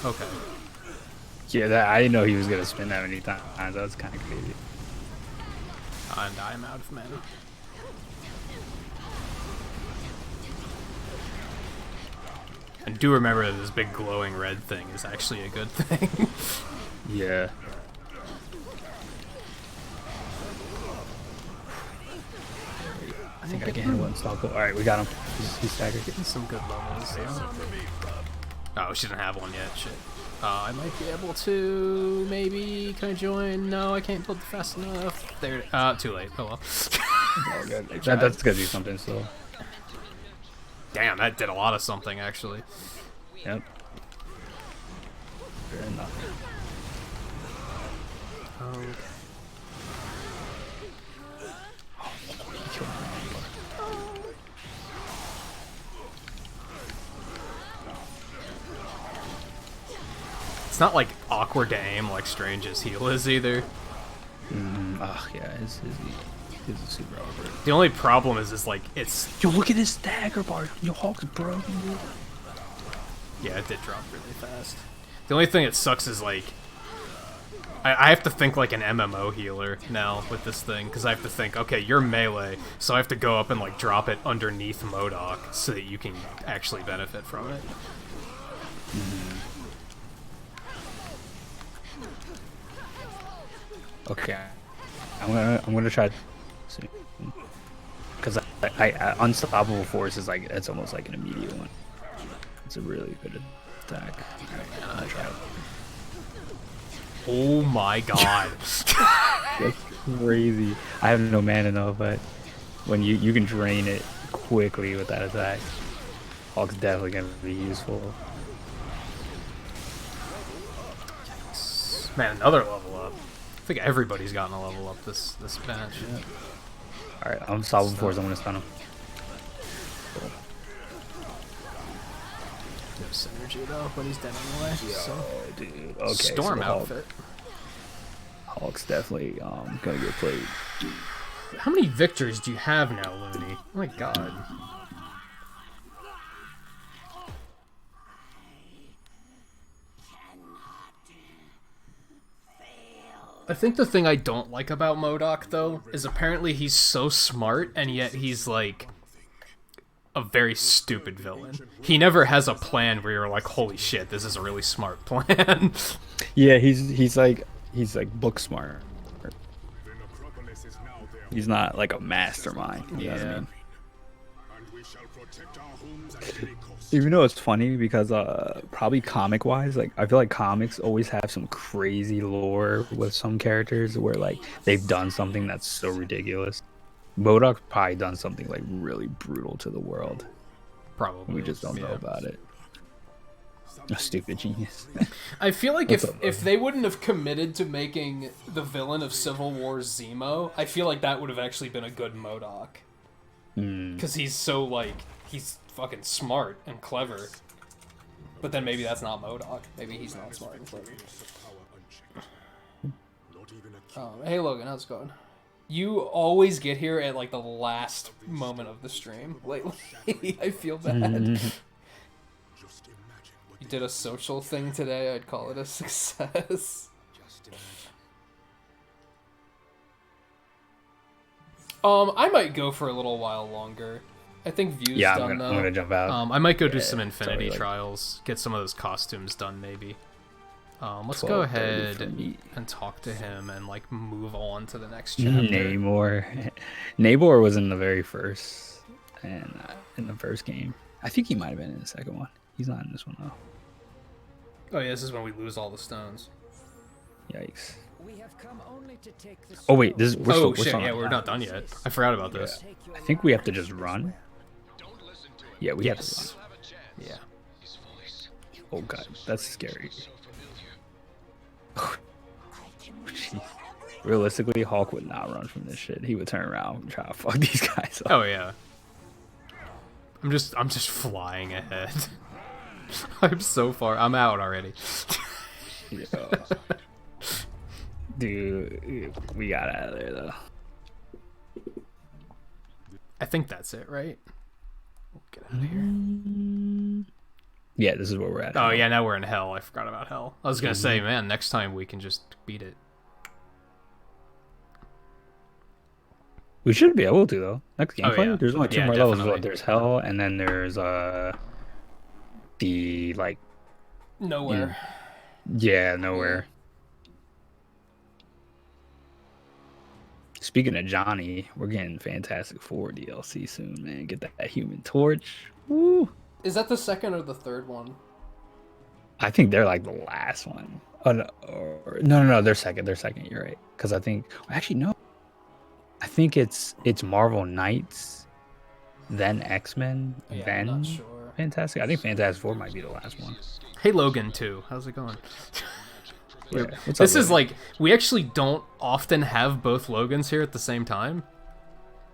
Okay.
Yeah, I didn't know he was gonna spin that many times. That was kind of crazy.
And I'm out of mana. And do remember that this big glowing red thing is actually a good thing.
Yeah.
I think I can hit one stop. All right, we got him. He's staggered.
Getting some good levels. Yeah. Oh, she doesn't have one yet. Shit. I might be able to. Maybe. Can I join? No, I can't build fast enough. There. Too late. Oh well.
Oh, good. That's gonna do something still.
Damn, that did a lot of something actually.
Yep.
It's not like awkward to aim like Strange's heal is either.
Yeah, his is super awkward.
The only problem is like it's.
Yo, look at this stagger bar. Your Hulk's broken, dude.
Yeah, it did drop really fast. The only thing that sucks is like I have to think like an MMO healer now with this thing, because I have to think, okay, you're melee, so I have to go up and like drop it underneath MODOK so that you can actually benefit from it.
Okay, I'm gonna try. Because I unstoppable force is like it's almost like an immediate one. It's a really good attack. I'm gonna try it.
Oh my god.
That's crazy. I have no mana though, but when you can drain it quickly with that attack, Hulk's definitely gonna be useful.
Man, another level up. I think everybody's gotten a level up this match.
Yeah. All right, unstoppable force. I'm gonna stun him.
No synergy though, but he's dead anyway. So.
Dude. Okay.
Storm
so
outfit.
Hulk's definitely gonna get played.
How many victories do you have now, Looney? Oh my god. I think the thing I don't like about MODOK, though, is apparently he's so smart, and yet he's, like, a very stupid villain. He never has a plan where you're like, holy shit, this is a really smart plan.
Yeah, he's like book smart. He's not like a mastermind. You know what I mean? Even though it's funny because probably comic wise, like I feel like comics always have some crazy lore with some characters where like they've done something that's so ridiculous. MODOK's probably done something like really brutal to the world.
Probably.
We just don't know about it. A stupid genius.
I feel like if they wouldn't have committed to making the villain of Civil War Zemo, I feel like that would have actually been a good MODOK. Because he's so, like, he's fucking smart and clever. But then maybe that's not MODOK. Maybe he's not smart and clever. Oh, hey Logan, how's it going? You always get here at, like, the last moment of the stream lately. I feel bad. You did a social thing today, I'd call it a success. I might go for a little while longer. I think View's done though.
I'm gonna jump out.
I might go do some Infinity Trials, get some of those costumes done maybe. Let's go ahead and talk to him and like move on to the next chapter.
Namor was in the very first and in the first game. I think he might have been in the second one. He's not in this one though.
Oh yeah, this is when we lose all the stones.
Yikes.
We have come only to take the
Oh wait, this is we're
shit,
still
yeah, we're not done yet. I forgot about this.
I think we have to just run. Yeah, we have to run.
Yeah.
Oh god, that's scary. Realistically, Hulk would not run from this shit. He would turn around and try to fuck these guys up.
Oh yeah. I'm just flying ahead. I'm so far. I'm out already.
Dude, we got out of there though.
I think that's it, right? We'll get out of here.
Yeah, this is where we're at.
Oh yeah, now we're in hell. I forgot about hell. I was gonna say, man, next time we can just beat it.
We should be able to though. Next gameplay,
yeah.
there's only two
Yeah,
more levels.
definitely.
There's hell, and then there's the like
Nowhere.
Yeah, nowhere. Speaking of Johnny, we're getting Fantastic Four DLC soon, man. Get that Human Torch. Woo!
Is that the second or the third one?
I think they're like the last one. Oh no, no, they're second. They're second. You're right. Because I think actually no. I think it's Marvel Knights, then X-Men,
Yeah,
then
I'm not sure.
Fantastic. I think Fantastic Four might be the last one.
Hey Logan too. How's it going? We're-
Yeah. What's up,
This is
Logan?
like we actually don't often have both Logans here at the same time.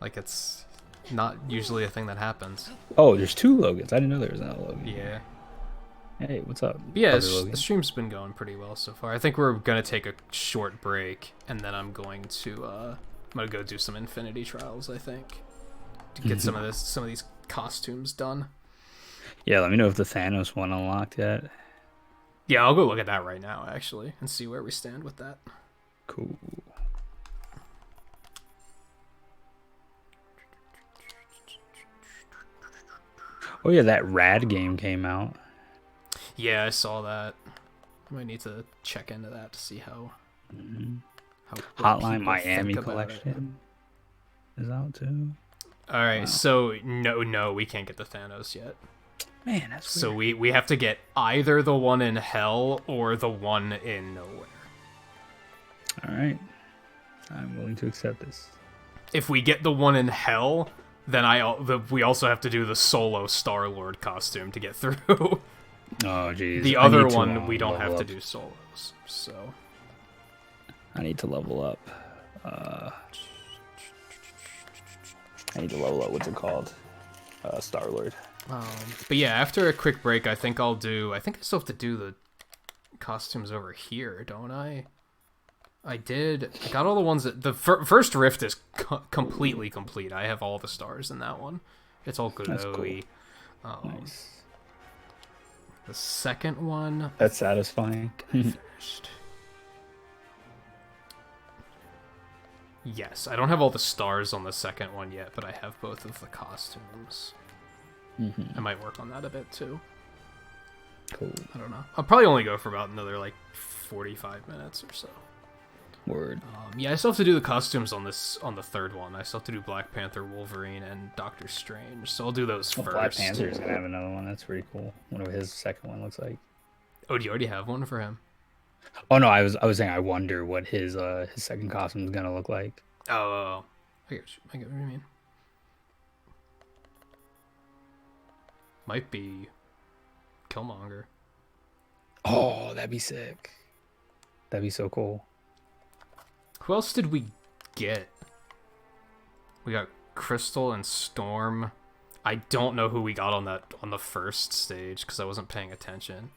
Like it's not usually a thing that happens.
Oh, there's 2 Logans. I didn't know there was another Logan.
Yeah.
Hey, what's up?
But yeah,
Other Logan?
the stream's been going pretty well so far. I think we're gonna take a short break, and then I'm gonna go do some Infinity Trials. I think to get some of these costumes done.
Yeah, let me know if the Thanos one unlocked yet.
Yeah, I'll go look at that right now actually, and see where we stand with that.
Cool. Oh yeah, that Rad game came out.
Yeah, I saw that. I might need to check into that to see how. What
Hotline
people
Miami
think about it.
collection is out too.
All right, so no, we can't get the Thanos yet.
Man, that's
So
weird.
we have to get either the one in Hell or the one in Nowhere.
All right, I'm willing to accept this.
If we get the one in Hell, then we also have to do the solo Star-Lord costume to get through.
Oh jeez.
The
I
other
need to,
one we don't
level
have to
up.
do solos. So
I need to level up. I need to level up. What's it called? Star-Lord.
but yeah, after a quick break, I think I still have to do the costumes over here, don't I? I got all the ones that the first rift is completely complete. I have all the stars in that one. It's all
That's cool.
glowy.
Nice.
The second one
That's satisfying.
finished. Yes, I don't have all the stars on the second one yet, but I have both of the costumes. I might work on that a bit too.
Cool.
I don't know. I'll probably only go for about another like 45 minutes or so.
Word.
Yeah, I still have to do the costumes on the third one. I still have to do Black Panther, Wolverine, and Doctor Strange. So I'll do those
Well,
first.
Black Panther's gonna have another one. That's pretty cool. Wonder what his second one looks like.
Oh, do you already have one for him?
Oh no, I was saying I wonder what his second costume is gonna look like.
Oh, I get what you mean. Might be Killmonger.
Oh, that'd be sick. That'd be so cool.
Who else did we get? We got Crystal and Storm. I don't know who we got on the first stage because I wasn't paying attention.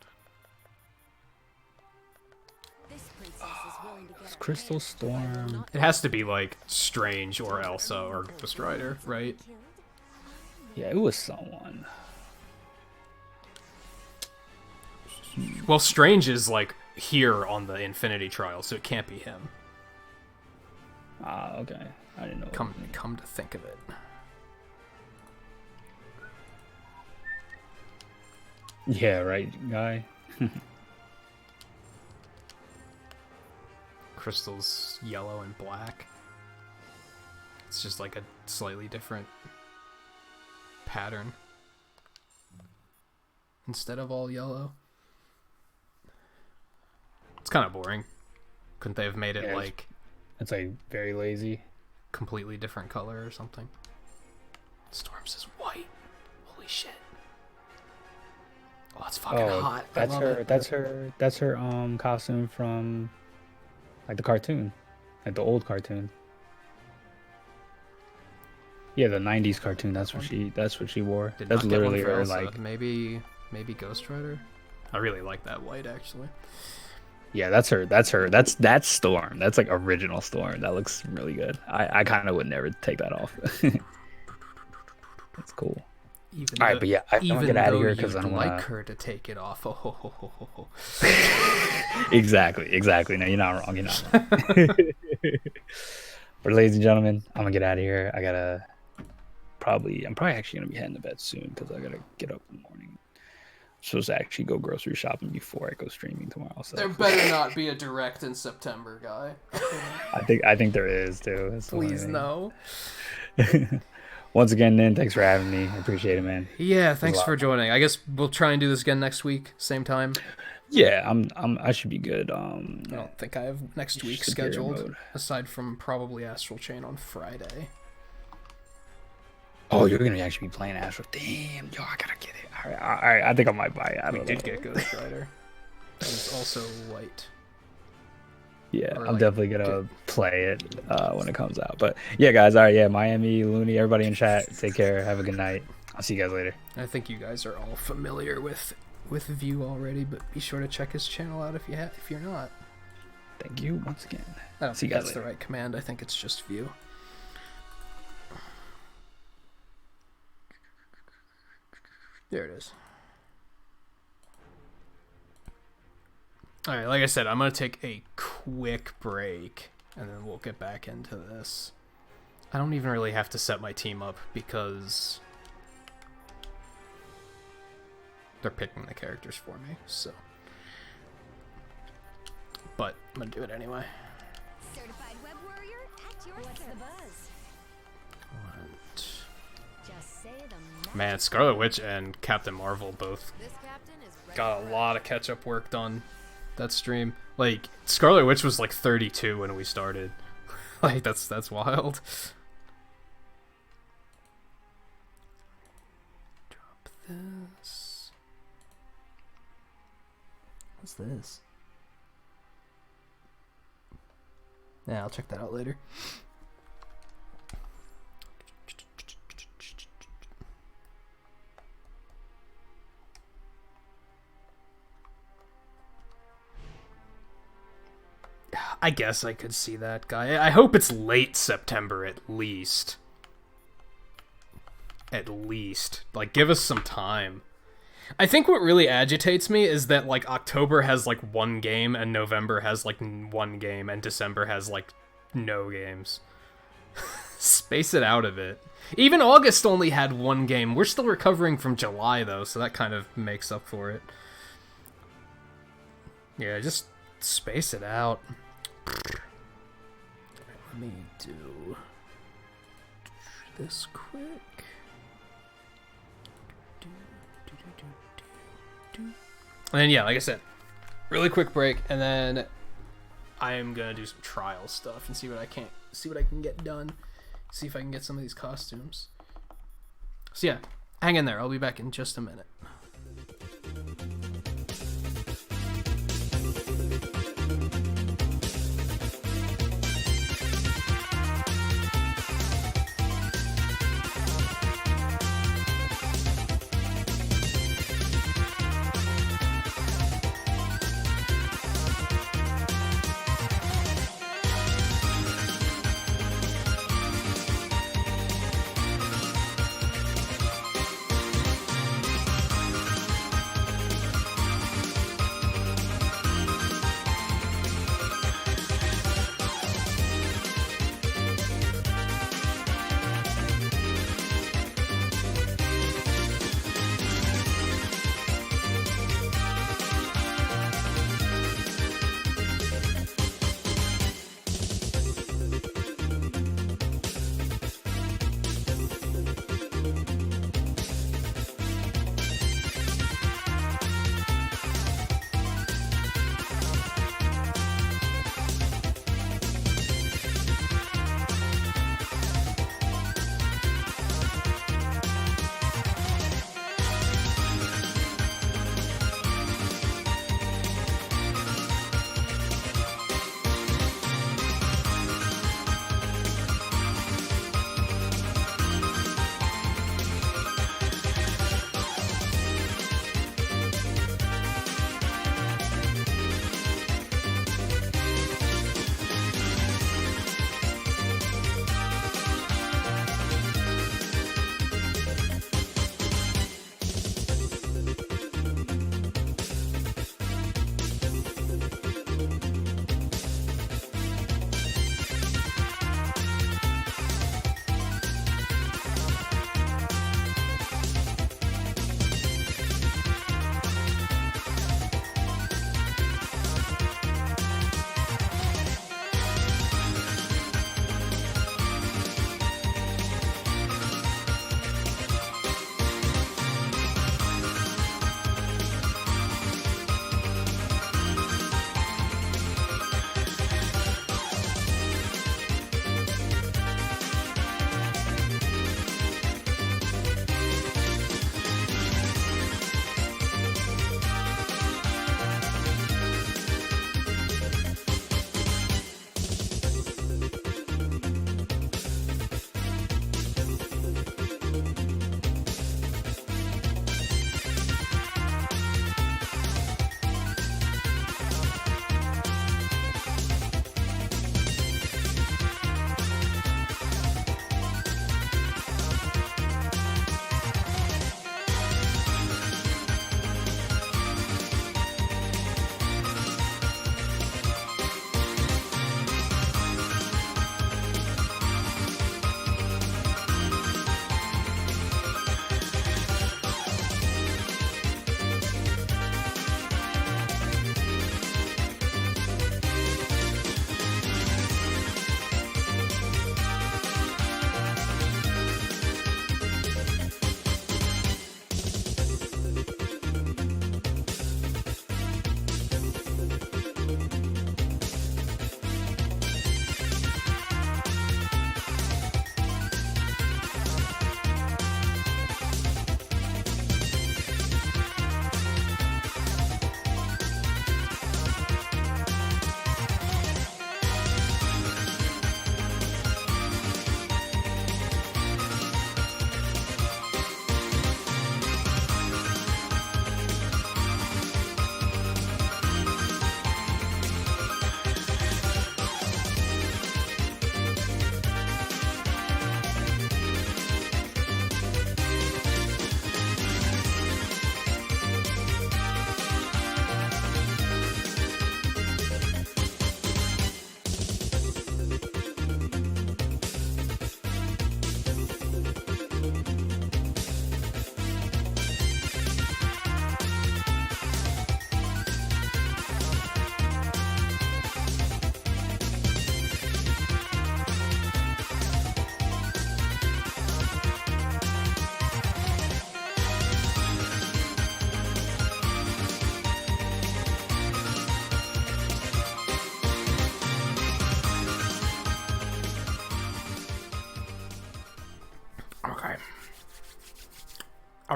This princess is willing to get her
Crystal
hands
Storm.
not
It has to be like Strange or Elsa or Ghost Rider, right?
killed.
Yeah, it was someone.
Well, Strange is like here on the Infinity Trial, so it can't be him.
Ah, okay. I didn't know.
Come to think of it.
Yeah, right, guy.
Crystal's yellow and black. It's just like a slightly different pattern instead of all yellow. It's kind of boring. Couldn't they have made it
Yeah,
like
It's like very lazy.
completely different color or something? Storm's is white. Holy shit. Oh, it's fucking hot. I
that's
love
her.
it.
That's her. Costume from like the cartoon, like the old cartoon. Yeah, the '90s cartoon. That's what she wore.
Did
That's
not get one
literally
for
her.
Elsa.
Like,
maybe Ghost Rider. I really like that white actually.
yeah, that's her. That's Storm. That's like original Storm. That looks really good. I kind of would never take that off. That's cool.
Even
All right, but yeah, I want to get out of here because I don't
like
want to.
her to take it off. Oh, ho, ho, ho, ho, ho.
Exactly. No, you're not wrong. You're not wrong. But ladies and gentlemen, I'm gonna get out of here. I'm probably actually gonna be heading to bed soon because I gotta get up in the morning. I'm supposed to actually go grocery shopping before I go streaming tomorrow. So
There better not be a direct in September, guy.
I think there is too. That's the only
Please
thing.
no.
Once again, Nin, thanks for having me. I appreciate it, man.
Yeah, thanks
lot
for
of
joining. I guess we'll try and do this again next week, same time.
Yeah, I should be good.
I don't think I have next week
Superior
scheduled,
mode.
aside from probably Astral Chain on Friday.
Oh, you're gonna actually be playing Astro. Damn, yo, I gotta get it. All right, I think I might buy it. I
We
don't
did
know.
get Ghost Rider. It was also white.
Yeah,
Or,
I'm
like,
definitely gonna play it when it comes out. But yeah, guys, all right, yeah, Miami, Looney, everybody in chat, take care, have a good night. I'll see you guys later.
I think you guys are all familiar with View already, but be sure to check his channel out if you're not.
Thank you once again.
I don't
See
think
you guys
that's
later.
the right command. I think it's just View. There it is. Alright, like I said, I'm going to take a quick break, and then we'll get back into this. I don't even really have to set my team up, because they're picking the characters for me, so. But I'm going to do it anyway.
Certified web warrior at your What's the buzz? Just say the
Man, Scarlet Witch and Captain Marvel both
This captain is ready
got a
for
lot of catch-up work done that stream. Like, Scarlet Witch was like 32 when we started. Like, that's wild. Drop this. What's this? Yeah, I'll check that out later. I guess I could see that guy. I hope it's late September at least. At least. Like, give us some time. I think what really agitates me is that, like, October has, like, one game, and November has, like, one game, and December has, like, no games. Space it out a bit. Even August only had one game. We're still recovering from July, though, so that kind of makes up for it. Yeah, just space it out. Let me do this quick. And then, yeah, like I said, really quick break, and then I am gonna do some trial stuff and see what I can get done. See if I can get some of these costumes. So yeah, hang in there. I'll be back in just a minute.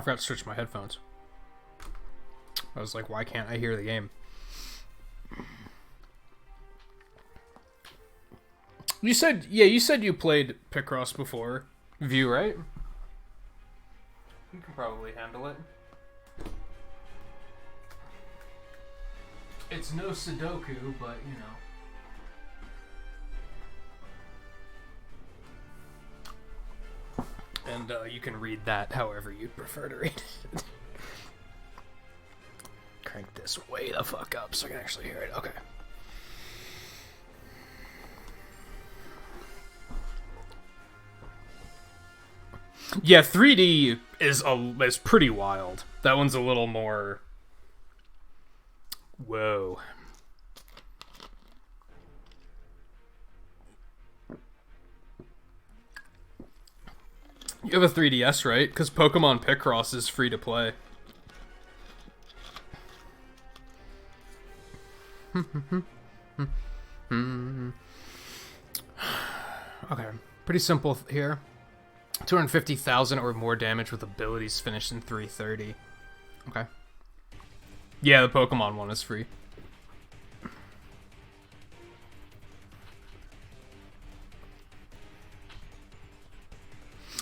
forgot to switch my headphones. I was like, why can't I hear the game? You said you played Picross before. View, right? You can probably handle it. It's no Sudoku, but you know. And you can read that however you prefer to read it. Crank this way the fuck up so I can actually hear it. Okay. Yeah, 3D is pretty wild. That one's a little more. Whoa. You have a 3DS, right? Because Pokemon Picross is free to play. Okay, pretty simple here. 250,000 or more damage with abilities finished in 330. Okay. Yeah, the Pokemon one is free.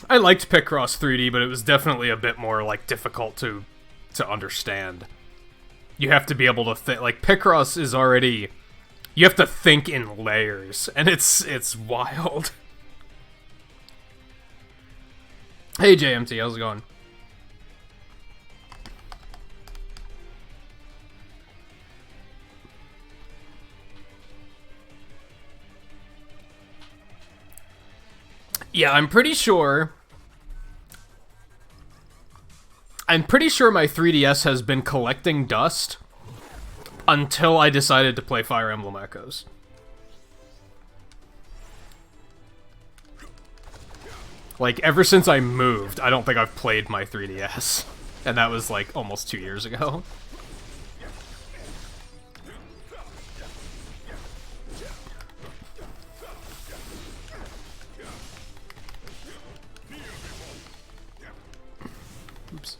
I liked Picross 3D, but it was definitely a bit more like difficult to understand. You have to be able to think. Like Picross is already, you have to think in layers, and it's wild. Hey JMT, how's it going? Yeah, I'm pretty sure my 3DS has been collecting dust until I decided to play Fire Emblem Echoes. Like, ever since I moved, I don't think I've played my 3DS. And that was, like, almost 2 years ago. Oops.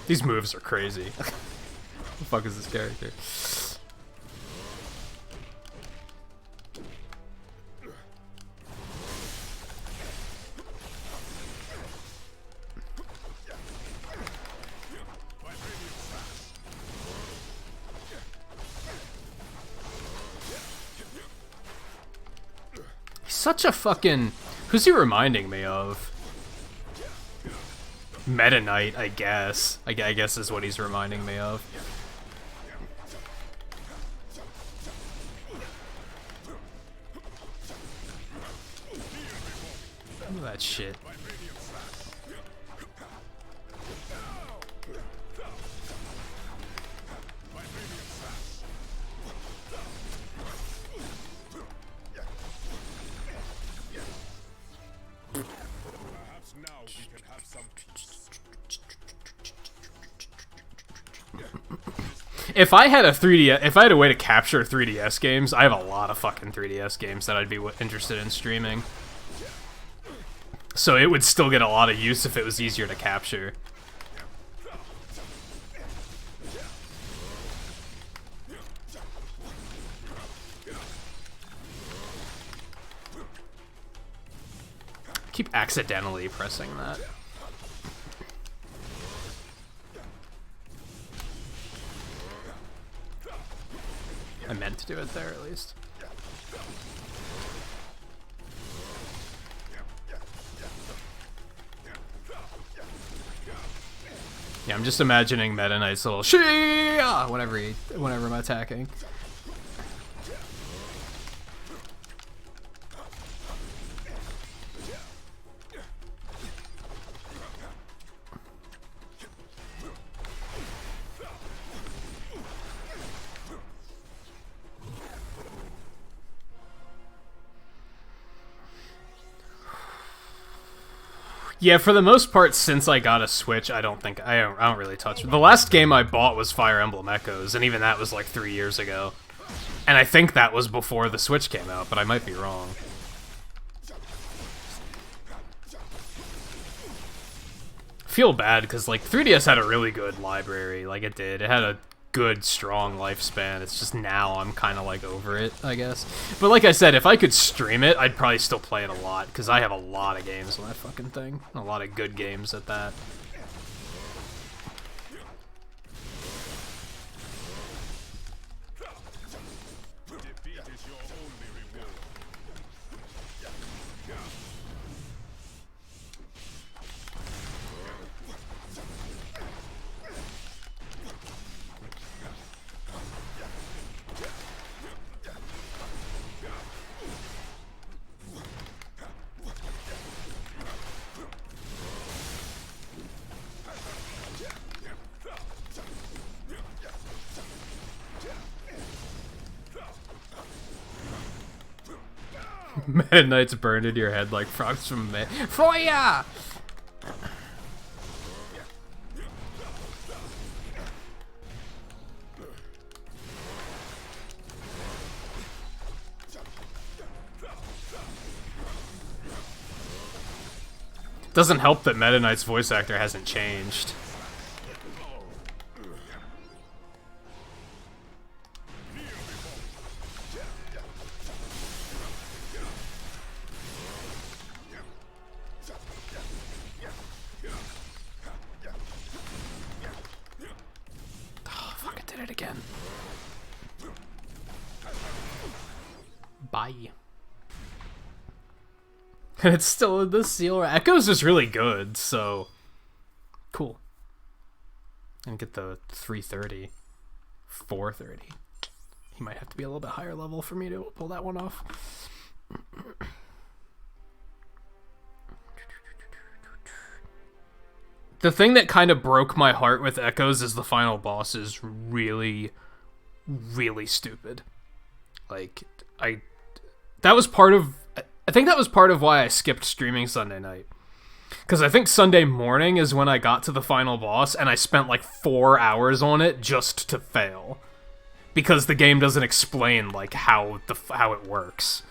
These moves are crazy. What the fuck is this character? Such a fucking... Who's he reminding me of? Meta Knight, I guess. I guess is what he's reminding me of. Look at that shit. If I had a 3DS, if I had a way to capture 3DS games, I have a lot of fucking 3DS games that I'd be interested in streaming. So it would still get a lot of use if it was easier to capture. Keep accidentally pressing that. I meant to do it there, at least. Yeah, I'm just imagining Meta Knight's little shia whenever I'm attacking. Yeah, for the most part, since I got a Switch, I don't really touch it. The last game I bought was Fire Emblem Echoes, and even that was like 3 years ago. And I think that was before the Switch came out, but I might be wrong. feel bad because like 3DS had a really good library. Like it did. It had a good, strong lifespan. It's just now I'm kind of like over it, I guess. But like I said, if I could stream it, I'd probably still play it a lot because I have a lot of games on that fucking thing. A lot of good games at that. Meta Knight's burned into your head like frogs from May. Fire! Doesn't help that Meta Knight's voice actor hasn't changed. Bye. And it's still in the seal. Echo's just really good, so cool. And get the 330, 430. He might have to be a little bit higher level for me to pull that one off. The thing that kind of broke my heart with Echoes is the final boss is really, really stupid. Like, I think that was part of why I skipped streaming Sunday night. Because I think Sunday morning is when I got to the final boss, and I spent like 4 hours on it just to fail. Because the game doesn't explain, like, how it works.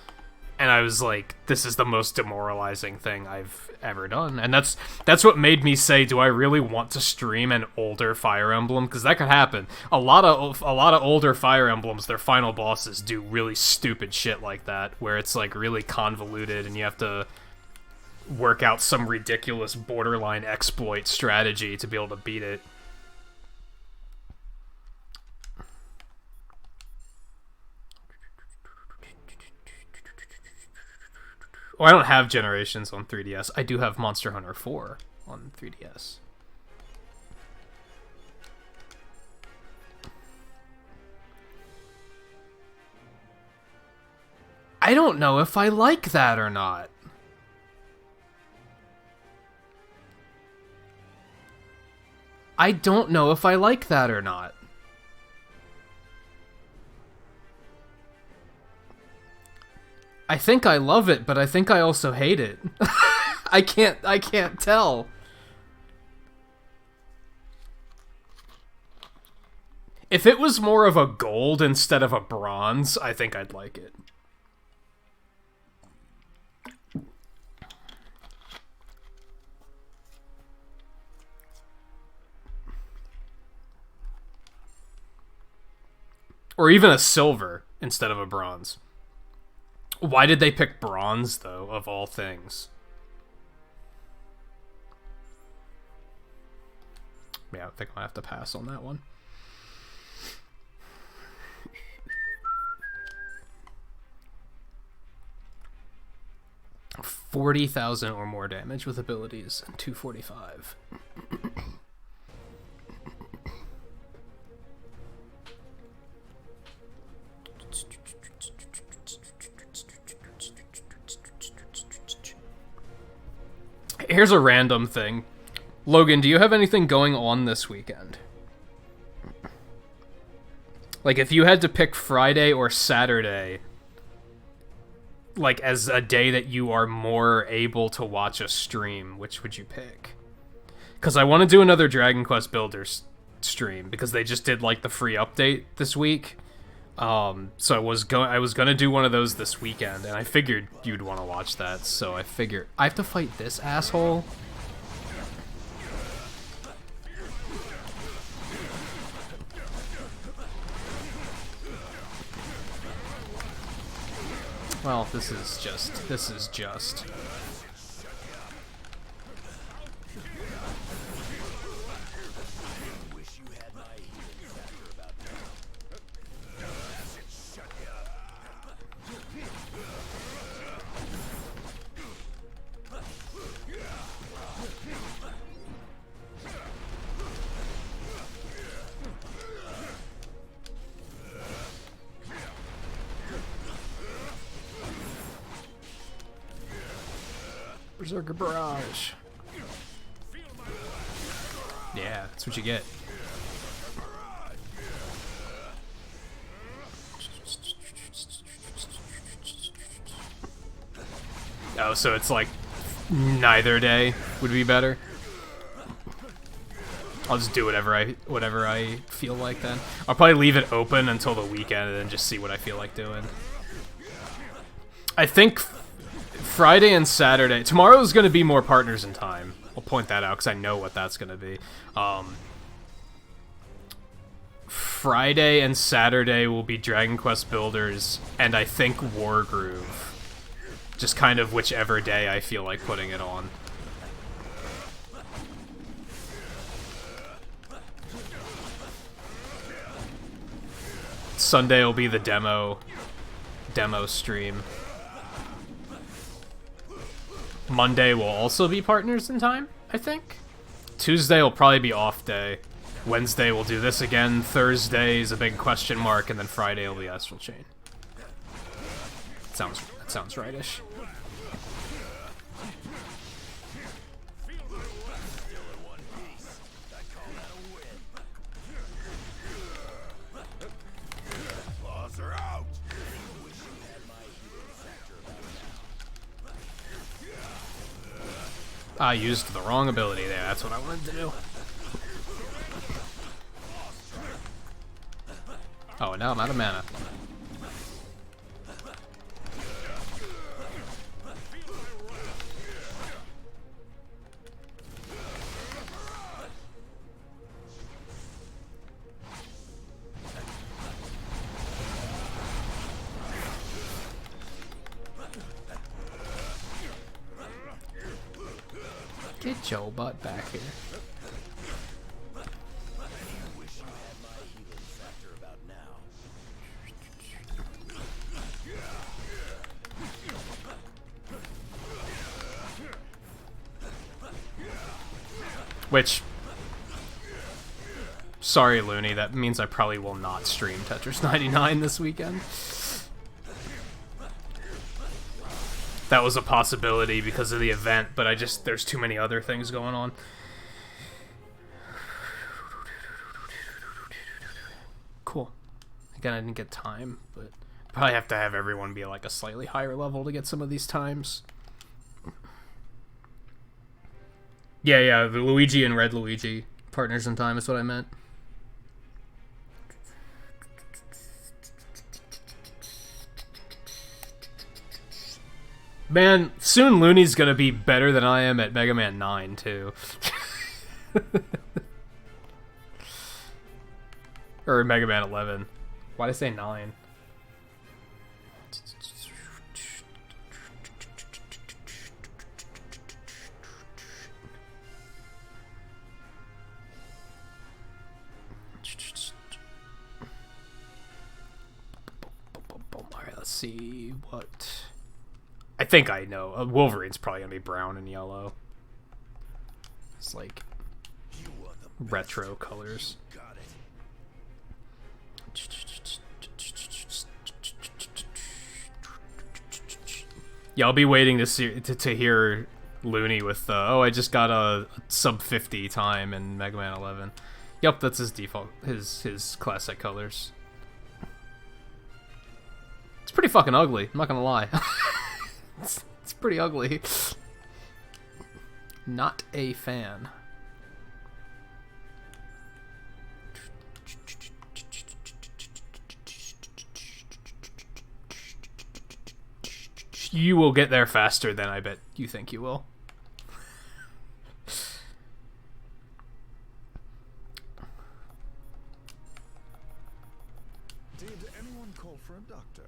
And I was like, this is the most demoralizing thing I've ever done. And that's what made me say, do I really want to stream an older Fire Emblem? Because that could happen. A lot of older Fire Emblems, their final bosses do really stupid shit like that, where it's like really convoluted and you have to work out some ridiculous borderline exploit strategy to be able to beat it. Oh, I don't have Generations on 3DS. I do have Monster Hunter 4 on 3DS. I don't know if I like that or not. I don't know if I like that or not. I think I love it, but I think I also hate it. I can't tell. If it was more of a gold instead of a bronze, I think I'd like it. Or even a silver instead of a bronze. Why did they pick bronze, though, of all things? Yeah, I think I'll have to pass on that one. $40,000 or more damage with abilities and 245. Here's a random thing. Logan, do you have anything going on this weekend? Like, if you had to pick Friday or Saturday, like, as a day that you are more able to watch a stream, which would you pick? Because I want to do another Dragon Quest Builders stream, because they just did, like, the free update this week. So I was gonna do one of those this weekend, and I figured you'd want to watch that, so I figured I have to fight this asshole. Well, this is just. Berserker Barrage. Yeah, that's what you get. Oh, so it's like neither day would be better. I'll just do whatever I feel like then. I'll probably leave it open until the weekend and then just see what I feel like doing. I think Friday and Saturday. Tomorrow's going to be more Partners in Time. I'll point that out because I know what that's going to be. Friday and Saturday will be Dragon Quest Builders and I think Wargroove. Just kind of whichever day I feel like putting it on. Sunday will be the demo stream. Monday will also be Partners in Time, I think. Tuesday will probably be off day. Wednesday we'll do this again. Thursday is a big question mark, and then Friday will be Astral Chain. That sounds rightish. I used the wrong ability there, that's what I wanted to do. Oh, now I'm out of mana. Get your butt back here. Which, sorry Looney, that means I probably will not stream Tetris 99 this weekend. That was a possibility because of the event, but there's too many other things going on. Cool. Again, I didn't get time, but probably have to have everyone be like a slightly higher level to get some of these times. Yeah, the Luigi and Red Luigi Partners in Time is what I meant. Man, soon Looney's gonna be better than I am at Mega Man 9, too. Or Mega Man 11. Why did I say 9? Alright, let's see what... I think I know. Wolverine's probably gonna be brown and yellow. It's like retro colors. Yeah, I'll be waiting to hear Looney with oh, I just got a sub 50 time in Mega Man 11. Yep, that's his default, his classic colors. It's pretty fucking ugly, I'm not gonna lie. It's pretty ugly. Not a fan. You will get there faster than I bet you think you will.
Did anyone call for a doctor?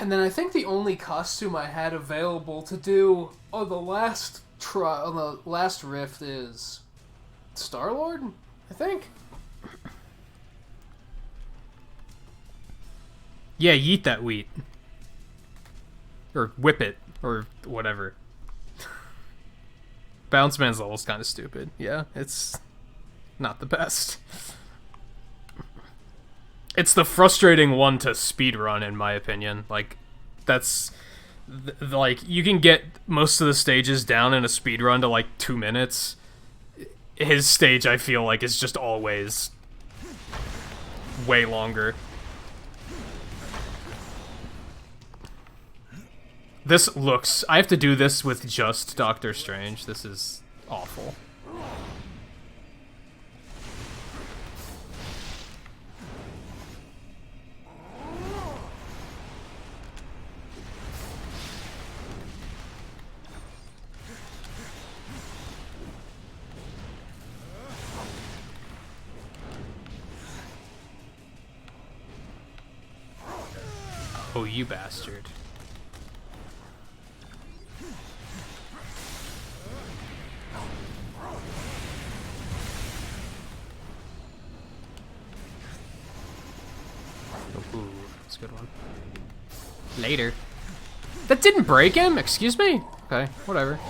And then I think the only costume I had available to do on the last rift is Star-Lord, I think.
Yeah, yeet that wheat. Or whip it, or whatever. Bounce Man's level's kind of stupid. Yeah, it's not the best. It's the frustrating one to speedrun, in my opinion. Like, that's... like, you can get most of the stages down in a speedrun to, like, 2 minutes. His stage, I feel like, is just always way longer. This looks... I have to do this with just Doctor Strange. This is awful. Oh, you bastard. Ooh, that's a good one. Later. That didn't break him? Excuse me? Okay, whatever.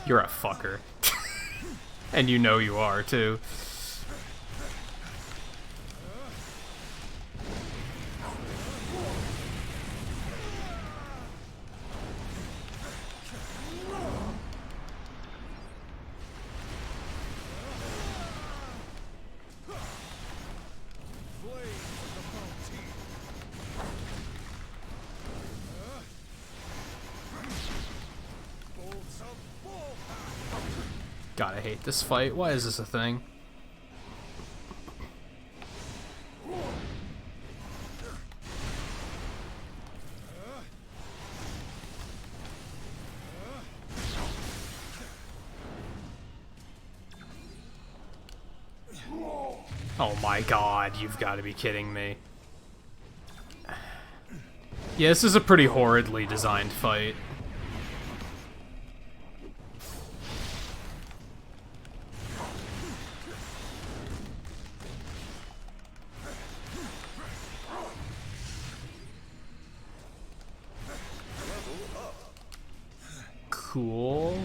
You're a fucker. And you know you are, too. God, I hate this fight. Why is this a thing? Oh my god, you've got to be kidding me. Yeah, this is a pretty horridly designed fight. Cool.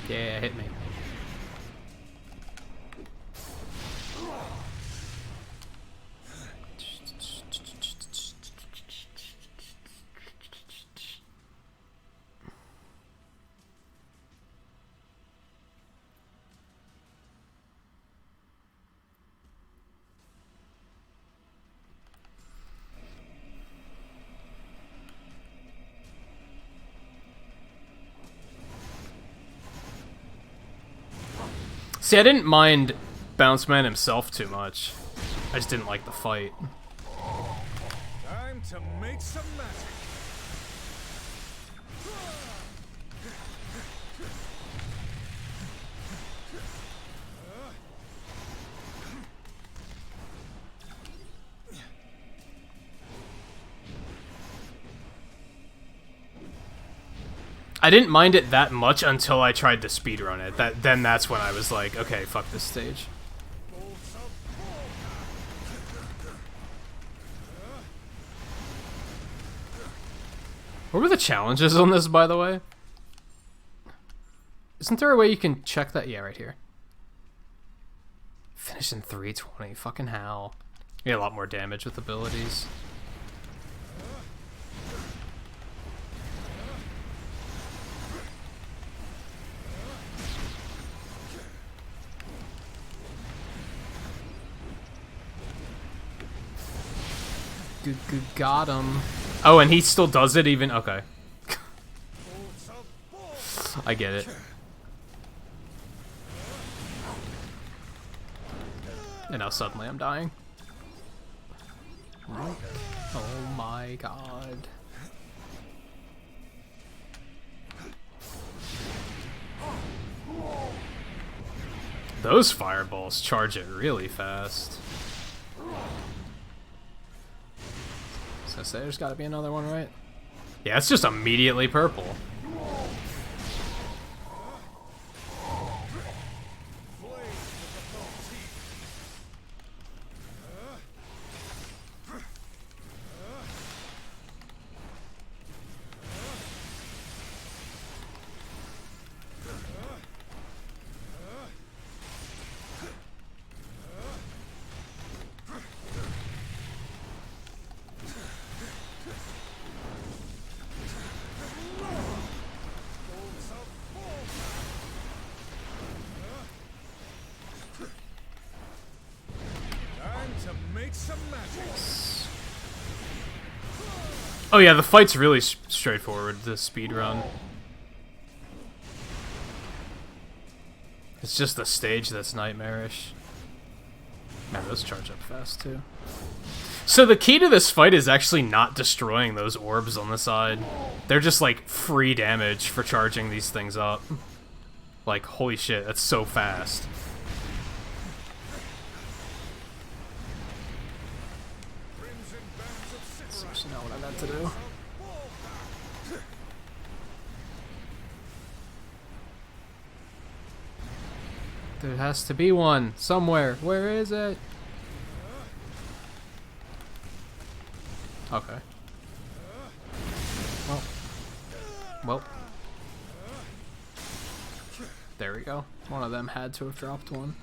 Yeah, hit me. See, I didn't mind Bounce Man himself too much. I just didn't like the fight.
Time to make some magic.
I didn't mind it that much until I tried to speedrun it. Then that's when I was like, okay, fuck this stage. What were the challenges on this, by the way? Isn't there a way you can check that? Yeah, right here. Finish in 3:20. Fucking hell. You get a lot more damage with abilities. Got him. Oh, and he still does it even... Okay. I get it. And now suddenly I'm dying. Oh my god. Those fireballs charge it really fast. So say there's gotta be another one, right? Yeah, it's just immediately purple. Oh yeah, the fight's really straightforward, the speed run. It's just the stage that's nightmarish. Man, those charge up fast too. So the key to this fight is actually not destroying those orbs on the side. They're just like free damage for charging these things up. Like, holy shit, that's so fast. That's actually not what I meant to do. There has to be one somewhere. Where is it? Okay. Well. There we go. One of them had to have dropped one.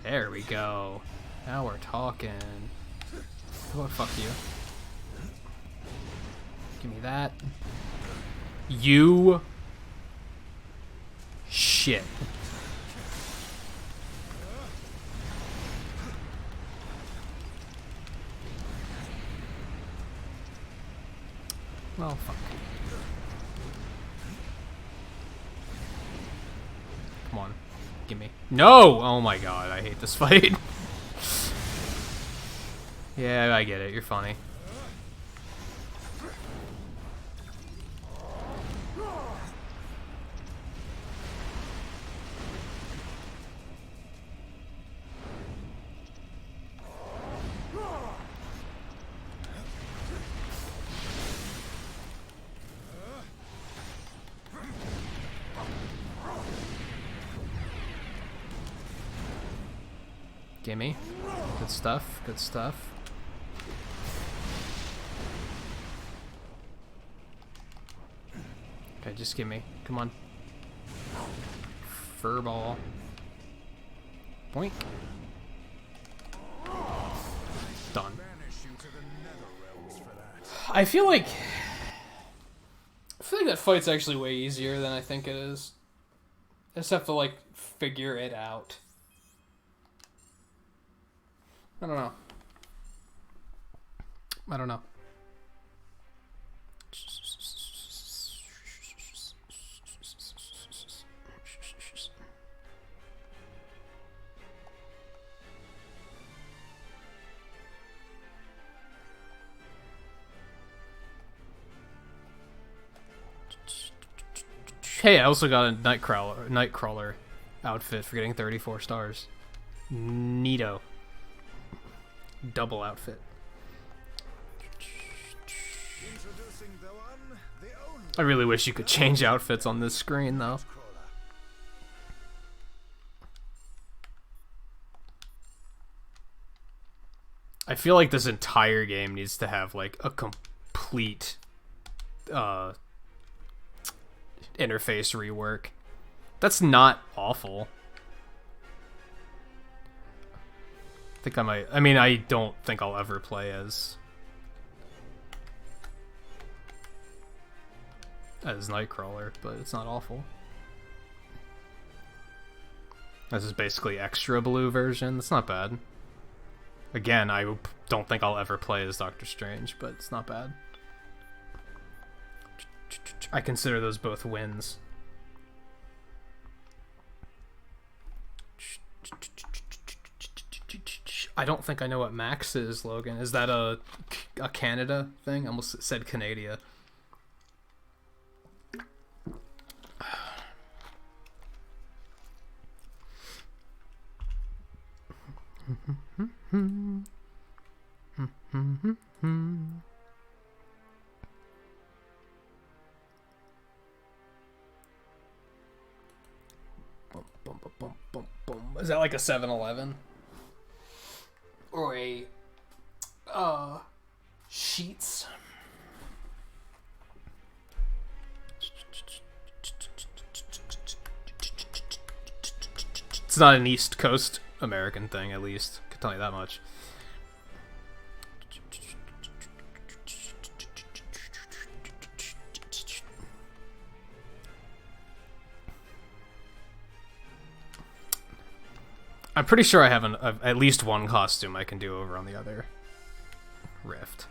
There we go. Now we're talking. Oh, fuck you. Give me that. You... shit. Well, fuck. Come on. Gimme. No! Oh my god, I hate this fight. Yeah, I get it. You're funny. Gimme. Good stuff, good stuff. Okay, just gimme. Come on. Furball. Boink. Done. I feel like that fight's actually way easier than I think it is. I just have to, like, figure it out. I don't know. I don't know. Hey, I also got a Nightcrawler outfit for getting 34 stars. Neato. Double outfit. I really wish you could change outfits on this screen, though. I feel like this entire game needs to have, like, a complete interface rework. That's not awful. think I might. I mean, I don't think I'll ever play as Nightcrawler, but it's not awful. This is basically extra blue version. It's not bad. Again, I don't think I'll ever play as Doctor Strange, but it's not bad. I consider those both wins. I don't think I know what Max is, Logan. Is that a Canada thing? I almost said Canada. Is that like a 7-Eleven? Or a Sheets? It's not an East Coast American thing, at least. I can tell you that much. I'm pretty sure I have at least one costume I can do over on the other rift.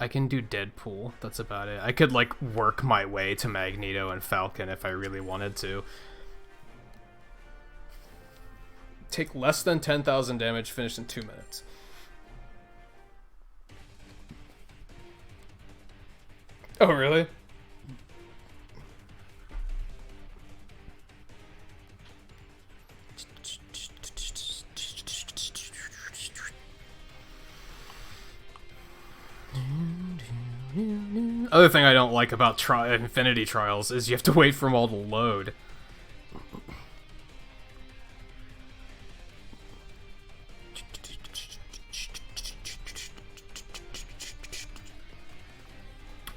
I can do Deadpool. That's about it. I could like work my way to Magneto and Falcon if I really wanted to. Take less than 10,000 damage, finish in 2 minutes. Oh, really? Other thing I don't like about Infinity Trials is you have to wait for them all to load.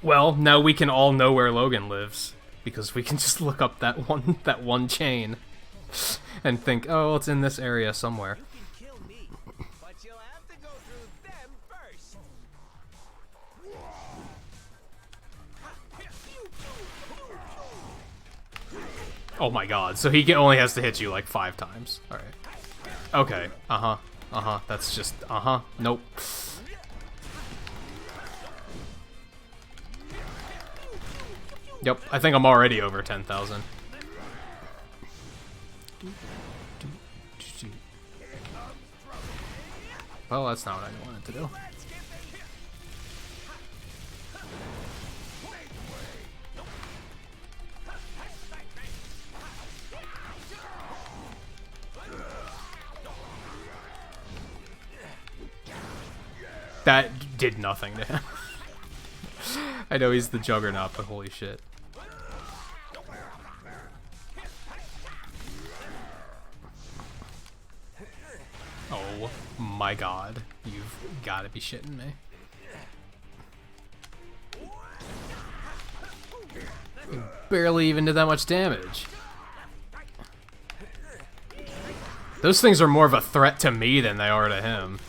Well, now we can all know where Logan lives because we can just look up that one chain and think, oh, it's in this area somewhere.
You can kill me, but you'll have to go through them first.
Oh my god, so he only has to hit you like 5 times. Alright. Okay, that's just, nope. Yep, I think I'm already over 10,000. Well, that's not what I wanted to do. That did nothing to him. I know he's the Juggernaut, but holy shit. Oh my god. You've gotta be shitting me. You barely even did that much damage. Those things are more of a threat to me than they are to him.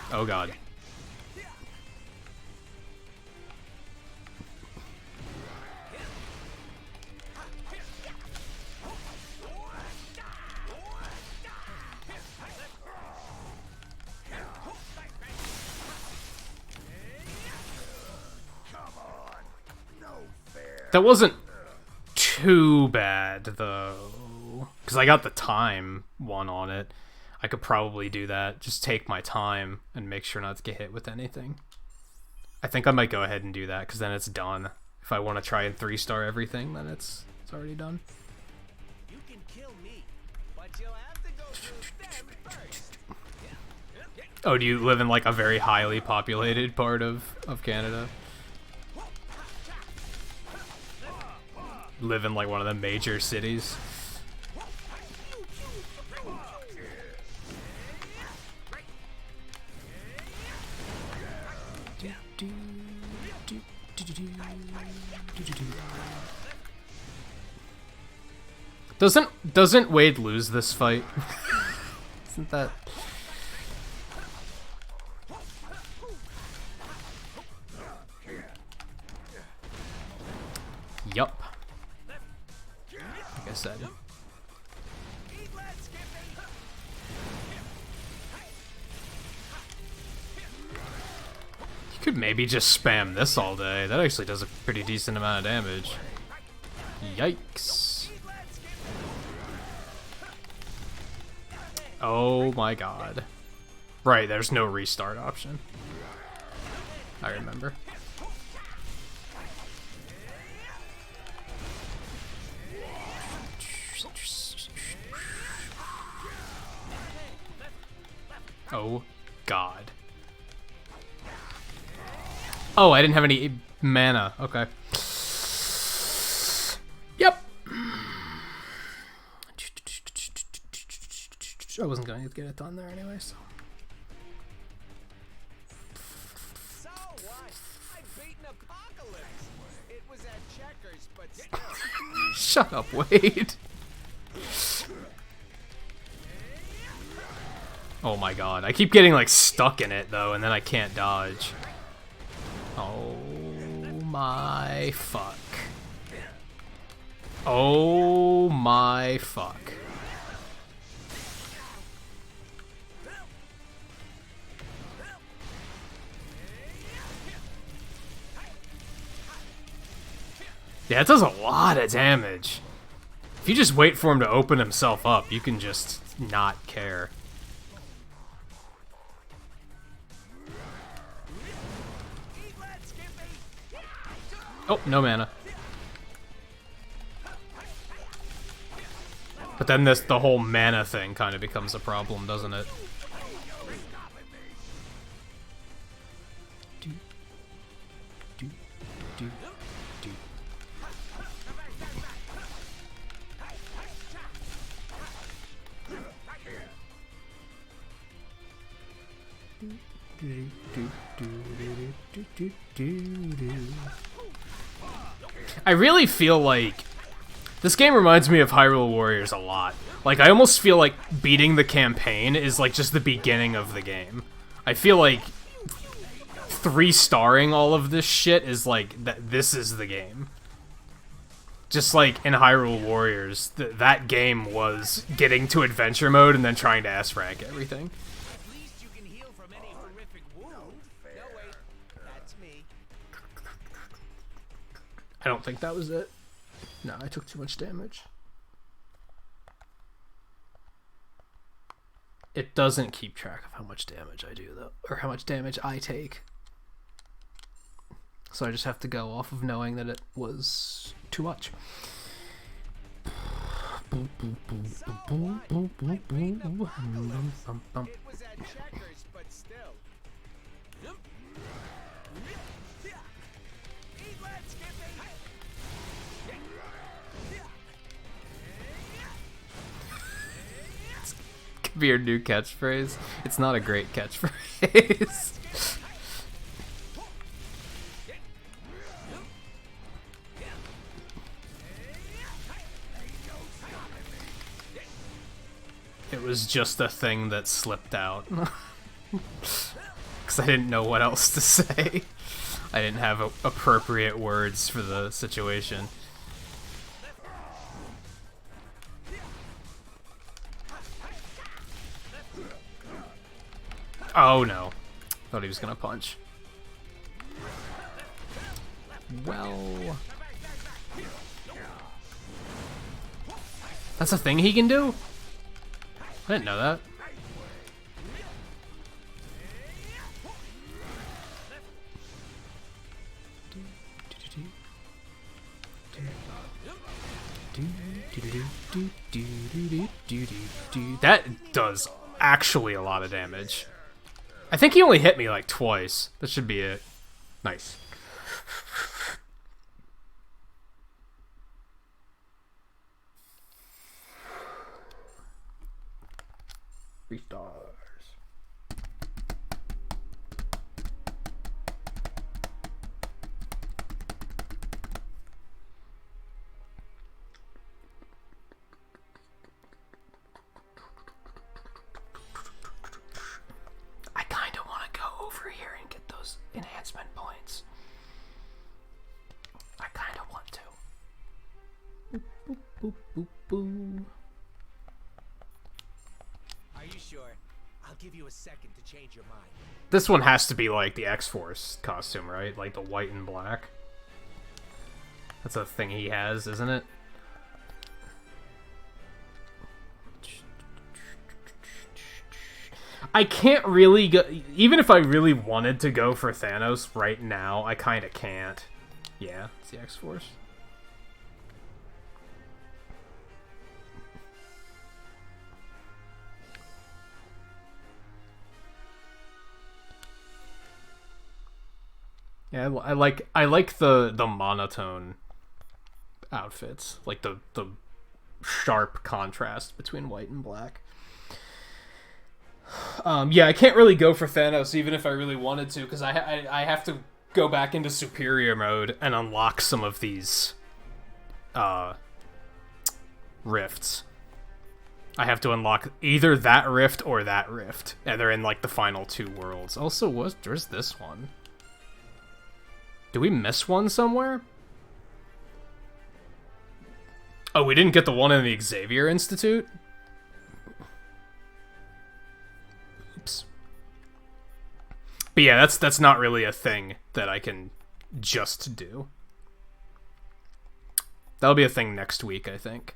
Oh god. That wasn't too bad, though. Because I got the time one on it. I could probably do that. Just take my time and make sure not to get hit with anything. I think I might go ahead and do that, because then it's done. If I want to try and 3-star everything, then it's already done.
You can kill me, but you'll have to go through them first.
Oh, do you live in like a very highly populated part of Canada? Live in like one of the major cities? Doesn't Wade lose this fight? Isn't that... Yup. Like I said. You could maybe just spam this all day. That actually does a pretty decent amount of damage. Yikes. Oh my god. Right, there's no restart option. I remember. Oh god. Oh, I didn't have any mana. Okay. Yep. I wasn't going to get it done there anyway, so.
So what? I beat an apocalypse. It was at checkers, but still.
Shut up, Wade. Oh my god. I keep getting like stuck in it though, and then I can't dodge. Oh my fuck. Oh my fuck. Yeah, it does a lot of damage. If you just wait for him to open himself up, you can just not care. Oh, no mana. But then the whole mana thing kind of becomes a problem, doesn't it? I really feel like this game reminds me of Hyrule Warriors a lot. Like, I almost feel like beating the campaign is like just the beginning of the game. I feel like 3-starring all of this shit is like this is the game. Just like in Hyrule Warriors, that game was getting to adventure mode and then trying to S-rank everything.
At least you can heal from any horrific wound. No, wait. That's me.
I don't think that was it. No, I took too much damage. It doesn't keep track of how much damage I do, though, or how much damage I take. So I just have to go off of knowing that it was too much.
It was at checkers, but still.
Could be your new catchphrase. It's not a great catchphrase. It was just a thing that slipped out. Because I didn't know what else to say. I didn't have appropriate words for the situation. Oh no. Thought he was gonna punch. Well... That's a thing he can do? I didn't know that. That does actually a lot of damage. I think he only hit me like twice. That should be it. Nice. 3 stars. I kind of want to go over here and get those enhancement points. I kind of want to. Boop, boop, boop, boop, boop.
Are you sure? I'll give you a second to change your mind.
This one has to be like the X-Force costume, right? Like the white and black. That's a thing he has, isn't it? I can't really go... Even if I really wanted to go for Thanos right now, I kind of can't. Yeah, it's the X-Force. Yeah, I like the monotone outfits, like the sharp contrast between white and black. Yeah, I can't really go for Thanos even if I really wanted to, because I have to go back into superior mode and unlock some of these rifts. I have to unlock either that rift or that rift, and they're in like the final 2 worlds. Also, where's this one? Did we miss one somewhere? Oh, we didn't get the one in the Xavier Institute? Oops. But yeah, that's not really a thing that I can just do. That'll be a thing next week, I think.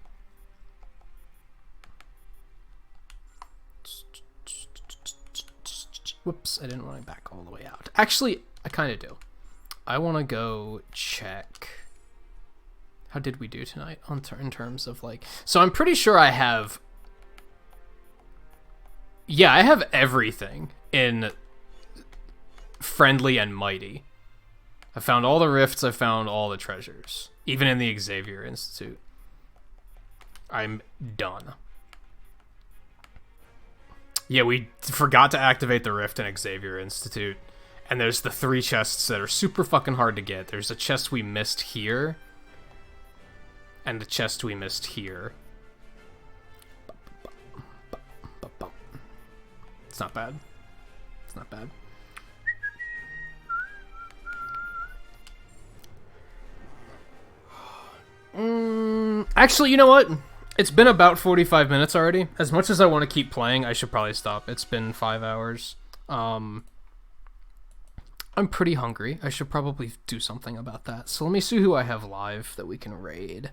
Whoops, I didn't want to back all the way out. Actually, I kind of do. I want to go check. How did we do tonight in terms of like... So I'm pretty sure I have... Yeah, I have everything in Friendly and Mighty. I found all the rifts, I found all the treasures. Even in the Xavier Institute. I'm done. Yeah, we forgot to activate the rift in Xavier Institute. And there's the 3 chests that are super fucking hard to get. There's a chest we missed here. And the chest we missed here. It's not bad. It's not bad. Actually, you know what? It's been about 45 minutes already. As much as I want to keep playing, I should probably stop. It's been 5 hours. I'm pretty hungry. I should probably do something about that. So let me see who I have live that we can raid.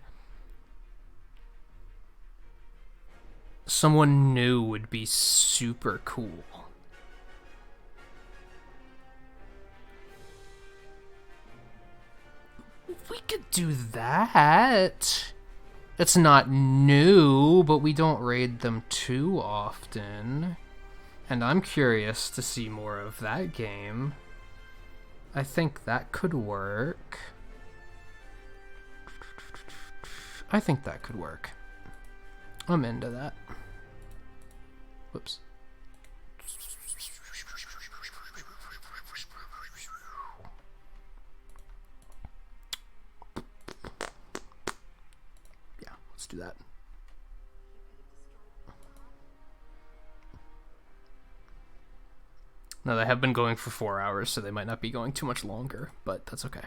Someone new would be super cool. We could do that. It's not new, but we don't raid them too often. And I'm curious to see more of that game. I think that could work. I think that could work. I'm into that. Whoops. Yeah, let's do that. No, they have been going for 4 hours, so they might not be going too much longer, but that's okay.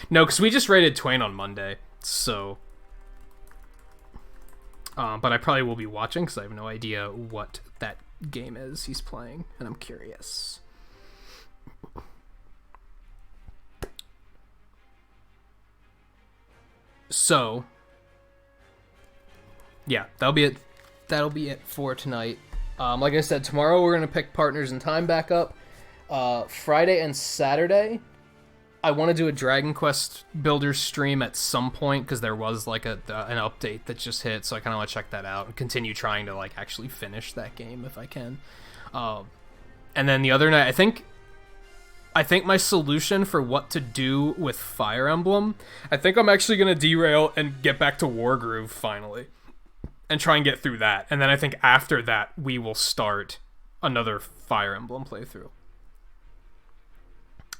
No, because we just raided Twain on Monday, so... but I probably will be watching, because I have no idea what that game is he's playing, and I'm curious. So... yeah, that'll be it. That'll be it for tonight. Like I said, tomorrow we're going to pick Partners in Time back up. Friday and Saturday, I want to do a Dragon Quest Builders stream at some point, because there was like an update that just hit, so I kind of want to check that out and continue trying to like actually finish that game if I can. And then the other night, I think my solution for what to do with Fire Emblem, I think I'm actually going to derail and get back to Wargroove finally and try and get through that. And then I think after that, we will start another Fire Emblem playthrough.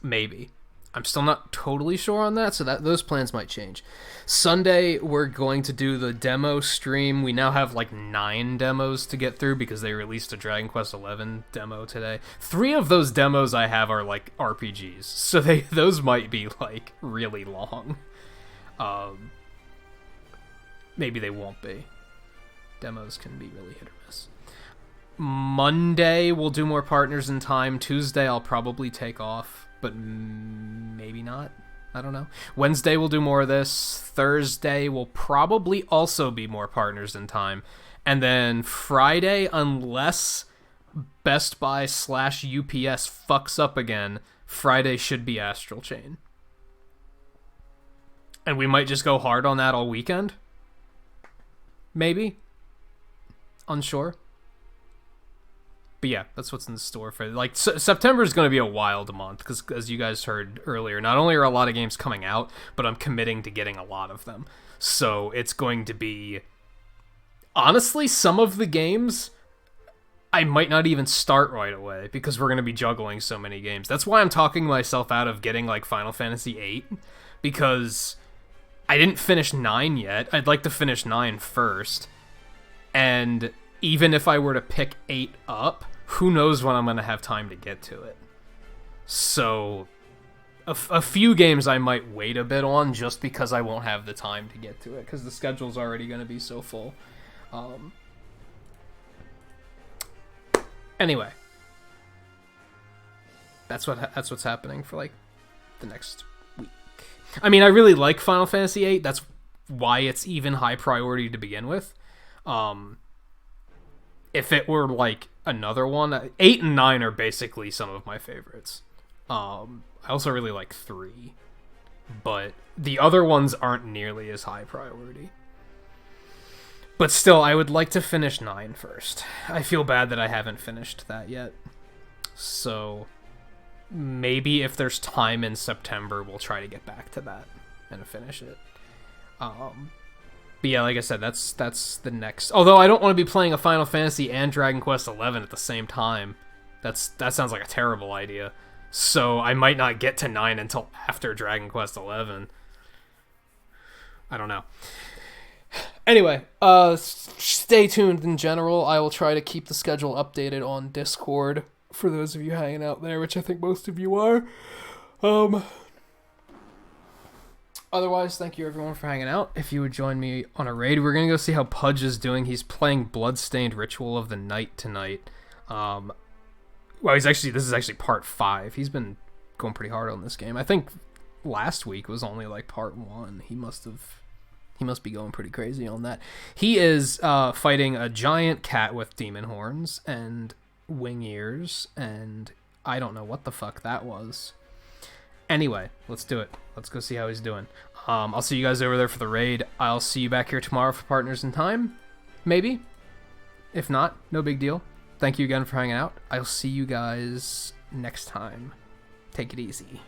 Maybe. I'm still not totally sure on that, so those plans might change. Sunday, we're going to do the demo stream. We now have like 9 demos to get through because they released a Dragon Quest XI demo today. 3 of those demos I have are like RPGs, so those might be like really long. Maybe they won't be. Demos can be really hit or miss. Monday, we'll do more Partners in Time. Tuesday, I'll probably take off, but maybe not. I don't know. Wednesday, we'll do more of this. Thursday will probably also be more Partners in Time. And then Friday, unless Best Buy / UPS fucks up again, Friday should be Astral Chain. And we might just go hard on that all weekend. Maybe. Unsure. But yeah, that's what's in store for like September is going to be a wild month because, as you guys heard earlier, not only are a lot of games coming out, but I'm committing to getting a lot of them. So it's going to be, honestly, some of the games I might not even start right away because we're going to be juggling so many games. That's why I'm talking myself out of getting like Final Fantasy VIII, because I didn't finish 9 yet. I'd like to finish 9 first, and even if I were to pick 8 up, who knows when I'm going to have time to get to it. So, a few games I might wait a bit on just because I won't have the time to get to it, because the schedule's already going to be so full. Anyway. That's what's happening for, like, the next week. I mean, I really like Final Fantasy VIII. That's why it's even high priority to begin with. If it were like another one, 8 and 9 are basically some of my favorites. I also really like 3, but the other ones aren't nearly as high priority. But still, I would like to finish 9 first. I feel bad that I haven't finished that yet. So maybe if there's time in September, we'll try to get back to that and finish it. But yeah, like I said, that's the next. Although I don't want to be playing a Final Fantasy and Dragon Quest XI at the same time. That sounds like a terrible idea. So I might not get to 9 until after Dragon Quest XI. I don't know. Anyway, stay tuned in general. I will try to keep the schedule updated on Discord for those of you hanging out there, which I think most of you are. Otherwise, thank you everyone for hanging out. If you would join me on a raid, we're going to go see how Pudge is doing. He's playing Bloodstained Ritual of the Night tonight. Well, this is actually part 5. He's been going pretty hard on this game. I think last week was only like part 1. He must be going pretty crazy on that. He is fighting a giant cat with demon horns and wing ears, and I don't know what the fuck that was. Anyway, let's do it. Let's go see how he's doing. I'll see you guys over there for the raid. I'll see you back here tomorrow for Partners in Time. Maybe. If not, no big deal. Thank you again for hanging out. I'll see you guys next time. Take it easy.